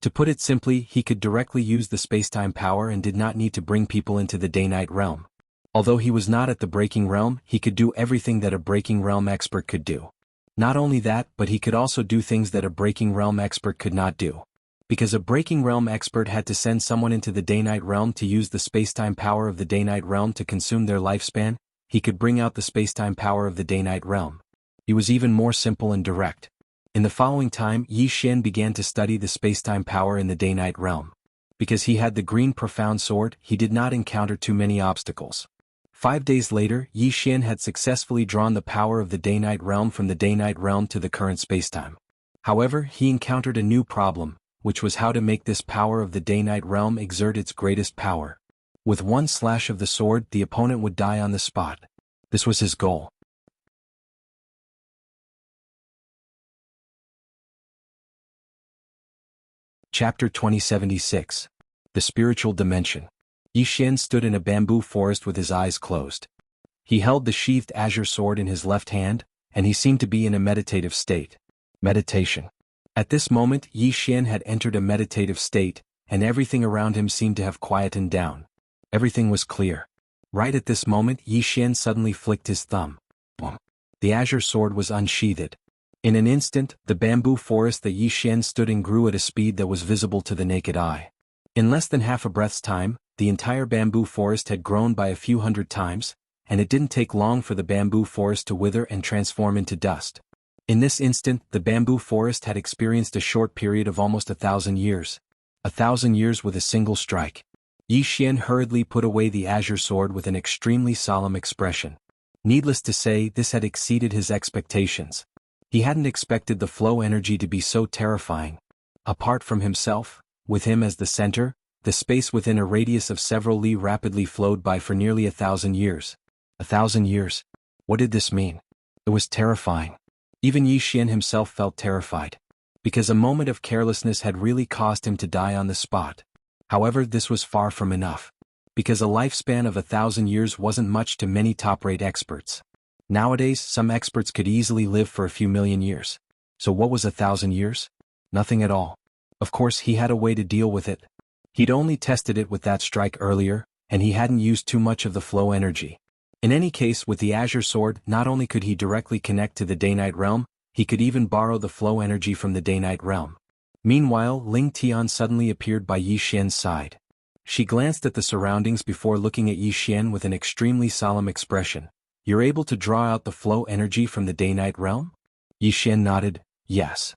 To put it simply, he could directly use the spacetime power and did not need to bring people into the day-night realm. Although he was not at the breaking realm, he could do everything that a breaking realm expert could do. Not only that, but he could also do things that a breaking realm expert could not do. Because a breaking realm expert had to send someone into the day-night realm to use the spacetime power of the day-night realm to consume their lifespan, he could bring out the spacetime power of the day-night realm. He was even more simple and direct. In the following time, Yi Xian began to study the spacetime power in the day-night realm. Because he had the green profound sword, he did not encounter too many obstacles. 5 days later, Yi Xian had successfully drawn the power of the day-night realm from the day-night realm to the current spacetime. However, he encountered a new problem, which was how to make this power of the day-night realm exert its greatest power. With one slash of the sword, the opponent would die on the spot. This was his goal. Chapter 2076. The Spiritual Dimension. Yi Xian stood in a bamboo forest with his eyes closed. He held the sheathed azure sword in his left hand, and he seemed to be in a meditative state. Meditation. At this moment Yi Xian had entered a meditative state, and everything around him seemed to have quietened down. Everything was clear. Right at this moment Yi Xian suddenly flicked his thumb. Boom. The azure sword was unsheathed. In an instant, the bamboo forest that Yi Xian stood in grew at a speed that was visible to the naked eye. In less than half a breath's time, the entire bamboo forest had grown by a few hundred times, and it didn't take long for the bamboo forest to wither and transform into dust. In this instant, the bamboo forest had experienced a short period of almost 1,000 years. 1,000 years with a single strike. Yi Xian hurriedly put away the azure sword with an extremely solemn expression. Needless to say, this had exceeded his expectations. He hadn't expected the flow energy to be so terrifying. Apart from himself, with him as the center, the space within a radius of several li rapidly flowed by for nearly 1,000 years. 1,000 years. What did this mean? It was terrifying. Even Yi Xian himself felt terrified. Because a moment of carelessness had really caused him to die on the spot. However, this was far from enough. Because a lifespan of 1,000 years wasn't much to many top-rate experts. Nowadays, some experts could easily live for a few million years. So what was 1,000 years? Nothing at all. Of course, he had a way to deal with it. He'd only tested it with that strike earlier, and he hadn't used too much of the flow energy. In any case, with the azure sword, not only could he directly connect to the day-night realm, he could even borrow the flow energy from the day-night realm. Meanwhile, Ling Tian suddenly appeared by Yi Xian's side. She glanced at the surroundings before looking at Yi Xian with an extremely solemn expression. You're able to draw out the flow energy from the day-night realm? Yi Xian nodded, yes.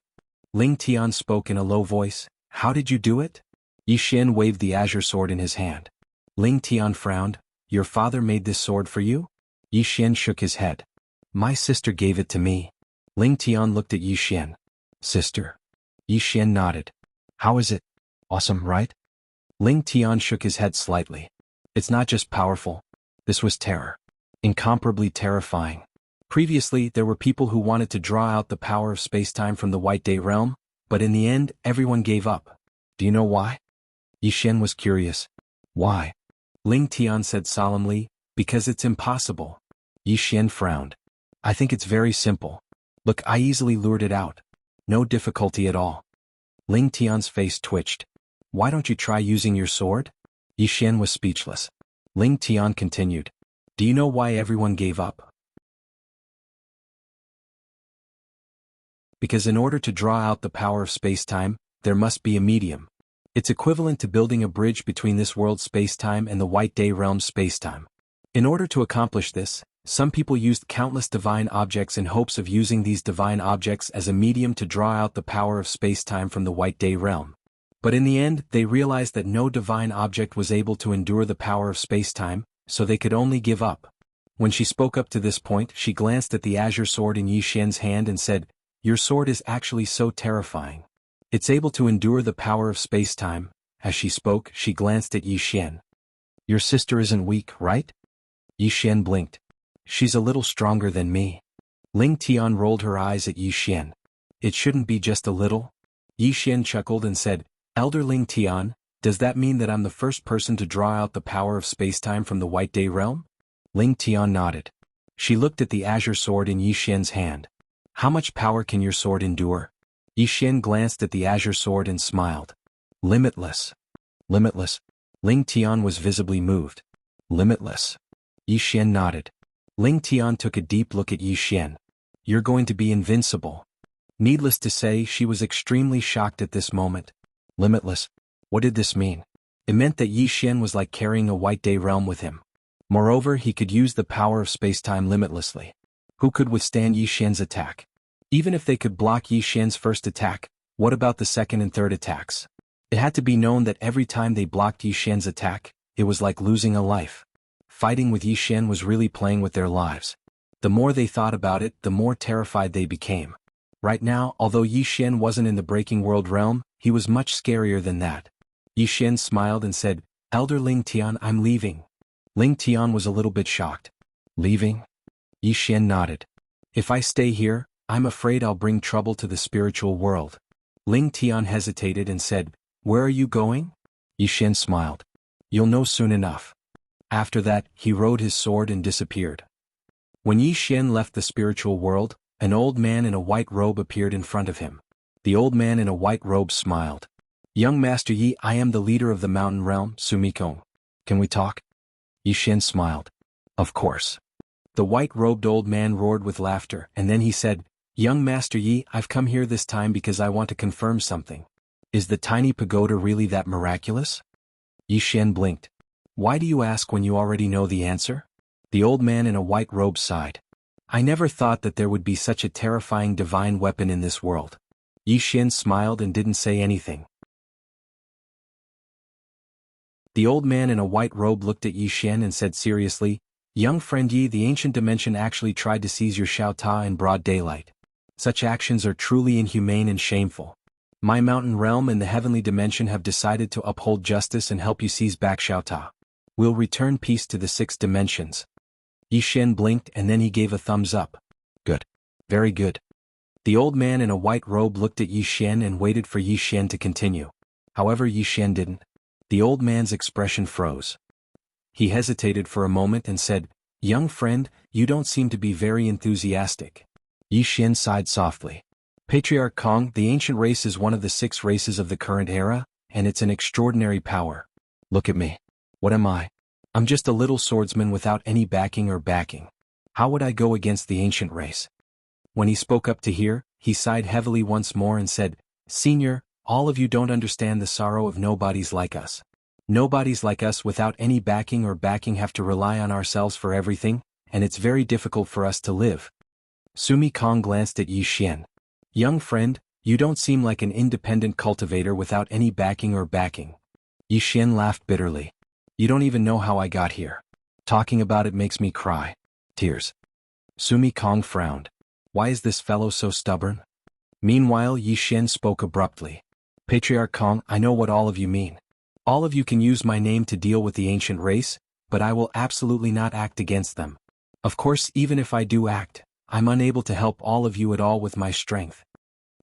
Ling Tian spoke in a low voice, how did you do it? Yi Xian waved the azure sword in his hand. Ling Tian frowned, your father made this sword for you? Yi Xian shook his head. My sister gave it to me. Ling Tian looked at Yi Xian. Sister? Yi Xian nodded. How is it? Awesome, right? Ling Tian shook his head slightly. It's not just powerful. This was terror. Incomparably terrifying. Previously, there were people who wanted to draw out the power of space-time from the White Day realm, but in the end, everyone gave up. Do you know why? Yi Xian was curious. Why? Ling Tian said solemnly, because it's impossible. Yi Xian frowned. I think it's very simple. Look, I easily lured it out. No difficulty at all. Ling Tian's face twitched. Why don't you try using your sword? Yi Xian was speechless. Ling Tian continued. Do you know why everyone gave up? Because in order to draw out the power of space-time, there must be a medium. It's equivalent to building a bridge between this world's space-time and the White Day realm's space-time. In order to accomplish this, some people used countless divine objects in hopes of using these divine objects as a medium to draw out the power of space-time from the White Day realm. But in the end, they realized that no divine object was able to endure the power of space-time, so they could only give up. When she spoke up to this point, she glanced at the azure sword in Yi Xian's hand and said, your sword is actually so terrifying. It's able to endure the power of space-time. As she spoke, she glanced at Yi Xian. Your sister isn't weak, right? Yi Xian blinked. She's a little stronger than me. Ling Tian rolled her eyes at Yi Xian. It shouldn't be just a little. Yi Xian chuckled and said, Elder Ling Tian, does that mean that I'm the first person to draw out the power of space-time from the White Day realm? Ling Tian nodded. She looked at the azure sword in Yi Xian's hand. How much power can your sword endure? Yi Xian glanced at the azure sword and smiled. Limitless. Limitless. Ling Tian was visibly moved. Limitless. Yi Xian nodded. Ling Tian took a deep look at Yi Xian. You're going to be invincible. Needless to say, she was extremely shocked at this moment. Limitless. What did this mean? It meant that Yi Xian was like carrying a White Day realm with him. Moreover, he could use the power of space-time limitlessly. Who could withstand Yi Xian's attack? Even if they could block Yi Xian's first attack, what about the second and third attacks? It had to be known that every time they blocked Yi Xian's attack, it was like losing a life. Fighting with Yi Xian was really playing with their lives. The more they thought about it, the more terrified they became. Right now, although Yi Xian wasn't in the breaking world realm, he was much scarier than that. Yi Xian smiled and said, Elder Ling Tian, I'm leaving. Ling Tian was a little bit shocked. Leaving? Yi Xian nodded. If I stay here, I'm afraid I'll bring trouble to the spiritual world. Ling Tian hesitated and said, Where are you going? Yi Xian smiled. You'll know soon enough. After that, he rode his sword and disappeared. When Yi Xian left the spiritual world, an old man in a white robe appeared in front of him. The old man in a white robe smiled. "Young Master Yi, I am the leader of the mountain realm, Sumikong. Can we talk?" Yi Xian smiled. "Of course." The white-robed old man roared with laughter, and then he said, "Young Master Yi, I've come here this time because I want to confirm something. Is the tiny pagoda really that miraculous?" Yi Xian blinked. "Why do you ask when you already know the answer?" The old man in a white robe sighed. "I never thought that there would be such a terrifying divine weapon in this world." Yi Xian smiled and didn't say anything. The old man in a white robe looked at Yi Xian and said seriously, "Young friend Yi, the ancient dimension actually tried to seize your Xiao Ta in broad daylight. Such actions are truly inhumane and shameful. My mountain realm and the heavenly dimension have decided to uphold justice and help you seize back Xiao Ta. We'll return peace to the 6 dimensions." Yi Xian blinked and then he gave a thumbs up. "Good. Very good." The old man in a white robe looked at Yi Xian and waited for Yi Xian to continue. However, Yi Xian didn't. The old man's expression froze. He hesitated for a moment and said, "Young friend, you don't seem to be very enthusiastic." Yi Xian sighed softly. "Patriarch Kong, the ancient race is one of the 6 races of the current era, and it's an extraordinary power. Look at me. What am I? I'm just a little swordsman without any backing or backing. How would I go against the ancient race?" When he spoke up to hear, he sighed heavily once more and said, "Senior, all of you don't understand the sorrow of nobodies like us. Nobodies like us without any backing or backing have to rely on ourselves for everything, and it's very difficult for us to live." Sumi Kong glanced at Yi Xian. "Young friend, you don't seem like an independent cultivator without any backing or backing." Yi Xian laughed bitterly. "You don't even know how I got here. Talking about it makes me cry. Tears." Sumi Kong frowned. Why is this fellow so stubborn? Meanwhile, Yi Xian spoke abruptly. "Patriarch Kong, I know what all of you mean. All of you can use my name to deal with the ancient race, but I will absolutely not act against them. Of course, even if I do act, I'm unable to help all of you at all with my strength."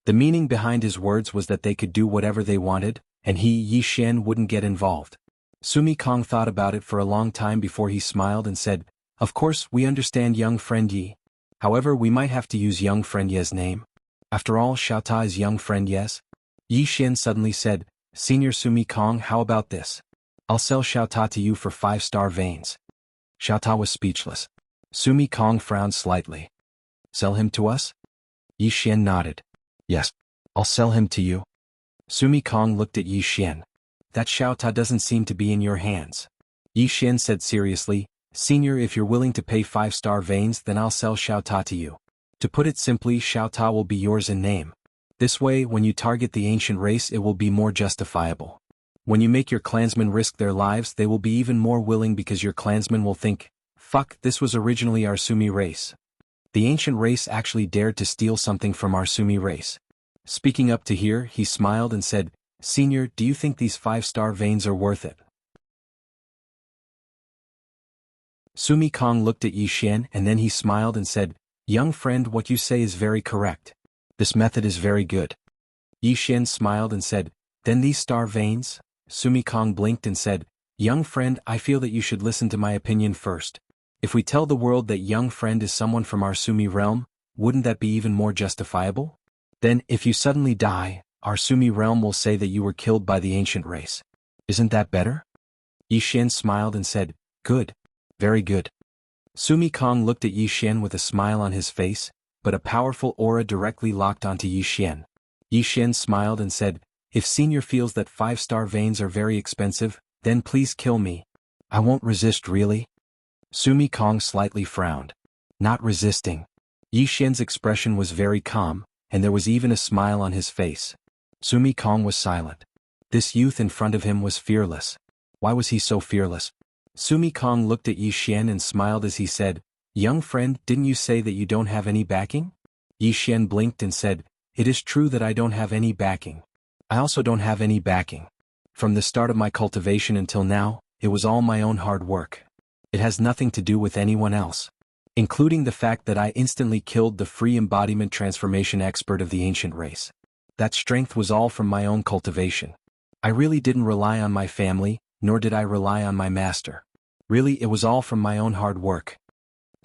The meaning behind his words was that they could do whatever they wanted, and he, Yi Xian, wouldn't get involved. Sumi Kong thought about it for a long time before he smiled and said, "Of course, we understand young friend Yi. However, we might have to use young friend Ye's name. After all, Xiao Ta is young friend Ye's." Yi Xian suddenly said, "Senior Sumi Kong, how about this? I'll sell Xiao Ta to you for 5-star veins." Xiao Ta was speechless. Sumi Kong frowned slightly. "Sell him to us?" Yi Xian nodded. "Yes. I'll sell him to you." Sumi Kong looked at Yi Xian. "That Xiao Ta doesn't seem to be in your hands." Yi Xian said seriously, "Senior, if you're willing to pay 5-star veins, then I'll sell Xiao Ta to you. To put it simply, Xiao Ta will be yours in name. This way, when you target the ancient race, it will be more justifiable. When you make your clansmen risk their lives, they will be even more willing because your clansmen will think, fuck, this was originally our Sumi race. The ancient race actually dared to steal something from our Sumi race." Speaking up to hear, he smiled and said, "Senior, do you think these 5-star veins are worth it?" Sumi Kong looked at Yi Xian and then he smiled and said, "Young friend, what you say is very correct. This method is very good." Yi Xian smiled and said, "Then these star veins?" Sumi Kong blinked and said, "Young friend, I feel that you should listen to my opinion first. If we tell the world that young friend is someone from our Sumi realm, wouldn't that be even more justifiable? Then, if you suddenly die, our Sumi realm will say that you were killed by the ancient race. Isn't that better?" Yi Xian smiled and said, "Good. Very good." Sumi Kong looked at Yi Xian with a smile on his face, but a powerful aura directly locked onto Yi Xian. Yi Xian smiled and said, "If Senior feels that 5-star veins are very expensive, then please kill me. I won't resist really." Sumi Kong slightly frowned. Not resisting. Yi Xian's expression was very calm, and there was even a smile on his face. Sumi Kong was silent. This youth in front of him was fearless. Why was he so fearless? Sumi Kong looked at Yi Xian and smiled as he said, "Young friend, didn't you say that you don't have any backing?" Yi Xian blinked and said, "It is true that I don't have any backing. I also don't have any backing. From the start of my cultivation until now, it was all my own hard work. It has nothing to do with anyone else. Including the fact that I instantly killed the free embodiment transformation expert of the ancient race. That strength was all from my own cultivation. I really didn't rely on my family, nor did I rely on my master. Really, it was all from my own hard work."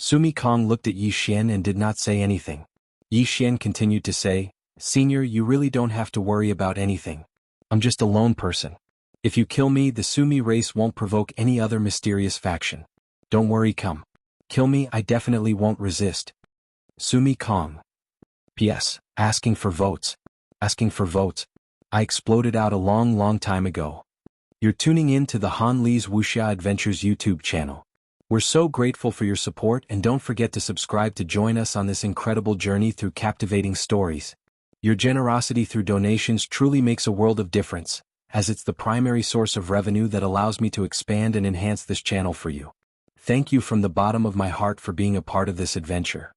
Sumi Kong looked at Yi Xian and did not say anything. Yi Xian continued to say, Senior, you really don't have to worry about anything. I'm just a lone person. If you kill me, the Sumi race won't provoke any other mysterious faction. Don't worry, come. Kill me, I definitely won't resist. Sumi Kong. P.S. Asking for votes. Asking for votes. I exploded out a long time ago. You're tuning in to the Han Li's Wuxia Adventures YouTube channel. We're so grateful for your support, and don't forget to subscribe to join us on this incredible journey through captivating stories. Your generosity through donations truly makes a world of difference, as it's the primary source of revenue that allows me to expand and enhance this channel for you. Thank you from the bottom of my heart for being a part of this adventure.